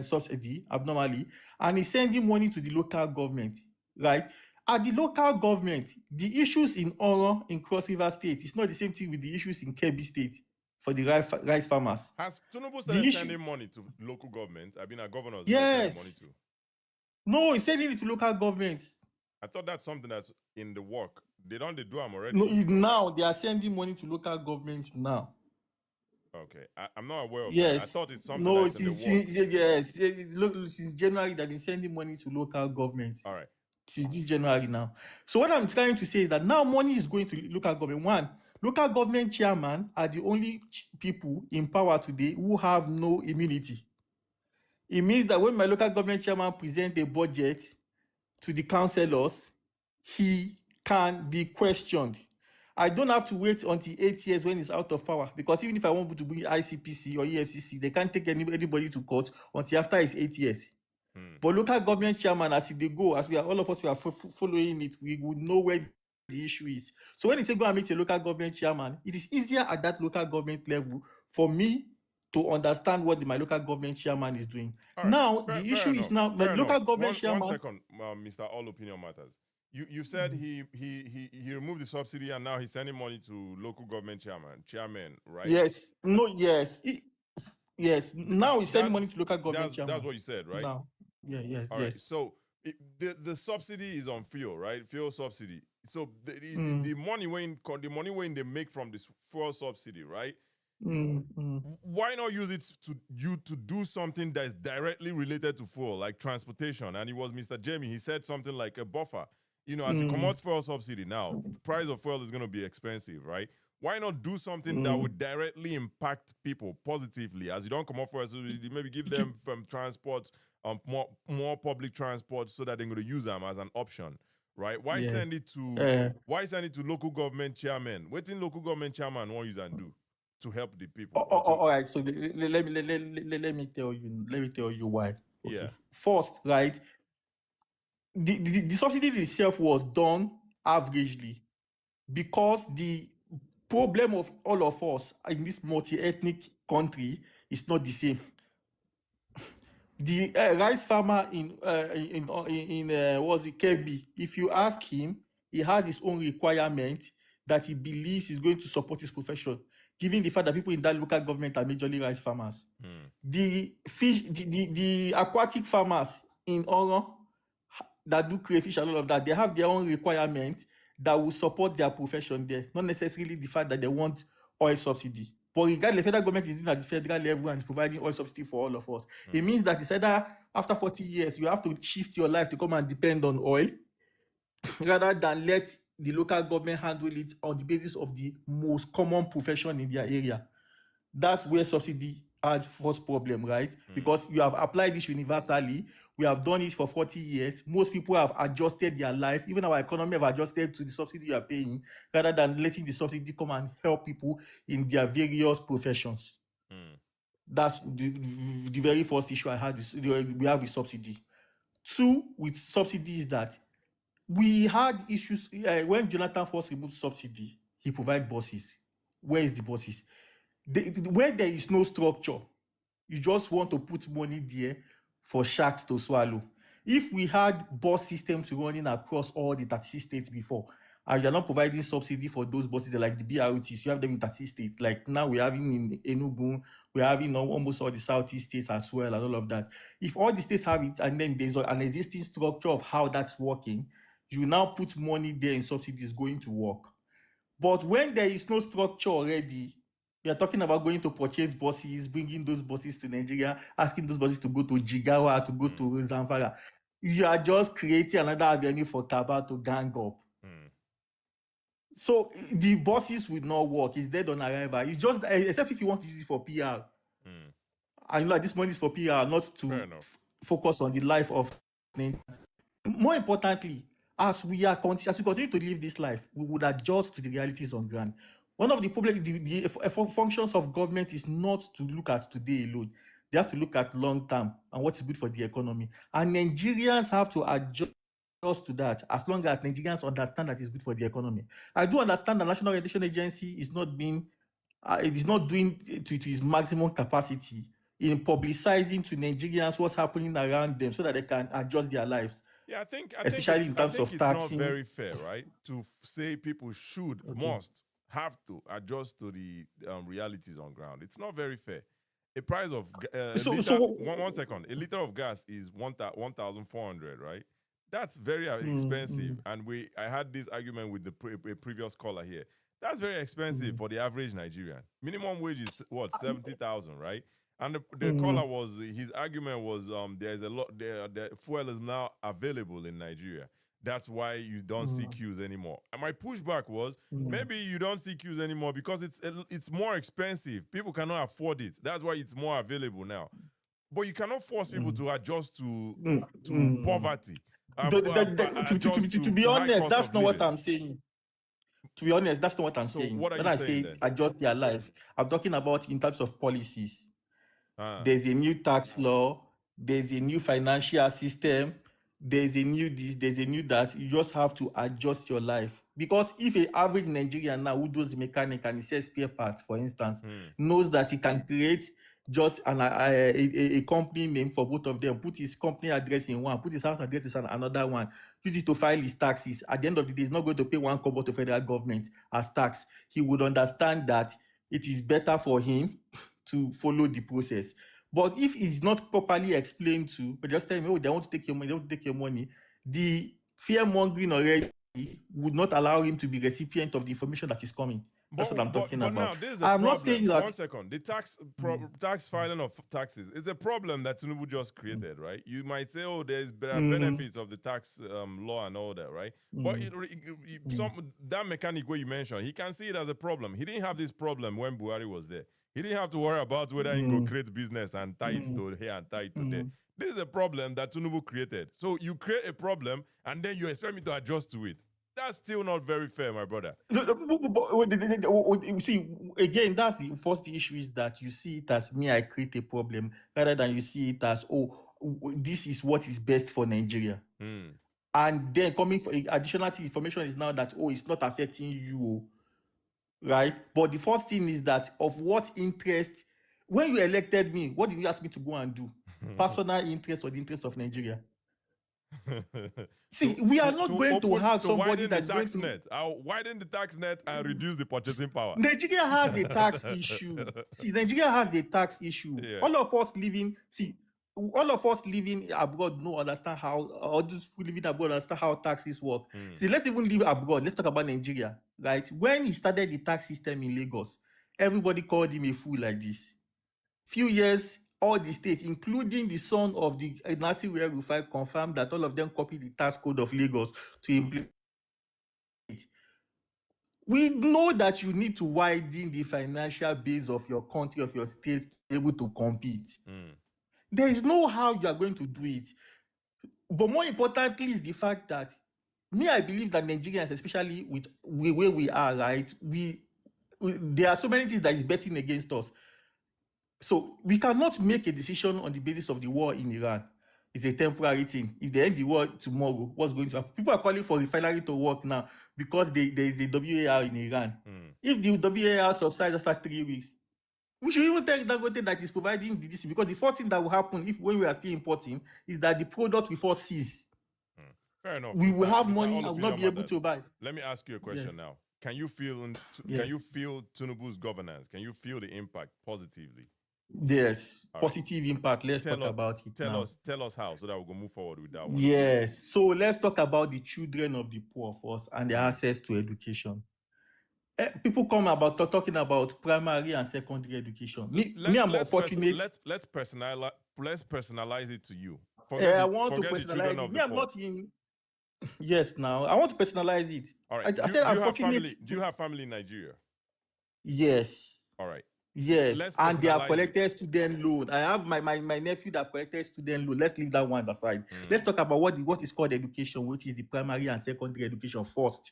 [SPEAKER 17] subsidy abnormally and is sending money to the local government, right? At the local government, the issues in Oro, in Cross River State, is not the same thing with the issues in Kebbi State for the rice farmers.
[SPEAKER 1] Has Tinubu started sending money to local government? I mean, our governors
[SPEAKER 17] yes.
[SPEAKER 1] sending money to.
[SPEAKER 17] No, he's sending it to local governments.
[SPEAKER 1] I thought that's something that's in the work. They do them already.
[SPEAKER 17] No, now they are sending money to local governments now.
[SPEAKER 1] Okay, I'm not aware of
[SPEAKER 17] yes.
[SPEAKER 1] that. I thought it's something
[SPEAKER 17] that's
[SPEAKER 1] in the work.
[SPEAKER 17] Yes, look, since January they've been sending money to local governments.
[SPEAKER 1] All right.
[SPEAKER 17] Since this January now. So what I'm trying to say is that now money is going to local government. One, local government chairman are the only people in power today who have no immunity. It means that when my local government chairman presents a budget to the councillors, he can be questioned. I don't have to wait until 8 years when he's out of power, because even if I want to bring ICPC or EFCC, they can't take anybody to court until after his 8 years. But local government chairman, as they go, as we are all of us who are following it, we would know where the issue is. So when they say go and meet a local government chairman, it is easier at that local government level for me to understand what my local government chairman is doing. Right. Now, the issue is now the local government chairman.
[SPEAKER 1] 1 second, Mr. All Opinion Matters. You said he removed the subsidy and now he's sending money to local government chairman, right?
[SPEAKER 17] Yes. No. Yes. Yes. Now he's sending money to local government chairman.
[SPEAKER 1] That's what you said, right?
[SPEAKER 17] Now. Yeah. Yes.
[SPEAKER 1] All right. So the subsidy is on fuel, right? Fuel subsidy. So the money when they make from this fuel subsidy, right? Why not use it to do something that is directly related to fuel, like transportation? And it was Mr. Jamie. He said something like a buffer. You know, as you come out fuel subsidy now, the price of fuel is going to be expensive, right? Why not do something that would directly impact people positively? As you don't come off fuel subsidy, maybe give them from transport, more public transport, so that they're going to use them as an option, right? Why send it to local government chairman? What in local government chairman want use and do to help the people?
[SPEAKER 17] All right. So let me tell you why. Okay.
[SPEAKER 1] Yeah.
[SPEAKER 17] First, right. The subsidy itself was done averagely because the problem of all of us in this multi-ethnic country is not the same. The rice farmer in Kebbi, if you ask him, he has his own requirement that he believes is going to support his profession, given the fact that people in that local government are majorly rice farmers. The aquatic farmers in Oro that do crayfish and all of that, they have their own requirement that will support their profession there, not necessarily the fact that they want oil subsidy. But regardless, the federal government is doing at the federal level and is providing oil subsidy for all of us. It means that it's either after 40 years, you have to shift your life to come and depend on oil rather than let the local government handle it on the basis of the most common profession in their area. That's where subsidy has first problem, right? Because you have applied this universally. We have done it for 40 years. Most people have adjusted their life. Even our economy have adjusted to the subsidy you are paying rather than letting the subsidy come and help people in their various professions. That's the very first issue I had. We have with subsidy. Two, with subsidy is that we had issues when Jonathan first removed subsidy. He provided buses. Where is the buses? Where there is no structure, you just want to put money there for sharks to swallow. If we had bus systems running across all the 36 states before, and you're not providing subsidy for those buses like the BRTs, you have them in 36 states. Like now we're having in Enugu, we're having almost all the Southeast states as well, and all of that. If all the states have it, and then there's an existing structure of how that's working, you now put money there in subsidies going to work. But when there is no structure already, we are talking about going to purchase buses, bringing those buses to Nigeria, asking those buses to go to Jigawa, to go to Zamfara. You are just creating another avenue for Kaba to gang up. So the buses will not work. It's dead on arrival. It's just, except if you want to use it for PR. And you know, this money is for PR, not to focus on the life of Nigerians. More importantly, as we continue to live this life, we would adjust to the realities on ground. One of the problems, the functions of government is not to look at today alone. They have to look at long term and what is good for the economy. And Nigerians have to adjust to that as long as Nigerians understand that it's good for the economy. I do understand the National Orientation Agency is not being, it is not doing to its maximum capacity in publicizing to Nigerians what's happening around them so that they can adjust their lives.
[SPEAKER 1] Yeah, I think
[SPEAKER 17] especially in terms of
[SPEAKER 1] it's
[SPEAKER 17] taxing.
[SPEAKER 1] not very fair, right? To say people should, must, have to adjust to the realities on ground. It's not very fair. A price of one second. A liter of gas is 1,400, right? That's very expensive. And I had this argument with the previous caller here. That's very expensive for the average Nigerian. Minimum wage is what, 70,000, right? And the caller was, his argument was, there's a lot, the fuel is now available in Nigeria. That's why you don't see queues anymore. And my pushback was, maybe you don't see queues anymore because it's more expensive. People cannot afford it. That's why it's more available now. But you cannot force people to adjust to poverty.
[SPEAKER 17] To be honest, that's not what I'm saying. To be honest, that's not what I'm saying.
[SPEAKER 1] What are
[SPEAKER 17] when
[SPEAKER 1] you
[SPEAKER 17] I
[SPEAKER 1] saying
[SPEAKER 17] say
[SPEAKER 1] then?
[SPEAKER 17] adjust their life, I'm talking about in terms of policies. There's a new tax law, there's a new financial system, there's a new this, there's a new that. You just have to adjust your life. Because if an average Nigerian now who does mechanic and he sells spare parts, for instance, knows that he can create just a company name for both of them, put his company address in one, put his house address in another one, use it to file his taxes. At the end of the day, he's not going to pay one kobo to federal government as tax. He would understand that it is better for him to follow the process. But if it's not properly explained to, but just tell me, oh, they want to take your money, they want to take your money, the fear mongering already would not allow him to be recipient of the information that is coming. That's what I'm talking about.
[SPEAKER 1] Now, there's a
[SPEAKER 17] I'm
[SPEAKER 1] problem.
[SPEAKER 17] not saying that.
[SPEAKER 1] 1 second. The tax filing of taxes is a problem that Tinubu just created, right? You might say, oh, there are benefits of the tax law and all that, right? But that mechanic where you mentioned, he can see it as a problem. He didn't have this problem when Buhari was there. He didn't have to worry about whether he could create business and tie it to here and tie it to there. This is a problem that Tinubu created. So you create a problem and then you expect me to adjust to it. That's still not very fair, my brother.
[SPEAKER 17] See, again, that's the first issue is that you see it as me, I create a problem, rather than you see it as, oh, this is what is best for Nigeria. And then coming for additional information is now that, oh, it's not affecting you, right? But the first thing is that of what interest, when you elected me, what did you ask me to go and do? Personal interest or the interest of Nigeria? See, we are not going to have somebody that's going to
[SPEAKER 1] net. I'll widen the tax net and reduce the purchasing power.
[SPEAKER 17] Nigeria has a tax issue. See, Nigeria has a tax issue.
[SPEAKER 1] Yeah.
[SPEAKER 17] All of us living, see, all of us living abroad no understand how, or those people living abroad understand how taxes work. See, let's even live abroad. Let's talk about Nigeria, right? When he started the tax system in Lagos, everybody called him a fool like this. Few years, all the states, including the son of the Nasir Rufai, confirmed that all of them copied the tax code of Lagos to implement it. We know that you need to widen the financial base of your country, of your state, to be able to compete. There is no how you are going to do it. But more importantly is the fact that I believe that Nigerians, especially with where we are, right, there are so many things that is betting against us. So we cannot make a decision on the basis of the war in Iran. It's a temporary thing. If they end the war tomorrow, what's going to happen? People are calling for refinery to work now because there is a WAR in Iran. If the WAR subsides after 3 weeks, we should even tell Dangote that is providing the DC, because the first thing that will happen when we are still importing is that the product will first cease.
[SPEAKER 1] Fair enough.
[SPEAKER 17] We will have
[SPEAKER 1] Mr.
[SPEAKER 17] money and will not be able to buy.
[SPEAKER 1] Let me ask you a question
[SPEAKER 17] Yes.
[SPEAKER 1] now. Can you feel Tinubu's governance? Can you feel the impact positively?
[SPEAKER 17] Yes,
[SPEAKER 1] All right.
[SPEAKER 17] positive impact. Let's talk about it now.
[SPEAKER 1] Tell us how, so that we can move forward with that one.
[SPEAKER 17] Yes. So let's talk about the children of the poor first and their access to education. People come about talking about primary and secondary education. I'm unfortunate.
[SPEAKER 1] Let's personalize it to you.
[SPEAKER 17] I want to personalize it. I'm not in. Yes, now I want to personalize it.
[SPEAKER 1] All right.
[SPEAKER 17] I said unfortunate.
[SPEAKER 1] Do you have family in Nigeria?
[SPEAKER 17] Yes.
[SPEAKER 1] All right.
[SPEAKER 17] Yes, and they have collected student loan. I have my nephew that collected student loan. Let's leave that one aside. Let's talk about what is called education, which is the primary and secondary education first.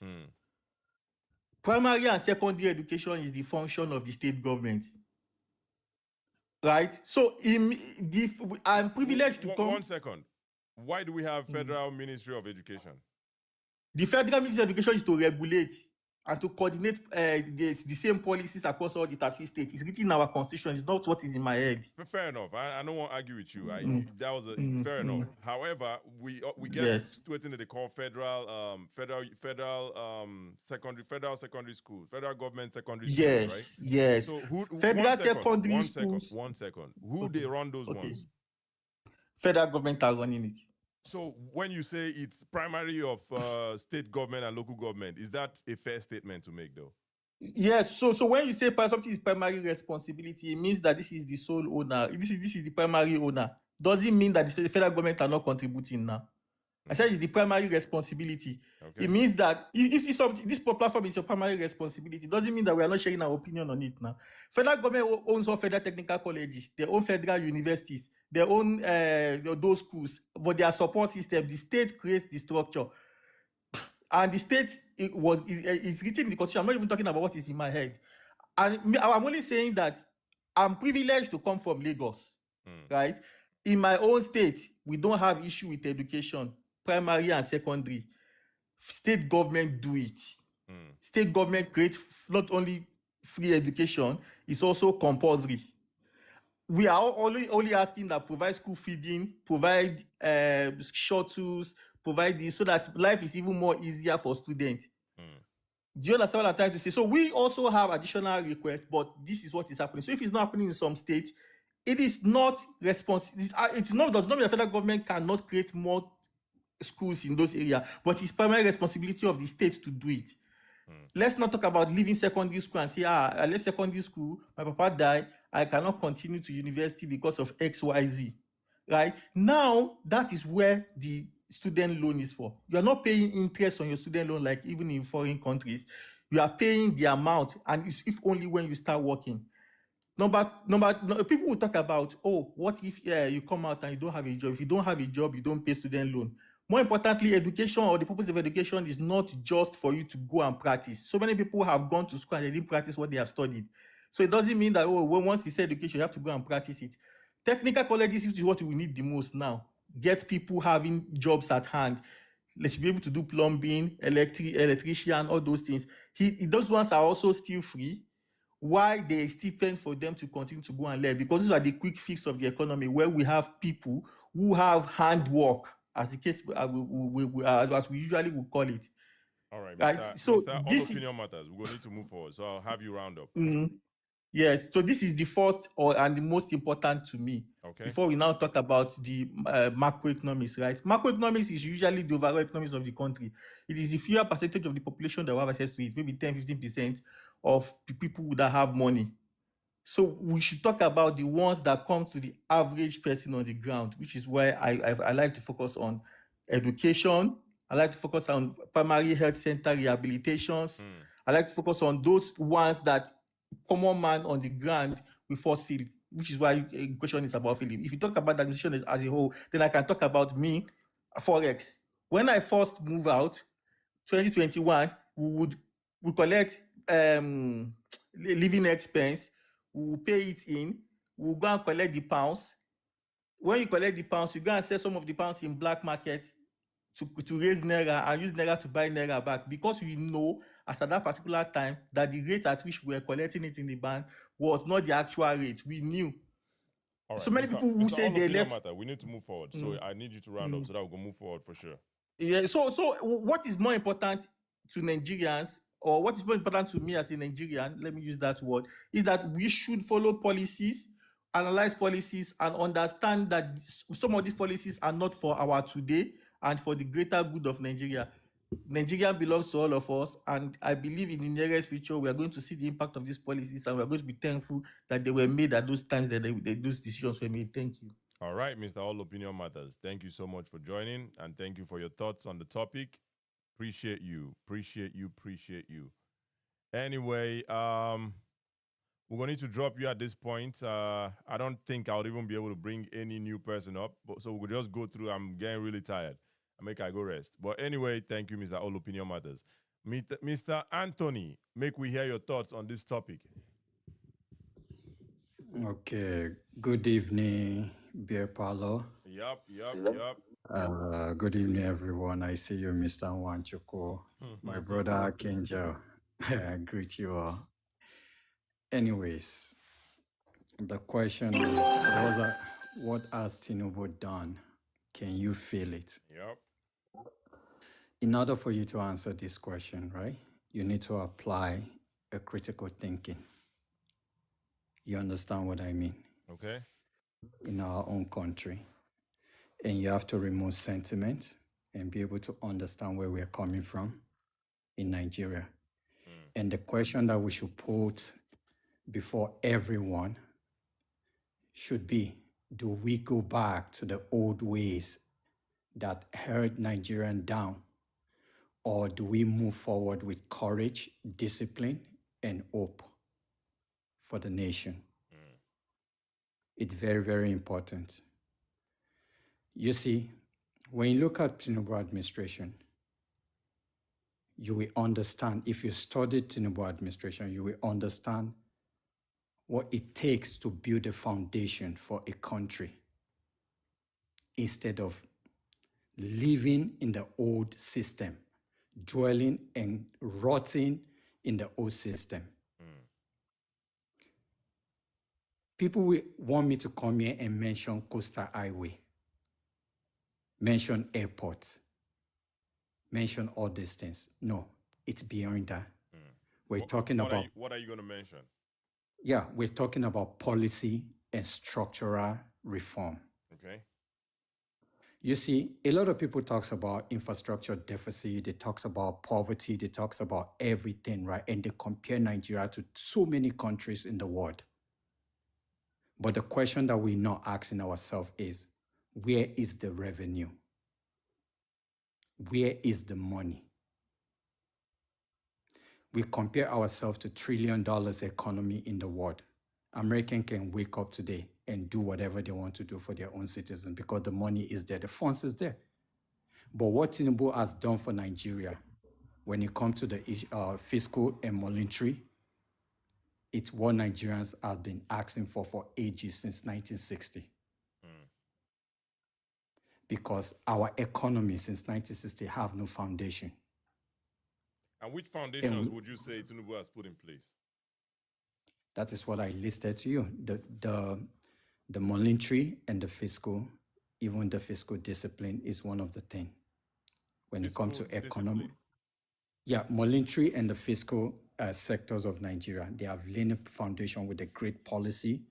[SPEAKER 17] Primary and secondary education is the function of the state government. Right? So I'm privileged to come.
[SPEAKER 1] 1 second. Why do we have Federal Ministry of Education?
[SPEAKER 17] The Federal Ministry of Education is to regulate and to coordinate the same policies across all the 30 states. It's written in our constitution. It's not what is in my head.
[SPEAKER 1] Fair enough. I don't want to argue with you. That was fair enough. However, we get situated that they call federal secondary schools, federal government secondary schools, right?
[SPEAKER 17] Yes.
[SPEAKER 1] So
[SPEAKER 17] federal secondary schools.
[SPEAKER 1] 1 second. Who they run those ones?
[SPEAKER 17] Federal government are running it.
[SPEAKER 1] So when you say it's primary of state government and local government, is that a fair statement to make, though?
[SPEAKER 17] Yes. So when you say something is primary responsibility, it means that this is the sole owner. This is the primary owner. Does it mean that the federal government are not contributing now? I said it's the primary responsibility. Okay. It means that if this platform is your primary responsibility, it doesn't mean that we are not sharing our opinion on it now. Federal government owns all federal technical colleges, their own federal universities, their own those schools, but their support system, the state creates the structure. And the state it's written in the constitution. I'm not even talking about what is in my head. And I'm only saying that I'm privileged to come from Lagos, right? In my own state, we don't have issue with education, primary and secondary. State government do it. State government creates not only free education, it's also compulsory. We are only asking that provide school feeding, provide shuttles, provide this so that life is even more easier for students. Do you understand what I'm trying to say? So we also have additional requests, but this is what is happening. So if it's not happening in some states, it is not responsible. Does not mean the federal government cannot create more schools in those areas, but it's primary responsibility of the states to do it. Let's not talk about leaving secondary school and say, I left secondary school, my papa died, I cannot continue to university because of XYZ. Right? Now, that is where the student loan is for. You are not paying interest on your student loan like even in foreign countries. You are paying the amount, and it's if only when you start working. People will talk about, what if you come out and you don't have a job? If you don't have a job, you don't pay student loan. More importantly, education, or the purpose of education, is not just for you to go and practice. So many people have gone to school and they didn't practice what they have studied. So it doesn't mean that, once you say education, you have to go and practice it. Technical colleges is what we need the most now. Get people having jobs at hand. Let's be able to do plumbing, electrician, all those things. Those ones are also still free. Why there is stipend for them to continue to go and learn? Because these are the quick fix of the economy, where we have people who have handwork, as the case as we usually would call it.
[SPEAKER 1] All right, Mr. So Mr. All opinion matters. We're going to need to move forward, so I'll have you round up.
[SPEAKER 17] Yes, so this is the first and the most important to me.
[SPEAKER 1] Okay.
[SPEAKER 17] Before we now talk about the macroeconomics, right? Macroeconomics is usually the overall economics of the country. It is the fewer percentage of the population that will have access to it, maybe 10-15% of the people that have money. So we should talk about the ones that come to the average person on the ground, which is why I like to focus on education. I like to focus on primary health center rehabilitations. I like to focus on those ones that common man on the ground will first feel, which is why the question is about Philip. If you talk about the administration as a whole, then I can talk about me, Forex. When I first move out, 2021, we collect living expense, we will pay it in, we will go and collect the pounds. When you collect the pounds, you go and sell some of the pounds in black market to raise naira and use naira to buy naira back, because we know as at that particular time that the rate at which we were collecting it in the bank was not the actual rate. We knew.
[SPEAKER 1] All right.
[SPEAKER 17] So many people who
[SPEAKER 1] Mr.
[SPEAKER 17] say
[SPEAKER 1] All
[SPEAKER 17] they
[SPEAKER 1] opinion
[SPEAKER 17] left.
[SPEAKER 1] matter. We need to move forward. So I need you to round up so that we can move forward for sure.
[SPEAKER 17] Yeah. So what is more important to Nigerians, or what is more important to me as a Nigerian, let me use that word, is that we should follow policies, analyze policies, and understand that some of these policies are not for our today and for the greater good of Nigeria. Nigeria belongs to all of us, and I believe in the nearest future we are going to see the impact of these policies, and we are going to be thankful that they were made at those times that those decisions were made. Thank you.
[SPEAKER 1] All right, Mr. All Opinion Matters. Thank you so much for joining, and thank you for your thoughts on the topic. Appreciate you. Anyway, we're going to need to drop you at this point. I don't think I would even be able to bring any new person up, but so we'll just go through. I'm getting really tired. I go rest. But anyway, thank you, Mr. All Opinion Matters. Mr. Anthony, make we hear your thoughts on this topic.
[SPEAKER 18] Okay. Good evening, Beer Parlor.
[SPEAKER 1] Yup.
[SPEAKER 18] Good evening, everyone. I see you, Mr. Wanchuko. My brother Kenja. I greet you all. Anyways, the question is, what has Tinubu done? Can you feel it?
[SPEAKER 1] Yep.
[SPEAKER 18] In order for you to answer this question, right, you need to apply a critical thinking. You understand what I mean?
[SPEAKER 1] Okay.
[SPEAKER 18] In our own country. And you have to remove sentiment and be able to understand where we're coming from in Nigeria. And the question that we should put before everyone should be, do we go back to the old ways that held Nigerian down? Or do we move forward with courage, discipline, and hope for the nation? It's very, very important. You see, when you look at Tinubu administration, you will understand, if you study Tinubu administration, you will understand what it takes to build a foundation for a country instead of living in the old system, dwelling and rotting in the old system. People will want me to come here and mention Coastal Highway, mention airports, mention all these things. No, it's beyond that. We're talking about...
[SPEAKER 1] What are you going to mention?
[SPEAKER 18] Yeah, we're talking about policy and structural reform.
[SPEAKER 1] Okay.
[SPEAKER 18] You see, a lot of people talks about infrastructure deficit, they talks about poverty, they talks about everything, right? And they compare Nigeria to so many countries in the world. But the question that we're not asking ourselves is, where is the revenue? Where is the money? We compare ourselves to $1 trillion economy in the world. American can wake up today and do whatever they want to do for their own citizens because the money is there, the funds is there. But what Tinubu has done for Nigeria, when it comes to the fiscal and monetary, it's what Nigerians have been asking for ages, since 1960. Because our economy since 1960 have no foundation.
[SPEAKER 1] And which foundations would you say Tinubu has put in place?
[SPEAKER 18] That is what I listed to you. The monetary and the fiscal, even the fiscal discipline is one of the things. When it comes to economy. Yeah, monetary and the fiscal sectors of Nigeria. They have laid a foundation with a great policy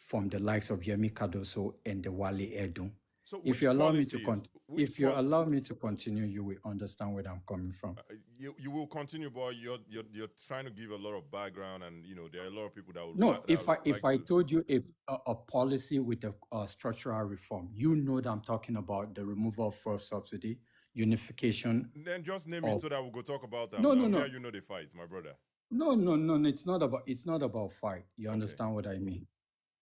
[SPEAKER 18] from the likes of Yemi Cardoso and the Wale Edun.
[SPEAKER 1] So
[SPEAKER 18] If
[SPEAKER 1] which
[SPEAKER 18] you allow me
[SPEAKER 1] policies?
[SPEAKER 18] to continue, you will understand where I'm coming from.
[SPEAKER 1] You will continue, but you're trying to give a lot of background, and there are a lot of people that will.
[SPEAKER 18] No, if I told you a policy with a structural reform, you know that I'm talking about the removal of fuel subsidy, unification.
[SPEAKER 1] Then just name it so that we'll go talk about them.
[SPEAKER 18] No.
[SPEAKER 1] Yeah, you know the fight, my brother.
[SPEAKER 18] No. It's not about fight. You understand what I mean?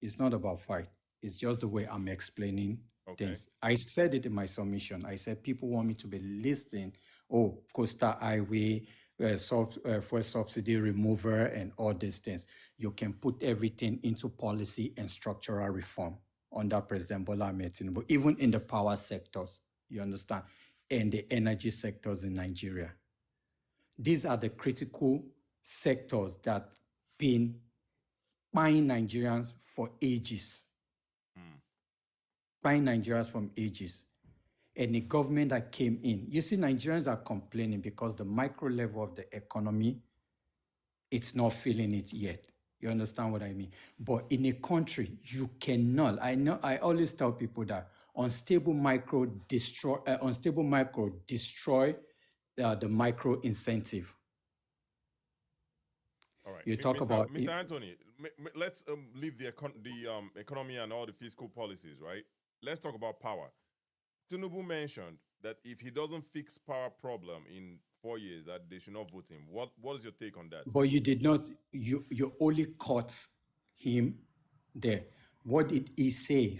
[SPEAKER 18] It's not about fight. It's just the way I'm explaining things. I said it in my submission. I said people want me to be listing, Coastal Highway, fuel subsidy remover, and all these things. You can put everything into policy and structural reform under President Bola Ahmed Tinubu, even in the power sectors, you understand, and the energy sectors in Nigeria. These are the critical sectors that been buying Nigerians for ages. Buying Nigerians from ages. And the government that came in, you see, Nigerians are complaining because the micro level of the economy, it's not feeling it yet. You understand what I mean? But in a country, you cannot. I always tell people that unstable micro destroy the micro incentive.
[SPEAKER 1] All right.
[SPEAKER 18] You talk about
[SPEAKER 1] Mr. Anthony. Let's leave the economy and all the fiscal policies, right? Let's talk about power. Tinubu mentioned that if he doesn't fix power problem in 4 years, that they should not vote him. What is your take on that?
[SPEAKER 18] But you did not. You only caught him there. What did he say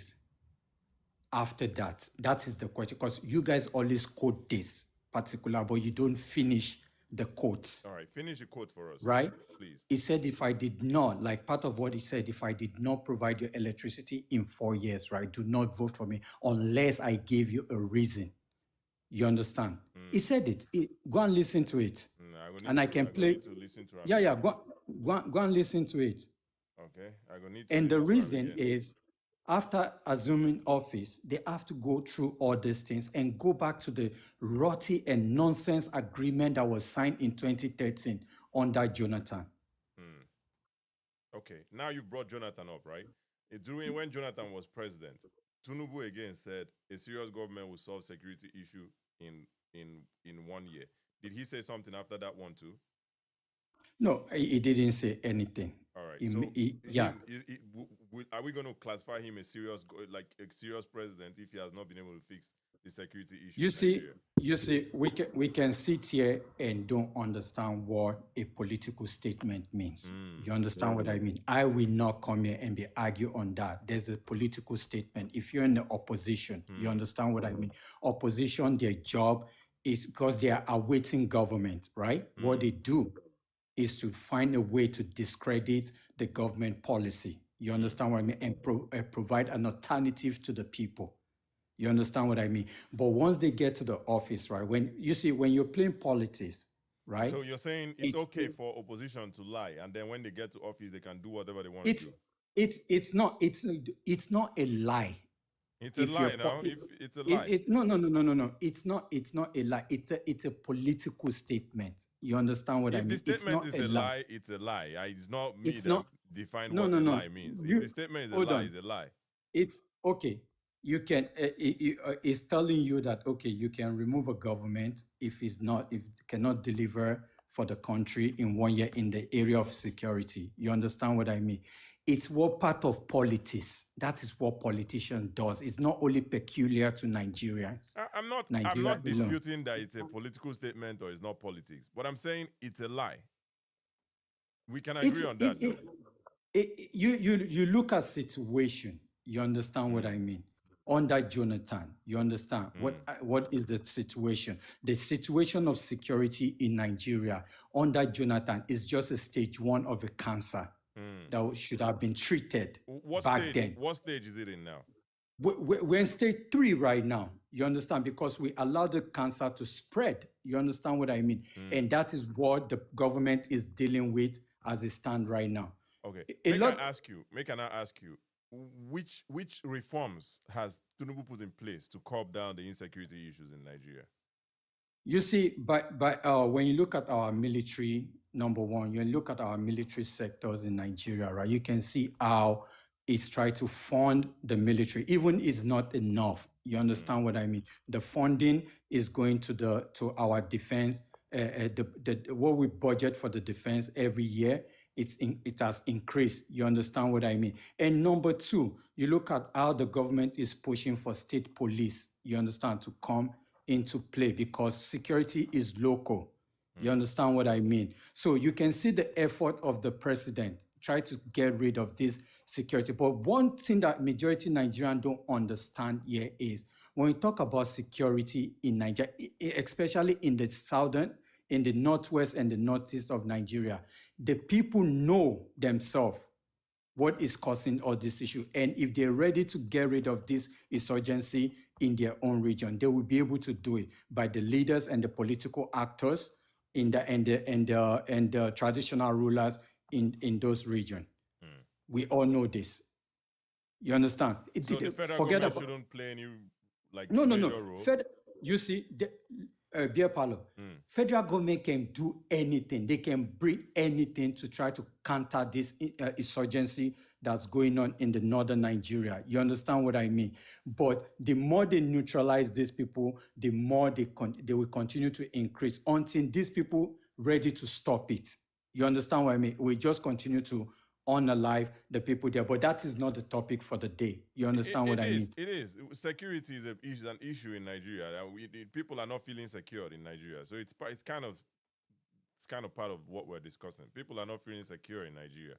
[SPEAKER 18] after that? That is the question, because you guys always quote this particular, but you don't finish the quote.
[SPEAKER 1] All right, finish the quote for us,
[SPEAKER 18] right?
[SPEAKER 1] Please.
[SPEAKER 18] He said, if I did not, like part of what he said, if I did not provide you electricity in 4 years, right, do not vote for me unless I gave you a reason. You understand? He said it. Go and listen to it. I can play.
[SPEAKER 1] To listen to
[SPEAKER 18] yeah. Go and listen to it.
[SPEAKER 1] Okay, I'm gonna need to.
[SPEAKER 18] And the reason is, after assuming office, they have to go through all these things and go back to the rotty and nonsense agreement that was signed in 2013 under Jonathan.
[SPEAKER 1] Okay, now you've brought Jonathan up, right? During when Jonathan was president, Tinubu again said a serious government will solve security issue in 1 year. Did he say something after that one too?
[SPEAKER 18] No, he didn't say anything.
[SPEAKER 1] All right. Are we going to classify him a serious president if he has not been able to fix the security issue?
[SPEAKER 18] You see, we can sit here and don't understand what a political statement means. You understand what I mean? I will not come here and be argue on that. There's a political statement. If you're in the opposition, you understand what I mean? Opposition, their job is because they are awaiting government, right? What they do is to find a way to discredit the government policy. You understand what I mean? And provide an alternative to the people. You understand what I mean? But once they get to the office, right, when you're playing politics, right?
[SPEAKER 1] So you're saying it's okay for opposition to lie, and then when they get to office, they can do whatever they want to do.
[SPEAKER 18] It's not a lie.
[SPEAKER 1] It's a lie now. It's a lie.
[SPEAKER 18] No. It's not a lie. It's a political statement. You understand what I mean?
[SPEAKER 1] If the statement is a lie, it's a lie. It's not me that define what a lie means. If the statement is a lie, it's a lie.
[SPEAKER 18] It's okay. You can. It's telling you that okay, you can remove a government if it cannot deliver for the country in 1 year in the area of security. You understand what I mean? It's what part of politics. That is what politician does. It's not only peculiar to Nigerians.
[SPEAKER 1] I'm not disputing that it's a political statement or it's not politics, but I'm saying it's a lie. We can agree on that.
[SPEAKER 18] You look at situation. You understand what I mean? Under Jonathan, you understand what is the situation? The situation of security in Nigeria under Jonathan is just a stage 1 of a cancer that should have been treated back then.
[SPEAKER 1] What stage is it in now?
[SPEAKER 18] We're in stage 3 right now. You understand? Because we allow the cancer to spread. You understand what I mean? And that is what the government is dealing with as it stands right now.
[SPEAKER 1] Okay. May I ask you, which reforms has Tinubu put in place to curb down the insecurity issues in Nigeria?
[SPEAKER 18] You see, when you look at our military, number one, you look at our military sectors in Nigeria, right? You can see how it's trying to fund the military, even it's not enough. You understand what I mean? The funding is going to our defense. What we budget for the defense every year, it has increased. You understand what I mean? And number two, you look at how the government is pushing for state police. You understand, to come into play because security is local. You understand what I mean? So you can see the effort of the president try to get rid of this security. But one thing that majority Nigerians don't understand here is when we talk about security in Nigeria, especially in the southern, in the northwest and the northeast of Nigeria, the people know themselves what is causing all this issue. And if they're ready to get rid of this insurgency in their own region, they will be able to do it by the leaders and the political actors in the traditional rulers in those regions. We all know this. You understand?
[SPEAKER 1] So the federal
[SPEAKER 18] Forget
[SPEAKER 1] government
[SPEAKER 18] about
[SPEAKER 1] shouldn't play any
[SPEAKER 18] no.
[SPEAKER 1] major role.
[SPEAKER 18] You see, Beer Palo, federal government can do anything. They can bring anything to try to counter this insurgency that's going on in the northern Nigeria. You understand what I mean? But the more they neutralize these people, the more they will continue to increase until these people ready to stop it. You understand what I mean? We just continue to unalive the people there, but that is not the topic for the day. You understand what I mean?
[SPEAKER 1] It is. Security is an issue in Nigeria. People are not feeling secure in Nigeria, so it's kind of part of what we're discussing. People are not feeling secure in Nigeria.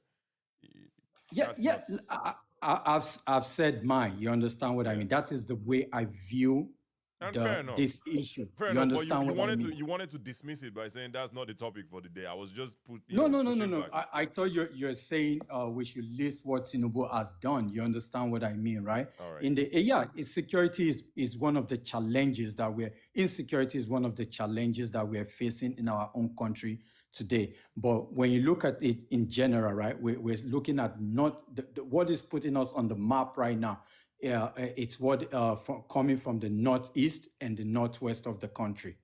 [SPEAKER 18] I've said mine. You understand what I mean? That is the way I view this issue.
[SPEAKER 1] Fair
[SPEAKER 18] you
[SPEAKER 1] enough,
[SPEAKER 18] understand
[SPEAKER 1] but
[SPEAKER 18] what I mean?
[SPEAKER 1] you wanted to dismiss it by saying that's not the topic for the day. I was just
[SPEAKER 18] No. I thought you're saying we should list what Tinubu has done. You understand what I mean, right?
[SPEAKER 1] All right.
[SPEAKER 18] Security is one of the challenges insecurity is one of the challenges that we're facing in our own country today. But when you look at it in general, right, we're looking at not what is putting us on the map right now. It's what coming from the northeast and the northwest of the country.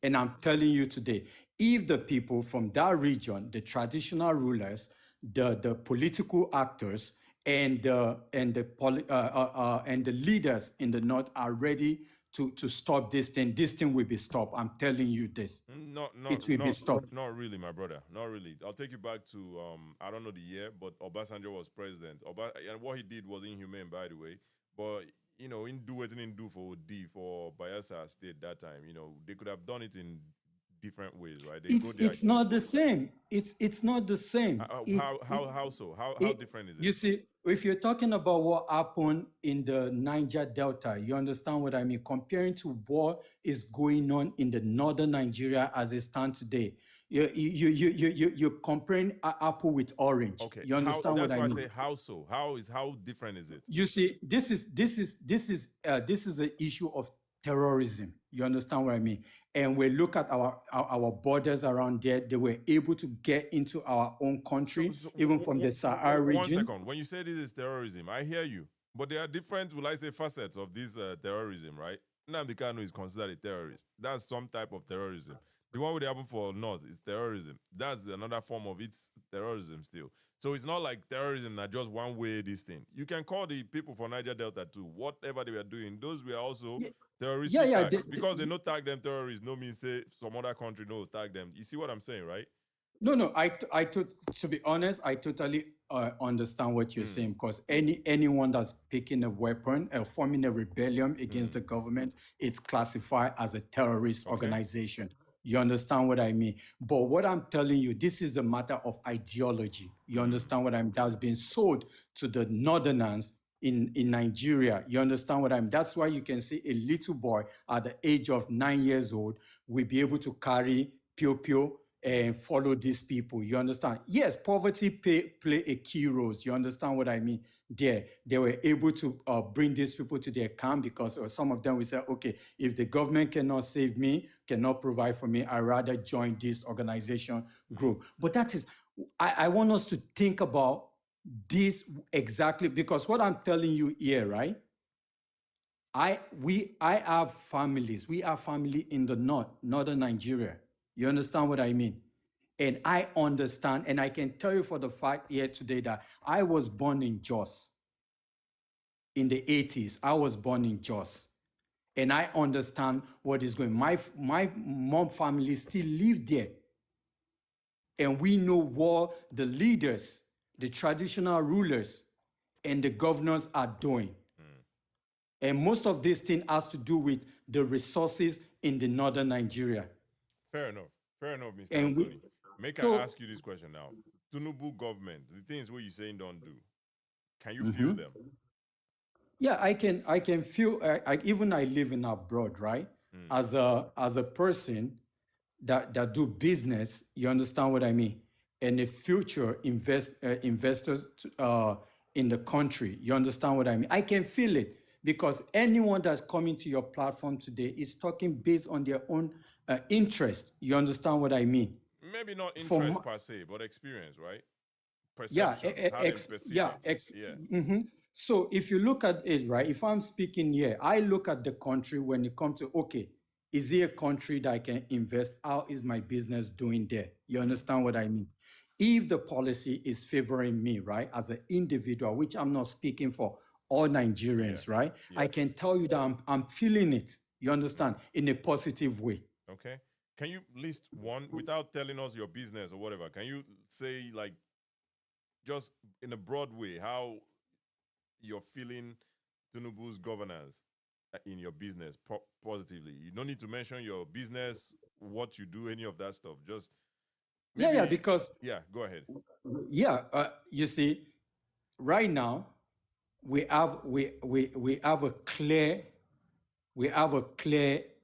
[SPEAKER 18] And I'm telling you today, if the people from that region, the traditional rulers, the political actors, and the leaders in the north are ready to stop this thing will be stopped. I'm telling you this. It will be stopped.
[SPEAKER 1] Not really, my brother. Not really. I'll take you back to I don't know the year, but Obasanjo was president. And what he did was inhumane, by the way. But in do what he didn't do for Bayelsa State that time. They could have done it in different ways, right?
[SPEAKER 18] It's not the same. It's not the same.
[SPEAKER 1] How so? How different is it?
[SPEAKER 18] You see, if you're talking about what happened in the Niger Delta, you understand what I mean? Comparing to what is going on in the northern Nigeria as it stands today, you're comparing apple with orange.
[SPEAKER 1] Okay,
[SPEAKER 18] you understand what I mean?
[SPEAKER 1] That's why I say how so. How different is it?
[SPEAKER 18] You see, this is an issue of terrorism. You understand what I mean? And we look at our borders around there. They were able to get into our own country, even from the Sahara region.
[SPEAKER 1] 1 second. When you say this is terrorism, I hear you. But there are different, will I say, facets of this terrorism, right? Nnamdi Kanu is considered a terrorist. That's some type of terrorism. The one with the happen for North is terrorism. That's another form of its terrorism still. So it's not like terrorism that just one way this thing. You can call the people for Niger Delta too. Whatever they were doing, those were also terroristic acts. Because they no tag them terrorists, no means say some other country no tag them. You see what I'm saying, right?
[SPEAKER 18] No. To be honest, I totally understand what you're saying, because anyone that's picking a weapon or forming a rebellion against the government, it's classified as a terrorist organization. You understand what I mean? But what I'm telling you, this is a matter of ideology. You understand what I mean? That's been sold to the northerners in Nigeria. You understand what I mean? That's why you can see a little boy at the age of 9 years old will be able to carry pio and follow these people. You understand? Yes, poverty play a key role. You understand what I mean? They were able to bring these people to their camp because some of them will say, okay, if the government cannot save me, cannot provide for me, I'd rather join this organization group. But that is, I want us to think about this exactly, because what I'm telling you here, right? I have families. We have family in the northern Nigeria. You understand what I mean? And I understand, and I can tell you for the fact here today that I was born in Jos in the 80s. I was born in Jos. And I understand what is going. My mom family still live there. And we know what the leaders, the traditional rulers, and the governors are doing. And most of this thing has to do with the resources in the northern Nigeria.
[SPEAKER 1] Fair enough. Fair enough, Mr.
[SPEAKER 18] And
[SPEAKER 1] Anthony. Make I
[SPEAKER 18] so
[SPEAKER 1] ask you this question now. Tinubu government, the things what you're saying don't do. Can you feel them?
[SPEAKER 18] yeah, I can feel. Even I live in abroad, right? As a person that do business, you understand what I mean. And the future investors in the country, you understand what I mean. I can feel it because anyone that's coming to your platform today is talking based on their own interest. You understand what I mean.
[SPEAKER 1] Maybe not
[SPEAKER 18] For
[SPEAKER 1] interest
[SPEAKER 18] my-
[SPEAKER 1] per se, but experience, right?
[SPEAKER 18] yeah,
[SPEAKER 1] Perception, how they perceive it. Yeah.
[SPEAKER 18] So if you look at it, right, if I'm speaking here, I look at the country when it comes to, okay, is it a country that I can invest? How is my business doing there? You understand what I mean? If the policy is favoring me, right, as an individual, which I'm not speaking for all Nigerians, right, I can tell you that I'm feeling it, you understand, in a positive way.
[SPEAKER 1] Okay. Can you list one without telling us your business or whatever? Can you say, like, just in a broad way, how you're feeling Tinubu's governance in your business positively? You don't need to mention your business, what you do, any of that stuff. Just maybe,
[SPEAKER 18] Because
[SPEAKER 1] go ahead.
[SPEAKER 18] You see, right now we have a clear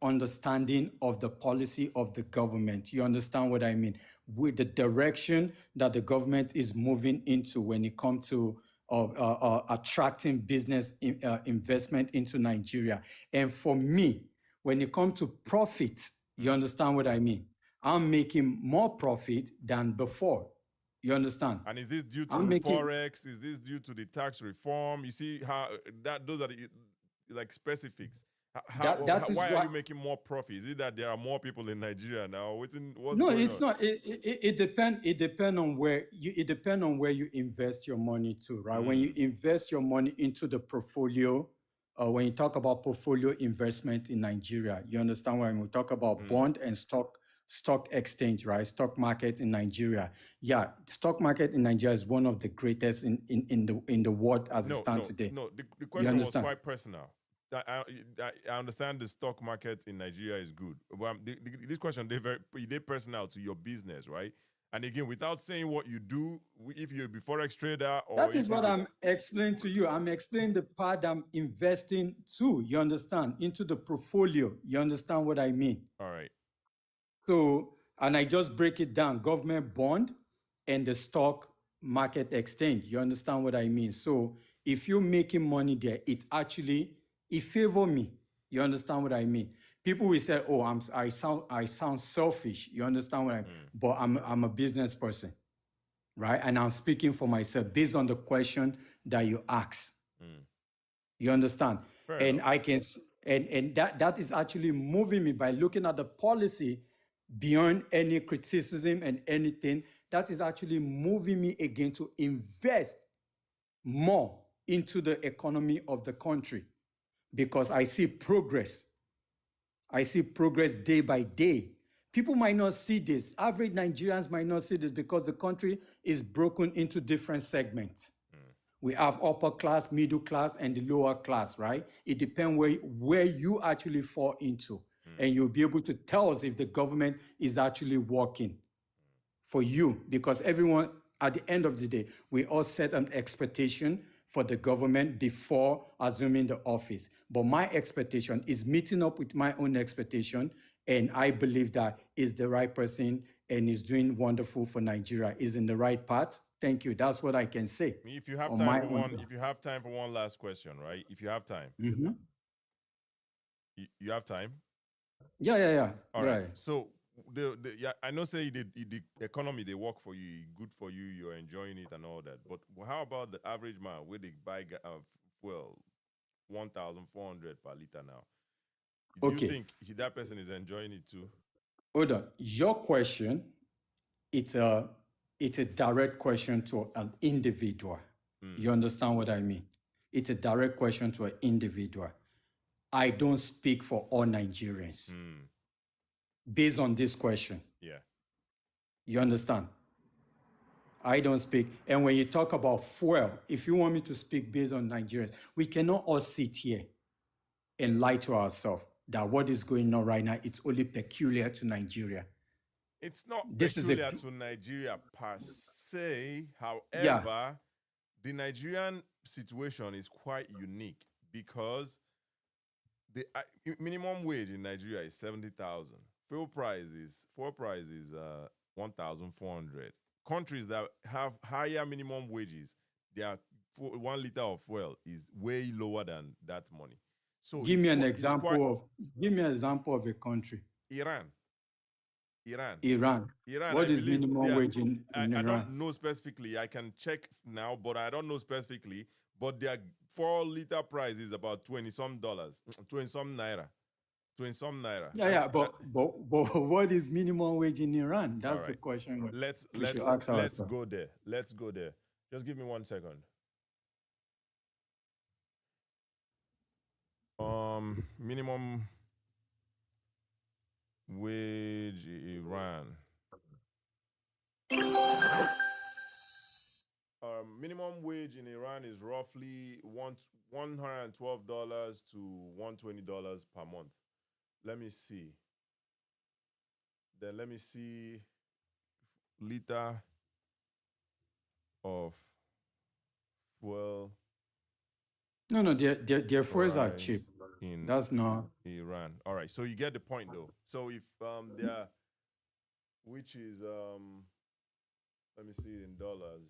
[SPEAKER 18] understanding of the policy of the government. You understand what I mean? With the direction that the government is moving into when it comes to attracting business investment into Nigeria. And for me, when it comes to profit, you understand what I mean? I'm making more profit than before. You understand?
[SPEAKER 1] And is this due to Forex? Is this due to the tax reform? You see how those are the like specifics. Why are you making more profit? Is it that there are more people in Nigeria now? What's going
[SPEAKER 18] it's
[SPEAKER 1] on?
[SPEAKER 18] not. It depends on where you invest your money to, right? When you invest your money into the portfolio, when you talk about portfolio investment in Nigeria, you understand what I mean? We talk about bond and stock exchange, right? Stock market in Nigeria. Yeah, stock market in Nigeria is one of the greatest in the world as it stands today.
[SPEAKER 1] No, the question was quite personal. I understand the stock market in Nigeria is good. But this question, they're personal to your business, right? And again, without saying what you do, if you're a Forex trader or...
[SPEAKER 18] That is what I'm explaining to you. I'm explaining the part I'm investing to, you understand, into the portfolio. You understand what I mean?
[SPEAKER 1] All right.
[SPEAKER 18] So, and I just break it down, government bond and the stock market exchange. You understand what I mean? So if you're making money there, it favor me. You understand what I mean? People will say, "Oh, I sound selfish." You understand what I mean? But I'm a business person, right? And I'm speaking for myself based on the question that you ask. You understand? And I can, and that is actually moving me by looking at the policy beyond any criticism and anything. That is actually moving me again to invest more into the economy of the country because I see progress. I see progress day by day. People might not see this. Average Nigerians might not see this because the country is broken into different segments. We have upper class, middle class, and the lower class, right? It depends where you actually fall into. And you'll be able to tell us if the government is actually working for you. Because everyone, at the end of the day, we all set an expectation for the government before assuming the office. But my expectation is meeting up with my own expectation, and I believe that is the right person and is doing wonderful for Nigeria, is in the right path. Thank you. That's what I can say.
[SPEAKER 1] If you have time for one, if you have time for one last question, right? If you have time, you have time.
[SPEAKER 18] Yeah.
[SPEAKER 1] All right. So I know say the economy they work for you, good for you, you're enjoying it and all that. But how about the average man where they buy fuel 1,400 per liter now. Do you
[SPEAKER 18] Okay,
[SPEAKER 1] think that person is enjoying it too?
[SPEAKER 18] hold on. Your question, it's a direct question to an individual. You understand what I mean? It's a direct question to an individual. I don't speak for all Nigerians based on this question.
[SPEAKER 1] Yeah.
[SPEAKER 18] You understand? I don't speak. And when you talk about fuel, if you want me to speak based on Nigerians, we cannot all sit here and lie to ourselves that what is going on right now, it's only peculiar to Nigeria.
[SPEAKER 1] It's not
[SPEAKER 18] This
[SPEAKER 1] peculiar
[SPEAKER 18] is
[SPEAKER 1] to Nigeria per se.
[SPEAKER 18] Yeah.
[SPEAKER 1] However, the Nigerian situation is quite unique because the minimum wage in Nigeria is 70,000. Fuel price is 1,400. Countries that have higher minimum wages, their 1 liter of fuel is way lower than that money. So
[SPEAKER 18] give me an
[SPEAKER 1] it's quite
[SPEAKER 18] example of a country.
[SPEAKER 1] Iran.
[SPEAKER 18] Iran. What
[SPEAKER 1] I
[SPEAKER 18] is
[SPEAKER 1] believe
[SPEAKER 18] minimum wage in
[SPEAKER 1] I
[SPEAKER 18] Iran?
[SPEAKER 1] don't know specifically. I can check now, but I don't know specifically. But their 4 liter price is about $20 some, 20 some naira. 20 some naira.
[SPEAKER 18] Yeah, but what is minimum wage in Iran? That's
[SPEAKER 1] All
[SPEAKER 18] the
[SPEAKER 1] right.
[SPEAKER 18] question.
[SPEAKER 1] Let's
[SPEAKER 18] ask ourselves.
[SPEAKER 1] go there. Let's go there. Just give me 1 second. Minimum wage Iran. Minimum wage in Iran is roughly $112 to $120 per month. Let me see. Then let me see liter of fuel.
[SPEAKER 18] No, their fuels are cheap.
[SPEAKER 1] In
[SPEAKER 18] That's not
[SPEAKER 1] Iran. All right, so you get the point though. So if there, which is let me see it in dollars.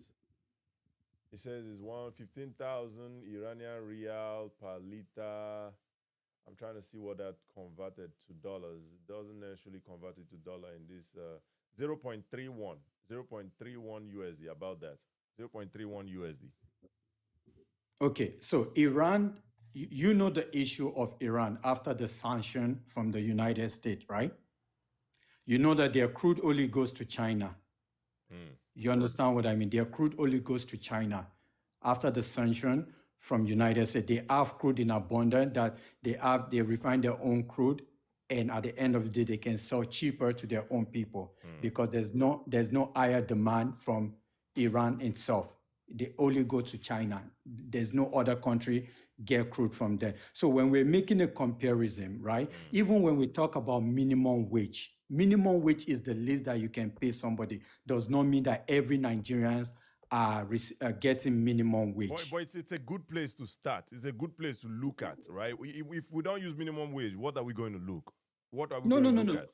[SPEAKER 1] It says it's 115,000 Iranian rial per liter. I'm trying to see what that converted to dollars. It doesn't actually convert it to dollar in this 0.31 USD, about that. 0.31 USD.
[SPEAKER 18] Okay, so Iran, you know the issue of Iran after the sanction from the United States, right? You know that their crude only goes to China. You understand what I mean? Their crude only goes to China. After the sanction from United States, they have crude in abundance that they refine their own crude, and at the end of the day, they can sell cheaper to their own people because there's no higher demand from Iran itself. They only go to China. There's no other country get crude from there. So when we're making a comparison, right? Even when we talk about minimum wage is the least that you can pay somebody. Does not mean that every Nigerians are getting minimum wage.
[SPEAKER 1] But it's a good place to start. It's a good place to look at, right? If we don't use minimum wage, what are we going to look? What are we going to look at?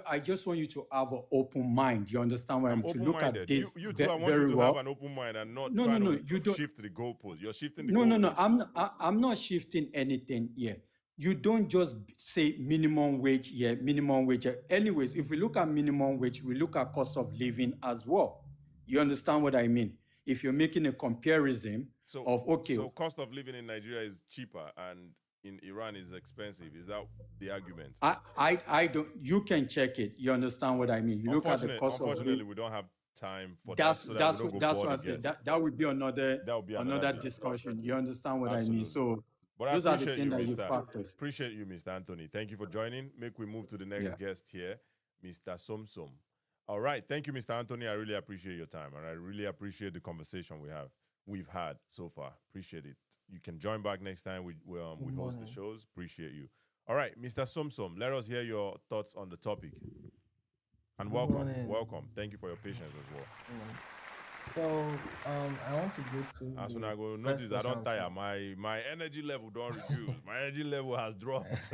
[SPEAKER 18] I just want you to have an open mind. You understand what I'm to look at this
[SPEAKER 1] you too. I want you to have an open mind and not to shift the goalpost. You're shifting the goalpost.
[SPEAKER 18] I'm not shifting anything here. You don't just say minimum wage here, minimum wage. Anyways, if we look at minimum wage, we look at cost of living as well. You understand what I mean? If you're making a comparison
[SPEAKER 1] So cost of living in Nigeria is cheaper and in Iran is expensive. Is that the argument?
[SPEAKER 18] I don't. You can check it. You understand what I mean? You look at the cost of living.
[SPEAKER 1] Unfortunately, we don't have time for that.
[SPEAKER 18] That's what I said. That would be another discussion. You understand what
[SPEAKER 1] Absolutely.
[SPEAKER 18] I mean? So
[SPEAKER 1] but
[SPEAKER 18] those
[SPEAKER 1] I
[SPEAKER 18] are the things that you factors.
[SPEAKER 1] Appreciate you, Mr. Anthony. Thank you for joining. Make we move to the next guest here, Mr. Somsom. All right. Thank you, Mr. Anthony. I really appreciate your time, and I really appreciate the conversation we've had so far. Appreciate it. You can join back next time we host the shows. Appreciate you. All right, Mr. Somsom, let us hear your thoughts on the topic. And welcome. Thank you for your patience as well.
[SPEAKER 19] So I want to go through.
[SPEAKER 1] As soon as I go notice, I don't tire. My energy level don't reduce. My energy level has dropped.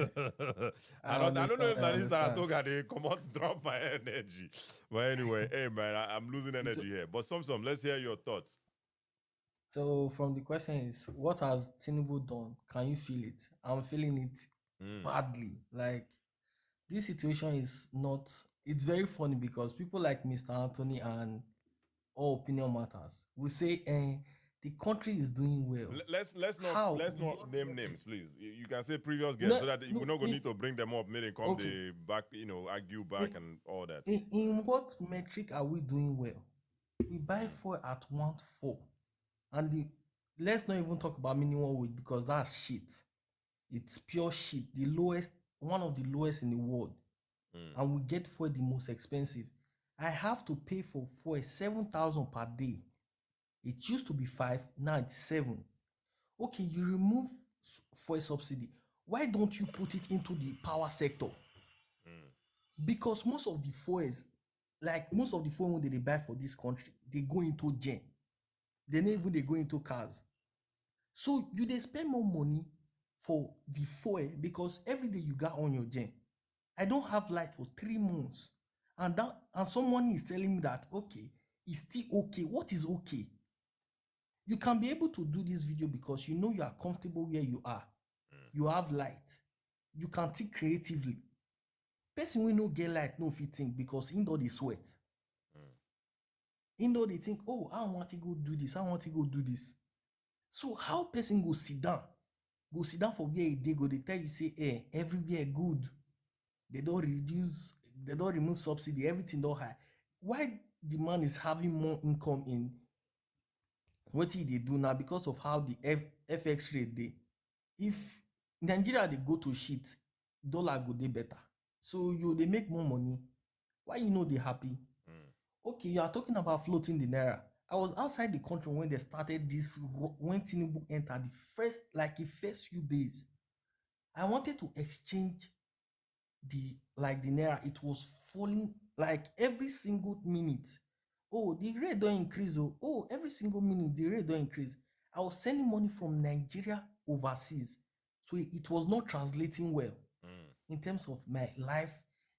[SPEAKER 1] I don't know if that is Saratoga they come out to drop my energy. But anyway, hey man, I'm losing energy here. But Somsom, let's hear your thoughts.
[SPEAKER 19] So from the question is, what has Tinubu done? Can you feel it? I'm feeling it badly. Like this situation is not. It's very funny because people like Mr. Anthony and All Opinion Matters we say, the country is doing well.
[SPEAKER 1] Let's
[SPEAKER 19] How?
[SPEAKER 1] not name names, please. You can say previous guests so that we're not gonna need to bring them up, meaning come
[SPEAKER 19] Okay.
[SPEAKER 1] the back, argue back and all that.
[SPEAKER 19] In what metric are we doing well? We buy fuel at 1.4, and let's not even talk about minimum wage because that's shit. It's pure shit. The lowest, one of the lowest in the world, and we get fuel the most expensive. I have to pay for fuel 7,000 per day. It used to be 5, now it's 7. Okay, you remove fuel subsidy. Why don't you put it into the power sector? Because most of the fuels, like most of the fuel when they buy for this country, they go into gen. They not even they go into cars. So you they spend more money for the fuel because every day you got on your gen. I don't have light for 3 months. And someone is telling me that okay, it's still okay. What is okay? You can be able to do this video because you know you are comfortable where you are. You have light. You can think creatively. Person will no get light, no fit think because indoor they sweat. Indoor they think, oh, I want to go do this. I want to go do this. So how person go sit down? Go sit down for where they go. They tell you say, everywhere good. They don't remove subsidy. Everything don't high. Why the man is having more income in what they do now because of how the FX rate they. If Nigeria they go to shit, dollar go they better. So they make more money. Why they happy? Okay, you are talking about floating the naira. I was outside the country when they started this, when Tinubu entered the first few days. I wanted to exchange the naira. It was falling like every single minute. Oh, the rate don't increase. Oh, every single minute the rate don't increase. I was sending money from Nigeria overseas. So it was not translating well in terms of my life,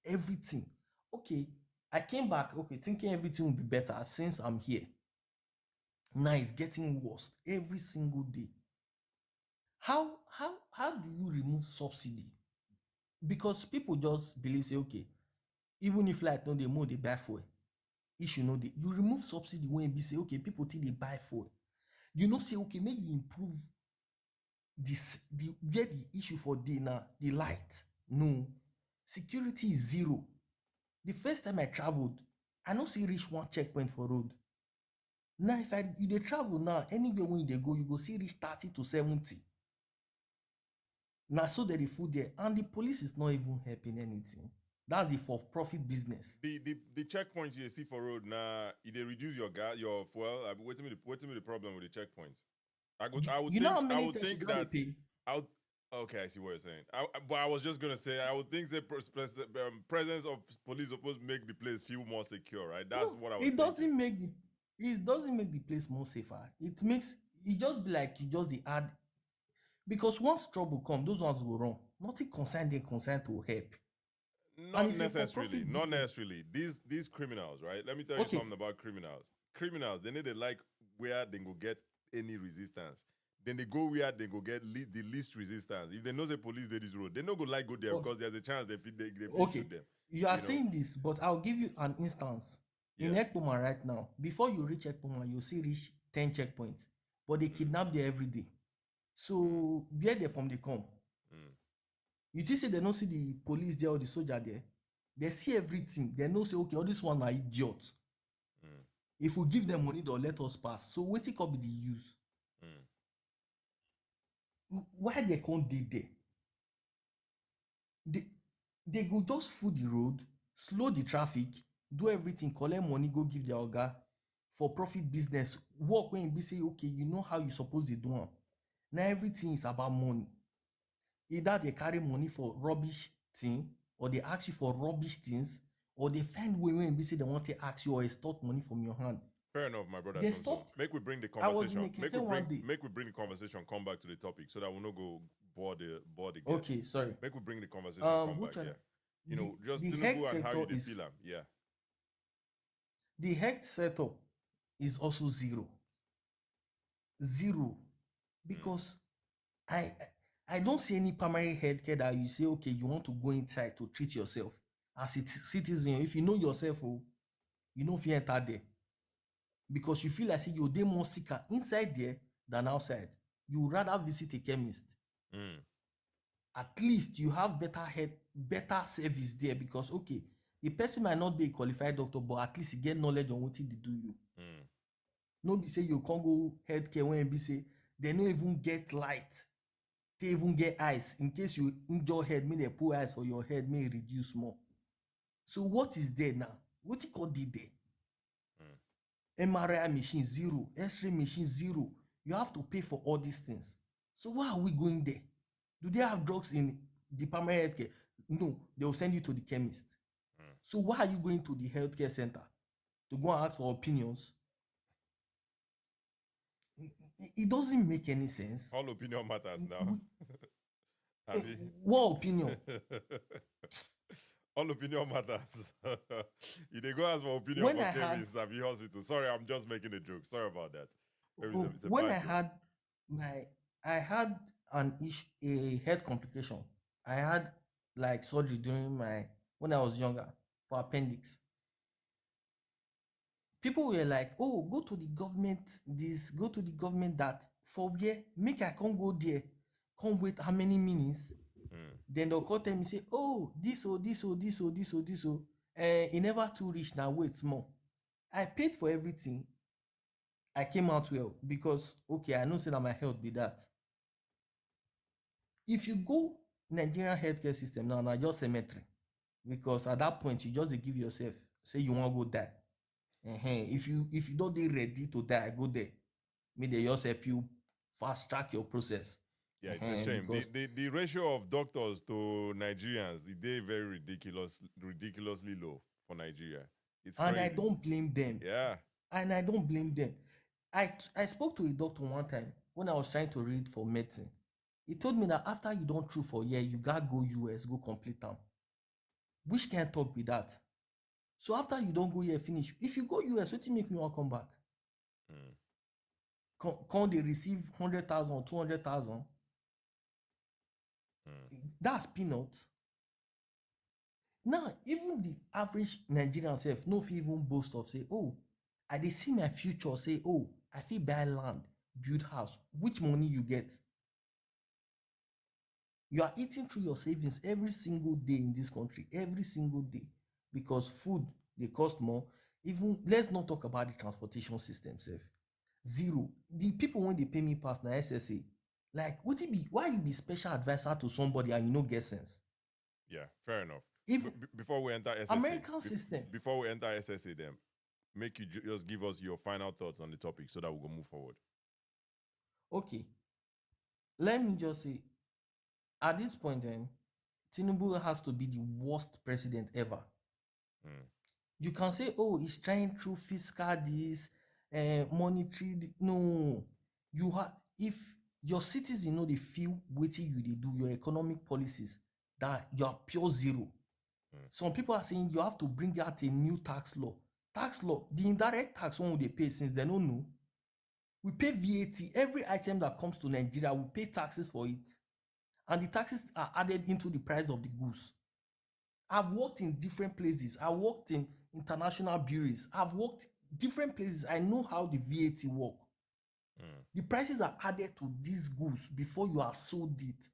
[SPEAKER 19] everything. Okay, I came back, thinking everything will be better since I'm here. Now it's getting worse every single day. How do you remove subsidy? Because people just believe, say, okay, even if like no, they more they buy fuel. Issue no, you remove subsidy when you say, okay, people think they buy fuel. You know, say, okay, maybe you improve where the issue for day now, the light. No, security is 0. The first time I traveled, I no see reach 1 checkpoint for road. Now, if you travel now, anywhere when you go, you go see reach 30 to 70. Now, so that the food there, and the police is not even helping anything. That's the for-profit business.
[SPEAKER 1] The checkpoints you see for road now, they reduce your gas, your fuel. Wait a minute, the problem with the checkpoints. I would think that. Okay, I see what you're saying. But I was just gonna say, I would think the presence of police supposed to make the place feel more secure, right? That's what I was.
[SPEAKER 19] It doesn't make the place more safer. It just be like you just the add, because once trouble come, those ones will run. Nothing concerned to help.
[SPEAKER 1] Not necessarily. These criminals, right? Let me tell you something about criminals. Criminals, they need to like where they go get any resistance. Then they go where they go get the least resistance. If they know the police they this road, they no go like go there because there's a chance they shoot them.
[SPEAKER 19] You are saying this, but I'll give you an instance. In Ekpoma right now, before you reach Ekpoma, you see reach 10 checkpoints, but they kidnap there every day. So where they from they come? You just say they don't see the police there or the soldier there. They see everything. They know say, okay, all this one are idiots. If we give them money, they'll let us pass. So what it could be the use? Why they can't do there? They go just fool the road, slow the traffic, do everything, collect money, go give their oga for profit business. Work when you say, okay, you know how you supposed to do it. Now everything is about money. Either they carry money for rubbish thing, or they ask you for rubbish things, or they find way when you say they want to ask you or extort money from your hand.
[SPEAKER 1] Fair enough, my brother. Make we bring the conversation. Make we bring the conversation. Come back to the topic so that we no go board the guest.
[SPEAKER 19] Okay, sorry.
[SPEAKER 1] Make we bring the conversation. Come back. Yeah. Just Tinubu and how you feel them. Yeah.
[SPEAKER 19] The health setup is also 0. 0, because I don't see any primary healthcare that you say, okay, you want to go inside to treat yourself as a citizen. If you know yourself, you know if you enter there. because you feel like say you're more sicker inside there than outside. You would rather visit a chemist. At least you have better service there, because okay, the person might not be a qualified doctor, but at least you get knowledge on what they do you. No be say you can't go healthcare when be say they no even get light, they even get ice in case you injure head, may they put ice for your head, may reduce more. So what is there now? What you call there? MRI machine zero, X-ray machine zero. You have to pay for all these things. So why are we going there? Do they have drugs in the primary healthcare? No, they will send you to the chemist. So why are you going to the healthcare center to go and ask for opinions? It doesn't make any sense.
[SPEAKER 1] All opinion matters now.
[SPEAKER 19] What opinion?
[SPEAKER 1] All opinion matters. You they go ask for opinion
[SPEAKER 19] When
[SPEAKER 1] for
[SPEAKER 19] I had-
[SPEAKER 1] chemists at the hospital. Sorry, I'm just making a joke. Sorry about that. It's a
[SPEAKER 19] When
[SPEAKER 1] bad
[SPEAKER 19] I
[SPEAKER 1] joke.
[SPEAKER 19] had a health complication. I had like surgery when I was younger for appendix. People were like, oh, go to the government go to the government that, for where, make I can't go there, can't wait how many minutes. Then they'll call them and say, oh, this it never too rich now, wait small. I paid for everything. I came out well because okay, I know say that my health be that. If you go Nigerian healthcare system now just cemetery, because at that point you just dey give yourself say you want to go die. If you don't dey ready to die, go there. May they just help you fast track your process.
[SPEAKER 1] Yeah, it's a shame.
[SPEAKER 19] Because
[SPEAKER 1] The ratio of doctors to Nigerians, they very ridiculously low for Nigeria. It's crazy.
[SPEAKER 19] And I don't blame them.
[SPEAKER 1] Yeah.
[SPEAKER 19] And I don't blame them. I spoke to a doctor one time when I was trying to read for medicine. He told me that after you don't through for a year, you gotta go US, go complete them. Which can't talk with that. So after you don't go here, finish. If you go US, what you make me want to come back? Can they receive 100,000 or 200,000? That's peanuts. Now, even the average Nigerian self no fit even boast of say, oh, I dey see my future, say, oh, I fit buy land, build house. Which money you get? You are eating through your savings every single day in this country, every single day, because food they cost more. Even let's not talk about the transportation system self. Zero. The people when they pay me pass na SSA. Like, what it be? Why you be special advisor to somebody and you no get sense?
[SPEAKER 1] Yeah, fair enough.
[SPEAKER 19] If
[SPEAKER 1] before we enter SSA,
[SPEAKER 19] American system.
[SPEAKER 1] Before we enter SSA, then make you just give us your final thoughts on the topic so that we can move forward.
[SPEAKER 19] Okay. Let me just say, at this point, Tinubu has to be the worst president ever. You can say, oh, he's trying through fiscal this, monetary. No, you have. If your citizens know they feel waiting you they do your economic policies, that you are pure zero. Some people are saying you have to bring out a new tax law. Tax law, the indirect tax one they pay since they don't know. We pay VAT. Every item that comes to Nigeria, we pay taxes for it. And the taxes are added into the price of the goods. I've worked in different places. I worked in international bureaus. I've worked different places. I know how the VAT work. The prices are added to these goods before you are sold it.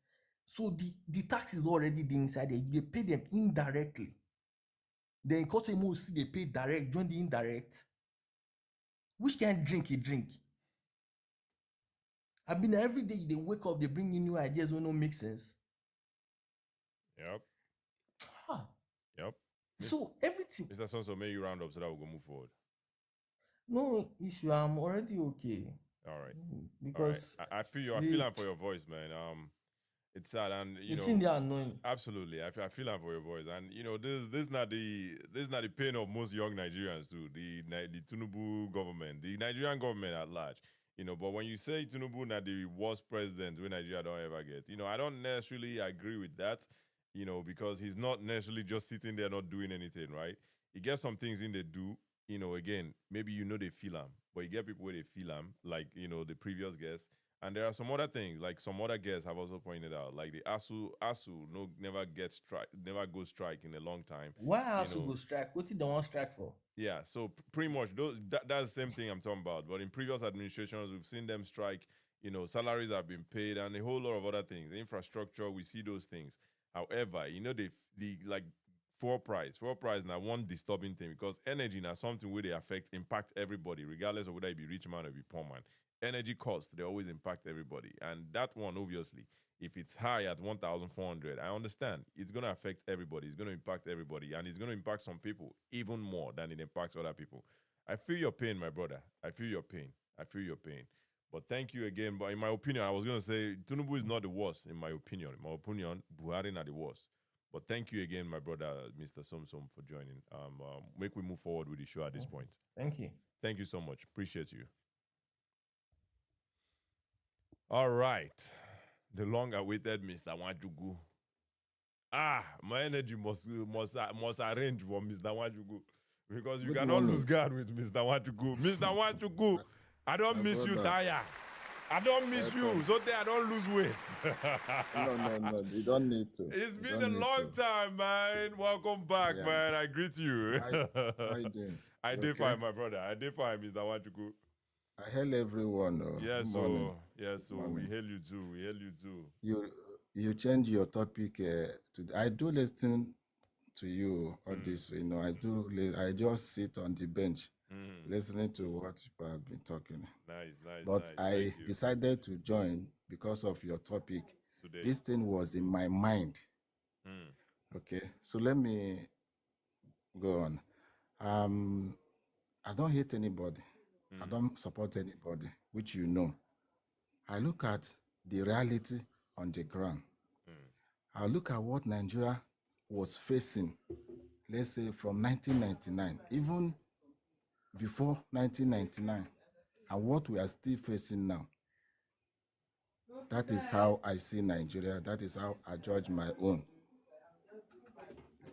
[SPEAKER 19] So the tax is already there inside there. You pay them indirectly. Then because they pay direct, join the indirect. Which can drink a drink? I've been every day they wake up, they bring you new ideas when don't make sense.
[SPEAKER 1] Yep. Yep.
[SPEAKER 19] So everything.
[SPEAKER 1] Mr. Sonso, may you round up so that we can move forward.
[SPEAKER 19] No issue. I'm already okay.
[SPEAKER 1] All right.
[SPEAKER 19] Because
[SPEAKER 1] all right. I feel you. I feel that for your voice, man. It's sad, and you know,
[SPEAKER 19] they're annoying.
[SPEAKER 1] Absolutely, I feel that for your voice, and you know, this is not the pain of most young Nigerians too. The Tinubu government, the Nigerian government at large. You know, but when you say Tinubu not the worst president we Nigeria don't ever get, you know, I don't necessarily agree with that. You know, because he's not necessarily just sitting there not doing anything, right? He gets some things in they do. You know, again, maybe you know they feel him, but you get people where they feel him, like you know the previous guest, And there are some other things, like some other guests have also pointed out, like the ASU no never go strike in a long time.
[SPEAKER 19] Why
[SPEAKER 1] You
[SPEAKER 19] also
[SPEAKER 1] know,
[SPEAKER 19] go strike? What did they want strike for?
[SPEAKER 1] yeah, so pretty much that's the same thing I'm talking about. But in previous administrations, we've seen them strike. You know, salaries have been paid and a whole lot of other things. Infrastructure, we see those things. However, you know, the like fuel price now one disturbing thing because energy now something where they impact everybody, regardless of whether it be rich man or be poor man. Energy costs they always impact everybody, and that one obviously, if it's high at 1,400, I understand it's going to affect everybody. It's going to impact everybody, and it's going to impact some people even more than it impacts other people. I feel your pain, my brother. I feel your pain. I feel your pain. But thank you again. But in my opinion, I was going to say Tinubu is not the worst, in my opinion. In my opinion, Buhari not the worst. But thank you again, my brother, Mr. Somsom, for joining. Make we move forward with the show at this point.
[SPEAKER 19] Thank you.
[SPEAKER 1] Thank you so much. Appreciate you. All right. The long-awaited Mr. Wajugu. My energy must arrange for Mr. Wajugu because you
[SPEAKER 20] Good
[SPEAKER 1] cannot
[SPEAKER 20] morning.
[SPEAKER 1] lose guard with Mr. Wajugu. Mr. Wajugu, I don't
[SPEAKER 20] My
[SPEAKER 1] miss you,
[SPEAKER 20] brother.
[SPEAKER 1] Taya. I don't miss you,
[SPEAKER 20] Welcome.
[SPEAKER 1] so that I don't lose weight.
[SPEAKER 20] No. You don't need to.
[SPEAKER 1] It's
[SPEAKER 20] You
[SPEAKER 1] been
[SPEAKER 20] don't
[SPEAKER 1] a
[SPEAKER 20] need
[SPEAKER 1] long
[SPEAKER 20] to.
[SPEAKER 1] time, man. Welcome back,
[SPEAKER 20] Yeah.
[SPEAKER 1] man. I greet you.
[SPEAKER 20] How you doing?
[SPEAKER 1] I
[SPEAKER 20] You
[SPEAKER 1] did
[SPEAKER 20] okay?
[SPEAKER 1] fine, my brother. I did fine, Mr. Wajugu.
[SPEAKER 20] I hail everyone.
[SPEAKER 1] Yes,
[SPEAKER 20] Good morning.
[SPEAKER 1] yes, so we
[SPEAKER 20] Morning.
[SPEAKER 1] hail you too. We hail you too.
[SPEAKER 20] You change your topic to. I do listen to you all this. You know, I just sit on the bench listening to what people have been talking.
[SPEAKER 1] Nice.
[SPEAKER 20] But I
[SPEAKER 1] Thank you.
[SPEAKER 20] decided to join because of your topic.
[SPEAKER 1] Today.
[SPEAKER 20] This thing was in my mind. Okay, so let me go on. I don't hate anybody. I don't support anybody, which you know. I look at the reality on the ground. I look at what Nigeria was facing, let's say from 1999, even before 1999, and what we are still facing now. That is how I see Nigeria. That is how I judge my own.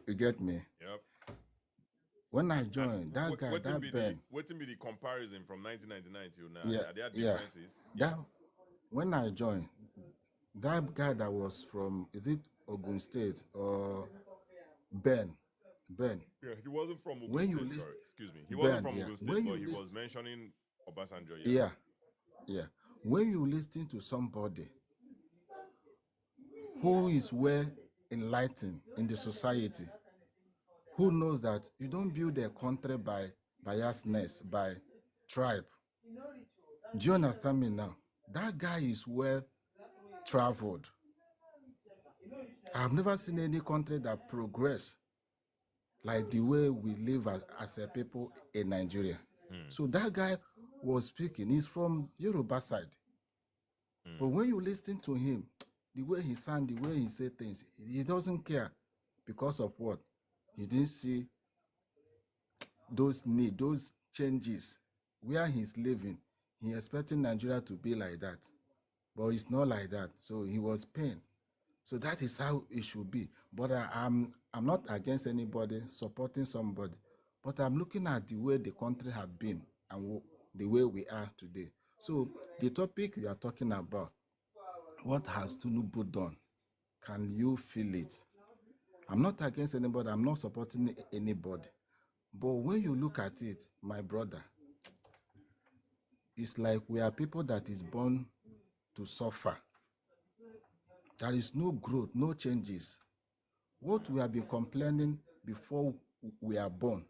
[SPEAKER 20] You get me?
[SPEAKER 1] Yep.
[SPEAKER 20] When I joined, that guy, that Ben.
[SPEAKER 1] What be the comparison from 1999 till now?
[SPEAKER 20] Yeah,
[SPEAKER 1] Are there
[SPEAKER 20] yeah.
[SPEAKER 1] differences?
[SPEAKER 20] When I joined, that guy that was from, is it Ogun State or Ben?
[SPEAKER 1] Yeah, he wasn't from Ogun
[SPEAKER 20] When you
[SPEAKER 1] State,
[SPEAKER 20] list
[SPEAKER 1] sorry. Excuse me. He wasn't from
[SPEAKER 20] yeah.
[SPEAKER 1] Ogun State,
[SPEAKER 20] When
[SPEAKER 1] but
[SPEAKER 20] you
[SPEAKER 1] he was
[SPEAKER 20] list,
[SPEAKER 1] mentioning Obasanjo,
[SPEAKER 20] yeah. When you listen to somebody who is well enlightened in the society, who knows that you don't build a country by biasness, by tribe. Do you understand me now? That guy is well traveled. I've never seen any country that progress like the way we live as a people in Nigeria. So that guy was speaking. He's from Yoruba side. But when you listen to him, the way he sound, the way he say things, he doesn't care because of what? He didn't see those needs, those changes where he's living. He expecting Nigeria to be like that, but it's not like that. So he was pained. So that is how it should be. But I'm not against anybody supporting somebody, but I'm looking at the way the country had been and the way we are today. So the topic we are talking about, what has Tinubu done? Can you feel it? I'm not against anybody. I'm not supporting anybody. But when you look at it, my brother, it's like we are people that is born to suffer. There is no growth, no changes. What we have been complaining before we are born,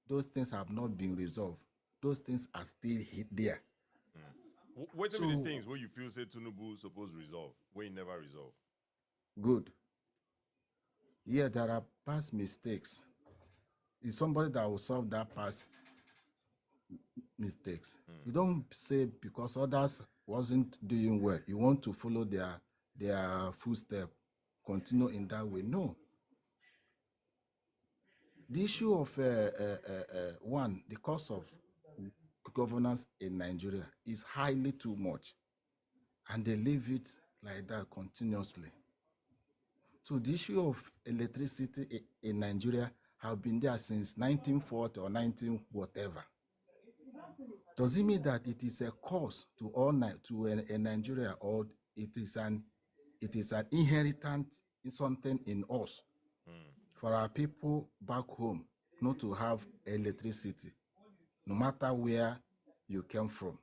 [SPEAKER 20] those things have not been resolved. Those things are still there.
[SPEAKER 1] What are the things where you feel say Tinubu supposed to resolve, where he never resolve?
[SPEAKER 20] Good. Yeah, there are past mistakes. It's somebody that will solve that past mistakes. You don't say because others wasn't doing well, you want to follow their footstep, continue in that way. No. The issue of one, the cost of governance in Nigeria is highly too much, and they leave it like that continuously. So the issue of electricity in Nigeria have been there since 1940 or 19 whatever. Does it mean that it is a cause to a Nigeria, or it is an inheritant in something in us for our people back home not to have electricity, no matter where you came from?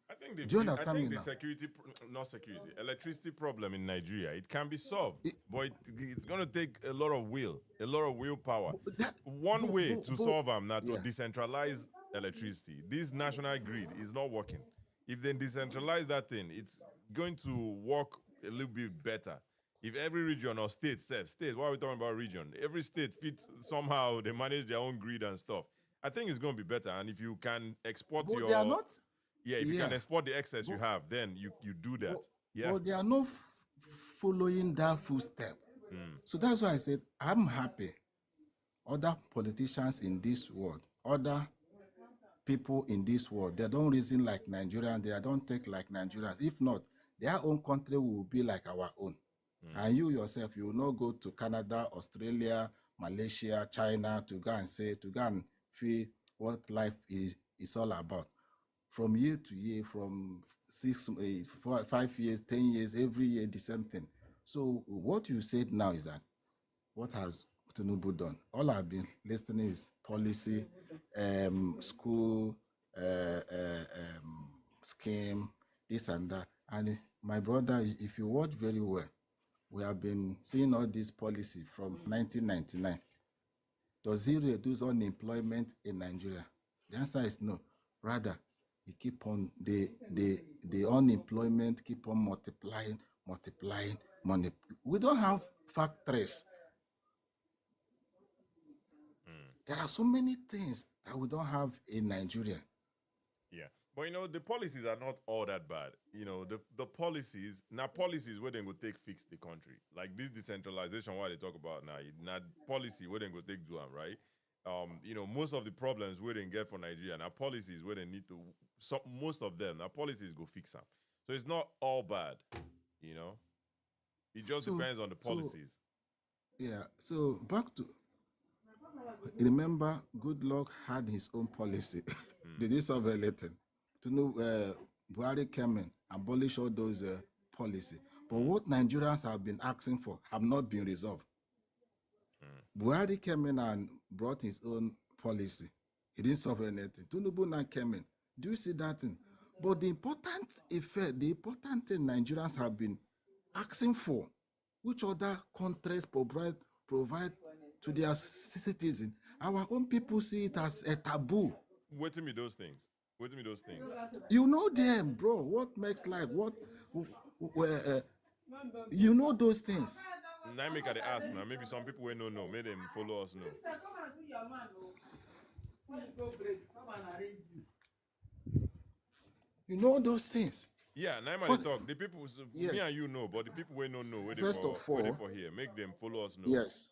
[SPEAKER 1] I think
[SPEAKER 20] Do you
[SPEAKER 1] I
[SPEAKER 20] understand me
[SPEAKER 1] think the
[SPEAKER 20] now?
[SPEAKER 1] security, not security, electricity problem in Nigeria, it can be solved, but it's going to take a lot of willpower. One way to solve them now to
[SPEAKER 20] yeah.
[SPEAKER 1] decentralize electricity. This national grid is not working. If they decentralize that thing, it's going to work a little bit better. If every region or state, why are we talking about region? Every state fits somehow, they manage their own grid and stuff. I think it's going to be better. And if you can export
[SPEAKER 20] But they are not.
[SPEAKER 1] if you can export the excess you
[SPEAKER 20] but,
[SPEAKER 1] have, then you do that.
[SPEAKER 20] But they are not following that footstep. So that's why I said I'm happy. Other politicians in this world, other people in this world, they don't reason like Nigerians, they don't think like Nigerians. If not, their own country will be like our own. And you yourself, you will not go to Canada, Australia, Malaysia, China to go and feel what life is all about. From year to year, from 5 years, 10 years, every year, the same thing. So what you said now is that what has Tinubu done? All I've been listening is policy, school, scheme, this and that. And my brother, if you watch very well, we have been seeing all this policy from 1999. Does it reduce unemployment in Nigeria? The answer is no. Rather, it keep on the unemployment keep on multiplying. We don't have factories. There are so many things that we don't have in Nigeria.
[SPEAKER 1] Yeah. But the policies are not all that bad. The policies where they go take fix the country. Like this decentralization, what they talk about now policy where they go take do them, right? Most of the problems where they get for Nigeria now policies where they need to most of them now policies go fix them. So it's not all bad, It just depends on the policies.
[SPEAKER 20] So back to remember, Goodluck had his own policy. Did he solve anything? Buhari came in, abolished all those policy. But what Nigerians have been asking for have not been resolved. Buhari came in and brought his own policy. He didn't solve anything. Tinubu now came in. Do you see that thing? But the important thing Nigerians have been asking for, which other countries provide to their citizens, our own people see it as a taboo.
[SPEAKER 1] Wait me those things.
[SPEAKER 20] You know them, bro. What makes life? You know those things.
[SPEAKER 1] Now make I ask now. Maybe some people will know. Make them follow us know.
[SPEAKER 20] You know those things.
[SPEAKER 1] Yeah, now they talk. The people, me and you know, but the people will not know.
[SPEAKER 20] First of all,
[SPEAKER 1] for here, make them follow us know.
[SPEAKER 20] Yes.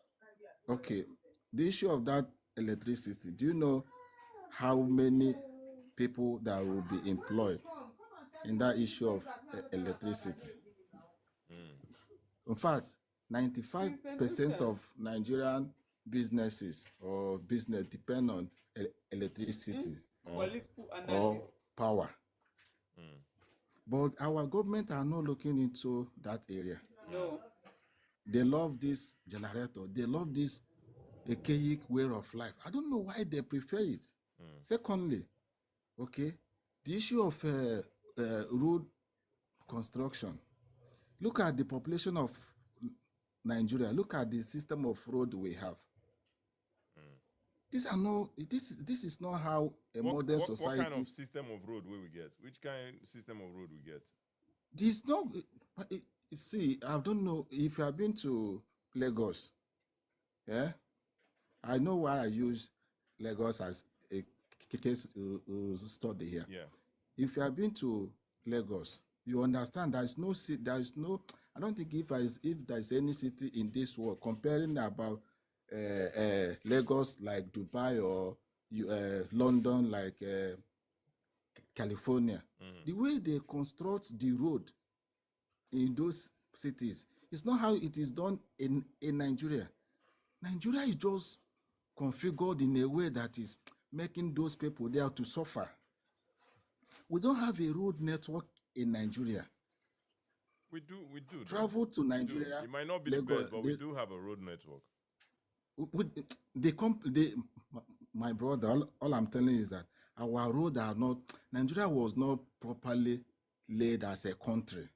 [SPEAKER 20] Okay. The issue of that electricity. Do you know how many people that will be employed in that issue of electricity? In fact, 95% of Nigerian businesses or business depend on electricity or power. But our government are not looking into that area.
[SPEAKER 21] No.
[SPEAKER 20] They love this generator. They love this archaic way of life. I don't know why they prefer it. Secondly, okay, the issue of road construction. Look at the population of Nigeria. Look at the system of road we have. These are no. This is not how modern society.
[SPEAKER 1] What kind of system of road will we get? Which kind of system of road we get?
[SPEAKER 20] This no. See, I don't know if you have been to Lagos. Yeah, I know why I use Lagos as a case study here.
[SPEAKER 1] Yeah.
[SPEAKER 20] If you have been to Lagos, you understand there is no. I don't think if there is any city in this world comparing about Lagos like Dubai or London like California. The way they construct the road in those cities, it's not how it is done in Nigeria. Nigeria is just configured in a way that is making those people there to suffer. We don't have a road network in Nigeria.
[SPEAKER 1] We do. Though.
[SPEAKER 20] Travel to
[SPEAKER 1] We do.
[SPEAKER 20] Nigeria,
[SPEAKER 1] It might not be
[SPEAKER 20] Lagos,
[SPEAKER 1] the best, but we do have a road network.
[SPEAKER 20] My brother, all I'm telling you is that our roads are not, Nigeria was not properly laid as a country.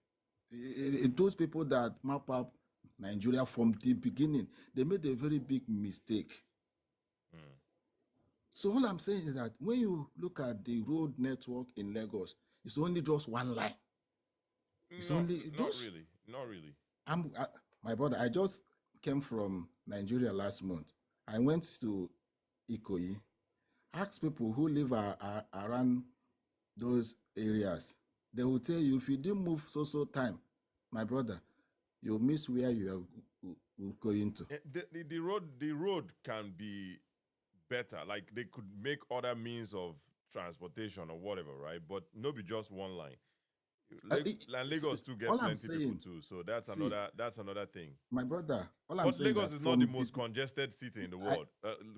[SPEAKER 20] Those people that map up Nigeria from the beginning, they made a very big mistake. So all I'm saying is that when you look at the road network in Lagos, it's only just one line. It's
[SPEAKER 1] not
[SPEAKER 20] just
[SPEAKER 1] really. Not really.
[SPEAKER 20] My brother, I just came from Nigeria last month. I went to Ikoyi, asked people who live around those areas. They will tell you if you didn't move so time, my brother, you'll miss where you are going to.
[SPEAKER 1] The road can be better. Like they could make other means of transportation or whatever, right? But no be just one line. Lagos too get plenty people too, so that's another thing.
[SPEAKER 20] My brother,
[SPEAKER 1] but Lagos is not the most congested city in the world.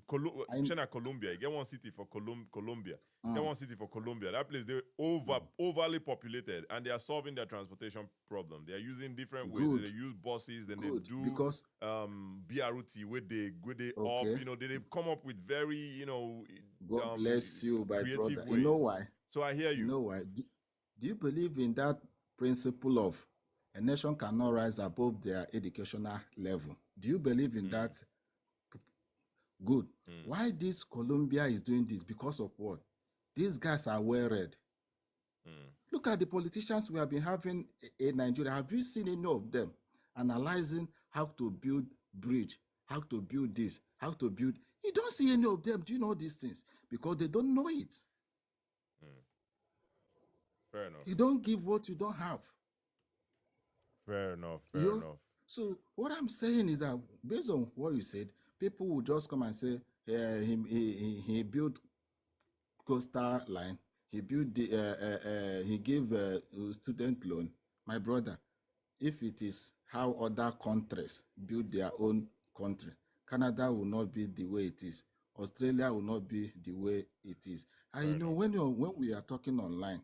[SPEAKER 1] Colombia, you get one city for Colombia. Get one city for Colombia. That place they overly populated, and they are solving their transportation problem. They are using different ways. They use buses, then they do
[SPEAKER 20] because
[SPEAKER 1] BRT where they
[SPEAKER 20] okay.
[SPEAKER 1] up. They come up with very
[SPEAKER 20] God bless you, my
[SPEAKER 1] creative
[SPEAKER 20] brother.
[SPEAKER 1] ways.
[SPEAKER 20] You know why?
[SPEAKER 1] So I hear you.
[SPEAKER 20] You know why? Do you believe in that principle of a nation cannot rise above their educational level? Do you believe in that? Good. Why this Colombia is doing this? Because of what? These guys are well read. Look at the politicians we have been having in Nigeria. Have you seen any of them analyzing how to build bridge, how to build this, how to build? You don't see any of them doing all these things because they don't know it.
[SPEAKER 1] Fair enough.
[SPEAKER 20] You don't give what you don't have.
[SPEAKER 1] Fair enough.
[SPEAKER 20] So what I'm saying is that based on what you said, people will just come and say he built coastal line, he built he gave a student loan. My brother, if it is how other countries build their own country, Canada will not be the way it is. Australia will not be the way it is. And when we are talking online,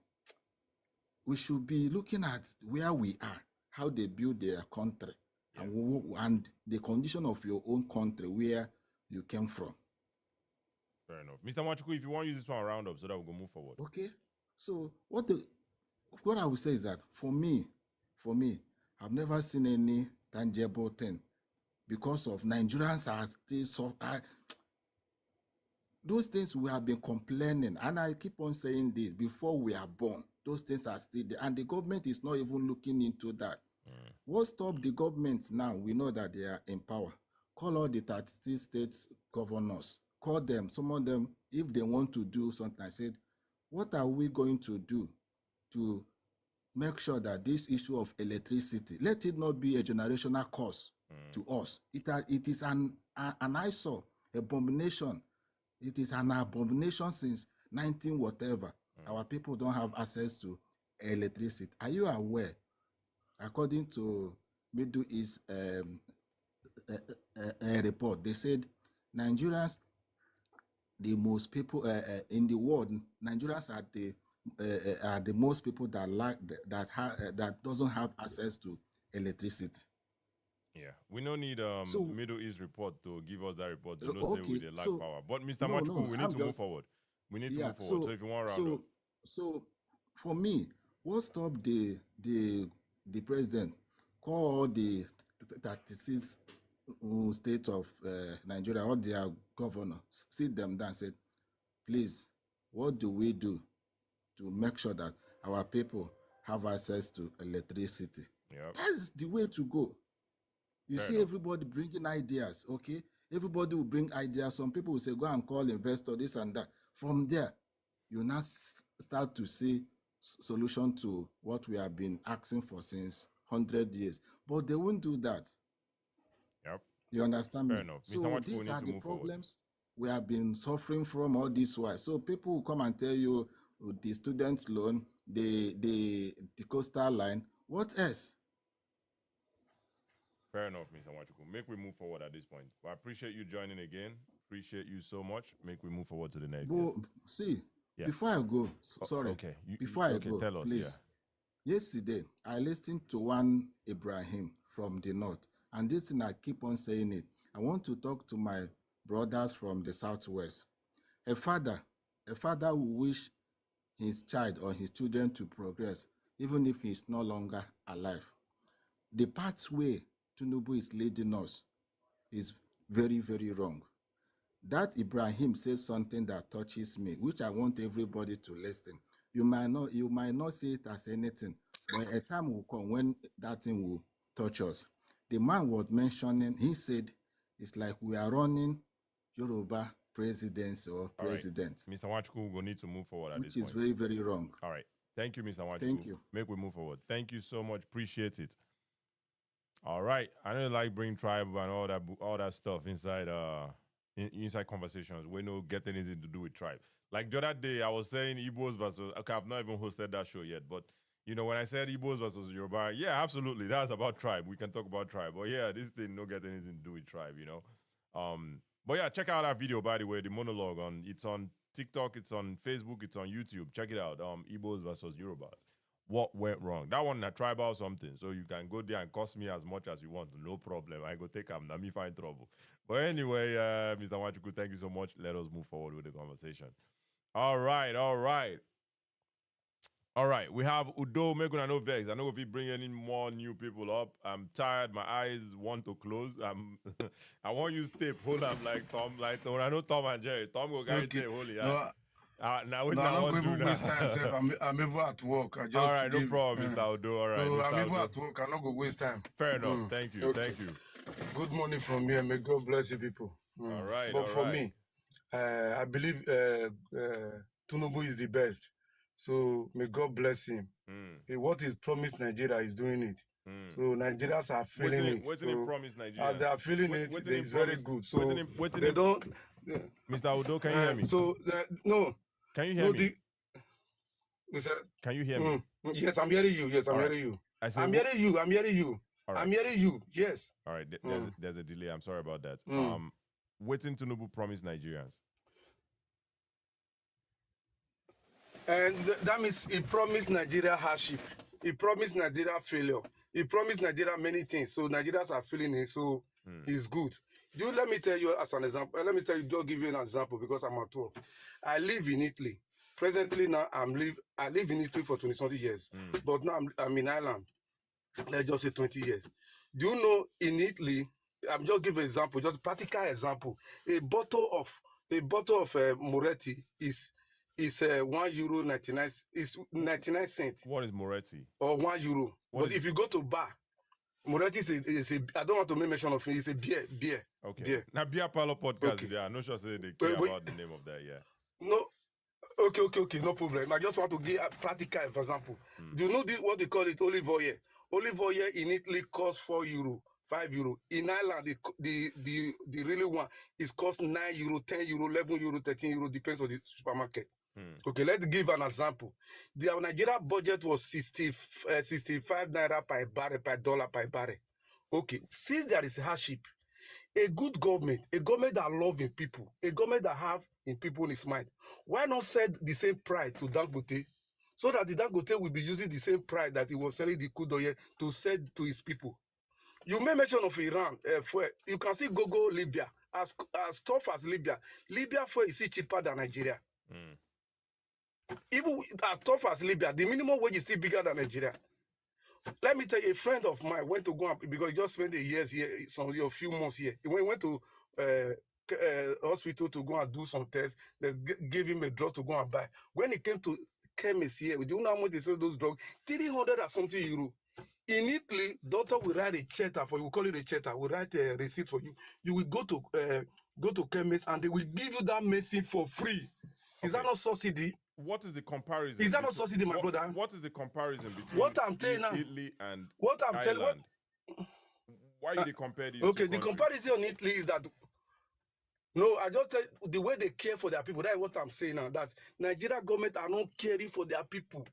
[SPEAKER 20] we should be looking at where we are, how they build their country, and the condition of your own country, where you came from.
[SPEAKER 1] Fair enough. Mr. Machuku, if you want to use this one round up so that we can move forward.
[SPEAKER 20] Okay. So what I would say is that for me, I've never seen any tangible thing because of Nigerians are still so those things we have been complaining, and I keep on saying this before we are born. Those things are still there, and the government is not even looking into that. What stopped the government now? We know that they are in power. Call all the 30 states governors. Call them, some of them, if they want to do something. I said, what are we going to do to make sure that this issue of electricity, let it not be a generational cause to us. It is an eyesore, abomination. It is an abomination since 19 whatever. Our people don't have access to electricity. Are you aware? According to Middle East report, they said Nigerians, the most people in the world, Nigerians are the most people that doesn't have access to electricity.
[SPEAKER 1] Yeah, we don't need Middle East report to give us that report to know say we dey lack power. But Mr. Machuku, we need to move forward. We need to move forward. So if you want round up.
[SPEAKER 20] So for me, what stopped the president call the 36 states of Nigeria, all their governors, sit them down and said, please, what do we do to make sure that our people have access to electricity? That is the way to go. You see everybody bringing ideas, okay? Everybody will bring ideas. Some people will say, go and call investor, this and that. From there, you now start to see solution to what we have been asking for since 100 years. But they won't do that.
[SPEAKER 1] Yep.
[SPEAKER 20] You understand me?
[SPEAKER 1] Fair enough.
[SPEAKER 20] So
[SPEAKER 1] Mr. Machuku,
[SPEAKER 20] these are the problems
[SPEAKER 1] forward.
[SPEAKER 20] We have been suffering from all this while. So people will come and tell you the student loan, the coastal line, what else?
[SPEAKER 1] Fair enough, Mr. Machuku. Make we move forward at this point. Well, I appreciate you joining again. Appreciate you so much. Make we move forward to the next.
[SPEAKER 20] But see,
[SPEAKER 1] Yeah.
[SPEAKER 20] before I go, sorry.
[SPEAKER 1] Okay.
[SPEAKER 20] Before I
[SPEAKER 1] okay,
[SPEAKER 20] go,
[SPEAKER 1] tell us.
[SPEAKER 20] please. Yesterday, I listened to one Ibrahim from the north, and this thing I keep on saying it. I want to talk to my brothers from the southwest. A father who wish his child or his children to progress, even if he's no longer alive. The pathway Tinubu is leading us is very, very wrong. That Ibrahim says something that touches me, which I want everybody to listen. You might not see it as anything, but a time will come when that thing will touch us. The man was mentioning, he said, it's like we are running Yoruba presidency or president.
[SPEAKER 1] Right. Mr. Nwachukwu will need to move forward at this
[SPEAKER 20] point. Which is very, very wrong.
[SPEAKER 1] All right. Thank you, Mr. Nwachukwu.
[SPEAKER 20] Thank you.
[SPEAKER 1] Make we move forward. Thank you so much. Appreciate it. All right. I know you like bring tribe and all that stuff inside inside conversations. We don't get anything to do with tribe. Like the other day, I was saying Igbos versus. Okay, I've not even hosted that show yet, but when I said Igbos versus Yoruba, yeah, absolutely, that's about tribe. We can talk about tribe, but yeah, this thing don't get anything to do with tribe, But yeah, check out that video, by the way, the monologue it's on TikTok, it's on Facebook, it's on YouTube. Check it out. Igbos versus Yorubas. What went wrong? That one a tribal something. So you can go there and cost me as much as you want. No problem. I go take them. Now me find trouble. But anyway, Mr. Nwachukwu, thank you so much. Let us move forward with the conversation. All right. We have Udo Meguna no vex. I know if we bring any more new people up, I'm tired. My eyes want to close. I want you to tape. Hold up like Tom. I know Tom and Jerry. Tom will carry tape. Holy.
[SPEAKER 16] I'm not going to waste time, sir. I'm even at work. I just
[SPEAKER 1] all right, no problem, Mr. Udo. All right,
[SPEAKER 16] so
[SPEAKER 1] Mr.
[SPEAKER 16] I'm even at work. I'm not going to waste time.
[SPEAKER 1] Fair enough. Thank you.
[SPEAKER 16] Okay.
[SPEAKER 1] Thank you.
[SPEAKER 16] Good morning from me, and may God bless you people.
[SPEAKER 1] All right.
[SPEAKER 16] But for me, I believe Tinubu is the best. So may God bless him. What is promised Nigeria is doing it. So Nigerians are feeling it.
[SPEAKER 1] What did he promise Nigeria?
[SPEAKER 16] As they are feeling it, it's very good. So they don't.
[SPEAKER 1] Mr. Udo, can you hear me?
[SPEAKER 16] So no.
[SPEAKER 1] Can you hear me?
[SPEAKER 16] Can
[SPEAKER 1] you hear me?
[SPEAKER 16] Yes, I'm hearing you. Yes, I'm hearing you. I'm hearing you. I'm hearing you.
[SPEAKER 1] Right.
[SPEAKER 16] I'm hearing you. Yes.
[SPEAKER 1] All right. There's a delay. I'm sorry about that. Waiting Tinubu promise Nigerians.
[SPEAKER 16] And that means he promised Nigeria hardship. He promised Nigeria failure. He promised Nigeria many things. So Nigerians are feeling it. So it's good. Let me tell you as an example. Let me tell you, just give you an example because I'm at work. I live in Italy. Presently now, I live in Italy for 20-something years. But now I'm in Ireland. Let's just say 20 years. Do you know in Italy, I'm just giving an example, just a practical example. A bottle of Moretti is €1.99 is 99 cents.
[SPEAKER 1] What is Moretti?
[SPEAKER 16] Or €1. But if you go to bar, Moretti is a I don't want to make mention of it. It's a beer.
[SPEAKER 1] Okay.
[SPEAKER 16] Beer.
[SPEAKER 1] Now beer parlor podcast. Okay. Yeah, I'm not sure they care about the name of that. Yeah.
[SPEAKER 16] No. Okay. No problem. I just want to give a practical example. Do you know what they call it? Olive oil. Olive oil in Italy costs €4, €5. In Ireland, the really one is cost €9, €10, €11, €13, depends on the supermarket. Okay, let's give an example. The Nigeria budget was 65 naira per dollar per barrel. Okay, since there is hardship, a good government, a government that loves its people, a government that have in people in its mind, why not set the same price to Dangote, so that the Dangote will be using the same price that he was selling the crude oil to sell to his people? You made mention of Iran. You can see go Libya. As tough as Libya fuel is cheaper than Nigeria. Even as tough as Libya, the minimum wage is still bigger than Nigeria. Let me tell you, a friend of mine went to go and, because he just spent a few months here. He went to hospital to go and do some tests. They gave him a drug to go and buy. When he came to chemist here, do you know how much they sell those drugs? 300 or something euro. In Italy, doctor will write a check for you. We call it a check. Will write a receipt for you. You will go to chemist and they will give you that medicine for free. Is that not subsidy?
[SPEAKER 1] What is the comparison?
[SPEAKER 16] Is that not subsidy, my brother?
[SPEAKER 1] What is the comparison between
[SPEAKER 16] what I'm telling now,
[SPEAKER 1] Italy and
[SPEAKER 16] what I'm
[SPEAKER 1] Ireland?
[SPEAKER 16] Telling,
[SPEAKER 1] why did they compare these?
[SPEAKER 16] Okay, the comparison on Italy is that. No, I just tell you, the way they care for their people. That's what I'm saying now. That Nigeria government are not caring for their people.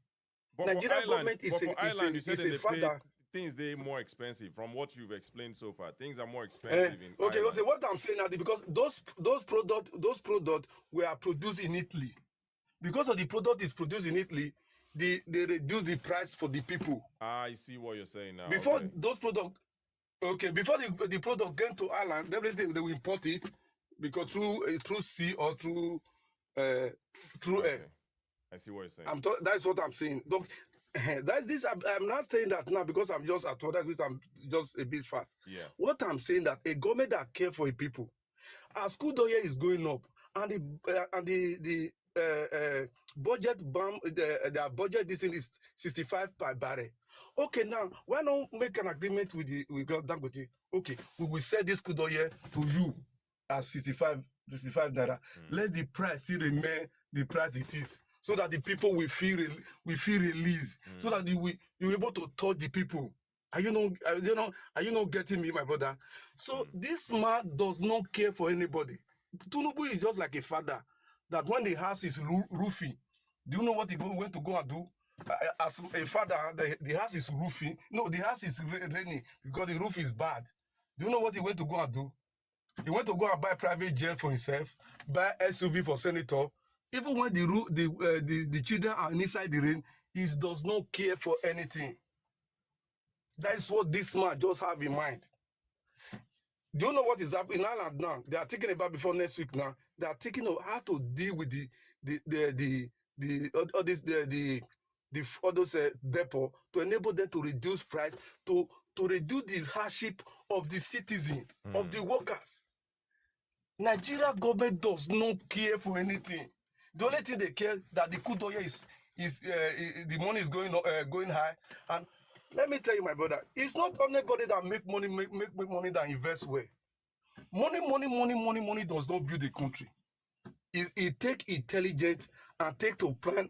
[SPEAKER 1] But
[SPEAKER 16] Nigeria government is a father.
[SPEAKER 1] things they more expensive from what you've explained so far. Things are more expensive in
[SPEAKER 16] Okay,
[SPEAKER 1] Ireland.
[SPEAKER 16] so what I'm saying now, because those products were produced in Italy. Because of the product is produced in Italy, they reduce the price for the people.
[SPEAKER 1] I see what you're saying now.
[SPEAKER 16] Before
[SPEAKER 1] Okay.
[SPEAKER 16] those products, before the product get to Ireland, they will import it because through sea or through air.
[SPEAKER 1] I see what you're saying.
[SPEAKER 16] That's what I'm saying. Look, that's this. I'm not saying that now because I'm just at all. That's it. I'm just a bit fast.
[SPEAKER 1] Yeah.
[SPEAKER 16] What I'm saying that a government that care for the people, as crude oil is going up, and the budget bomb, their budget this thing is 65 per barrel. Okay, now why not make an agreement with Dangote? Okay, we will sell this crude oil to you at 65 naira. Let the price still remain the price it is, so that the people will feel released, so that you're able to touch the people. Are you not getting me, my brother? So this man does not care for anybody. Tinubu is just like a father that when the house is roofing, do you know what he going to go and do? As a father, the house is roofing. No, the house is raining because the roof is bad. Do you know what he went to go and do? He went to go and buy private jet for himself, buy SUV for senator. Even when the children are inside the rain, he does not care for anything. That is what this man just have in mind. Do you know what is happening in Ireland now? They are thinking about before next week now. They are thinking of how to deal with all those depot to enable them to reduce price, to reduce the hardship of the citizen, of the workers. Nigeria government does not care for anything. The only thing they care that the crude oil is the money is going high. And let me tell you, my brother, it's not anybody that make money that invest well. Money does not build a country. It take intelligence and take to plan.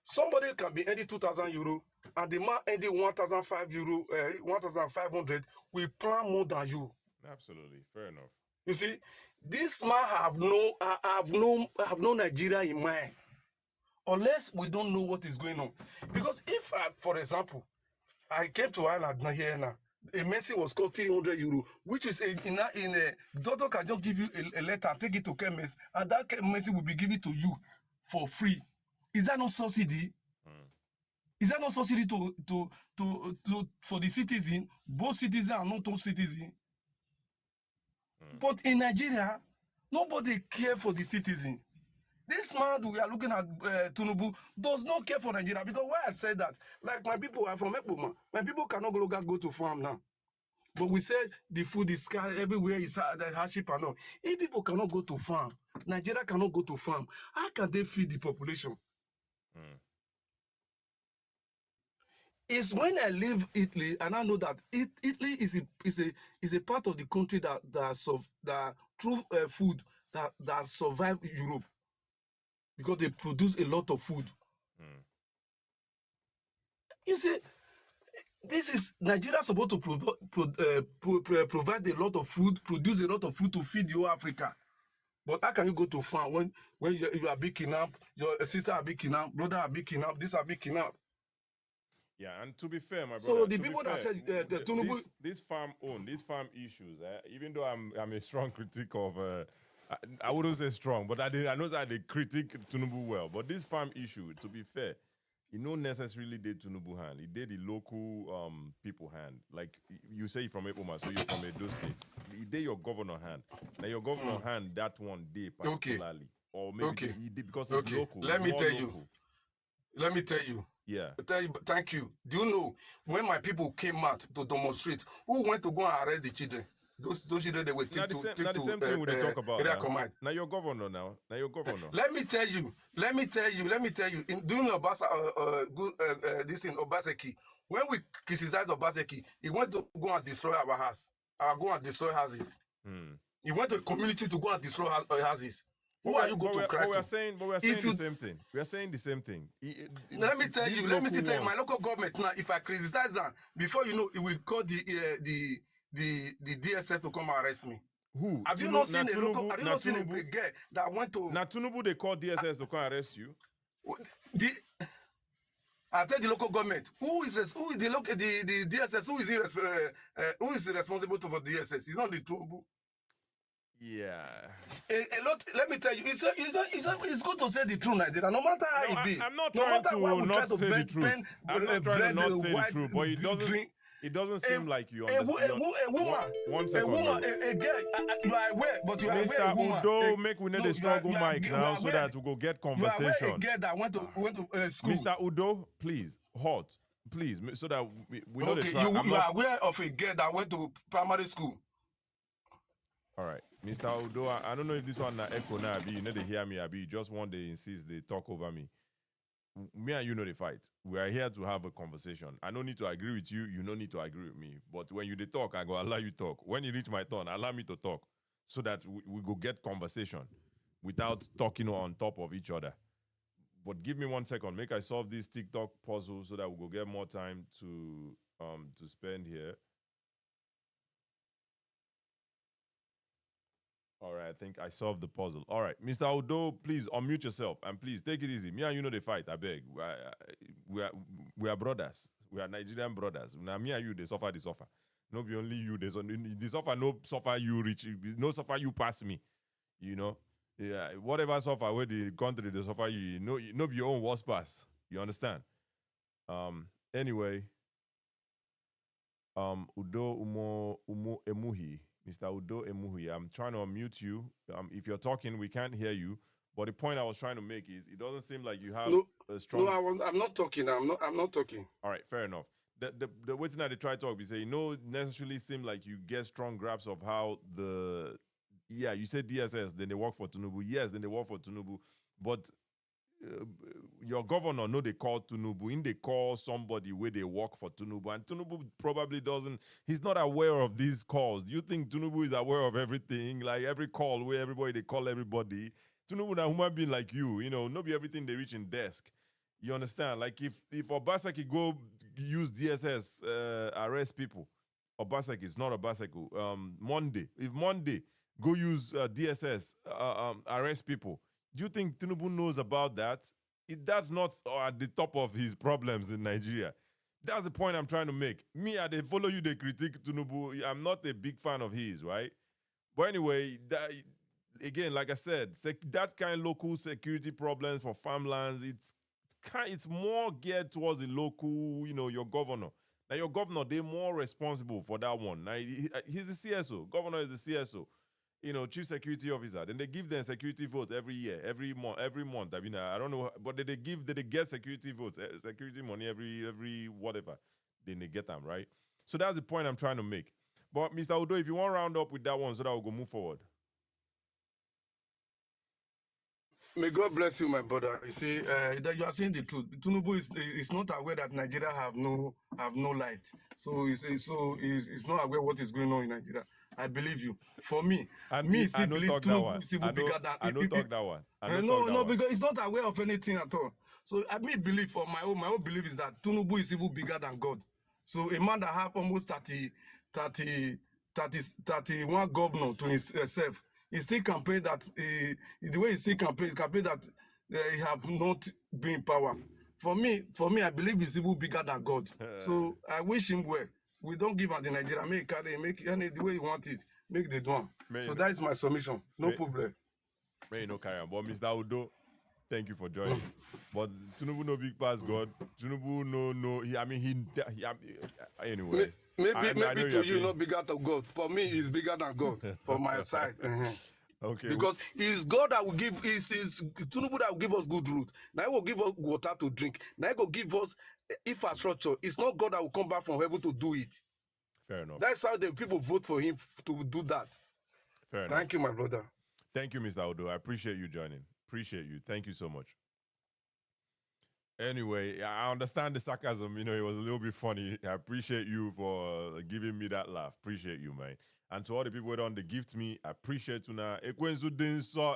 [SPEAKER 16] Somebody can be earning 2,000 euro and the man earning 1,005 euro, 1,500 will plan more than you.
[SPEAKER 1] Absolutely, fair enough.
[SPEAKER 16] You see, this man have no Nigeria in mind, unless we don't know what is going on. Because if, for example, I came to Ireland here now, a medicine was called 300 euro, which is in a doctor can just give you a letter, take it to chemist, and that medicine will be given to you for free. Is that not subsidy? Is that not subsidy for the citizen, both citizen and not all citizen? But in Nigeria, nobody care for the citizen. This man we are looking at, Tinubu, does not care for Nigeria. Because why I said that, like my people are from Ekpoma, my people cannot longer go to farm now. But we said the food is scarce everywhere, is the hardship and all. If people cannot go to farm, Nigeria cannot go to farm, how can they feed the population? It's when I leave Italy and I know that Italy is a part of the country that through food that survive Europe, because they produce a lot of food. You see, this is Nigeria supposed to provide a lot of food, produce a lot of food to feed the whole Africa. But how can you go to farm when you are being kidnapped, your sister are being kidnapped, brother are being kidnapped, this are being kidnapped?
[SPEAKER 1] Yeah, and to be fair, my brother.
[SPEAKER 16] So the people that said
[SPEAKER 1] this farm issues, even though I'm a strong critic of, I wouldn't say strong, but I know that they critique Tinubu well. But this farm issue, to be fair, it not necessarily did Tinubu hand. It did the local people hand. Like you say from Ekpoma, so you're from Edo State. It did your governor hand. Now your governor hand that one day particularly, or maybe he did because it's local.
[SPEAKER 16] Let me tell you.
[SPEAKER 1] Yeah.
[SPEAKER 16] Thank you. Do you know when my people came out to demonstrate, who went to go and arrest the children? Those children they were take to
[SPEAKER 1] the same thing we talk about
[SPEAKER 16] area
[SPEAKER 1] now.
[SPEAKER 16] command.
[SPEAKER 1] Now your governor now. Now your governor.
[SPEAKER 16] Let me tell you. During this in Obaseki, when we criticized Obaseki, he went to go and destroy our house. Go and destroy houses. He went to a community to go and destroy houses. Who are you going to cry to?
[SPEAKER 1] We are saying the same thing. We are saying the same thing.
[SPEAKER 16] Let me tell you, my local government now, if I criticize them, before you know, it will call the DSS to come and arrest me.
[SPEAKER 1] Who?
[SPEAKER 16] Have you not seen a local? Have you not seen a girl that went to?
[SPEAKER 1] Now Tinubu they call DSS to come arrest you.
[SPEAKER 16] I tell the local government who is the DSS who is responsible for the DSS? It's not the Tinubu.
[SPEAKER 1] Yeah.
[SPEAKER 16] A lot. Let me tell you, it's good to say the truth, Nigeria. No matter how it be.
[SPEAKER 1] I'm not
[SPEAKER 16] No
[SPEAKER 1] trying
[SPEAKER 16] matter why
[SPEAKER 1] to
[SPEAKER 16] we try
[SPEAKER 1] not
[SPEAKER 16] to
[SPEAKER 1] say the truth. I'm not trying to not say the
[SPEAKER 16] white
[SPEAKER 1] truth, but it doesn't.
[SPEAKER 16] drink.
[SPEAKER 1] It doesn't seem like you
[SPEAKER 16] A
[SPEAKER 1] understand.
[SPEAKER 16] woman,
[SPEAKER 1] One second,
[SPEAKER 16] a girl. You are aware, but you are aware
[SPEAKER 1] Mr.
[SPEAKER 16] a woman.
[SPEAKER 1] Udo, make we need a struggle mic
[SPEAKER 16] you
[SPEAKER 1] now
[SPEAKER 16] are
[SPEAKER 1] so
[SPEAKER 16] aware,
[SPEAKER 1] that we go get
[SPEAKER 16] you are aware a
[SPEAKER 1] conversation.
[SPEAKER 16] girl that went to school.
[SPEAKER 1] Mr. Udo, please, hot, please, so that we know the
[SPEAKER 16] Okay,
[SPEAKER 1] track.
[SPEAKER 16] you are aware of a girl that went to primary school.
[SPEAKER 1] All right, Mr. Udo, I don't know if this one na echo now, Abi, you know they hear me, Abi, just one day insist they talk over me. Me and you know the fight. We are here to have a conversation. I don't need to agree with you. You don't need to agree with me. But when you dey talk, I go allow you talk. When you reach my turn, allow me to talk so that we go get conversation without talking on top of each other. But give me 1 second. Make I solve this TikTok puzzle so that we go get more time to spend here. All right, I think I solved the puzzle. All right, Mr. Odo, please unmute yourself and please take it easy. Me and you know the fight. I beg. We are brothers. We are Nigerian brothers. Now me and you they suffer. No be only you. The suffer no suffer you reach. No suffer you pass me. You know. Yeah. Whatever suffer where the country they suffer you. No be your own worst pass. You understand? Anyway. Udo Umo Emuhi. Mr. Udo Emuhi, I'm trying to unmute you. If you're talking, we can't hear you. But the point I was trying to make is, it doesn't seem like you have a strong.
[SPEAKER 16] No, I'm not talking. I'm not talking.
[SPEAKER 1] All right, fair enough. The way that they try to talk, we say, necessarily seem like you get strong grasp of how you said DSS, then they work for Tinubu. Yes, then they work for Tinubu. But your governor know they call Tinubu, and they call somebody where they work for Tinubu, and Tinubu probably doesn't. He's not aware of these calls. Do you think Tinubu is aware of everything? Like every call where everybody they call everybody. Tinubu na human being like you, not be everything they reach in desk. You understand? Like if Obaseki go use DSS arrest people, Obaseki is not Obaseki. Monday, if Monday go use DSS arrest people. Do you think Tinubu knows about that? That's not at the top of his problems in Nigeria. That's the point I'm trying to make. Me, they follow you, they critique Tinubu. I'm not a big fan of his, right? But anyway, again, like I said, that kind of local security problems for farmlands, it's more geared towards the local, your governor. Now, your governor, they're more responsible for that one. Now, he's the CSO. Governor is the CSO. Chief security officer. Then they give them security votes every year, every month. I mean, I don't know, but they get security votes, security money every whatever. Then they get them, right? So that's the point I'm trying to make. But Mr. Udo, if you want to round up with that one so that we'll go move forward.
[SPEAKER 16] May God bless you, my brother. You see, that you are saying the truth. Tinubu is not aware that Nigeria have no light. So he's not aware what is going on in Nigeria. I believe you. For me, still believe Tinubu is even bigger than.
[SPEAKER 1] I don't talk that one.
[SPEAKER 16] No, because he's not aware of anything at all. So I believe for my own belief is that Tinubu is even bigger than God. So a man that have almost 31 governor to himself, he still campaign that the way he still campaign that he have not been in power. For me, I believe he's even bigger than God. So I wish him well. We don't give him the Nigeria. Make any the way you want it. Make the one. So that is my submission. No problem.
[SPEAKER 1] May no carry on. But Mr. Udo, thank you for joining. But Tinubu no big pass God. Tinubu no. Anyway.
[SPEAKER 16] Maybe to you not bigger than God. For me, he's bigger than God. For my side.
[SPEAKER 1] Okay.
[SPEAKER 16] Because it's God that will give, it's Tinubu that will give us good root. Now he will give us water to drink. Now he will give us infrastructure. It's not God that will come back from heaven to do it.
[SPEAKER 1] Fair enough.
[SPEAKER 16] That's how the people vote for him to do that.
[SPEAKER 1] Fair enough.
[SPEAKER 16] Thank you, my brother.
[SPEAKER 1] Thank you, Mr. Odo. I appreciate you joining. Appreciate you. Thank you so much. Anyway, I understand the sarcasm. It was a little bit funny. I appreciate you for giving me that laugh. Appreciate you, man. And to all the people that on the gift me, I appreciate you now. Ekwensu dinso.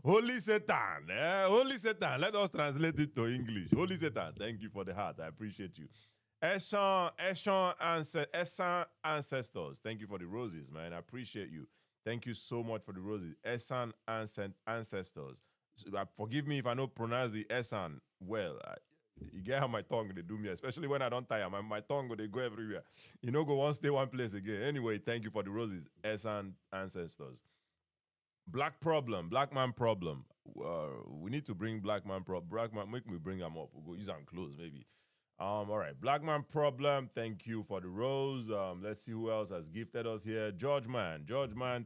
[SPEAKER 1] Holy Satan. Holy Satan. Let us translate it to English. Holy Satan. Thank you for the heart. I appreciate you. Eshan ancestors. Thank you for the roses, man. I appreciate you. Thank you so much for the roses. Eshan ancestors. Forgive me if I don't pronounce the Esan well. You get how my tongue they do me, especially when I don't tire. My tongue they go everywhere. You know, go one stay one place again. Anyway, thank you for the roses, Esan ancestors. Black problem, black man problem. We need to bring black man Black man, make me bring them up. We'll go use them close maybe. All right, black man problem. Thank you for the rose. Let's see who else has gifted us here. George man,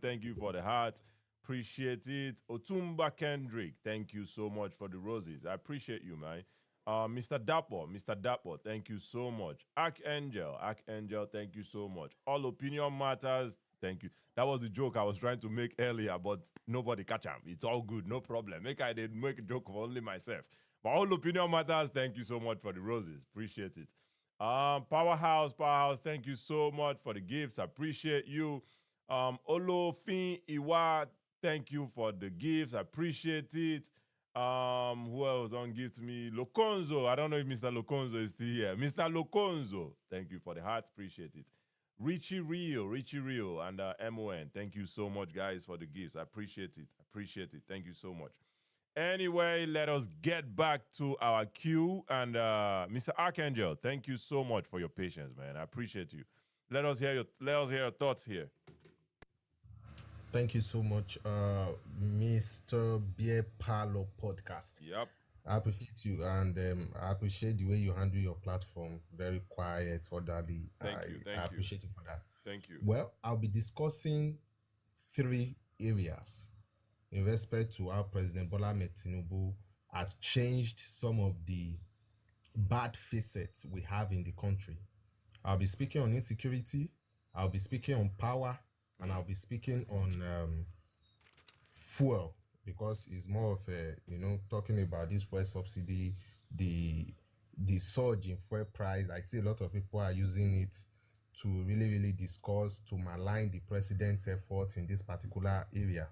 [SPEAKER 1] thank you for the heart. Appreciate it. Otumba Kendrick, thank you so much for the roses. I appreciate you, man. Mr. Dapo, thank you so much. Archangel, thank you so much. All opinion matters. Thank you. That was the joke I was trying to make earlier, but nobody catch him. It's all good, no problem. I did make a joke of only myself. But all opinion matters. Thank you so much for the roses. Appreciate it. Powerhouse, thank you so much for the gifts. I appreciate you. Olofin Iwa, thank you for the gifts. I appreciate it. Who else don't give to me? Lokonzo. I don't know if Mr. Lokonzo is still here. Mr. Lokonzo, thank you for the heart. Appreciate it. Richie Real, and MON. Thank you so much, guys, for the gifts. I appreciate it. Thank you so much. Anyway, let us get back to our queue. And Mr. Archangel, thank you so much for your patience, man. I appreciate you. Let us hear your thoughts here.
[SPEAKER 21] Thank you so much, Mr. Beer Parlor Podcast.
[SPEAKER 1] Yep.
[SPEAKER 21] I appreciate you, and I appreciate the way you handle your platform. Very quiet, orderly.
[SPEAKER 1] Thank you.
[SPEAKER 21] I appreciate you for that.
[SPEAKER 1] Thank you.
[SPEAKER 21] Well, I'll be discussing 3 areas in respect to how President Bola Ahmed Tinubu has changed some of the bad facets we have in the country. I'll be speaking on insecurity, I'll be speaking on power, and I'll be speaking on fuel, because it's more of a, talking about this fuel subsidy, the surge in fuel price. I see a lot of people are using it to really, really discuss, to malign the president's efforts in this particular area.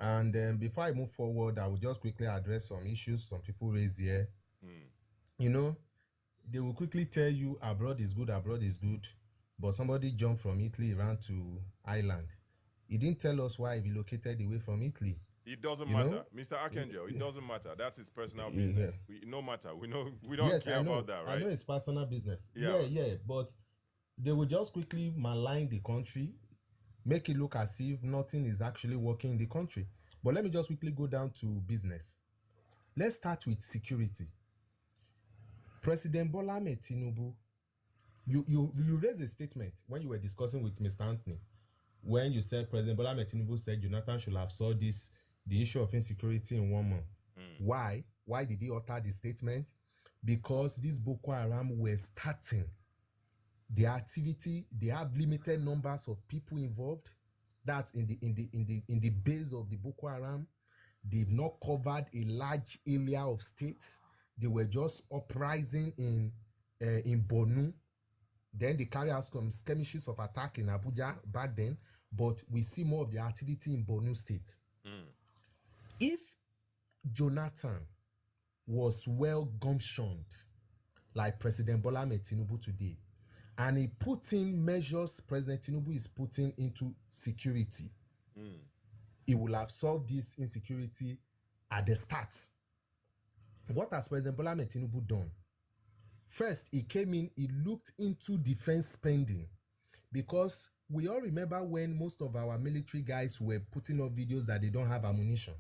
[SPEAKER 21] And before I move forward, I will just quickly address some issues some people raise here. They will quickly tell you abroad is good, but somebody jumped from Italy, ran to Ireland. He didn't tell us why he relocated away from Italy.
[SPEAKER 1] It doesn't matter, Mr. Archangel. It doesn't matter. That's his personal business. No matter. We don't care about that, right?
[SPEAKER 21] I know it's personal business. Yeah. But they will just quickly malign the country, make it look as if nothing is actually working in the country. But let me just quickly go down to business. Let's start with security. President Bola Ahmed Tinubu, you raised a statement when you were discussing with Mr. Anthony, when you said President Bola Ahmed Tinubu said Jonathan should have solved the issue of insecurity in 1 month. Why? Why did he utter the statement? Because these Boko Haram were starting their activity. They have limited numbers of people involved. That's in the base of the Boko Haram. They've not covered a large area of states. They were just uprising in Borno. Then they carry out some skirmishes of attack in Abuja back then. But we see more of the activity in Borno State. If Jonathan was well gumptioned like President Bola Ahmed Tinubu today, and he put in measures President Tinubu is putting into security, he will have solved this insecurity at the start. What has President Bola Ahmed Tinubu done? First, he came in, he looked into defense spending, because we all remember when most of our military guys were putting up videos that they don't have ammunition.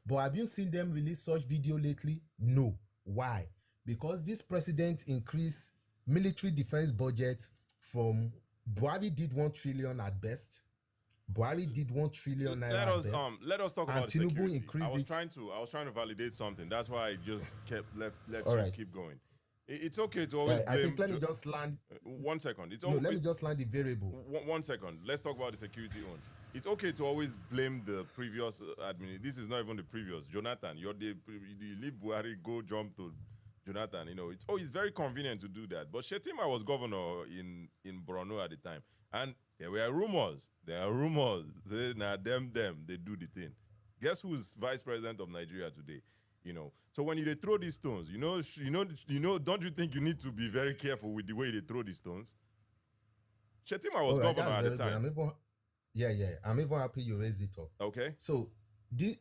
[SPEAKER 21] But have you seen them release such video lately? No. Why? Because this president increased military defense budget from, Buhari did 1 trillion at best. Buhari did 1 trillion naira at best.
[SPEAKER 1] Let us talk about
[SPEAKER 21] Tinubu
[SPEAKER 1] security.
[SPEAKER 21] increased
[SPEAKER 1] I was trying to validate something. That's why I just kept let
[SPEAKER 21] All
[SPEAKER 1] you
[SPEAKER 21] right.
[SPEAKER 1] keep going. It's okay to always blame.
[SPEAKER 21] I think let me just land.
[SPEAKER 1] 1 second.
[SPEAKER 21] Let me just land the variable.
[SPEAKER 1] 1 second. Let's talk about the security one. It's okay to always blame the previous admin. This is not even the previous. Jonathan, you leave Buhari, go jump to Jonathan. It's very convenient to do that. But Shetima was governor in Borno at the time, and there were rumors. Say, nah, them, they do the thing. Guess who's vice president of Nigeria today? So when they throw these stones, don't you think you need to be very careful with the way they throw these stones? Shetima was governor at the time.
[SPEAKER 21] I'm even happy you raised it up.
[SPEAKER 1] Okay.
[SPEAKER 21] So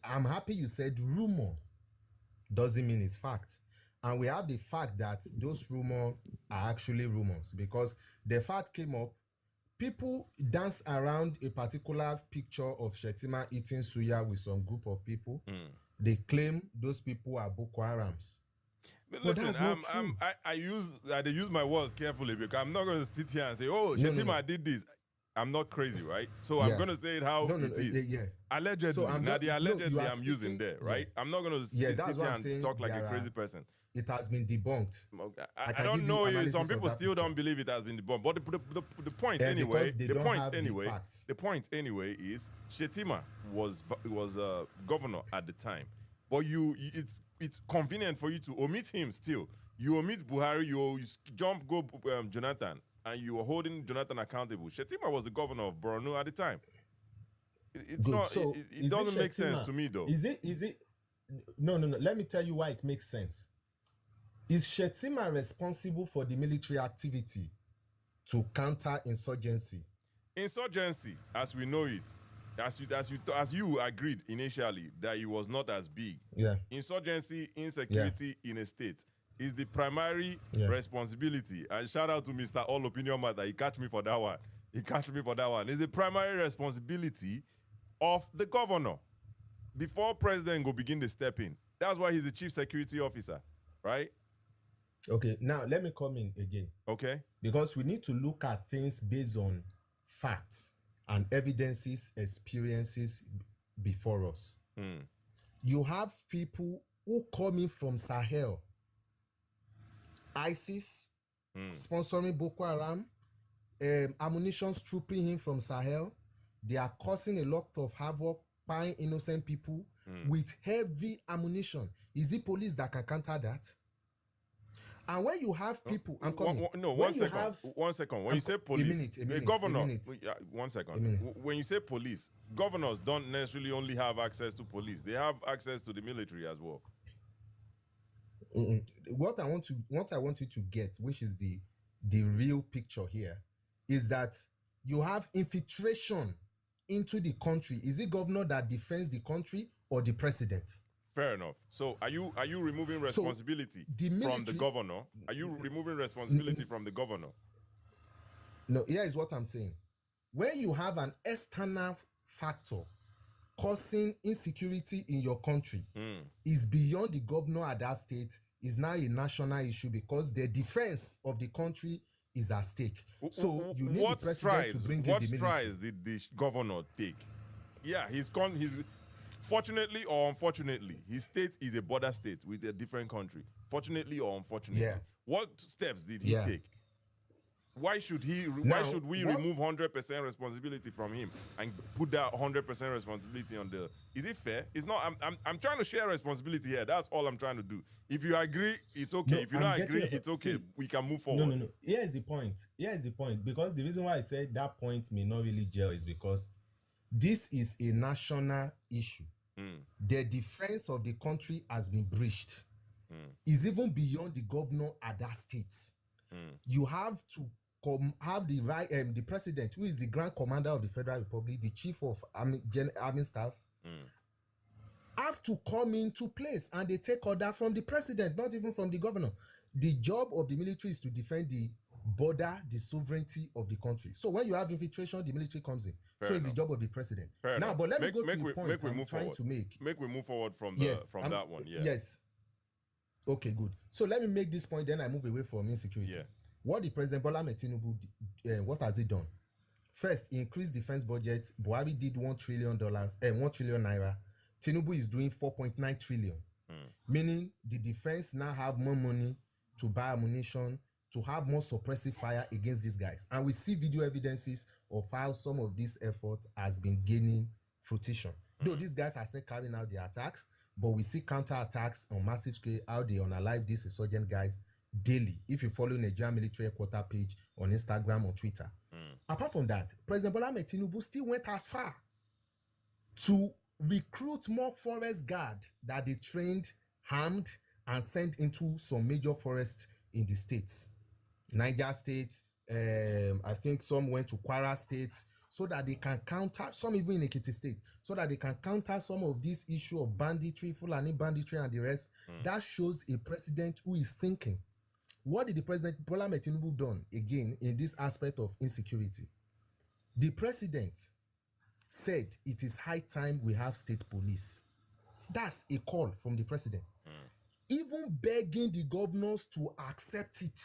[SPEAKER 21] I'm happy you said rumor. Doesn't mean it's fact. And we have the fact that those rumors are actually rumors because the fact came up. People dance around a particular picture of Shetima eating suya with some group of people. They claim those people are Boko Harams.
[SPEAKER 1] But
[SPEAKER 21] But
[SPEAKER 1] listen,
[SPEAKER 21] that's not true.
[SPEAKER 1] I use my words carefully because I'm not going to sit here and say, "Oh,
[SPEAKER 21] No,
[SPEAKER 1] Shetima did this." I'm not crazy, right? So I'm
[SPEAKER 21] Yeah.
[SPEAKER 1] going to say it how it is.
[SPEAKER 21] Yeah.
[SPEAKER 1] Allegedly.
[SPEAKER 21] So I'm
[SPEAKER 1] now
[SPEAKER 21] not-
[SPEAKER 1] the
[SPEAKER 21] no,
[SPEAKER 1] allegedly
[SPEAKER 21] you are
[SPEAKER 1] I'm using
[SPEAKER 21] speaking-
[SPEAKER 1] there, right? I'm not going to sit
[SPEAKER 21] that's what
[SPEAKER 1] here
[SPEAKER 21] I'm
[SPEAKER 1] and
[SPEAKER 21] saying.
[SPEAKER 1] talk like a
[SPEAKER 21] There
[SPEAKER 1] crazy
[SPEAKER 21] are-
[SPEAKER 1] person.
[SPEAKER 21] It has been debunked.
[SPEAKER 1] I don't know if some people still don't believe it has been debunked. But the point anyway,
[SPEAKER 21] because they
[SPEAKER 1] the
[SPEAKER 21] don't
[SPEAKER 1] point
[SPEAKER 21] have
[SPEAKER 1] anyway,
[SPEAKER 21] the facts.
[SPEAKER 1] the point anyway is Shetima was governor at the time. But it's convenient for you to omit him still. You omit Buhari, you go Jonathan, and you are holding Jonathan accountable. Shetima was the governor of Borno at the time. It's
[SPEAKER 21] Good.
[SPEAKER 1] not.
[SPEAKER 21] So
[SPEAKER 1] It doesn't make sense to me though.
[SPEAKER 21] Is it? No. Let me tell you why it makes sense. Is Shetima responsible for the military activity to counter insurgency?
[SPEAKER 1] Insurgency, as we know it, as you agreed initially that it was not as big.
[SPEAKER 21] Yeah.
[SPEAKER 1] Insurgency, insecurity in a state is the primary responsibility. And shout out to Mr. All Opinion Matter. He catch me for that one. It's the primary responsibility of the governor before president go begin to step in. That's why he's the chief security officer, right?
[SPEAKER 21] Okay, now let me come in again.
[SPEAKER 1] Okay.
[SPEAKER 21] Because we need to look at things based on facts and evidences, experiences before us. You have people who coming from Sahel, ISIS, sponsoring Boko Haram, ammunition trooping him from Sahel. They are causing a lot of havoc, buying innocent people with heavy ammunition. Is it police that can counter that? And when you have people, I'm coming.
[SPEAKER 1] One second. When you say police,
[SPEAKER 21] a
[SPEAKER 1] governor.
[SPEAKER 21] minute.
[SPEAKER 1] 1 second. When you say police, governors don't necessarily only have access to police; they have access to the military as well.
[SPEAKER 21] What I want you to get, which is the real picture here, is that you have infiltration into the country. Is it governor that defends the country or the president?
[SPEAKER 1] Fair enough. So are you removing responsibility from the governor? Are you removing responsibility from the governor?
[SPEAKER 21] No, here is what I'm saying. When you have an external factor causing insecurity in your country, is beyond the governor at that state, is now a national issue because the defense of the country is at stake. So you need the president to bring in the military.
[SPEAKER 1] What strides did the governor take? Yeah, he's fortunately or unfortunately, his state is a border state with a different country. Fortunately or unfortunately. What steps did he take? Why should we remove 100% responsibility from him and put that 100% responsibility on the? Is it fair? It's not. I'm trying to share responsibility here. That's all I'm trying to do. If you agree, it's okay. If you don't agree, it's okay. We can move forward.
[SPEAKER 21] No. Here's the point. Because the reason why I said that point may not really gel is because this is a national issue. The defense of the country has been breached. It's even beyond the governor at that state. You have to have the right, the president, who is the grand commander of the Federal Republic, the chief of army staff, have to come into place, and they take order from the president, not even from the governor. The job of the military is to defend the border, the sovereignty of the country. So when you have infiltration, the military comes in. It's the job of the president. Now, but let me go to the point I'm trying to make.
[SPEAKER 1] Make we move forward from that one. Yeah.
[SPEAKER 21] Yes. Okay, good. So let me make this point, then I move away from insecurity.
[SPEAKER 1] Yeah.
[SPEAKER 21] What the President Bola Ahmed Tinubu, what has he done? First, he increased defense budget. Buhari did $1 trillion, 1 trillion naira. Tinubu is doing 4.9 trillion. Meaning the defense now have more money to buy ammunition, to have more suppressive fire against these guys. And we see video evidences of how some of this effort has been gaining fruition. Though these guys are still carrying out the attacks, but we see counter-attacks on massive scale, how they unalive these insurgent guys daily. If you follow Nigerian military headquarters page on Instagram or Twitter. Apart from that, President Bola Ahmed Tinubu still went as far to recruit more forest guard that they trained, armed, and sent into some major forests in the states. Niger State, I think some went to Kwara State. so that they can counter, some even in Ekiti State, so that they can counter some of this issue of banditry, Fulani banditry and the rest. That shows a president who is thinking. What did the president, Bola Ahmed Tinubu, done again in this aspect of insecurity? The president said it is high time we have state police. That's a call from the president. Even begging the governors to accept it.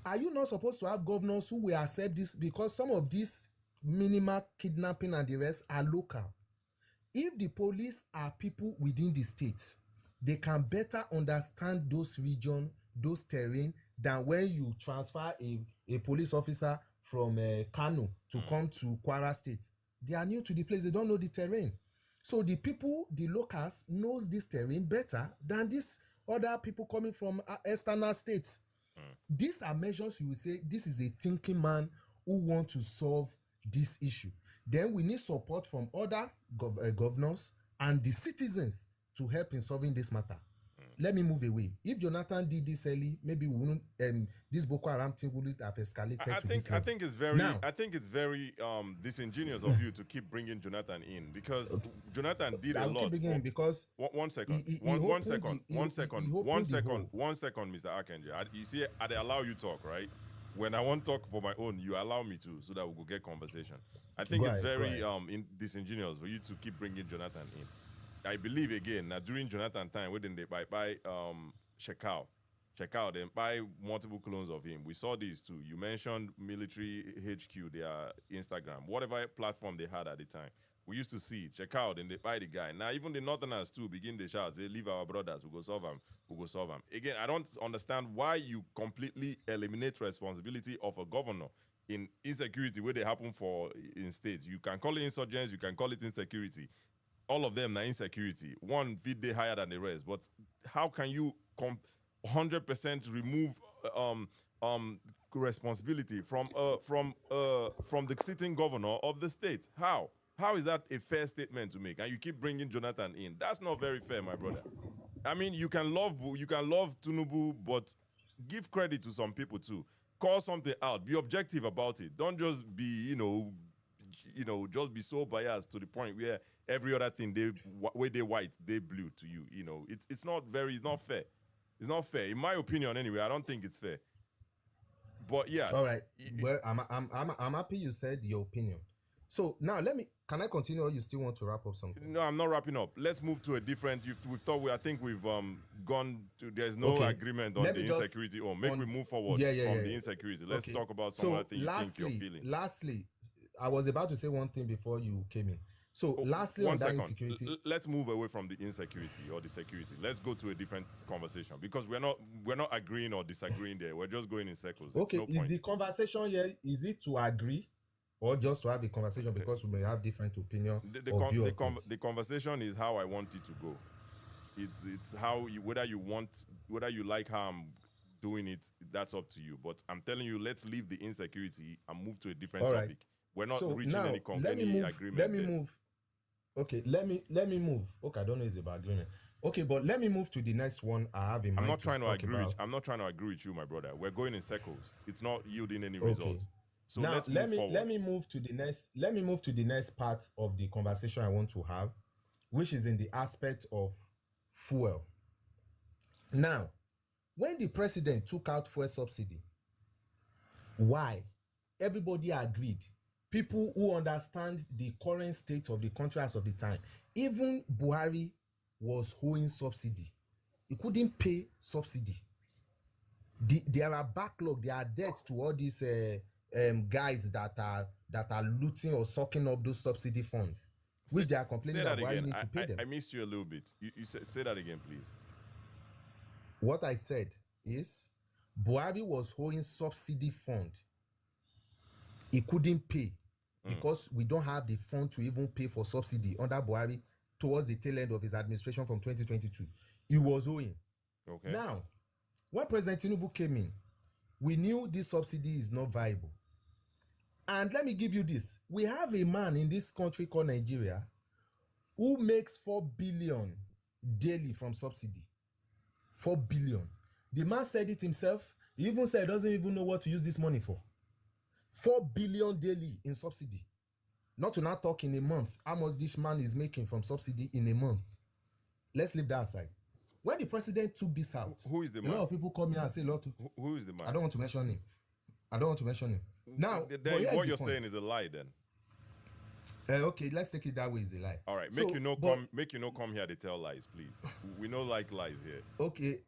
[SPEAKER 21] Are you not supposed to have governors who will accept this? Because some of these minimal kidnapping and the rest are local. If the police are people within the states, they can better understand those regions, those terrain, than when you transfer a police officer from Kano to come to Kwara State. They are new to the place. They don't know the terrain. So the people, the locals, knows this terrain better than these other people coming from external states. These are measures you will say, this is a thinking man who wants to solve this issue. Then we need support from other governors and the citizens to help in solving this matter. Let me move away. If Jonathan did this early, maybe we wouldn't. This Boko Haram thing wouldn't have escalated to this level.
[SPEAKER 1] I think it's very disingenuous of you to keep bringing Jonathan in, because Jonathan did a lot.
[SPEAKER 21] Because
[SPEAKER 1] one second, Mr. Archangel. You see, I allow you talk, right? When I want to talk for my own, you allow me to, so that we will get conversation. I think it's very disingenuous for you to keep bringing Jonathan in. I believe again that during Jonathan time, when they buy Shekau, then buy multiple clones of him. We saw these too. You mentioned military HQ, their Instagram, whatever platform they had at the time. We used to see it. Check out, and they buy the guy. Now even the Northerners too begin the shout. They leave our brothers. We go solve them. We go solve them. Again, I don't understand why you completely eliminate responsibility of a governor in insecurity where they happen in states. You can call it insurgents. You can call it insecurity. All of them are insecurity. One feed they higher than the rest. But how can you 100% remove responsibility from the sitting governor of the state? How? How is that a fair statement to make? And you keep bringing Jonathan in. That's not very fair, my brother. I mean, you can love Tinubu, but give credit to some people too. Call something out. Be objective about it. Don't just be, just be so biased to the point where every other thing where they white, they blue to you. It's not fair. It's not fair. In my opinion, anyway, I don't think it's fair. But yeah.
[SPEAKER 21] All right. Well, I'm happy you said your opinion. So now can I continue, or you still want to wrap up something?
[SPEAKER 1] No, I'm not wrapping up. Let's move to a different. I think we've gone to. There's no agreement on the insecurity. We move forward from the insecurity. Let's talk about some other thing you think you're feeling.
[SPEAKER 21] Lastly, I was about to say one thing before you came in. So lastly, on that insecurity,
[SPEAKER 1] let's move away from the insecurity or the security. Let's go to a different conversation, because we're not agreeing or disagreeing there. We're just going in circles.
[SPEAKER 21] Okay, is the conversation here, is it to agree or just to have a conversation, because we may have different opinion?
[SPEAKER 1] The conversation is how I want it to go. It's how whether you like how I'm doing it, that's up to you. But I'm telling you, let's leave the insecurity and move to a different topic. Right. We're not reaching any agreement.
[SPEAKER 21] Let me move. Okay, let me move. Okay, I don't know if it's about agreement. Okay, but let me move to the next one I have in mind.
[SPEAKER 1] I'm not trying to agree with you, my brother. We're going in circles. It's not yielding any results. So
[SPEAKER 21] now,
[SPEAKER 1] let's move forward.
[SPEAKER 21] Let me move to the next part of the conversation I want to have, which is in the aspect of fuel. Now, when the president took out fuel subsidy, why? Everybody agreed. People who understand the current state of the country as of the time, even Buhari was owing subsidy. He couldn't pay subsidy. There are backlog, there are debts to all these guys that are looting or sucking up those subsidy funds, which they are complaining that Buhari need to pay them.
[SPEAKER 1] I missed you a little bit. You say that again, please.
[SPEAKER 21] What I said is Buhari was owing subsidy fund. He couldn't pay because we don't have the fund to even pay for subsidy under Buhari towards the tail end of his administration from 2022. He was owing.
[SPEAKER 1] Okay.
[SPEAKER 21] Now, when President Tinubu came in, we knew this subsidy is not viable. And let me give you this. We have a man in this country called Nigeria who makes 4 billion daily from subsidy. 4 billion. The man said it himself. He even said he doesn't even know what to use this money for. 4 billion daily in subsidy. Not to not talk in a month. How much this man is making from subsidy in a month. Let's leave that aside. When the president took this out,
[SPEAKER 1] who is the man?
[SPEAKER 21] A lot of people come here and say,
[SPEAKER 1] who is the man?
[SPEAKER 21] I don't want to mention him. Now,
[SPEAKER 1] then what you're saying is a lie then.
[SPEAKER 21] Okay, let's take it that way is a lie.
[SPEAKER 1] All right, make you no come here to tell lies, please. We don't like lies here.
[SPEAKER 21] Okay,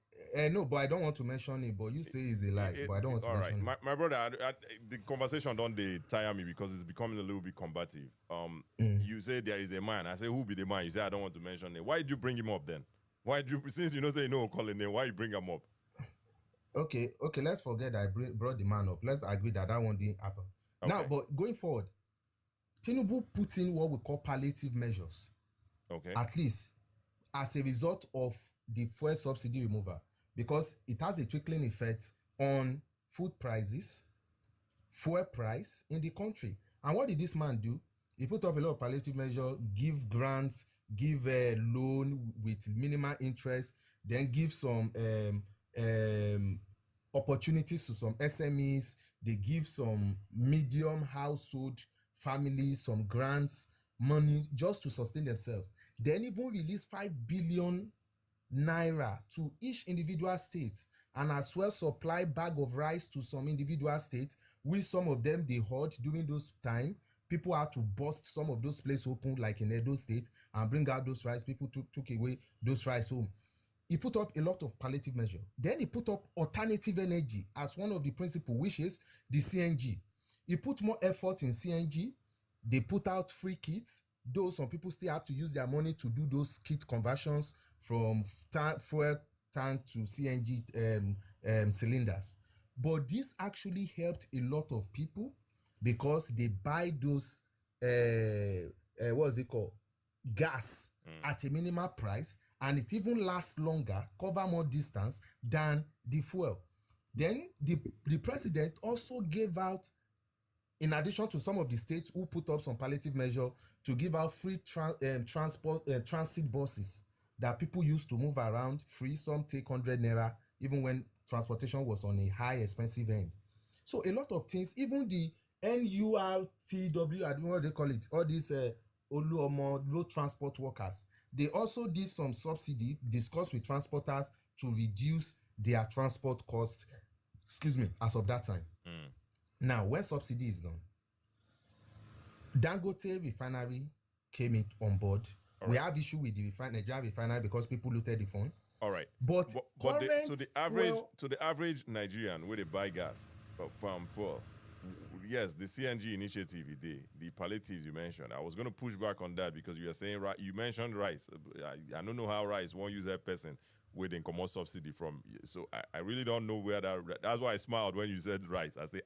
[SPEAKER 21] no, but I don't want to mention it. But you say it's a lie, but I don't want to mention it.
[SPEAKER 1] My brother, the conversation don't they tire me because it's becoming a little bit combative. You say there is a man. I say who be the man? You say I don't want to mention it. Why did you bring him up then? Why do you, since you know say no call him name? Why you bring him up?
[SPEAKER 21] Okay, let's forget that I brought the man up. Let's agree that one didn't happen. Okay. Now, but going forward, Tinubu put in what we call palliative measures.
[SPEAKER 1] Okay.
[SPEAKER 21] At least as a result of the fuel subsidy removal, because it has a trickling effect on food prices, fuel price in the country. And what did this man do? He put up a lot of palliative measures, give grants, give a loan with minimal interest, then give some opportunities to some SMEs. They give some medium household families some grants, money just to sustain themselves. Then even release 5 billion naira to each individual state, and as well supply bag of rice to some individual states, which some of them they hoard during those time. People had to bust some of those places open, like in Edo State, and bring out those rice. People took away those rice home. He put up a lot of palliative measure. Then he put up alternative energy as one of the principal, which is the CNG. He put more effort in CNG. They put out free kits, though some people still have to use their money to do those kit conversions from fuel tank to CNG cylinders. But this actually helped a lot of people because they buy those what's it called, gas at a minimal price, and it even lasts longer, cover more distance than the fuel. Then the president also gave out, in addition to some of the states who put up some palliative measure, to give out free transit buses that people used to move around free. Some take 100 naira, even when transportation was on a high expensive end. So a lot of things, even the NURTW, I don't know what they call it, all these low transport workers, they also did some subsidy, discussed with transporters to reduce their transport costs, as of that time. Now, when subsidy is gone, Dangote refinery came in on board. We have issue with the Nigeria refinery because people looted the phone.
[SPEAKER 1] All right,
[SPEAKER 21] but
[SPEAKER 1] to the average Nigerian where they buy gas from fuel, yes, the CNG initiative, the palliatives you mentioned. I was going to push back on that because you are saying you mentioned rice. I don't know how rice won't use that person within common subsidy from. So I really don't know where that's why I smiled when you said rice. I say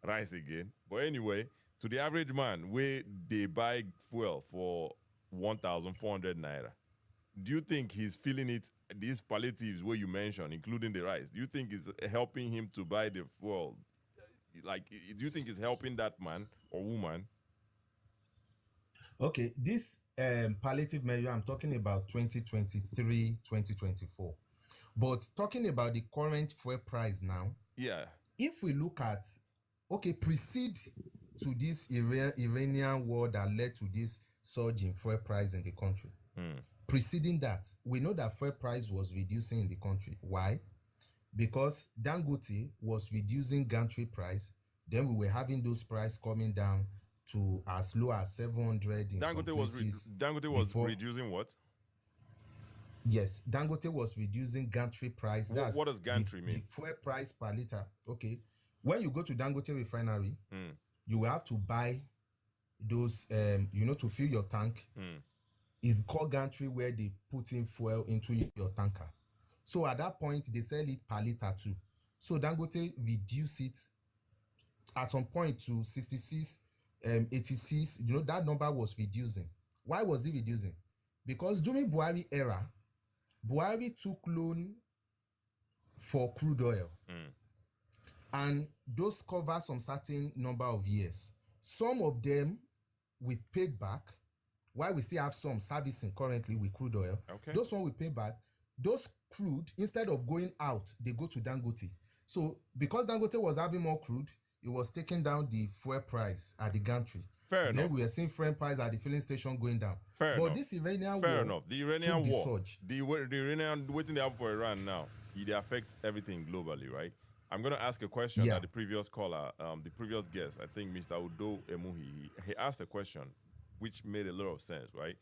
[SPEAKER 1] rice again. But anyway, to the average man, where they buy fuel for 1,400 naira, do you think he's feeling it? These palliatives where you mentioned, including the rice, do you think it's helping him to buy the fuel? Like, do you think it's helping that man or woman?
[SPEAKER 21] Okay, this palliative measure, I'm talking about 2023, 2024. But talking about the current fuel price now,
[SPEAKER 1] yeah.
[SPEAKER 21] If we look at, precede to this Iranian war that led to this surge in fuel price in the country. Preceding that, we know that fuel price was reducing in the country. Why? Because Dangote was reducing gantry price, then we were having those prices coming down to as low as 700 in some places.
[SPEAKER 1] Dangote was reducing what?
[SPEAKER 21] Yes, Dangote was reducing gantry price.
[SPEAKER 1] What does gantry mean?
[SPEAKER 21] The fuel price per liter. Okay. When you go to Dangote refinery, you will have to buy those, to fill your tank. It's called gantry, where they put in fuel into your tanker. So at that point, they sell it per liter too. So Dangote reduced it at some point to 66, 86. That number was reducing. Why was it reducing? Because during Buhari era, Buhari took loan for crude oil. And those cover some certain number of years. Some of them we paid back, while we still have some servicing currently with crude oil.
[SPEAKER 1] Okay.
[SPEAKER 21] Those one we pay back. Those crude, instead of going out, they go to Dangote. So because Dangote was having more crude, it was taking down the fuel price at the gantry.
[SPEAKER 1] Fair
[SPEAKER 21] Then
[SPEAKER 1] enough.
[SPEAKER 21] we are seeing fuel price at the filling station going down.
[SPEAKER 1] Fair
[SPEAKER 21] But
[SPEAKER 1] enough.
[SPEAKER 21] this Iranian
[SPEAKER 1] Fair
[SPEAKER 21] war
[SPEAKER 1] enough. The
[SPEAKER 21] took
[SPEAKER 1] Iranian
[SPEAKER 21] the
[SPEAKER 1] war,
[SPEAKER 21] surge.
[SPEAKER 1] the Iranian waiting there for Iran now, it affects everything globally, right? I'm going to ask a question that the previous caller, the previous guest, I think Mr. Udo Emuhi, he asked a question which made a lot of sense, right?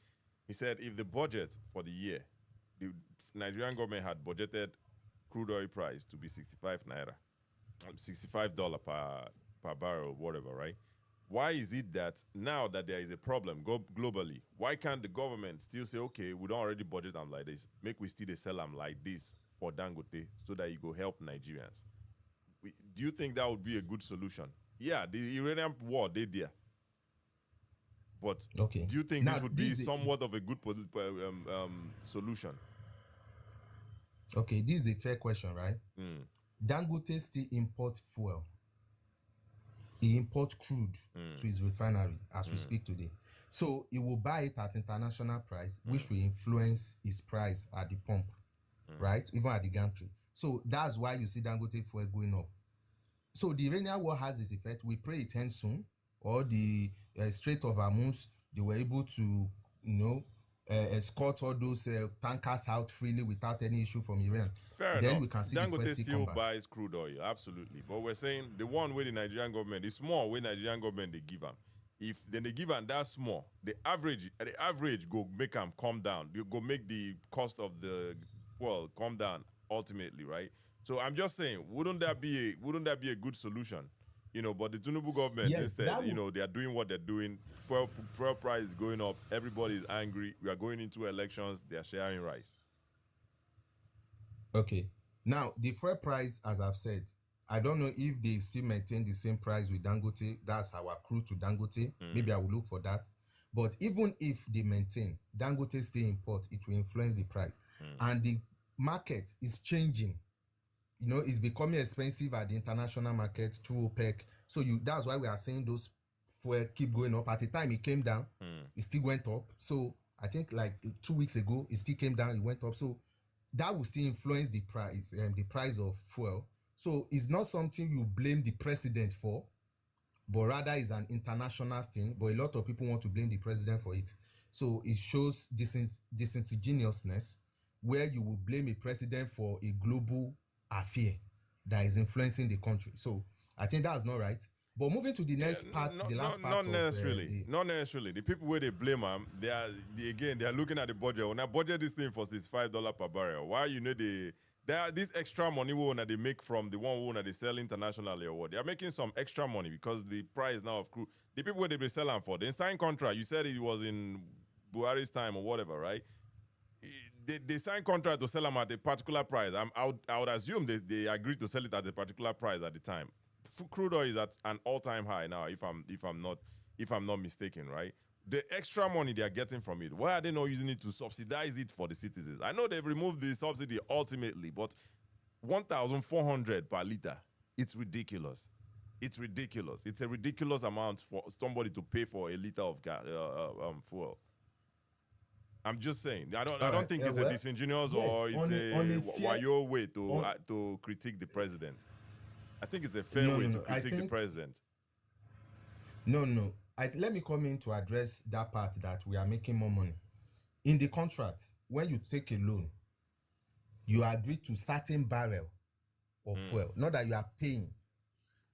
[SPEAKER 1] He said if the budget for the year, the Nigerian government had budgeted crude oil price to be 65 naira, $65 per barrel, whatever, right? Why is it that now that there is a problem globally, why can't the government still say, okay, we don't already budget them like this, make we still sell them like this for Dangote so that it go help Nigerians? Do you think that would be a good solution? Yeah, the Iranian war, they there. But do you think this would be somewhat of a good solution?
[SPEAKER 21] Okay, this is a fair question, right? Dangote still import fuel. He import crude to his refinery as we speak today. So he will buy it at international price, which will influence his price at the pump, right? Even at the gantry. So that's why you see Dangote fuel going up. So the Iranian war has this effect. We pray it ends soon, or the Strait of Hormuz, they were able to, escort all those tankers out freely without any issue from Iran.
[SPEAKER 1] Fair
[SPEAKER 21] then
[SPEAKER 1] enough.
[SPEAKER 21] we can see
[SPEAKER 1] Dangote
[SPEAKER 21] the
[SPEAKER 1] still buys crude oil, absolutely. But we're saying the one way the Nigerian government, the small way Nigerian government they give them. If then they give them that small, the average go make them come down. You go make the cost of the fuel come down ultimately, right? So I'm just saying, wouldn't that be a good solution? But the Tinubu government instead, they are doing what they're doing. Fuel price is going up. Everybody is angry. We are going into elections. They are sharing rice.
[SPEAKER 21] Okay. Now, the fuel price, as I've said, I don't know if they still maintain the same price with Dangote. That's our crude to Dangote. Maybe I will look for that. But even if they maintain, Dangote still import, it will influence the price. And the market is changing. It's becoming expensive at the international market through OPEC. So that's why we are saying those fuel keep going up. At the time it came down, it still went up. So I think like 2 weeks ago, it still came down, it went up. So that will still influence the price of fuel. So it's not something you blame the president for, but rather is an international thing. But a lot of people want to blame the president for it. So it shows disingenuousness where you will blame a president for a global affair that is influencing the country. So I think that's not right. But moving to the next part, the last part.
[SPEAKER 1] Not necessarily. Not necessarily. The people where they blame them, they are looking at the budget. When I budget this thing for $65 per barrel, why this extra money that they make from the one that they sell internationally or what? They are making some extra money because the price now of crude. The people where they be selling for, they sign contract. You said it was in Buhari's time or whatever, right? They sign contract to sell them at a particular price. I would assume they agreed to sell it at a particular price at the time. Crude oil is at an all-time high now, if I'm not mistaken, right? The extra money they are getting from it, why are they not using it to subsidize it for the citizens? I know they've removed the subsidy ultimately, but 1,400 per liter, it's ridiculous. It's ridiculous. It's a ridiculous amount for somebody to pay for a liter of gas, fuel. I'm just saying. I don't think it's a disingenuous or it's a wayo way to critique the president. I think it's a fair way to critique the president.
[SPEAKER 21] No. Let me come in to address that part that we are making more money. In the contract, when you take a loan, you agree to certain barrel of fuel. Not that you are paying.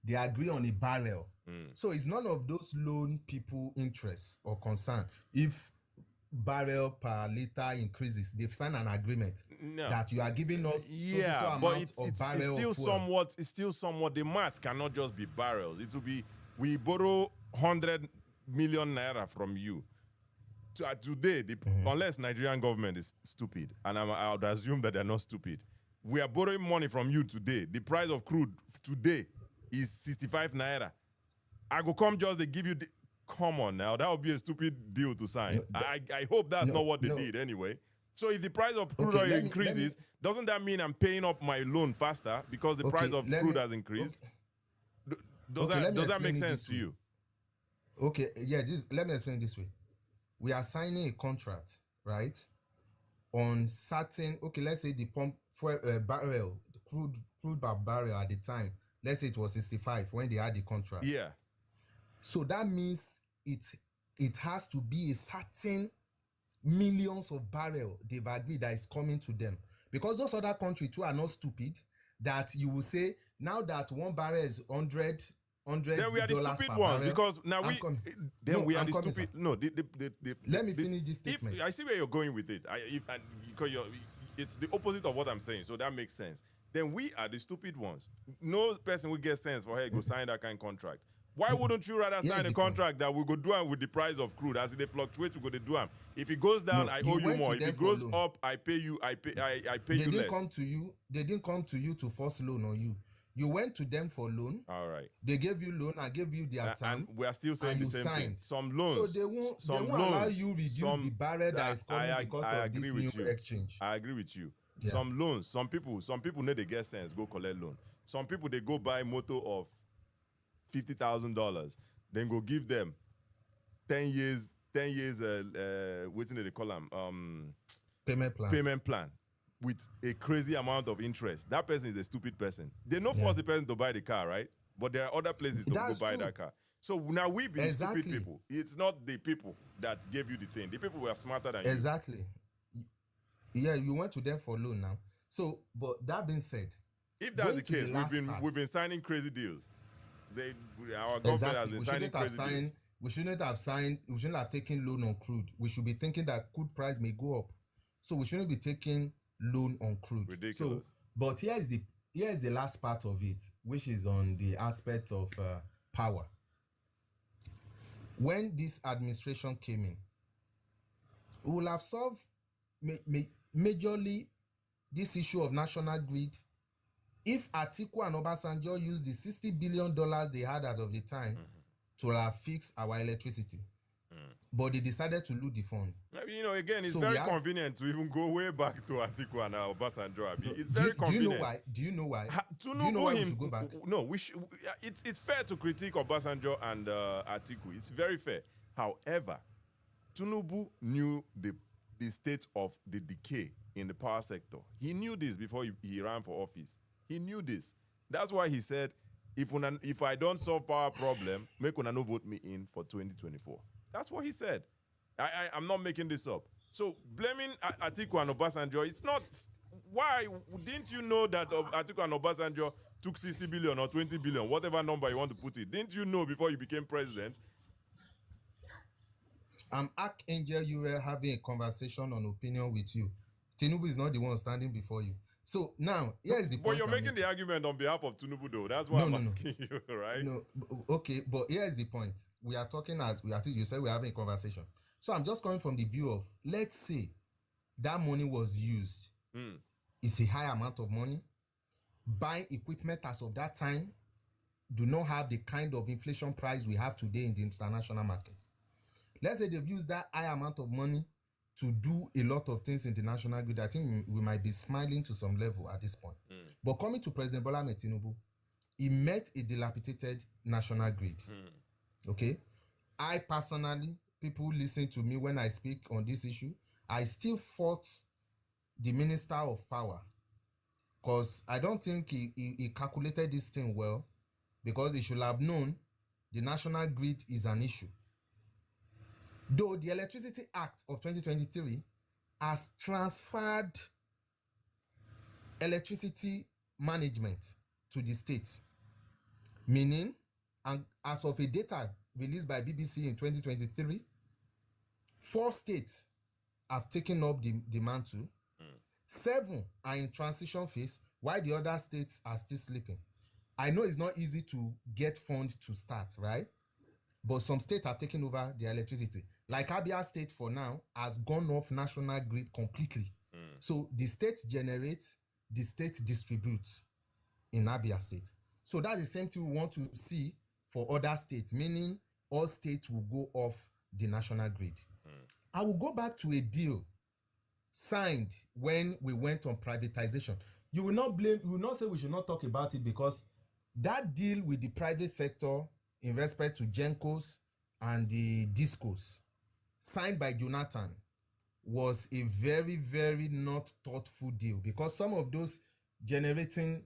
[SPEAKER 21] They agree on a barrel. So it's none of those loan people interest or concern. If barrel per liter increases, they've signed an agreement that you are giving us so amount of barrel
[SPEAKER 1] it's still
[SPEAKER 21] of fuel.
[SPEAKER 1] It's still somewhat the math cannot just be barrels. It will be we borrow 100 million naira from you. Today, unless Nigerian government is stupid, and I would assume that they're not stupid, we are borrowing money from you today. The price of crude today is 65 naira. I go come just they give you. Come on now, that would be a stupid deal to sign. I hope that's not what they did anyway. So if the price of crude oil increases, doesn't that mean I'm paying up my loan faster because the price of crude has increased? Does that make sense to you?
[SPEAKER 21] Okay, let me explain this way. We are signing a contract, right? On certain, let's say the pump for barrel, the crude by barrel at the time let's say it was 65 when they had the contract.
[SPEAKER 1] Yeah.
[SPEAKER 21] So that means it has to be a certain millions of barrel they've agreed that is coming to them, because those other countries too are not stupid that you will say now that one barrel is $100.
[SPEAKER 1] Then we are the stupid ones
[SPEAKER 21] barrel,
[SPEAKER 1] because now we are the stupid. No,
[SPEAKER 21] let me finish this statement.
[SPEAKER 1] I see where you're going with it. Because it's the opposite of what I'm saying, so that makes sense. Then we are the stupid ones. No person will get sense for her go sign that kind of contract. Why wouldn't you rather sign a contract that we go do it with the price of crude? As they fluctuate, we go to do them. If it goes down, I owe you more. If it goes up, I pay you. I pay you less.
[SPEAKER 21] They didn't come to you to force loan on you. You went to them for loan.
[SPEAKER 1] All right.
[SPEAKER 21] They gave you loan and gave you their time.
[SPEAKER 1] And we are still saying the same thing. Some loans.
[SPEAKER 21] So they won't allow you reduce the barrel that is coming because of this new exchange.
[SPEAKER 1] I agree with you.
[SPEAKER 21] Yeah.
[SPEAKER 1] Some loans, some people know they get sense, go collect loan. Some people, they go buy motor of $50,000, then go give them 10 years, what do they call them? Payment plan with a crazy amount of interest. That person is a stupid person. They don't force the person to buy the car, right? But there are other places to go buy that car. So now we be the stupid people. It's not the people that gave you the thing. The people were smarter than you.
[SPEAKER 21] Exactly. Yeah, you went to them for loan now. So, but that being said,
[SPEAKER 1] if that's the case, we've been signing crazy deals. Our government has been signing crazy deals.
[SPEAKER 21] We shouldn't have taken loan on crude. We should be thinking that crude price may go up. So we shouldn't be taking loan on crude.
[SPEAKER 1] Ridiculous.
[SPEAKER 21] So, but here is the last part of it, which is on the aspect of power. When this administration came in, we will have solved majorly this issue of national grid if Atiku and Obasanjo used the $60 billion they had out of the time to fix our electricity. But they decided to loot the fund.
[SPEAKER 1] Again, it's very convenient to even go way back to Atiku and Obasanjo. It's very convenient.
[SPEAKER 21] Do you know why?
[SPEAKER 1] Do you know why we should go back? No, it's fair to critique Obasanjo and Atiku. It's very fair. However, Tinubu knew the state of the decay in the power sector. He knew this before he ran for office. He knew this. That's why he said, if I don't solve power problem, make una no vote me in for 2024. That's what he said. I'm not making this up. So blaming Atiku and Obasanjo, it's not. Why didn't you know that Atiku and Obasanjo took 60 billion or 20 billion, whatever number you want to put it? Didn't you know before you became president?
[SPEAKER 21] I'm Archangel Uriel having a conversation on opinion with you. Tinubu is not the one standing before you. So now, here's the point.
[SPEAKER 1] But you're making the argument on behalf of Tinubu, though. That's why I'm asking you, right?
[SPEAKER 21] No, okay, but here's the point. We are talking you said we're having a conversation. So I'm just coming from the view of, let's say that money was used. It's a high amount of money. Buying equipment as of that time do not have the kind of inflation price we have today in the international market. Let's say they've used that high amount of money to do a lot of things in the national grid. I think we might be smiling to some level at this point. But coming to President Bola Ahmed Tinubu, he met a dilapidated national grid. Okay? I personally, people listen to me when I speak on this issue, I still fought the Minister of Power because I don't think he calculated this thing well, because he should have known the national grid is an issue. Though the Electricity Act of 2023 has transferred electricity management to the states, meaning, and as of a data released by BBC in 2023, 4 states have taken up the mantle. 7 are in transition phase, while the other states are still sleeping. I know it's not easy to get funds to start, right? But some states have taken over their electricity. Like Abia State, for now, has gone off national grid completely. So the state generates, the state distributes in Abia State. So that's the same thing we want to see for other states, meaning all states will go off the national grid. I will go back to a deal signed when we went on privatization. You will not say we should not talk about it, because that deal with the private sector in respect to Gencos and the Discos, signed by Jonathan, was a very, very not thoughtful deal, because some of those generating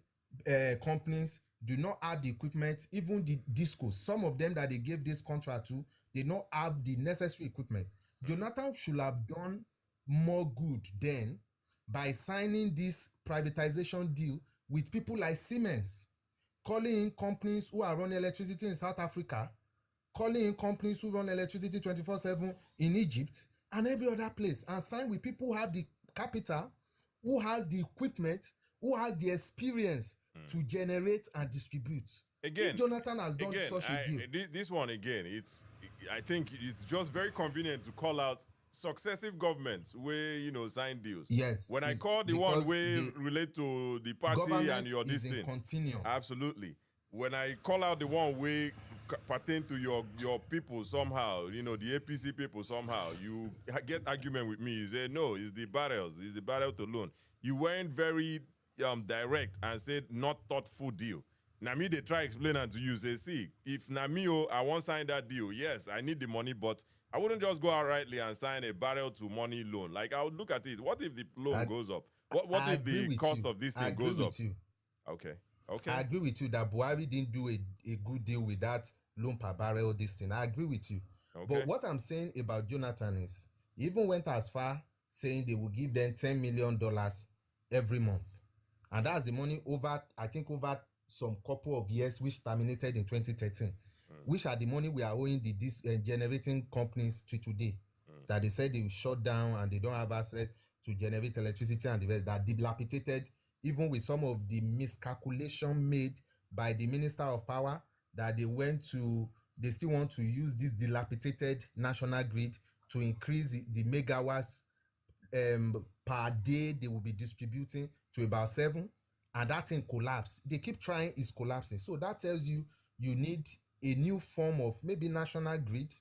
[SPEAKER 21] companies do not have the equipment, even the discos. Some of them that they gave this contract to, they not have the necessary equipment. Jonathan should have done more good then by signing this privatization deal with people like Siemens, calling in companies who are running electricity in South Africa, calling in companies who run electricity 24/7 in Egypt and every other place, and sign with people who have the capital, who has the equipment, who has the experience to generate and distribute.
[SPEAKER 1] Again,
[SPEAKER 21] if Jonathan has done such a deal,
[SPEAKER 1] this one again, I think it's just very convenient to call out successive governments where sign deals.
[SPEAKER 21] Yes.
[SPEAKER 1] When I call the one where relate to the party and your
[SPEAKER 21] is in
[SPEAKER 1] listing,
[SPEAKER 21] continuum.
[SPEAKER 1] absolutely. When I call out the one where pertain to your people somehow, the APC people somehow, you get argument with me. You say no, it's the barrels, it's the barrel to loan. You weren't very direct and said not thoughtful deal. Now me they try explaining to you, say, see, if Namio I won't sign that deal, yes, I need the money, but I wouldn't just go outrightly and sign a barrel to money loan. Like I would look at it. What if the loan goes up? What if the cost of this thing goes up? Okay.
[SPEAKER 21] I agree with you that Buhari didn't do a good deal with that loan per barrel this thing. I agree with you. Okay. But what I'm saying about Jonathan is he even went as far saying they will give them $10 million every month. And that's the money over some couple of years, which terminated in 2013, which are the money we are owing the generating companies to today. That they said they will shut down and they don't have access to generate electricity and the rest, that dilapidated, even with some of the miscalculation made by the Minister of Power, that they still want to use this dilapidated national grid to increase the megawatts per day they will be distributing to about 7, and that thing collapsed. They keep trying, it's collapsing. So that tells you need a new form of maybe national grid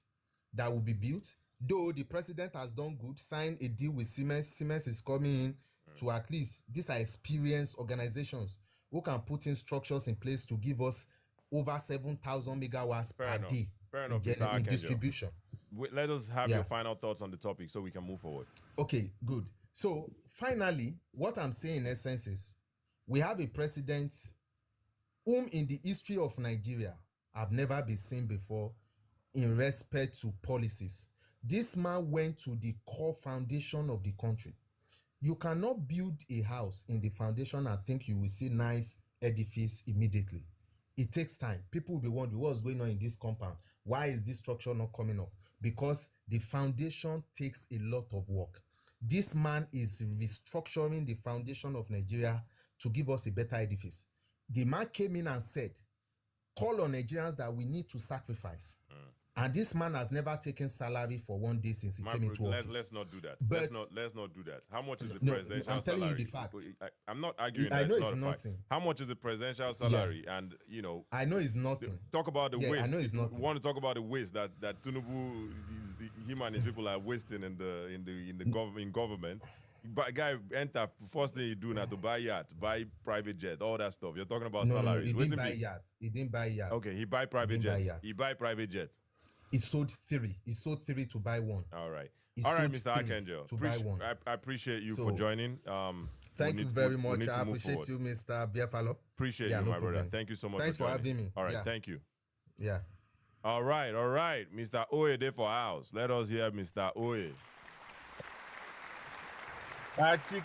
[SPEAKER 21] that will be built. Though the president has done good, signed a deal with Siemens. Siemens is coming in to at least, these are experienced organizations who can put in structures in place to give us over 7,000 megawatts per day in distribution.
[SPEAKER 1] Let us have your final thoughts on the topic so we can move forward.
[SPEAKER 21] Okay, good. So finally, what I'm saying in essence is we have a president whom in the history of Nigeria have never been seen before in respect to policies. This man went to the core foundation of the country. You cannot build a house in the foundation and think you will see nice edifice immediately. It takes time. People will be wondering what's going on in this compound. Why is this structure not coming up? Because the foundation takes a lot of work. This man is restructuring the foundation of Nigeria to give us a better edifice. The man came in and said, call on Nigerians that we need to sacrifice. And this man has never taken salary for one day since he came into office.
[SPEAKER 1] Let's not do that.
[SPEAKER 21] But
[SPEAKER 1] let's not do that. How much is the
[SPEAKER 21] no,
[SPEAKER 1] presidential
[SPEAKER 21] I'm telling
[SPEAKER 1] salary?
[SPEAKER 21] you the fact.
[SPEAKER 1] I'm not arguing
[SPEAKER 21] I
[SPEAKER 1] that
[SPEAKER 21] know
[SPEAKER 1] it's not
[SPEAKER 21] it's
[SPEAKER 1] a fact.
[SPEAKER 21] nothing.
[SPEAKER 1] How much is the presidential salary? Yeah. And
[SPEAKER 21] I know it's nothing.
[SPEAKER 1] Talk about the waste.
[SPEAKER 21] I know it's nothing.
[SPEAKER 1] We want to talk about the waste that Tinubu, him and his people are wasting in government. But guy enter, first thing you do now to buy yacht, buy private jet, all that stuff. You're talking about salaries.
[SPEAKER 21] No, he didn't buy yacht. He didn't buy yacht.
[SPEAKER 1] Okay, he buy private jet. He buy private jet.
[SPEAKER 21] He sold 3. He sold 3 to buy 1.
[SPEAKER 1] All right. All right, Mr. Archangel.
[SPEAKER 21] To buy 1.
[SPEAKER 1] I appreciate you for joining.
[SPEAKER 21] Thank you very much. I appreciate you, Mr. Biafalo.
[SPEAKER 1] Appreciate you, my brother. Thank you so much.
[SPEAKER 21] Thanks for having me.
[SPEAKER 1] All right, thank you.
[SPEAKER 21] Yeah.
[SPEAKER 1] All right. Mr. Oye there for house. Let us hear Mr. Oye.
[SPEAKER 3] Kachi.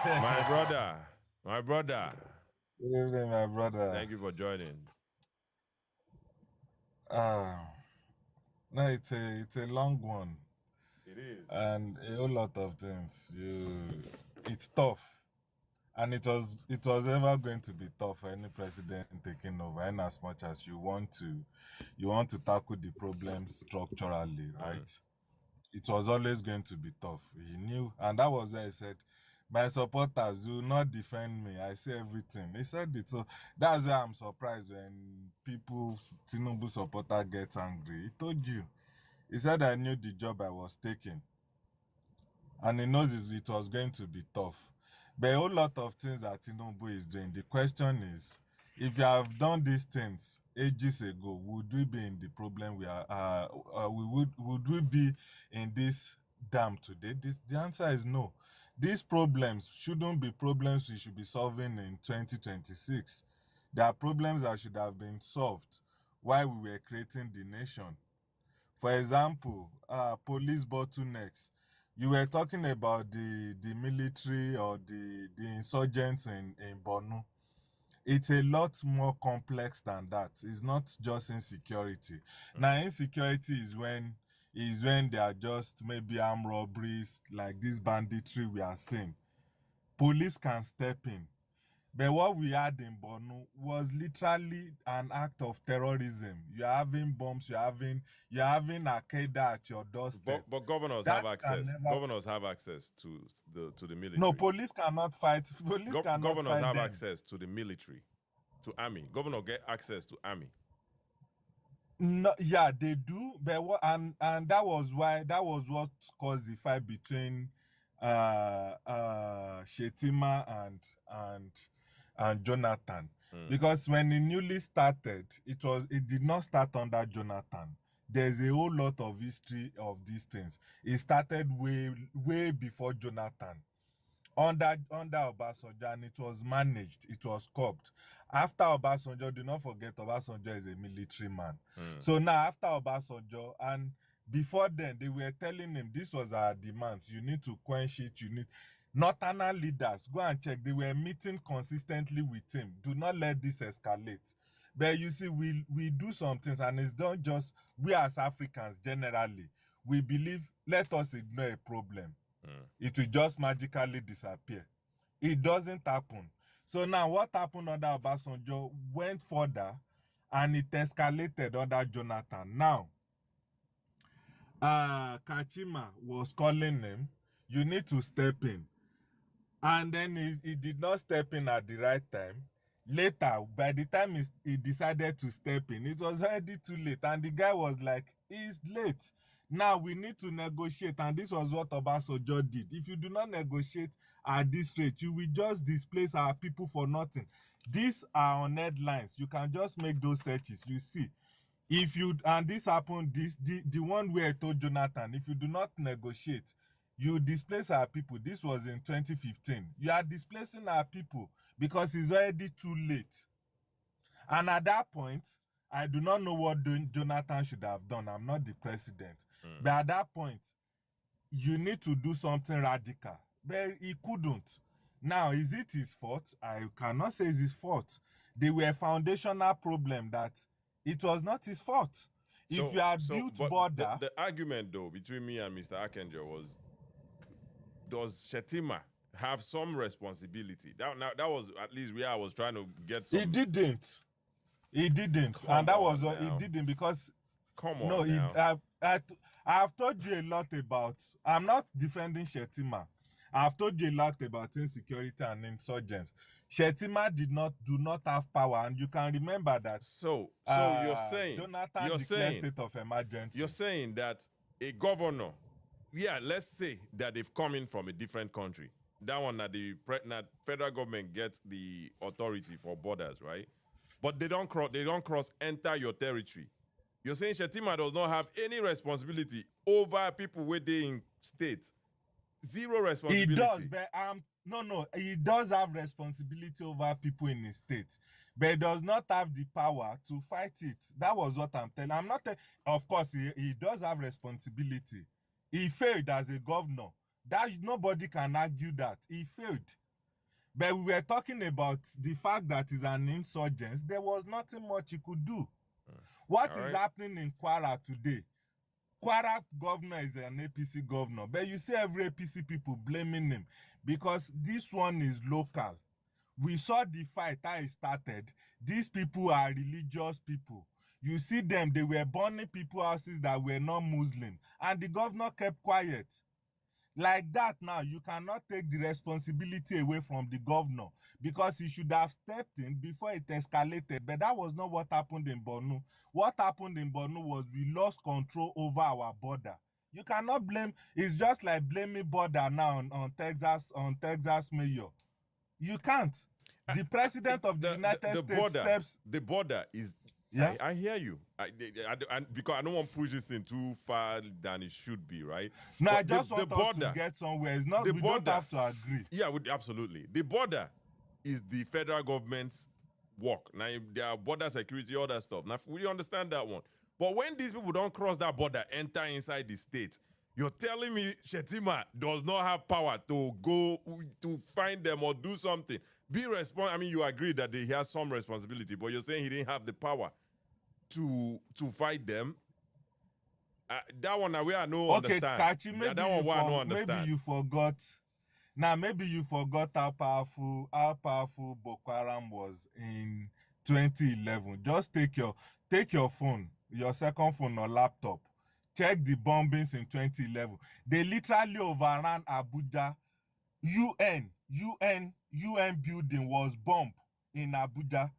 [SPEAKER 1] My brother.
[SPEAKER 3] Good evening, my brother.
[SPEAKER 1] Thank you for joining.
[SPEAKER 3] No, it's a long one.
[SPEAKER 1] It is.
[SPEAKER 3] And a whole lot of things. It's tough. And it was ever going to be tough for any president taking over, and as much as you want to tackle the problems structurally, right? It was always going to be tough. He knew, and that was where he said, my supporters do not defend me. I say everything. He said it. So that's why I'm surprised when Tinubu supporter gets angry. He told you. He said, I knew the job I was taking. And he knows it was going to be tough. But a whole lot of things that Tinubu is doing. The question is, if you have done these things ages ago, would we be in the problem we are? Would we be in this dam today? The answer is no. These problems shouldn't be problems we should be solving in 2026. There are problems that should have been solved while we were creating the nation. For example, police bottlenecks. You were talking about the military or the insurgents in Borno. It's a lot more complex than that. It's not just insecurity. Now, insecurity is when there are just maybe armed robberies like this banditry we are seeing. Police can step in. But what we had in Borno was literally an act of terrorism. You're having bombs, you're having Al-Qaeda at your doorstep.
[SPEAKER 1] But governors
[SPEAKER 3] That
[SPEAKER 1] have access. Governors have access to the military.
[SPEAKER 3] No, police cannot fight.
[SPEAKER 1] Governors have
[SPEAKER 3] them.
[SPEAKER 1] access to the military, to army. Governor get access to army.
[SPEAKER 3] No, yeah, they do. But that was what caused the fight between Shetima and Jonathan. Because when it newly started, it did not start under Jonathan. There's a whole lot of history of these things. It started way before Jonathan. Under Obasanjo, and it was managed, it was curbed. After Obasanjo, do not forget Obasanjo is a military man. So now after Obasanjo, and before then, they were telling him this was our demands. You need to quench it. You need Northern leaders, go and check. They were meeting consistently with him. Do not let this escalate. But you see, we do some things, and it's not just we as Africans generally. We believe, let us ignore a problem. It will just magically disappear. It doesn't happen. So now what happened under Obasanjo went further, and it escalated under Jonathan. Now, Kachima was calling him, you need to step in. And then he did not step in at the right time. Later, by the time he decided to step in, it was already too late. And the guy was like, it's late. Now we need to negotiate. And this was what Obasanjo did. If you do not negotiate at this rate, you will just displace our people for nothing. These are on headlines. You can just make those searches. You see. And this happened, the one where I told Jonathan, if you do not negotiate, you displace our people. This was in 2015. You are displacing our people because it's already too late. And at that point, I do not know what Jonathan should have done. I'm not the president. But at that point, you need to do something radical. But he couldn't. Now, is it his fault? I cannot say it's his fault. They were a foundational problem that it was not his fault. If you had built border...
[SPEAKER 1] The argument, though, between me and Mr. Akenjo was, does Shetima have some responsibility? That was at least where I was trying to get some...
[SPEAKER 3] He didn't. He didn't because... I've told you a lot about... I'm not defending Shetima. I've told you a lot about insecurity and insurgents. Shetima do not have power, and you can remember that.
[SPEAKER 1] So you're saying
[SPEAKER 3] Jonathan declared state of emergency.
[SPEAKER 1] You're saying that a governor, let's say that they've come in from a different country. That one that the federal government gets the authority for borders, right? But they don't cross enter your territory. You're saying Shetima does not have any responsibility over people within states. Zero responsibility.
[SPEAKER 3] He does, but he does have responsibility over people in his state, but he does not have the power to fight it. That was what I'm telling. Of course, he does have responsibility. He failed as a governor. That nobody can argue that he failed. But we were talking about the fact that he's an insurgent. There was nothing much he could do. What is happening in Kwara today? Kwara governor is an APC governor, but you see every APC people blaming him because this one is local. We saw the fight how it started. These people are religious people. You see them, they were burning people's houses that were not Muslim, and the governor kept quiet. Like that now, you cannot take the responsibility away from the governor because he should have stepped in before it escalated. But that was not what happened in Borno. What happened in Borno was we lost control over our border. You cannot blame, it's just like blaming border now on Texas mayor. You can't. The president of the United States steps...
[SPEAKER 1] The border is...
[SPEAKER 3] Yeah,
[SPEAKER 1] I hear you. Because I don't want to push this thing too far than it should be, right?
[SPEAKER 3] No, but I just want us to get somewhere. It's not, we don't have to agree.
[SPEAKER 1] Yeah, absolutely. The border is the federal government's work. Now there are border security, all that stuff. Now we understand that one. But when these people don't cross that border, enter inside the state, you're telling me Shetima does not have power to go to find them or do something. Be responsible. I mean, you agree that he has some responsibility, but you're saying he didn't have the power to fight them. That one now we are no
[SPEAKER 3] Okay,
[SPEAKER 1] understand.
[SPEAKER 3] Kachi, maybe,
[SPEAKER 1] that one I no understand.
[SPEAKER 3] Maybe you forgot. Now, maybe you forgot how powerful Boko Haram was in 2011. Just take your phone, your second phone or laptop. Check the bombings in 2011. They literally overran Abuja. UN building was bombed in Abuja.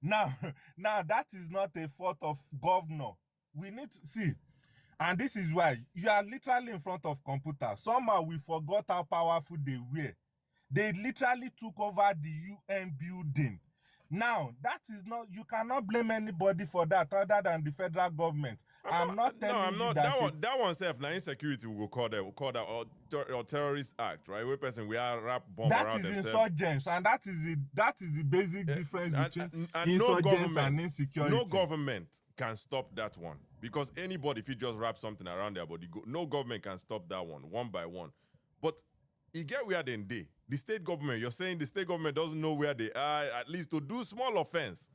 [SPEAKER 3] Now that is not a fault of governor. We need to see. And this is why you are literally in front of computer. Somehow we forgot how powerful they were. They literally took over the UN building. Now, that is not, you cannot blame anybody for that other than the federal government. I'm not telling you
[SPEAKER 1] that one self, now insecurity we will call that or terrorist act, right? Where person we are rap bomb
[SPEAKER 3] that
[SPEAKER 1] around
[SPEAKER 3] is
[SPEAKER 1] themselves.
[SPEAKER 3] Insurgents, and that is the basic difference between insurgents and insecurity.
[SPEAKER 1] No government can stop that one, because anybody, if you just wrap something around their body, no government can stop that one by one. But you get where they day. The state government, you're saying the state government doesn't know where they are, at least to do small offense,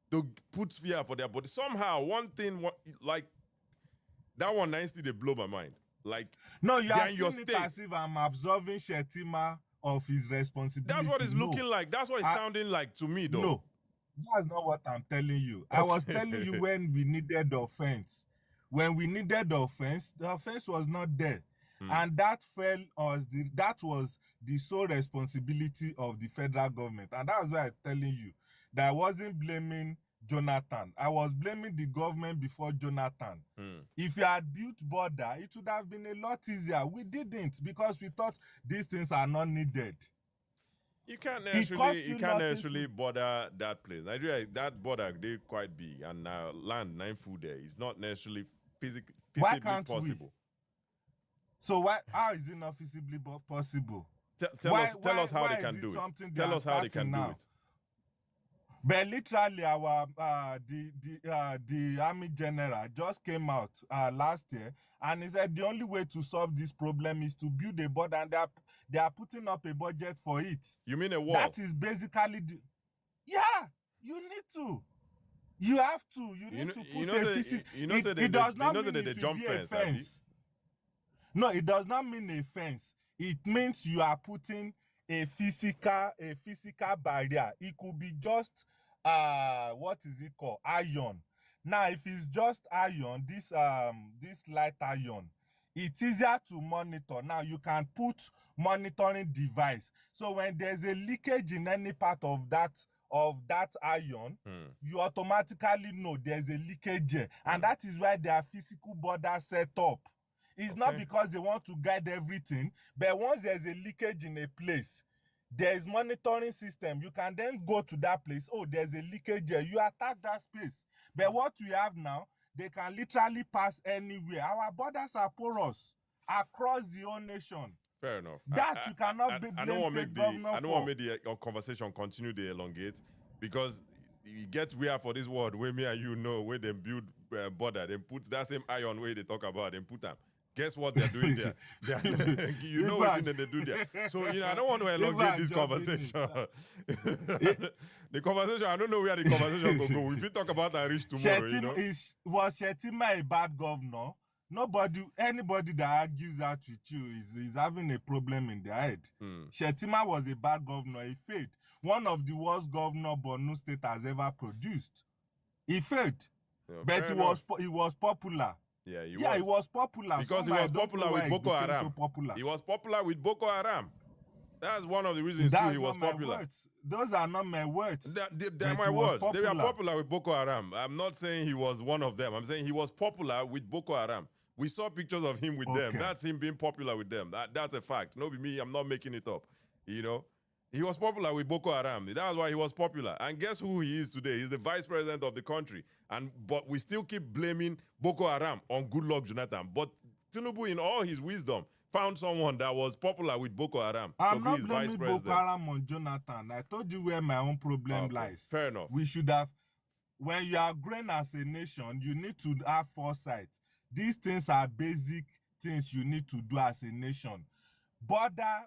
[SPEAKER 1] to put fear for their body. Somehow, one thing, like, that one nicely, they blow my mind. Like,
[SPEAKER 3] no, you are seeing it as if I'm absolving Shetima of his responsibility.
[SPEAKER 1] That's what it's looking like. That's what it's sounding like to me, though.
[SPEAKER 3] No, that's not what I'm telling you. Okay. I was telling you when we needed the offense. When we needed the offense was not there. And that that was the sole responsibility of the federal government. And that's why I'm telling you that I wasn't blaming Jonathan. I was blaming the government before Jonathan. If you had built border, it would have been a lot easier. We didn't, because we thought these things are not needed.
[SPEAKER 1] You can't necessarily border that place. Nigeria, that border, they quite big, and land, 9 food there. It's not necessarily physically possible.
[SPEAKER 3] So how is it not feasibly possible?
[SPEAKER 1] Tell us how they can do it. Tell us how they can do it.
[SPEAKER 3] But literally, the army general just came out last year, and he said the only way to solve this problem is to build a border, and they are putting up a budget for it.
[SPEAKER 1] You mean a wall?
[SPEAKER 3] That is basically you need to. You have to. You need to put a physical. It does not mean it will be a fence. No, it does not mean a fence. It means you are putting a physical barrier. It could be just what is it called? Iron. Now, if it's just iron, this light iron, it's easier to monitor. Now you can put monitoring device. So when there's a leakage in any part of that iron, you automatically know there's a leakage here. And that is why there are physical borders set up. It's not because they want to guide everything, but once there's a leakage in a place, there is monitoring system. You can then go to that place. Oh, there's a leakage here. You attack that space. But what we have now, they can literally pass anywhere. Our borders are porous across the whole nation.
[SPEAKER 1] Fair enough.
[SPEAKER 3] You cannot blame state governor for.
[SPEAKER 1] I don't want to make the conversation continue to elongate, because you get where for this world where me and you know where they build border, they put that same iron where they talk about, they put them. Guess what they're doing there? You know what they do there. So, I don't want to elongate this conversation. The conversation, I don't know where the conversation will go. If we talk about that reach tomorrow,
[SPEAKER 3] was Shetima a bad governor? Anybody that argues that with you is having a problem in their head. Shetima was a bad governor. He failed. One of the worst governor Borno State has ever produced. He failed. But he was popular.
[SPEAKER 1] Yeah, he
[SPEAKER 3] was popular.
[SPEAKER 1] Because he was popular with Boko Haram. He was popular with Boko Haram. That's one of the reasons too he was popular.
[SPEAKER 3] Those are not my words.
[SPEAKER 1] They're my words. They were popular with Boko Haram. I'm not saying he was one of them. I'm saying he was popular with Boko Haram. We saw pictures of him with them. That's him being popular with them. That's a fact. No, be me. I'm not making it up. He was popular with Boko Haram. That's why he was popular. And guess who he is today? He's the vice president of the country. But we still keep blaming Boko Haram on Goodluck Jonathan. But Tinubu, in all his wisdom, found someone that was popular with Boko Haram
[SPEAKER 3] I'm
[SPEAKER 1] to be
[SPEAKER 3] not
[SPEAKER 1] his vice
[SPEAKER 3] blaming Boko
[SPEAKER 1] president.
[SPEAKER 3] Haram on Jonathan. I told you where my own problem lies.
[SPEAKER 1] Fair enough.
[SPEAKER 3] We should have, when you are growing as a nation, you need to have foresight. These things are basic things you need to do as a nation. Border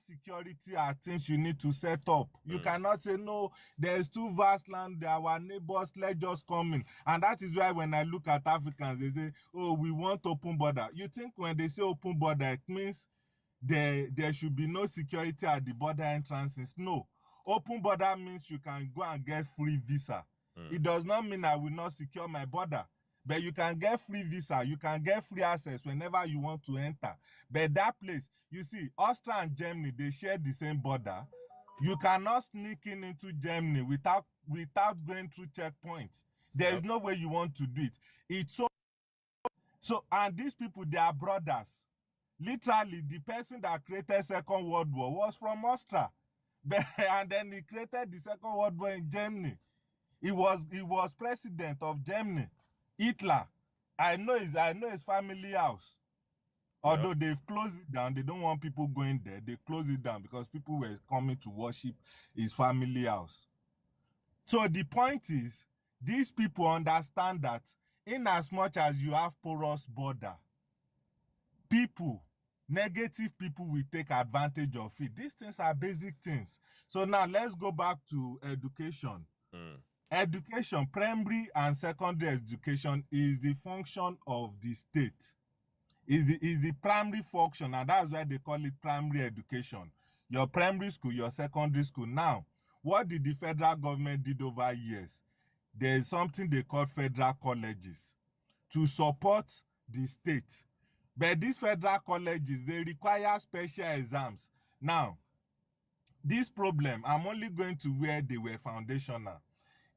[SPEAKER 3] security are things you need to set up. You cannot say, no, there's too vast land, our neighbors, let's just come in. And that is why when I look at Africans, they say, oh, we want open border. You think when they say open border, it means there should be no security at the border entrances? No. Open border means you can go and get free visa. It does not mean I will not secure my border. But you can get free visa, you can get free access whenever you want to enter. But that place, you see, Austria and Germany, they share the same border. You cannot sneak into Germany without going through checkpoints. There is no way you want to do it. It's so, and these people, they are brothers. Literally, the person that created Second World War was from Austria. And then he created the Second World War in Germany. He was president of Germany. Hitler. I know his family house. Although they've closed it down, they don't want people going there. They closed it down because people were coming to worship his family house. So the point is, these people understand that in as much as you have porous border, negative people will take advantage of it. These things are basic things. So now let's go back to education. Education, primary and secondary education, is the function of the state. Is the primary function, and that's why they call it primary education. Your primary school, your secondary school. Now, what did the federal government did over years? There is something they call federal colleges to support the state. But these federal colleges, they require special exams. Now, this problem, I'm only going to where they were foundational.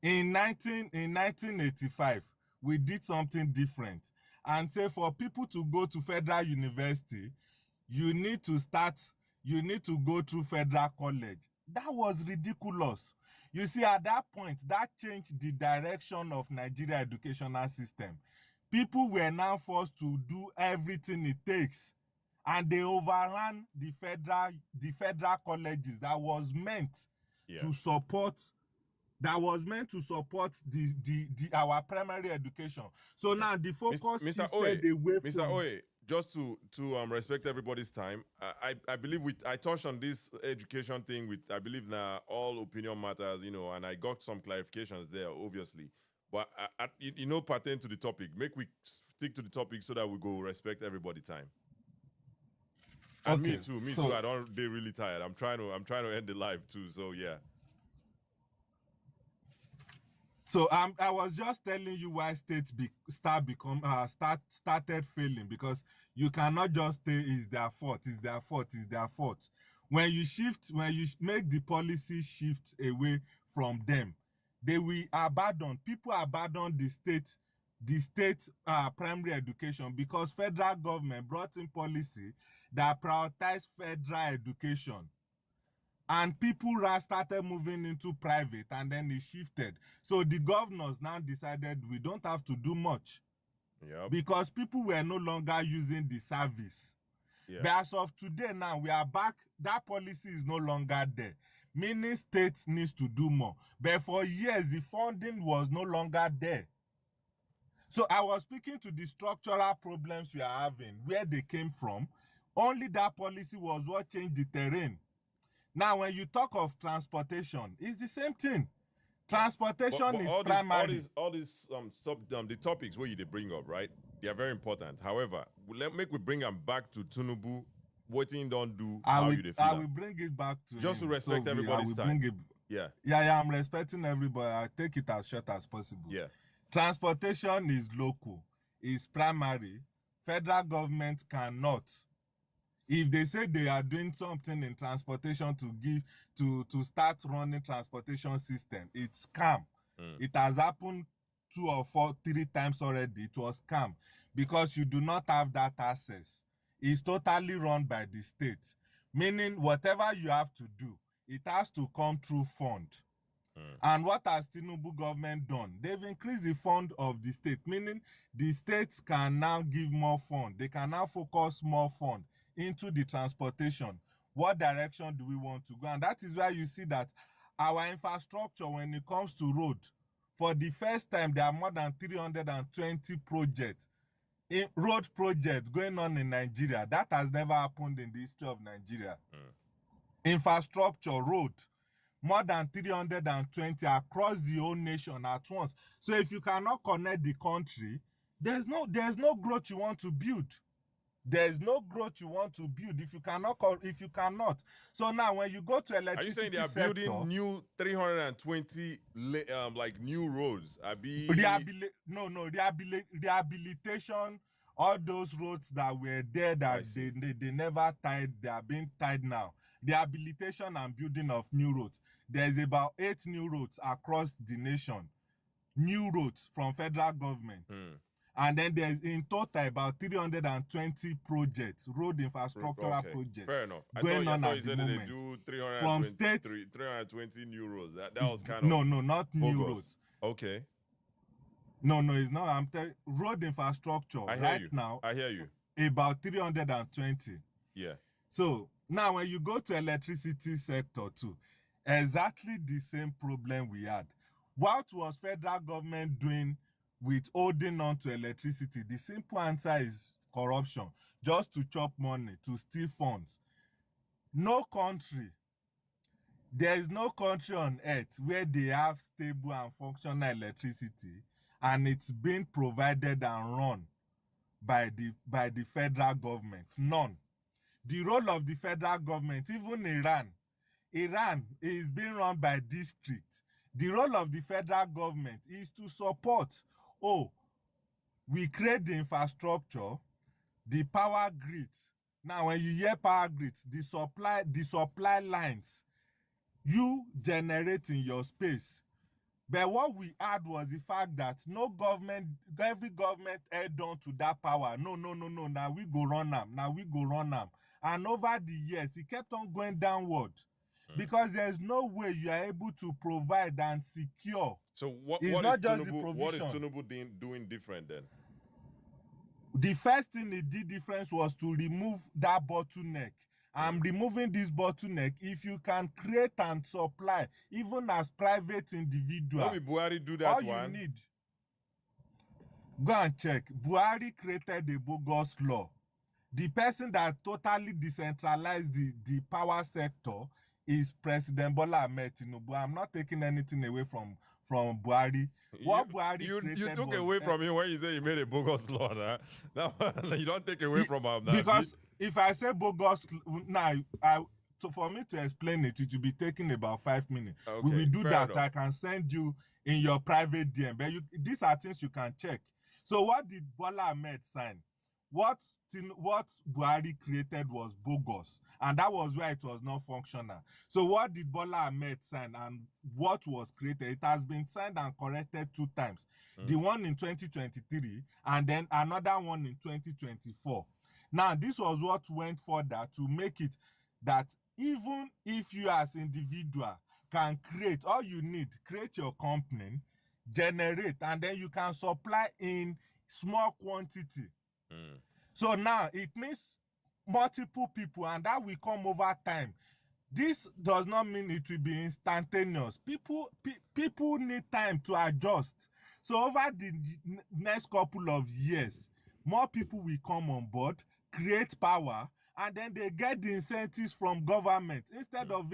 [SPEAKER 3] In 1985, we did something different and say for people to go to federal university, you need to go through federal college. That was ridiculous. You see, at that point, that changed the direction of Nigeria educational system. People were now forced to do everything it takes, and they overran the federal colleges that was meant to support our primary education. So now the focus shifted away from...
[SPEAKER 1] Mr. Oye, just to respect everybody's time, I believe I touched on this education thing with, I believe now all opinion matters, and I got some clarifications there, obviously. But, pertain to the topic. Make we stick to the topic so that we go respect everybody's time. And me too. They're really tired. I'm trying to end the live too, so yeah.
[SPEAKER 3] So I was just telling you why states started failing, because you cannot just say it's their fault. When you make the policy shift away from them, they will abandon. People abandon the state primary education because federal government brought in policy that prioritized federal education. And people started moving into private, and then it shifted. So the governors now decided we don't have to do much because people were no longer using the service. But as of today now, we are back. That policy is no longer there, meaning states needs to do more. But for years, the funding was no longer there. So I was speaking to the structural problems we are having, where they came from. Only that policy was what changed the terrain. Now, when you talk of transportation, it's the same thing. Transportation is primary.
[SPEAKER 1] All these the topics where they bring up, right? They are very important. However, we bring them back to Tinubu. What he don't do, how you feel.
[SPEAKER 3] I will bring it back to
[SPEAKER 1] just
[SPEAKER 3] him.
[SPEAKER 1] To respect everybody's time.
[SPEAKER 3] I'm respecting everybody. I take it as short as possible.
[SPEAKER 1] Yeah.
[SPEAKER 3] Transportation is local, is primary. Federal government cannot. If they say they are doing something in transportation to start running transportation system, it's scam. It has happened 2 or 3 times already. It was scam because you do not have that access. It's totally run by the state, meaning whatever you have to do, it has to come through fund. And what has Tinubu government done? They've increased the fund of the state, meaning the states can now give more fund. They can now focus more fund into the transportation, what direction do we want to go? And that is why you see that our infrastructure, when it comes to road, for the first time, there are more than 320 projects, road projects going on in Nigeria. That has never happened in the history of Nigeria. Infrastructure, road, more than 320 across the whole nation at once. So if you cannot connect the country, there's no growth you want to build. There's no growth you want to build if you cannot. So now when you go to electricity
[SPEAKER 1] Are you saying they are
[SPEAKER 3] sector,
[SPEAKER 1] building new 320 like new roads?
[SPEAKER 3] Rehabilitation, all those roads that were there that they never tied, they are being tied now. Rehabilitation and building of new roads. There's about 8 new roads across the nation. New roads from federal government. And then there's in total about 320 projects, road infrastructural projects.
[SPEAKER 1] Fair enough.
[SPEAKER 3] Going on
[SPEAKER 1] I thought
[SPEAKER 3] at
[SPEAKER 1] you
[SPEAKER 3] the
[SPEAKER 1] said
[SPEAKER 3] moment.
[SPEAKER 1] they do 320,
[SPEAKER 3] From state,
[SPEAKER 1] 320 new roads. That was kind of
[SPEAKER 3] no, not
[SPEAKER 1] bogus.
[SPEAKER 3] new roads.
[SPEAKER 1] Okay.
[SPEAKER 3] No, it's not. I'm telling road infrastructure now.
[SPEAKER 1] I hear you.
[SPEAKER 3] About 320.
[SPEAKER 1] Yeah.
[SPEAKER 3] So now when you go to electricity sector too, exactly the same problem we had. What was federal government doing with holding on to electricity? The simple answer is corruption, just to chop money, to steal funds. There is no country on earth where they have stable and functional electricity and it's being provided and run by the federal government. None. The role of the federal government, even Iran is being run by district. The role of the federal government is to support. We create the infrastructure, the power grids. Now, when you hear power grids, the supply lines, you generate in your space. But what we had was the fact that every government held on to that power. No. Now we go run them. And over the years, it kept on going downward. Because there's no way you are able to provide and secure.
[SPEAKER 1] So what is Tinubu doing different then?
[SPEAKER 3] The first thing he did difference was to remove that bottleneck. I'm removing this bottleneck. If you can create and supply, even as private individual,
[SPEAKER 1] Let me Buhari do that
[SPEAKER 3] all
[SPEAKER 1] one.
[SPEAKER 3] You need. Go and check. Buhari created a bogus law. The person that totally decentralized the power sector is President Bola Ahmed Tinubu. I'm not taking anything away from Buhari.
[SPEAKER 1] You took away from him when you say he made a bogus law. Now you don't take away from him.
[SPEAKER 3] Because if I say bogus, now for me to explain it, it will be taking about 5 minutes.
[SPEAKER 1] Okay,
[SPEAKER 3] we will do that.
[SPEAKER 1] enough.
[SPEAKER 3] I can send you in your private DM. But these are things you can check. So what did Bola Ahmed sign? What Buhari created was bogus, and that was why it was not functional. So what did Bola Ahmed sign and what was created? It has been signed and corrected 2 times. The one in 2023 and then another one in 2024. Now, this was what went further to make it that even if you as individual can create, all you need, create your company, generate, and then you can supply in small quantity. So now it means multiple people, and that will come over time. This does not mean it will be instantaneous. People need time to adjust. So over the next couple of years, more people will come on board, create power, and then they get the incentives from government instead of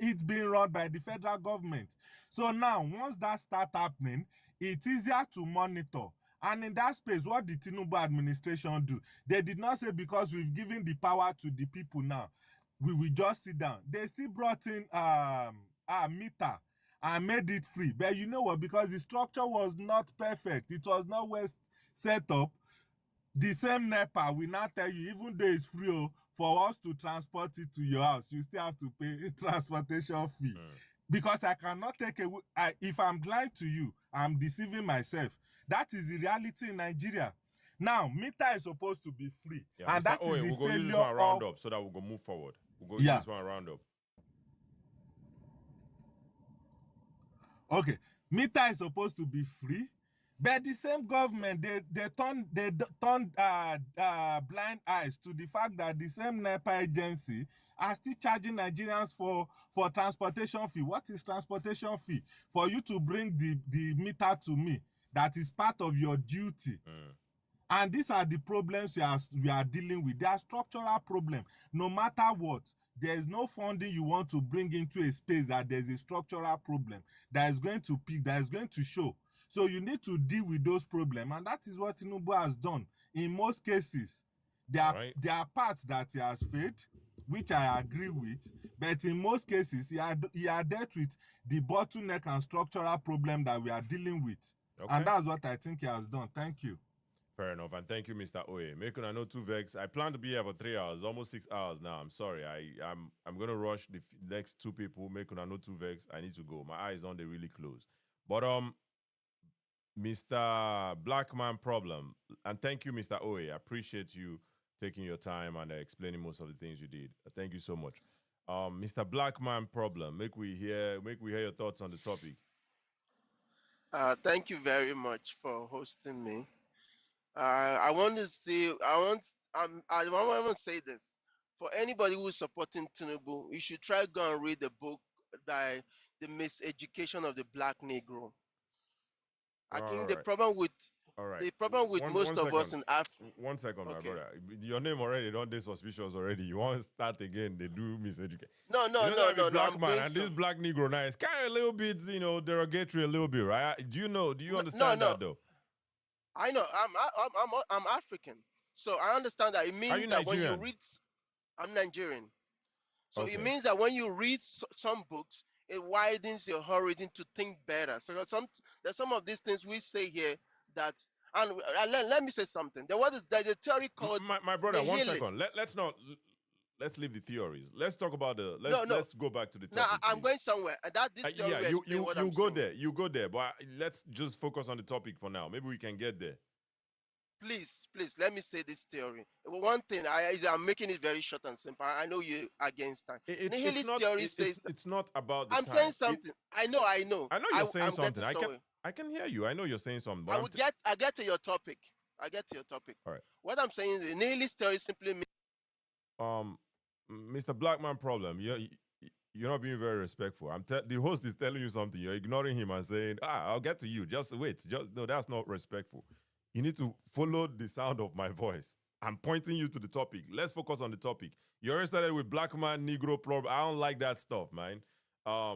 [SPEAKER 3] it being run by the federal government. So now, once that starts happening, it's easier to monitor. And in that space, what did Tinubu administration do? They did not say because we've given the power to the people now, we will just sit down. They still brought in a meter and made it free. But you know what? Because the structure was not perfect. It was not well set up. The same NEPA will now tell you, even though it's free, for us to transport it to your house, you still have to pay a transportation fee. Because I cannot take away, if I'm lying to you, I'm deceiving myself. That is the reality in Nigeria. Now, meter is supposed to be free.
[SPEAKER 1] Yeah,
[SPEAKER 3] and that is the
[SPEAKER 1] we'll go use this
[SPEAKER 3] failure
[SPEAKER 1] one round up so that we'll go move forward. We'll go use this one round up.
[SPEAKER 3] Okay. Meter is supposed to be free. But the same government, they turned blind eyes to the fact that the same NEPA agency are still charging Nigerians for transportation fee. What is transportation fee? For you to bring the meter to me, that is part of your duty. And these are the problems we are dealing with. They are structural problems. No matter what, there is no funding you want to bring into a space that there's a structural problem that is going to peak, that is going to show. So you need to deal with those problems, and that is what Tinubu has done. In most cases, there are parts that he has failed, which I agree with, but in most cases, he had dealt with the bottleneck and structural problem that we are dealing with.
[SPEAKER 1] Okay.
[SPEAKER 3] And that's what I think he has done. Thank you.
[SPEAKER 1] Fair enough, and thank you, Mr. Oye. Make I know 2 vex. I plan to be here for 3 hours, almost 6 hours now. I'm sorry. I'm gonna rush the next 2 people. Make I know 2 vex. I need to go. My eyes on, they really close. But Mr. Blackman Problem, and thank you, Mr. Oye. I appreciate you taking your time and explaining most of the things you did. Thank you so much. Mr. Blackman Problem, make we hear your thoughts on the topic.
[SPEAKER 2] Thank you very much for hosting me. I want to say, I want to say this. For anybody who's supporting Tinubu, you should try to go and read the book by The Miseducation of the Black Negro. I think the problem with most of us in Africa.
[SPEAKER 1] 1 second, my brother. Your name already don't they suspicious already. You want to start again? They do miseducation.
[SPEAKER 2] No.
[SPEAKER 1] Black man and this black Negro now is kind of a little bit, derogatory a little bit, right? Do you understand that though?
[SPEAKER 2] I know. I'm African, so I understand that. It means that when you read, I'm Nigerian, so it means that when you read some books, it widens your horizon to think better. So there's some of these things we say here that, and let me say something. There's a theory called
[SPEAKER 1] my brother. 1 second. Let's leave the theories. Let's talk about let's go back to the topic.
[SPEAKER 2] No, I'm going somewhere. This theory
[SPEAKER 1] you go there. You go there. But let's just focus on the topic for now. Maybe we can get there.
[SPEAKER 2] Please, let me say this theory. One thing, I'm making it very short and simple. I know you're against time. Nihilist theory says
[SPEAKER 1] it's not about the
[SPEAKER 2] I'm
[SPEAKER 1] time.
[SPEAKER 2] saying something. I know.
[SPEAKER 1] I know you're saying something. I can hear you. I know you're saying something.
[SPEAKER 2] But I get to your topic.
[SPEAKER 1] All right.
[SPEAKER 2] What I'm saying is the nihilist theory simply means
[SPEAKER 1] Mr. Blackman Problem, you're not being very respectful. The host is telling you something. You're ignoring him and saying, I'll get to you. Just wait. No, that's not respectful. You need to follow the sound of my voice. I'm pointing you to the topic. Let's focus on the topic. You already started with black man, Negro problem. I don't like that stuff, man. I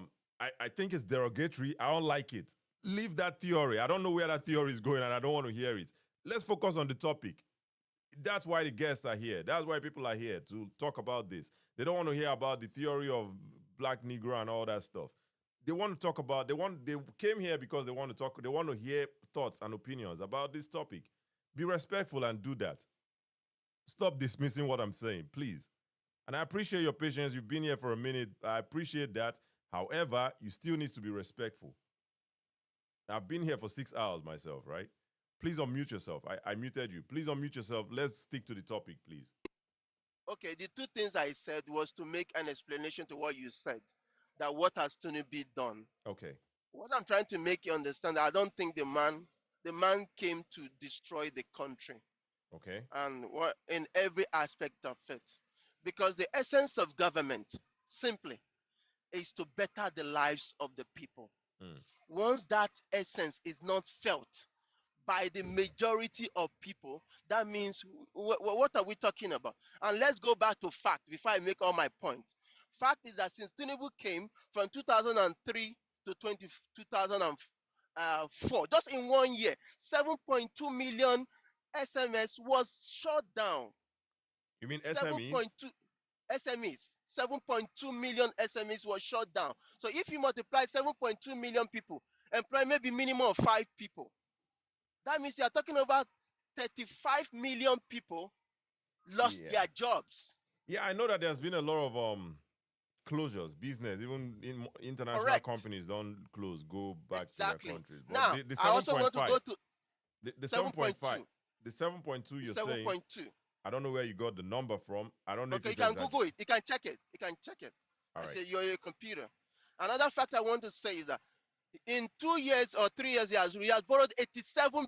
[SPEAKER 1] think it's derogatory. I don't like it. Leave that theory. I don't know where that theory is going and I don't want to hear it. Let's focus on the topic. That's why the guests are here. That's why people are here to talk about this. They don't want to hear about the theory of black Negro and all that stuff. They want to talk about, they came here because they want to talk, they want to hear thoughts and opinions about this topic. Be respectful and do that. Stop dismissing what I'm saying, please. And I appreciate your patience. You've been here for a minute. I appreciate that. However, you still need to be respectful. I've been here for 6 hours myself, right? Please unmute yourself. I muted you. Please unmute yourself. Let's stick to the topic, please.
[SPEAKER 2] Okay, the 2 things I said was to make an explanation to what you said. That what has Tinubu done?
[SPEAKER 1] Okay.
[SPEAKER 2] What I'm trying to make you understand, I don't think the man came to destroy the country.
[SPEAKER 1] Okay.
[SPEAKER 2] And what in every aspect of it, because the essence of government simply is to better the lives of the people. Once that essence is not felt by the majority of people, that means what are we talking about? And let's go back to fact before I make all my points. Fact is that since Tinubu came from 2003 to 2004, just in 1 year, 7.2 million SMS was shut down.
[SPEAKER 1] You mean SMEs?
[SPEAKER 2] 7.2 million SMEs was shut down. So if you multiply 7.2 million people, employ maybe minimum of 5 people, that means you are talking about 35 million people lost their jobs.
[SPEAKER 1] Yeah, I know that there's been a lot of closures, business, even in international companies don't close, go back to their countries. But
[SPEAKER 2] now,
[SPEAKER 1] the 7.
[SPEAKER 2] I also want to go to
[SPEAKER 1] the 7.5. The 7.2 you're
[SPEAKER 2] 7.
[SPEAKER 1] saying.
[SPEAKER 2] 7.2.
[SPEAKER 1] I don't know where you got the number from. I don't know if
[SPEAKER 2] you can Google it. You can check it.
[SPEAKER 1] All right.
[SPEAKER 2] I say you're a computer. Another fact I want to say is that In 2 years or 3 years, he has borrowed 87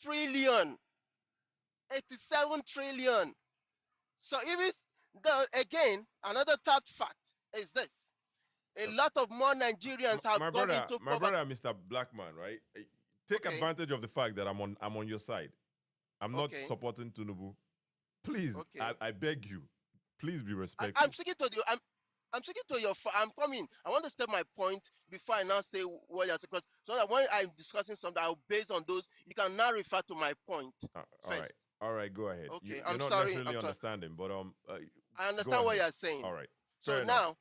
[SPEAKER 2] trillion. 87 trillion. So if it's again, another third fact is this. A lot of more Nigerians have gone into
[SPEAKER 1] my
[SPEAKER 2] poverty.
[SPEAKER 1] brother, Mr. Blackman, right? Take
[SPEAKER 2] Okay.
[SPEAKER 1] advantage of the fact that I'm on your side. I'm not
[SPEAKER 2] Okay.
[SPEAKER 1] supporting Tinubu. Please,
[SPEAKER 2] Okay.
[SPEAKER 1] I beg you, please be respectful.
[SPEAKER 2] I'm speaking to you. I'm speaking to your. I'm coming. I want to state my point before I now say what you're saying, so that when I'm discussing something, I'll base on those. You can now refer to my point first.
[SPEAKER 1] All right, go ahead.
[SPEAKER 2] Okay,
[SPEAKER 1] You're
[SPEAKER 2] I'm
[SPEAKER 1] not
[SPEAKER 2] sorry.
[SPEAKER 1] necessarily understanding, but
[SPEAKER 2] I
[SPEAKER 1] go
[SPEAKER 2] understand what
[SPEAKER 1] ahead.
[SPEAKER 2] you're saying.
[SPEAKER 1] All right,
[SPEAKER 2] So
[SPEAKER 1] fair enough.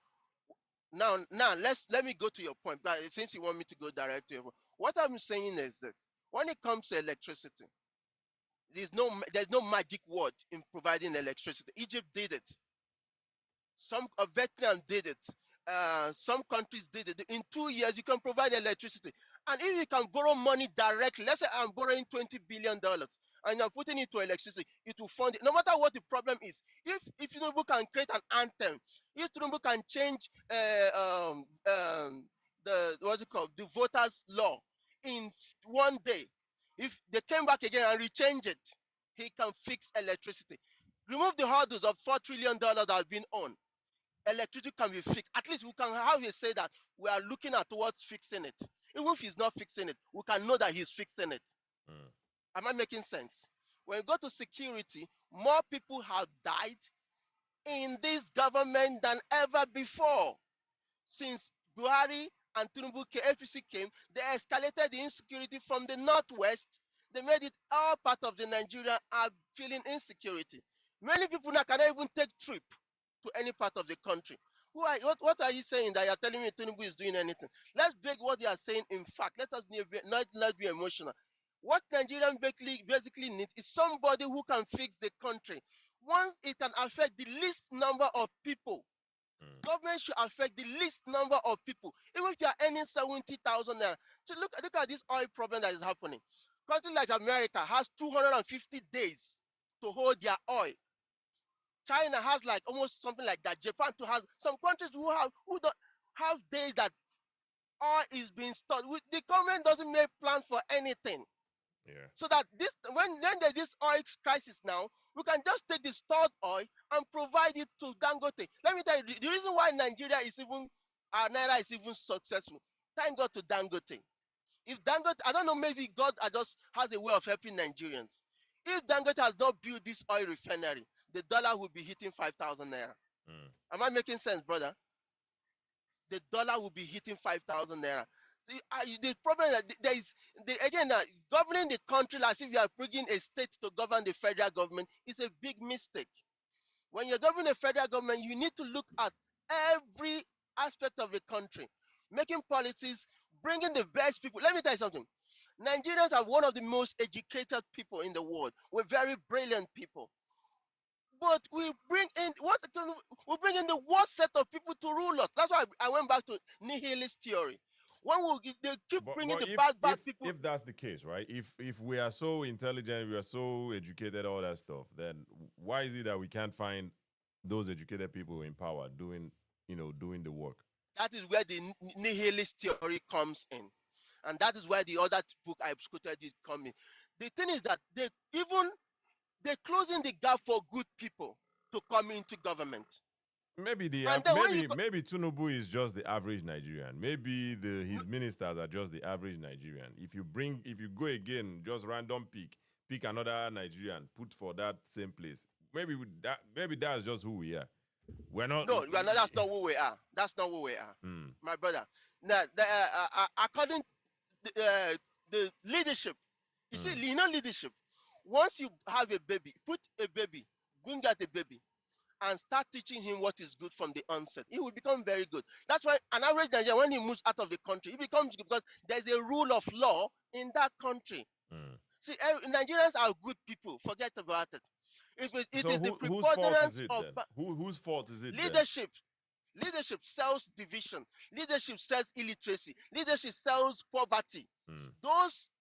[SPEAKER 2] now let me go to your point. But since you want me to go direct to your point, what I'm saying is this: when it comes to electricity, there's no magic word in providing electricity. Egypt did it. Some Vietnam did it. Some countries did it. In 2 years, you can provide electricity. And if you can borrow money directly, let's say I'm borrowing $20 billion and I'm putting it to electricity, it will fund it. No matter what the problem is, if Tinubu can create an anthem, if Tinubu can change the what's it called, the voters' law in 1 day, if they came back again and rechange it, he can fix electricity. Remove the hurdles of $4 trillion that have been on. Electricity can be fixed. At least we can have you say that we are looking at towards fixing it. Even if he's not fixing it, we can know that he's fixing it. Am I making sense? When you go to security, more people have died in this government than ever before. Since Buhari and Tinubu APC came, they escalated the insecurity from the northwest. They made it all part of the Nigeria are feeling insecurity. Many people now cannot even take trip to any part of the country. What are you saying that you're telling me Tinubu is doing anything? Let's break what you are saying in fact. Let us not be emotional. What Nigerian basically need is somebody who can fix the country. Once it can affect the least number of people, government should affect the least number of people. Even if you are earning 70,000 naira. So look at this oil problem that is happening. Country like America has 250 days to hold their oil. China has like almost something like that. Japan too has some countries who don't have days that oil is being stored. The government doesn't make plans for anything.
[SPEAKER 1] Yeah.
[SPEAKER 2] So that when there's this oil crisis now, we can just take the stored oil and provide it to Dangote. Let me tell you, the reason why Nigeria is even our naira is even successful. Thank God to Dangote. If Dangote, I don't know, maybe God just has a way of helping Nigerians. If Dangote has not built this oil refinery, the dollar will be hitting 5,000 naira. Am I making sense, brother? The dollar will be hitting 5,000 naira. The problem that there is again governing the country as if you are bringing a state to govern the federal government is a big mistake. When you're governing the federal government, you need to look at every aspect of the country, making policies, bringing the best people. Let me tell you something. Nigerians are one of the most educated people in the world. We're very brilliant people. But we bring in the worst set of people to rule us. That's why I went back to nihilist theory. They keep bringing the bad people.
[SPEAKER 1] If that's the case, right? If we are so intelligent, we are so educated, all that stuff, then why is it that we can't find those educated people in power doing the work?
[SPEAKER 2] That is where the nihilist theory comes in, and that is where the other book I quoted it come in. The thing is that they're closing the gap for good people to come into government.
[SPEAKER 1] Maybe maybe Tinubu is just the average Nigerian. Maybe his ministers are just the average Nigerian. If you go again, just random pick another Nigerian, put for that same place. Maybe that's just who we are. We're not.
[SPEAKER 2] No, we are not. That's not who we are. That's not who we are, my brother. Now, according to the leadership, you see, leadership. Once you have a baby, bring out a baby, and start teaching him what is good from the onset. He will become very good. That's why an average Nigerian, when he moves out of the country, he becomes good because there's a rule of law in that country. See, Nigerians are good people. Forget about it. It is the preponderance of
[SPEAKER 1] whose fault is it?
[SPEAKER 2] Leadership. Leadership sells division. Leadership sells illiteracy. Leadership sells poverty. Those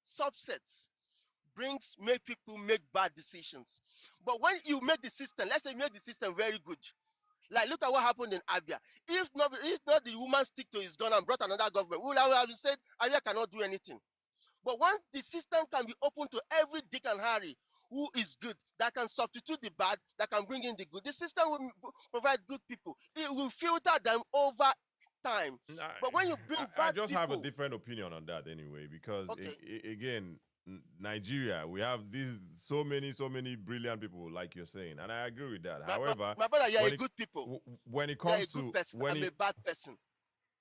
[SPEAKER 2] subsets make people make bad decisions. But when you make the system, let's say you make the system very good, Like, look at what happened in Abia. If not the woman stick to his gun and brought another government, we would have said Abia cannot do anything. But once the system can be open to every Dick and Harry who is good, that can substitute the bad, that can bring in the good, the system will provide good people. It will filter them over time. But when you bring
[SPEAKER 1] I
[SPEAKER 2] bad
[SPEAKER 1] just have a
[SPEAKER 2] people,
[SPEAKER 1] different opinion on that anyway, because
[SPEAKER 2] okay,
[SPEAKER 1] again, Nigeria, we have so many brilliant people, like you're saying, and I agree with that. However,
[SPEAKER 2] my brother, you're
[SPEAKER 1] when
[SPEAKER 2] a
[SPEAKER 1] it
[SPEAKER 2] good people.
[SPEAKER 1] when it
[SPEAKER 2] You're a
[SPEAKER 1] comes
[SPEAKER 2] good
[SPEAKER 1] to
[SPEAKER 2] person. I'm a bad person.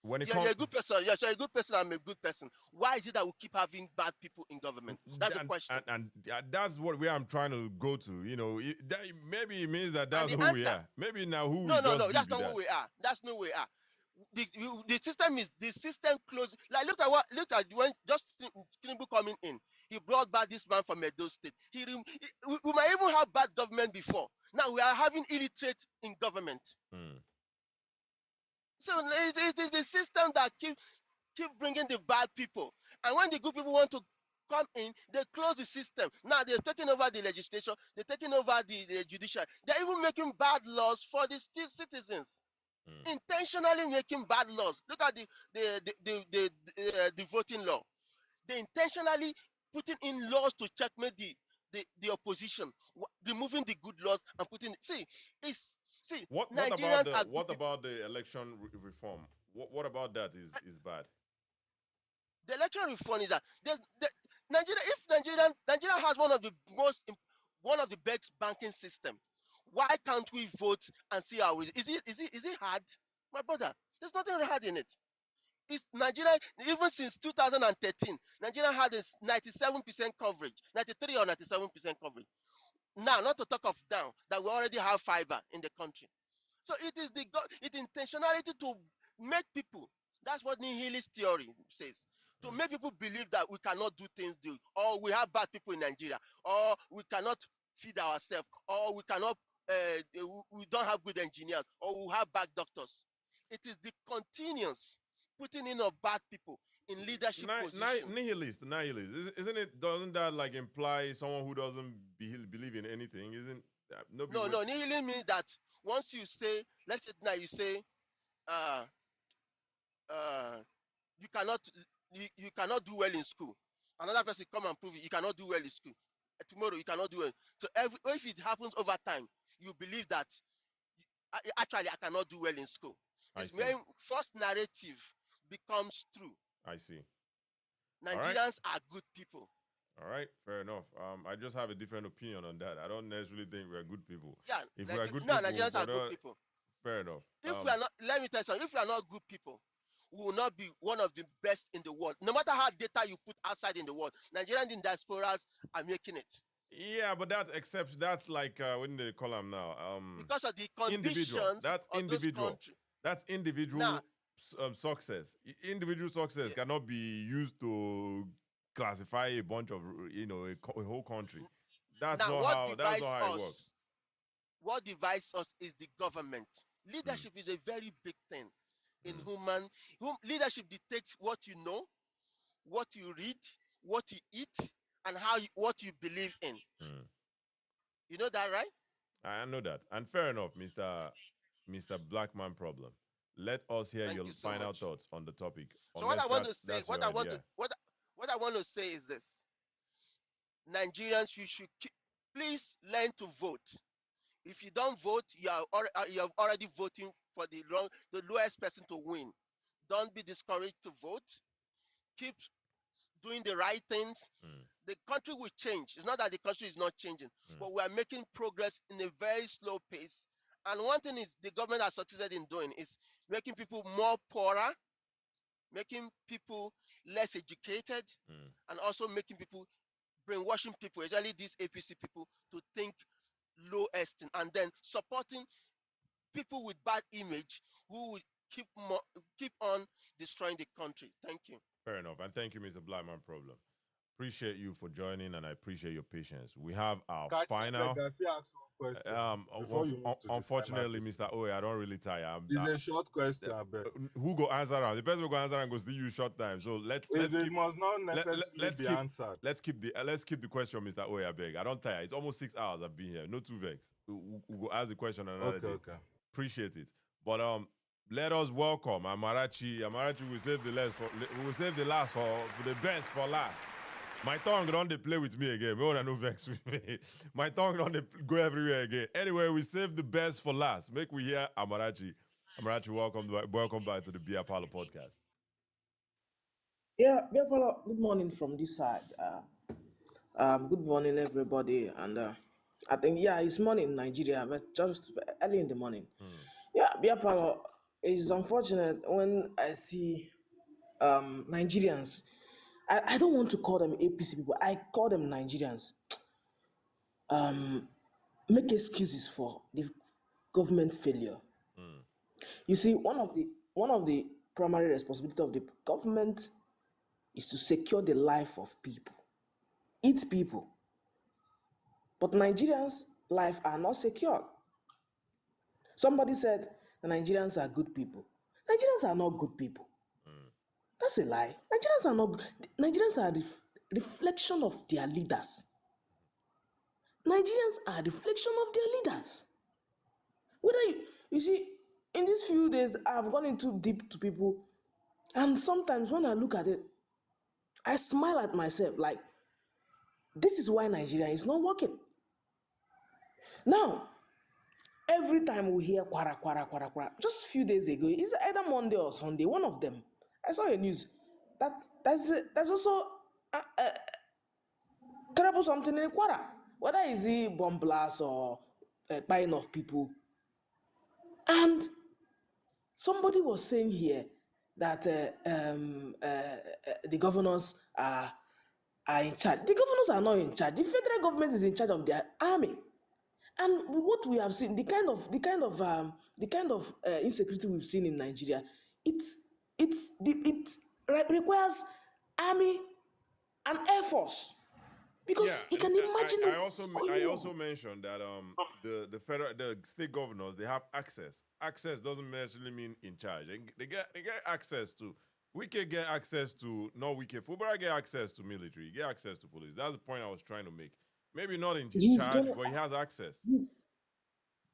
[SPEAKER 1] when it
[SPEAKER 2] You're
[SPEAKER 1] comes
[SPEAKER 2] a good person. Yes, you're a good person. I'm a good person. Why is it that we keep having bad people in government? That's the question.
[SPEAKER 1] and that's where I'm trying to go to. You know, maybe it means that
[SPEAKER 2] And
[SPEAKER 1] that's
[SPEAKER 2] the
[SPEAKER 1] who we
[SPEAKER 2] answer,
[SPEAKER 1] are. Maybe now who we
[SPEAKER 2] no,
[SPEAKER 1] just
[SPEAKER 2] that's
[SPEAKER 1] be
[SPEAKER 2] not
[SPEAKER 1] that.
[SPEAKER 2] who we are. That's not who we are. The system closed. Like, look at when just Tinubu coming in, he brought back this man from Edo State. We might even have bad government before. Now we are having illiterate in government. So it is the system that keep bringing the bad people, and when the good people want to come in, they close the system. Now they're taking over the legislation, they're taking over the judiciary. They're even making bad laws for the citizens. Intentionally making bad laws. Look at the voting law. They intentionally putting in laws to checkmate the opposition, removing the good laws and putting.
[SPEAKER 1] What
[SPEAKER 2] Nigerians are good people.
[SPEAKER 1] about the election reform? What about that is bad?
[SPEAKER 2] The election reform is that Nigeria. If Nigeria has one of the best banking system, why can't we vote and see how it is? Is it hard, my brother? There's nothing hard in it. It's Nigeria. Even since 2013, Nigeria had a 97% coverage, 93 or 97% coverage. Now, not to talk of down that we already have fiber in the country. So it is intentionality to make people. That's what nihilist theory says. To make people believe that we cannot do things, or we have bad people in Nigeria, or we cannot feed ourselves, or we cannot, we don't have good engineers, or we have bad doctors. It is the continuous putting in of bad people in leadership positions.
[SPEAKER 1] Nihilist. Isn't it? Doesn't that like imply someone who doesn't believe in anything? Isn't
[SPEAKER 2] no, nihilism means that once you say, let's say now you say, you cannot do well in school. Another person come and prove it. You cannot do well in school. Tomorrow you cannot do well. So if it happens over time, you believe that actually I cannot do well in school. It's when first narrative becomes true.
[SPEAKER 1] I see.
[SPEAKER 2] Nigerians are good people.
[SPEAKER 1] All right, fair enough. I just have a different opinion on that. I don't necessarily think we're good people.
[SPEAKER 2] Yeah,
[SPEAKER 1] if we are good people,
[SPEAKER 2] Nigerians are good people.
[SPEAKER 1] Fair enough.
[SPEAKER 2] If we are not, let me tell you something. If we are not good people, we will not be one of the best in the world. No matter how data you put outside in the world, Nigerians in diasporas are making it.
[SPEAKER 1] Yeah, but that's like when they call them now.
[SPEAKER 2] Because of the conditions
[SPEAKER 1] that's
[SPEAKER 2] of
[SPEAKER 1] individual.
[SPEAKER 2] those countries.
[SPEAKER 1] That's individual success. Individual success cannot be used to classify a bunch of a whole country. That's not how it works.
[SPEAKER 2] What divides us is the government. Leadership is a very big thing in human. Leadership dictates what you know, what you read, what you eat, and what you believe in. You know that, right?
[SPEAKER 1] I know that, and fair enough, Mr. Blackman Problem. Let us hear your final thoughts on the topic.
[SPEAKER 2] So what I want to say, what I want to say is this: Nigerians, you should please learn to vote. If you don't vote, you are already voting for the lowest person to win. Don't be discouraged to vote. Keep doing the right things. The country will change. It's not that the country is not changing, but we are making progress in a very slow pace. And one thing is the government has succeeded in doing is making people more poorer, making people less educated, and also making people, brainwashing people, especially these APC people, to think low estimate, and then supporting people with bad image who would keep on destroying the country. Thank you.
[SPEAKER 1] Fair enough, and thank you, Mr. Blackman Problem. Appreciate you for joining, and I appreciate your patience. We have our final. Unfortunately, Mr. Oye, I don't really tire.
[SPEAKER 3] It's a short question.
[SPEAKER 1] Who go answer? The person who go answer and go still use short time. So let's
[SPEAKER 3] keep. Must not necessarily be answered.
[SPEAKER 1] Let's keep the question, Mr. Oye. I beg. I don't tire. It's almost 6 hours I've been here. No two vex. We'll go ask the question another day.
[SPEAKER 3] Okay.
[SPEAKER 1] Appreciate it. But let us welcome Amarachi. Amarachi will save the last for the best for last. My tongue don't they play with me again. More than no vex with me. My tongue don't they go everywhere again. Anyway, we save the best for last. Make we hear Amarachi. Amarachi, welcome back to the Beer Parlor podcast.
[SPEAKER 4] Yeah, Biapala, good morning from this side. Good morning, everybody. And I think, it's morning in Nigeria, but just early in the morning. Yeah, Biapala, it's unfortunate when I see Nigerians. I don't want to call them APC people. I call them Nigerians. Make excuses for the government failure. You see, one of the primary responsibilities of the government is to secure the life of people, its people. But Nigerians' life are not secure. Somebody said the Nigerians are good people. Nigerians are not good people. That's a lie. Nigerians are not good. Nigerians are the reflection of their leaders. Nigerians are a reflection of their leaders. Whether you see, in these few days, I've gone into deep to people, and sometimes when I look at it, I smile at myself like, this is why Nigeria is not working. Now, every time we hear kwara, kwara, kwara, kwara, just a few days ago, it's either Monday or Sunday, one of them, I saw a news that's also terrible something in Kwara. Whether is it bomb blast or buying of people. And somebody was saying here that the governors are in charge. The governors are not in charge. The federal government is in charge of their army. And what we have seen, the kind of insecurity we've seen in Nigeria, it requires army and air force, because you can imagine
[SPEAKER 1] I also mentioned that the state governors, they have access. Access doesn't necessarily mean in charge. They get access to. We can get access to, not we can. Fubara get access to military. Get access to police. That's the point I was trying to make. Maybe not in charge, but he has access.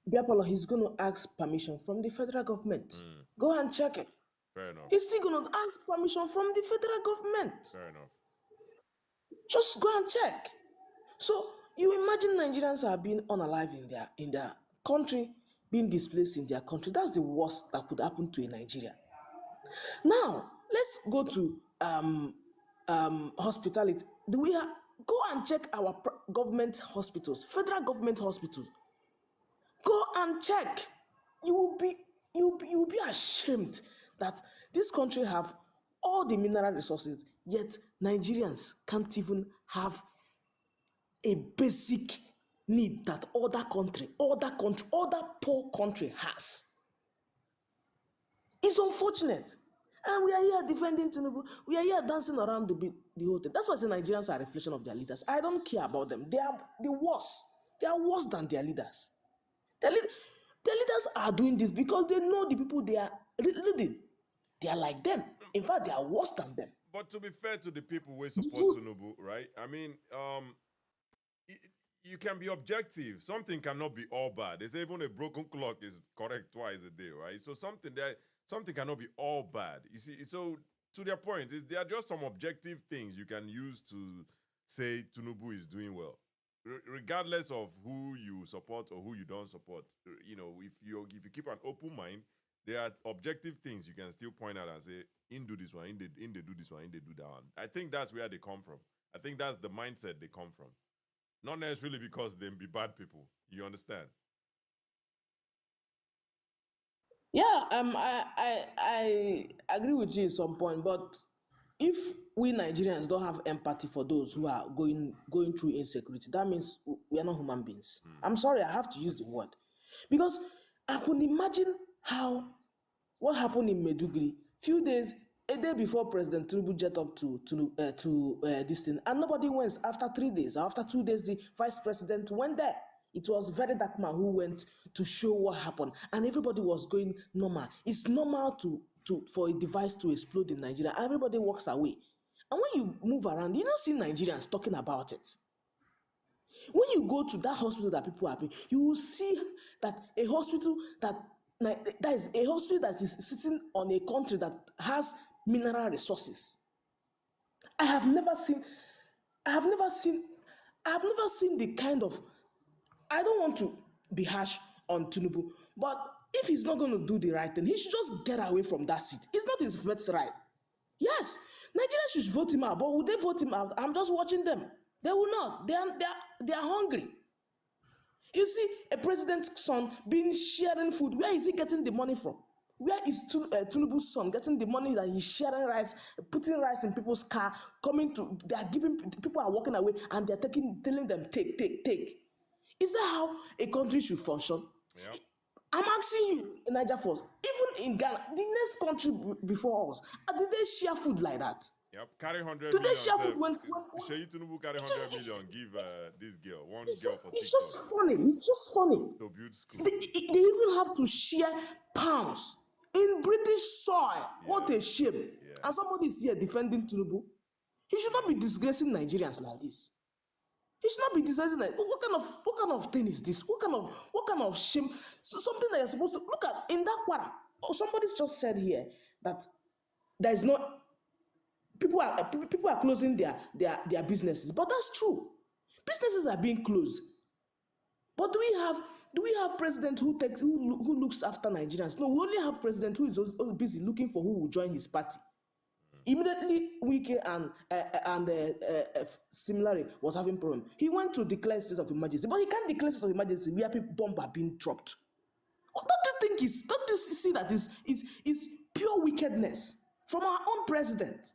[SPEAKER 4] Biapolo, he's going to ask permission from the federal government. Go and check it.
[SPEAKER 1] Fair enough.
[SPEAKER 4] He's still going to ask permission from the federal government.
[SPEAKER 1] Fair enough.
[SPEAKER 4] Just go and check. So you imagine Nigerians are being unalive in their country, being displaced in their country. That's the worst that could happen to a Nigeria. Now let's go to hospitality. Go and check our government hospitals, federal government hospitals. Go and check. You will be ashamed that this country have all the mineral resources, yet Nigerians can't even have a basic need that other poor country has. It's unfortunate. And we are here defending Tinubu. We are here dancing around the whole thing. That's why I say Nigerians are a reflection of their leaders. I don't care about them. They are the worst. They are worse than their leaders. Their leaders are doing this because they know the people they are leading. They are like them. In fact, they are worse than them.
[SPEAKER 1] But to be fair to the people who support Tinubu, right? I mean, you can be objective. Something cannot be all bad. They say even a broken clock is correct twice a day, right? So something cannot be all bad. You see, so to their point, there are just some objective things you can use to say Tinubu is doing well. Regardless of who you support or who you don't support, you know, if you keep an open mind, there are objective things you can still point out and say, in do this one, in they do this one, in they do that one. I think that's where they come from. I think that's the mindset they come from. Not necessarily because they be bad people. You understand?
[SPEAKER 4] Yeah, I agree with you at some point, but if we Nigerians don't have empathy for those who are going through insecurity, that means we are not human beings. I'm sorry, I have to use the word, because I could imagine what happened in Meduguri a day before President Tinubu jet up to this thing, and nobody went. After 3 days, after 2 days, the vice president went there. It was very dark man who went to show what happened, and everybody was going normal. It's normal for a device to explode in Nigeria. Everybody walks away, and when you move around, you don't see Nigerians talking about it. When you go to that hospital that people are paying, you will see that a hospital that that is a hospital that is sitting on a country that has mineral resources. I have never seen the kind of. I don't want to be harsh on Tinubu, but if he's not going to do the right thing, he should just get away from that seat. It's not his first right. Yes, Nigerians should vote him out, but would they vote him out? I'm just watching them. They will not. They are hungry. You see a president's son being sharing food. Where is he getting the money from? Where is Tinubu's son getting the money that he's sharing rice, putting rice in people's car, they are giving, people are walking away and they're telling them, take. Is that how a country should function?
[SPEAKER 1] Yep.
[SPEAKER 4] I'm asking you, Niger Force, even in Ghana, the next country before us, did they share food like that?
[SPEAKER 1] Yep, carry 100
[SPEAKER 4] Do
[SPEAKER 1] million.
[SPEAKER 4] they share food when
[SPEAKER 1] Sheyi Tinubu carry 100 million, give this girl, one girl for TikTok.
[SPEAKER 4] It's just funny.
[SPEAKER 1] To build school.
[SPEAKER 4] They even have to share pounds in British soil. Yeah. What a shame. Yeah. And somebody is here defending Tinubu. He should not be disgracing Nigerians like this. He should not be disgracing. What kind of thing is this? What kind of shame? Something that you're supposed to look at in that quarter. Oh, somebody just said here that there is no. People are closing their businesses, but that's true. Businesses are being closed. But do we have president who looks after Nigerians? No, we only have president who is busy looking for who will join his party. Immediately, Wike and similarly was having problem. He went to declare state of emergency, but he can't declare state of emergency where people bomb are being dropped. Don't you see that is pure wickedness from our own president?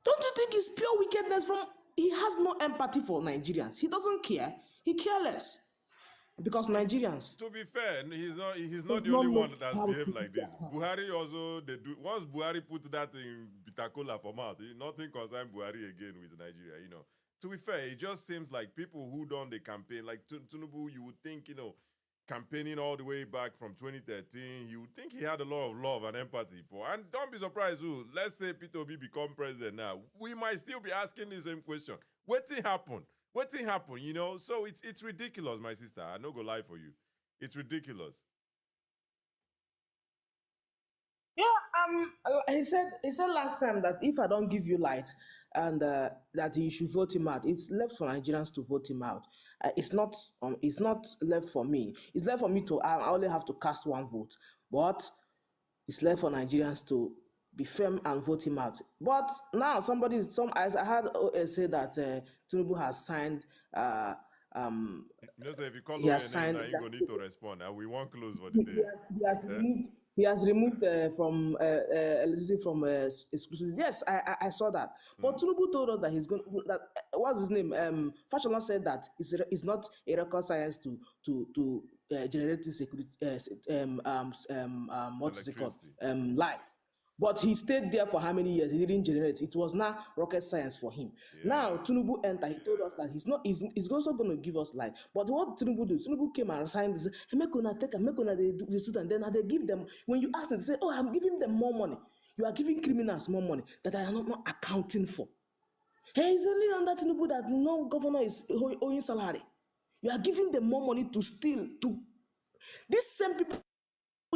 [SPEAKER 4] Don't you think it's pure wickedness from? He has no empathy for Nigerians. He doesn't care. He careless. Because Nigerians.
[SPEAKER 1] To be fair, he's not the only one that has behaved like this. Buhari also, once Buhari put that in Bitakola for mouth, nothing concerns Buhari again with Nigeria, To be fair, it just seems like people who done the campaign, like Tinubu, you would think, campaigning all the way back from 2013, you would think he had a lot of love and empathy for. And don't be surprised, let's say Peter Obi become president now. We might still be asking the same question. What thing happened? So it's ridiculous, my sister. I no go lie for you. It's ridiculous.
[SPEAKER 4] Yeah, he said last time that if I don't give you light and that you should vote him out, it's left for Nigerians to vote him out. It's not left for me. It's left for me to. I only have to cast one vote, but it's left for Nigerians to be firm and vote him out. But now I heard say that Tinubu has signed.
[SPEAKER 1] So if you call him name, now you're going to need to respond. And we won't close for the day.
[SPEAKER 4] He has removed from electricity from exclusivity. Yes, I saw that. But Tinubu told us that he's going. What's his name? Fashola said that it's not a rocket science to generate security. What is it called? Light. But he stayed there for how many years? He didn't generate. It was now rocket science for him. Yeah. Now Tinubu entered. He told us that he's also going to give us light. But what Tinubu do? Tinubu came and signed this. Make they do this, and then they give them. When you ask them, they say, "Oh, I'm giving them more money." You are giving criminals more money that I am not accounting for. Hey, it's only on that Tinubu that no governor is owing salary. You are giving them more money to steal. To these same people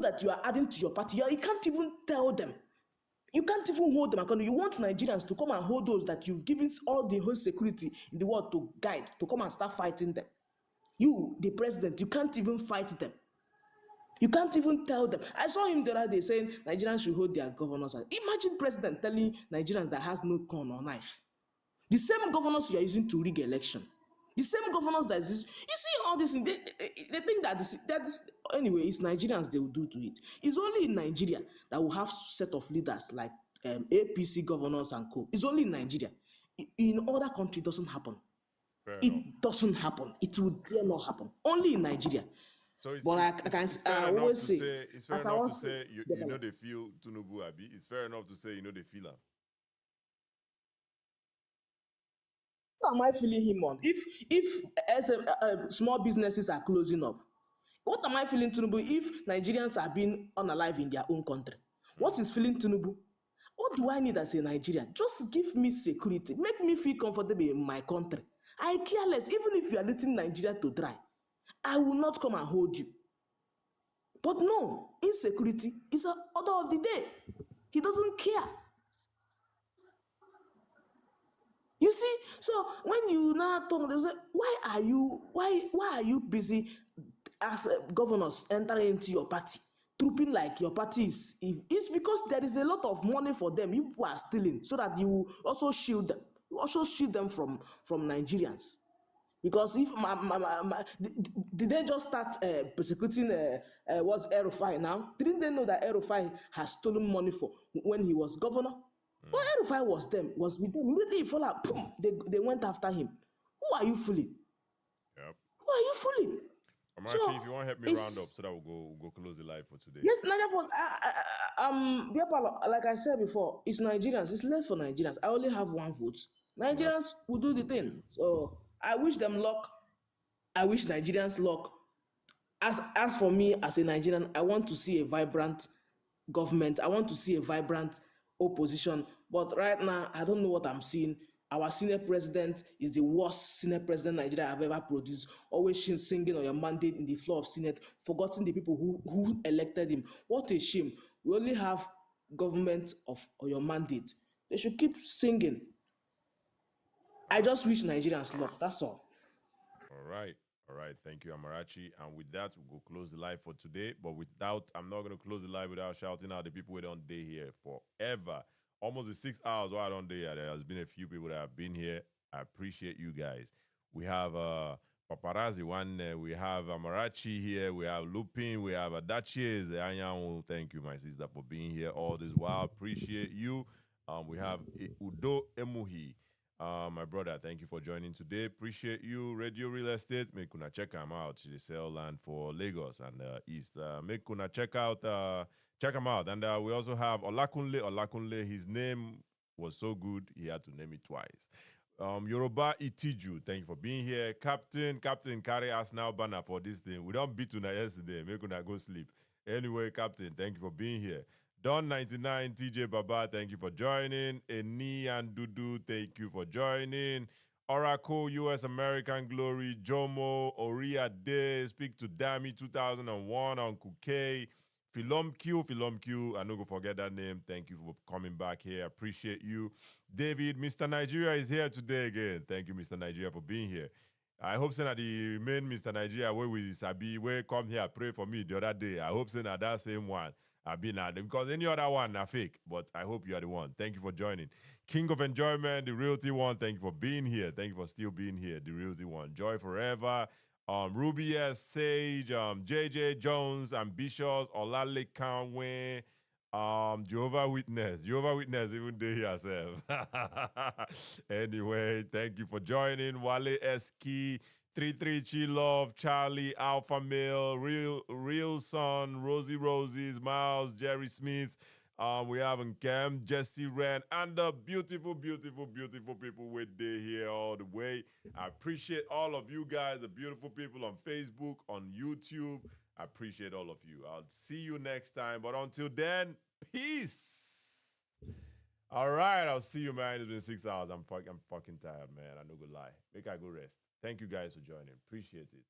[SPEAKER 4] that you are adding to your party, you can't even tell them. You can't even hold them accountable. You want Nigerians to come and hold those that you've given all the whole security in the world to guide, to come and start fighting them. You, the president, you can't even fight them. You can't even tell them. I saw him the other day saying Nigerians should hold their governors. Imagine president telling Nigerians that has no gun or knife. The same governors you are using to rig election. The same governors that is, you see all this, they think that anyway, it's Nigerians they will do to it. It's only in Nigeria that will have set of leaders like APC governors and co. It's only in Nigeria. In other countries, it doesn't happen. It doesn't happen. It will dare not happen. Only in Nigeria.
[SPEAKER 1] So it's,
[SPEAKER 4] but
[SPEAKER 1] it's fair enough to say, it's fair enough to say you know they feel Tinubu Abi. It's fair enough to say you know they feel him.
[SPEAKER 4] What am I feeling him on? If small businesses are closing up, what am I feeling Tinubu if Nigerians are being unalive in their own country? What is feeling Tinubu? What do I need as a Nigerian? Just give me security. Make me feel comfortable in my country. I care less. Even if you are letting Nigeria to dry, I will not come and hold you. But no, insecurity is an order of the day. He doesn't care. You see, so when you now talk, they say, why are you busy as governors entering into your party, trooping like your party is? If it's because there is a lot of money for them, you people are stealing, so that you also shield them. You also shield them from Nigerians. Because if did they just start persecuting what's El-Rufai now? Didn't they know that El-Rufai has stolen money for when he was governor? But El-Rufai was with them. Immediately he fell out, boom, they went after him. Who are you fooling?
[SPEAKER 1] Yep.
[SPEAKER 4] Who are you fooling?
[SPEAKER 1] Amarachi, if you want to help me round up so that we'll go close the live for today.
[SPEAKER 4] Yes, Niger for like I said before, it's Nigerians. It's left for Nigerians. I only have one vote. Nigerians will do the thing. So I wish them luck. I wish Nigerians luck. As for me, as a Nigerian, I want to see a vibrant government. I want to see a vibrant opposition. But right now, I don't know what I'm seeing. Our senior president is the worst senior president Nigeria have ever produced. Always singing on your mandate in the floor of Senate, forgetting the people who elected him. What a shame. We only have government of your mandate. They should keep singing. I just wish Nigerians luck. That's all.
[SPEAKER 1] All right. All right. Thank you, Amarachi. And with that, we'll go close the live for today. But I'm not going to close the live without shouting out the people who don't day here forever. Almost 6 hours while I don't day here. There has been a few people that have been here. I appreciate you guys. We have Paparazzi one. We have Amarachi here. We have Lupin. We have Adachies. Thank you, my sister, for being here all this while. Appreciate you. We have Udo Emuhi. My brother, thank you for joining today. Appreciate you. Radio Real Estate. Make una check them out. They sell land for Lagos and East. Make una check them out. And we also have Olakunle. Olakunle, his name was so good, he had to name it twice. Yoruba Itiju, thank you for being here. Captain, carry us now banner for this thing. We don't beat tonight yesterday. Make una go sleep. Anyway, Captain, thank you for being here. Don99, TJ Baba, thank you for joining. Eni and Dudu, thank you for joining. Oracle, US American Glory, Jomo, Oria Day, Speak to Dami 2001, Uncle K, Philom Q, I no go forget that name. Thank you for coming back here. Appreciate you. David, Mr. Nigeria is here today again. Thank you, Mr. Nigeria, for being here. I hope so that the main Mr. Nigeria where we Sabi, where come here pray for me the other day. I hope so that same one. I've been at because any other one are fake, but I hope you are the one. Thank you for joining. King of Enjoyment, the Realty One, thank you for being here. Thank you for still being here, the Realty One. Joy Forever, Ruby S. Sage, JJ Jones, Ambitious, Olale Kanwe, Jehovah Witness, even day herself. Anyway, thank you for joining. Wale Eski, 33 Chi Love, Charlie, Alpha Male, Real Son, Rosie Roses, Miles, Jerry Smith. We have Cam, Jesse Ren, and the beautiful people with day here all the way. I appreciate all of you guys, the beautiful people on Facebook, on YouTube. I appreciate all of you. I'll see you next time. But until then, peace. All right, I'll see you, man. It's been 6 hours. I'm fucking tired, man. I'm not gonna lie. Make I go rest. Thank you guys for joining. Appreciate it.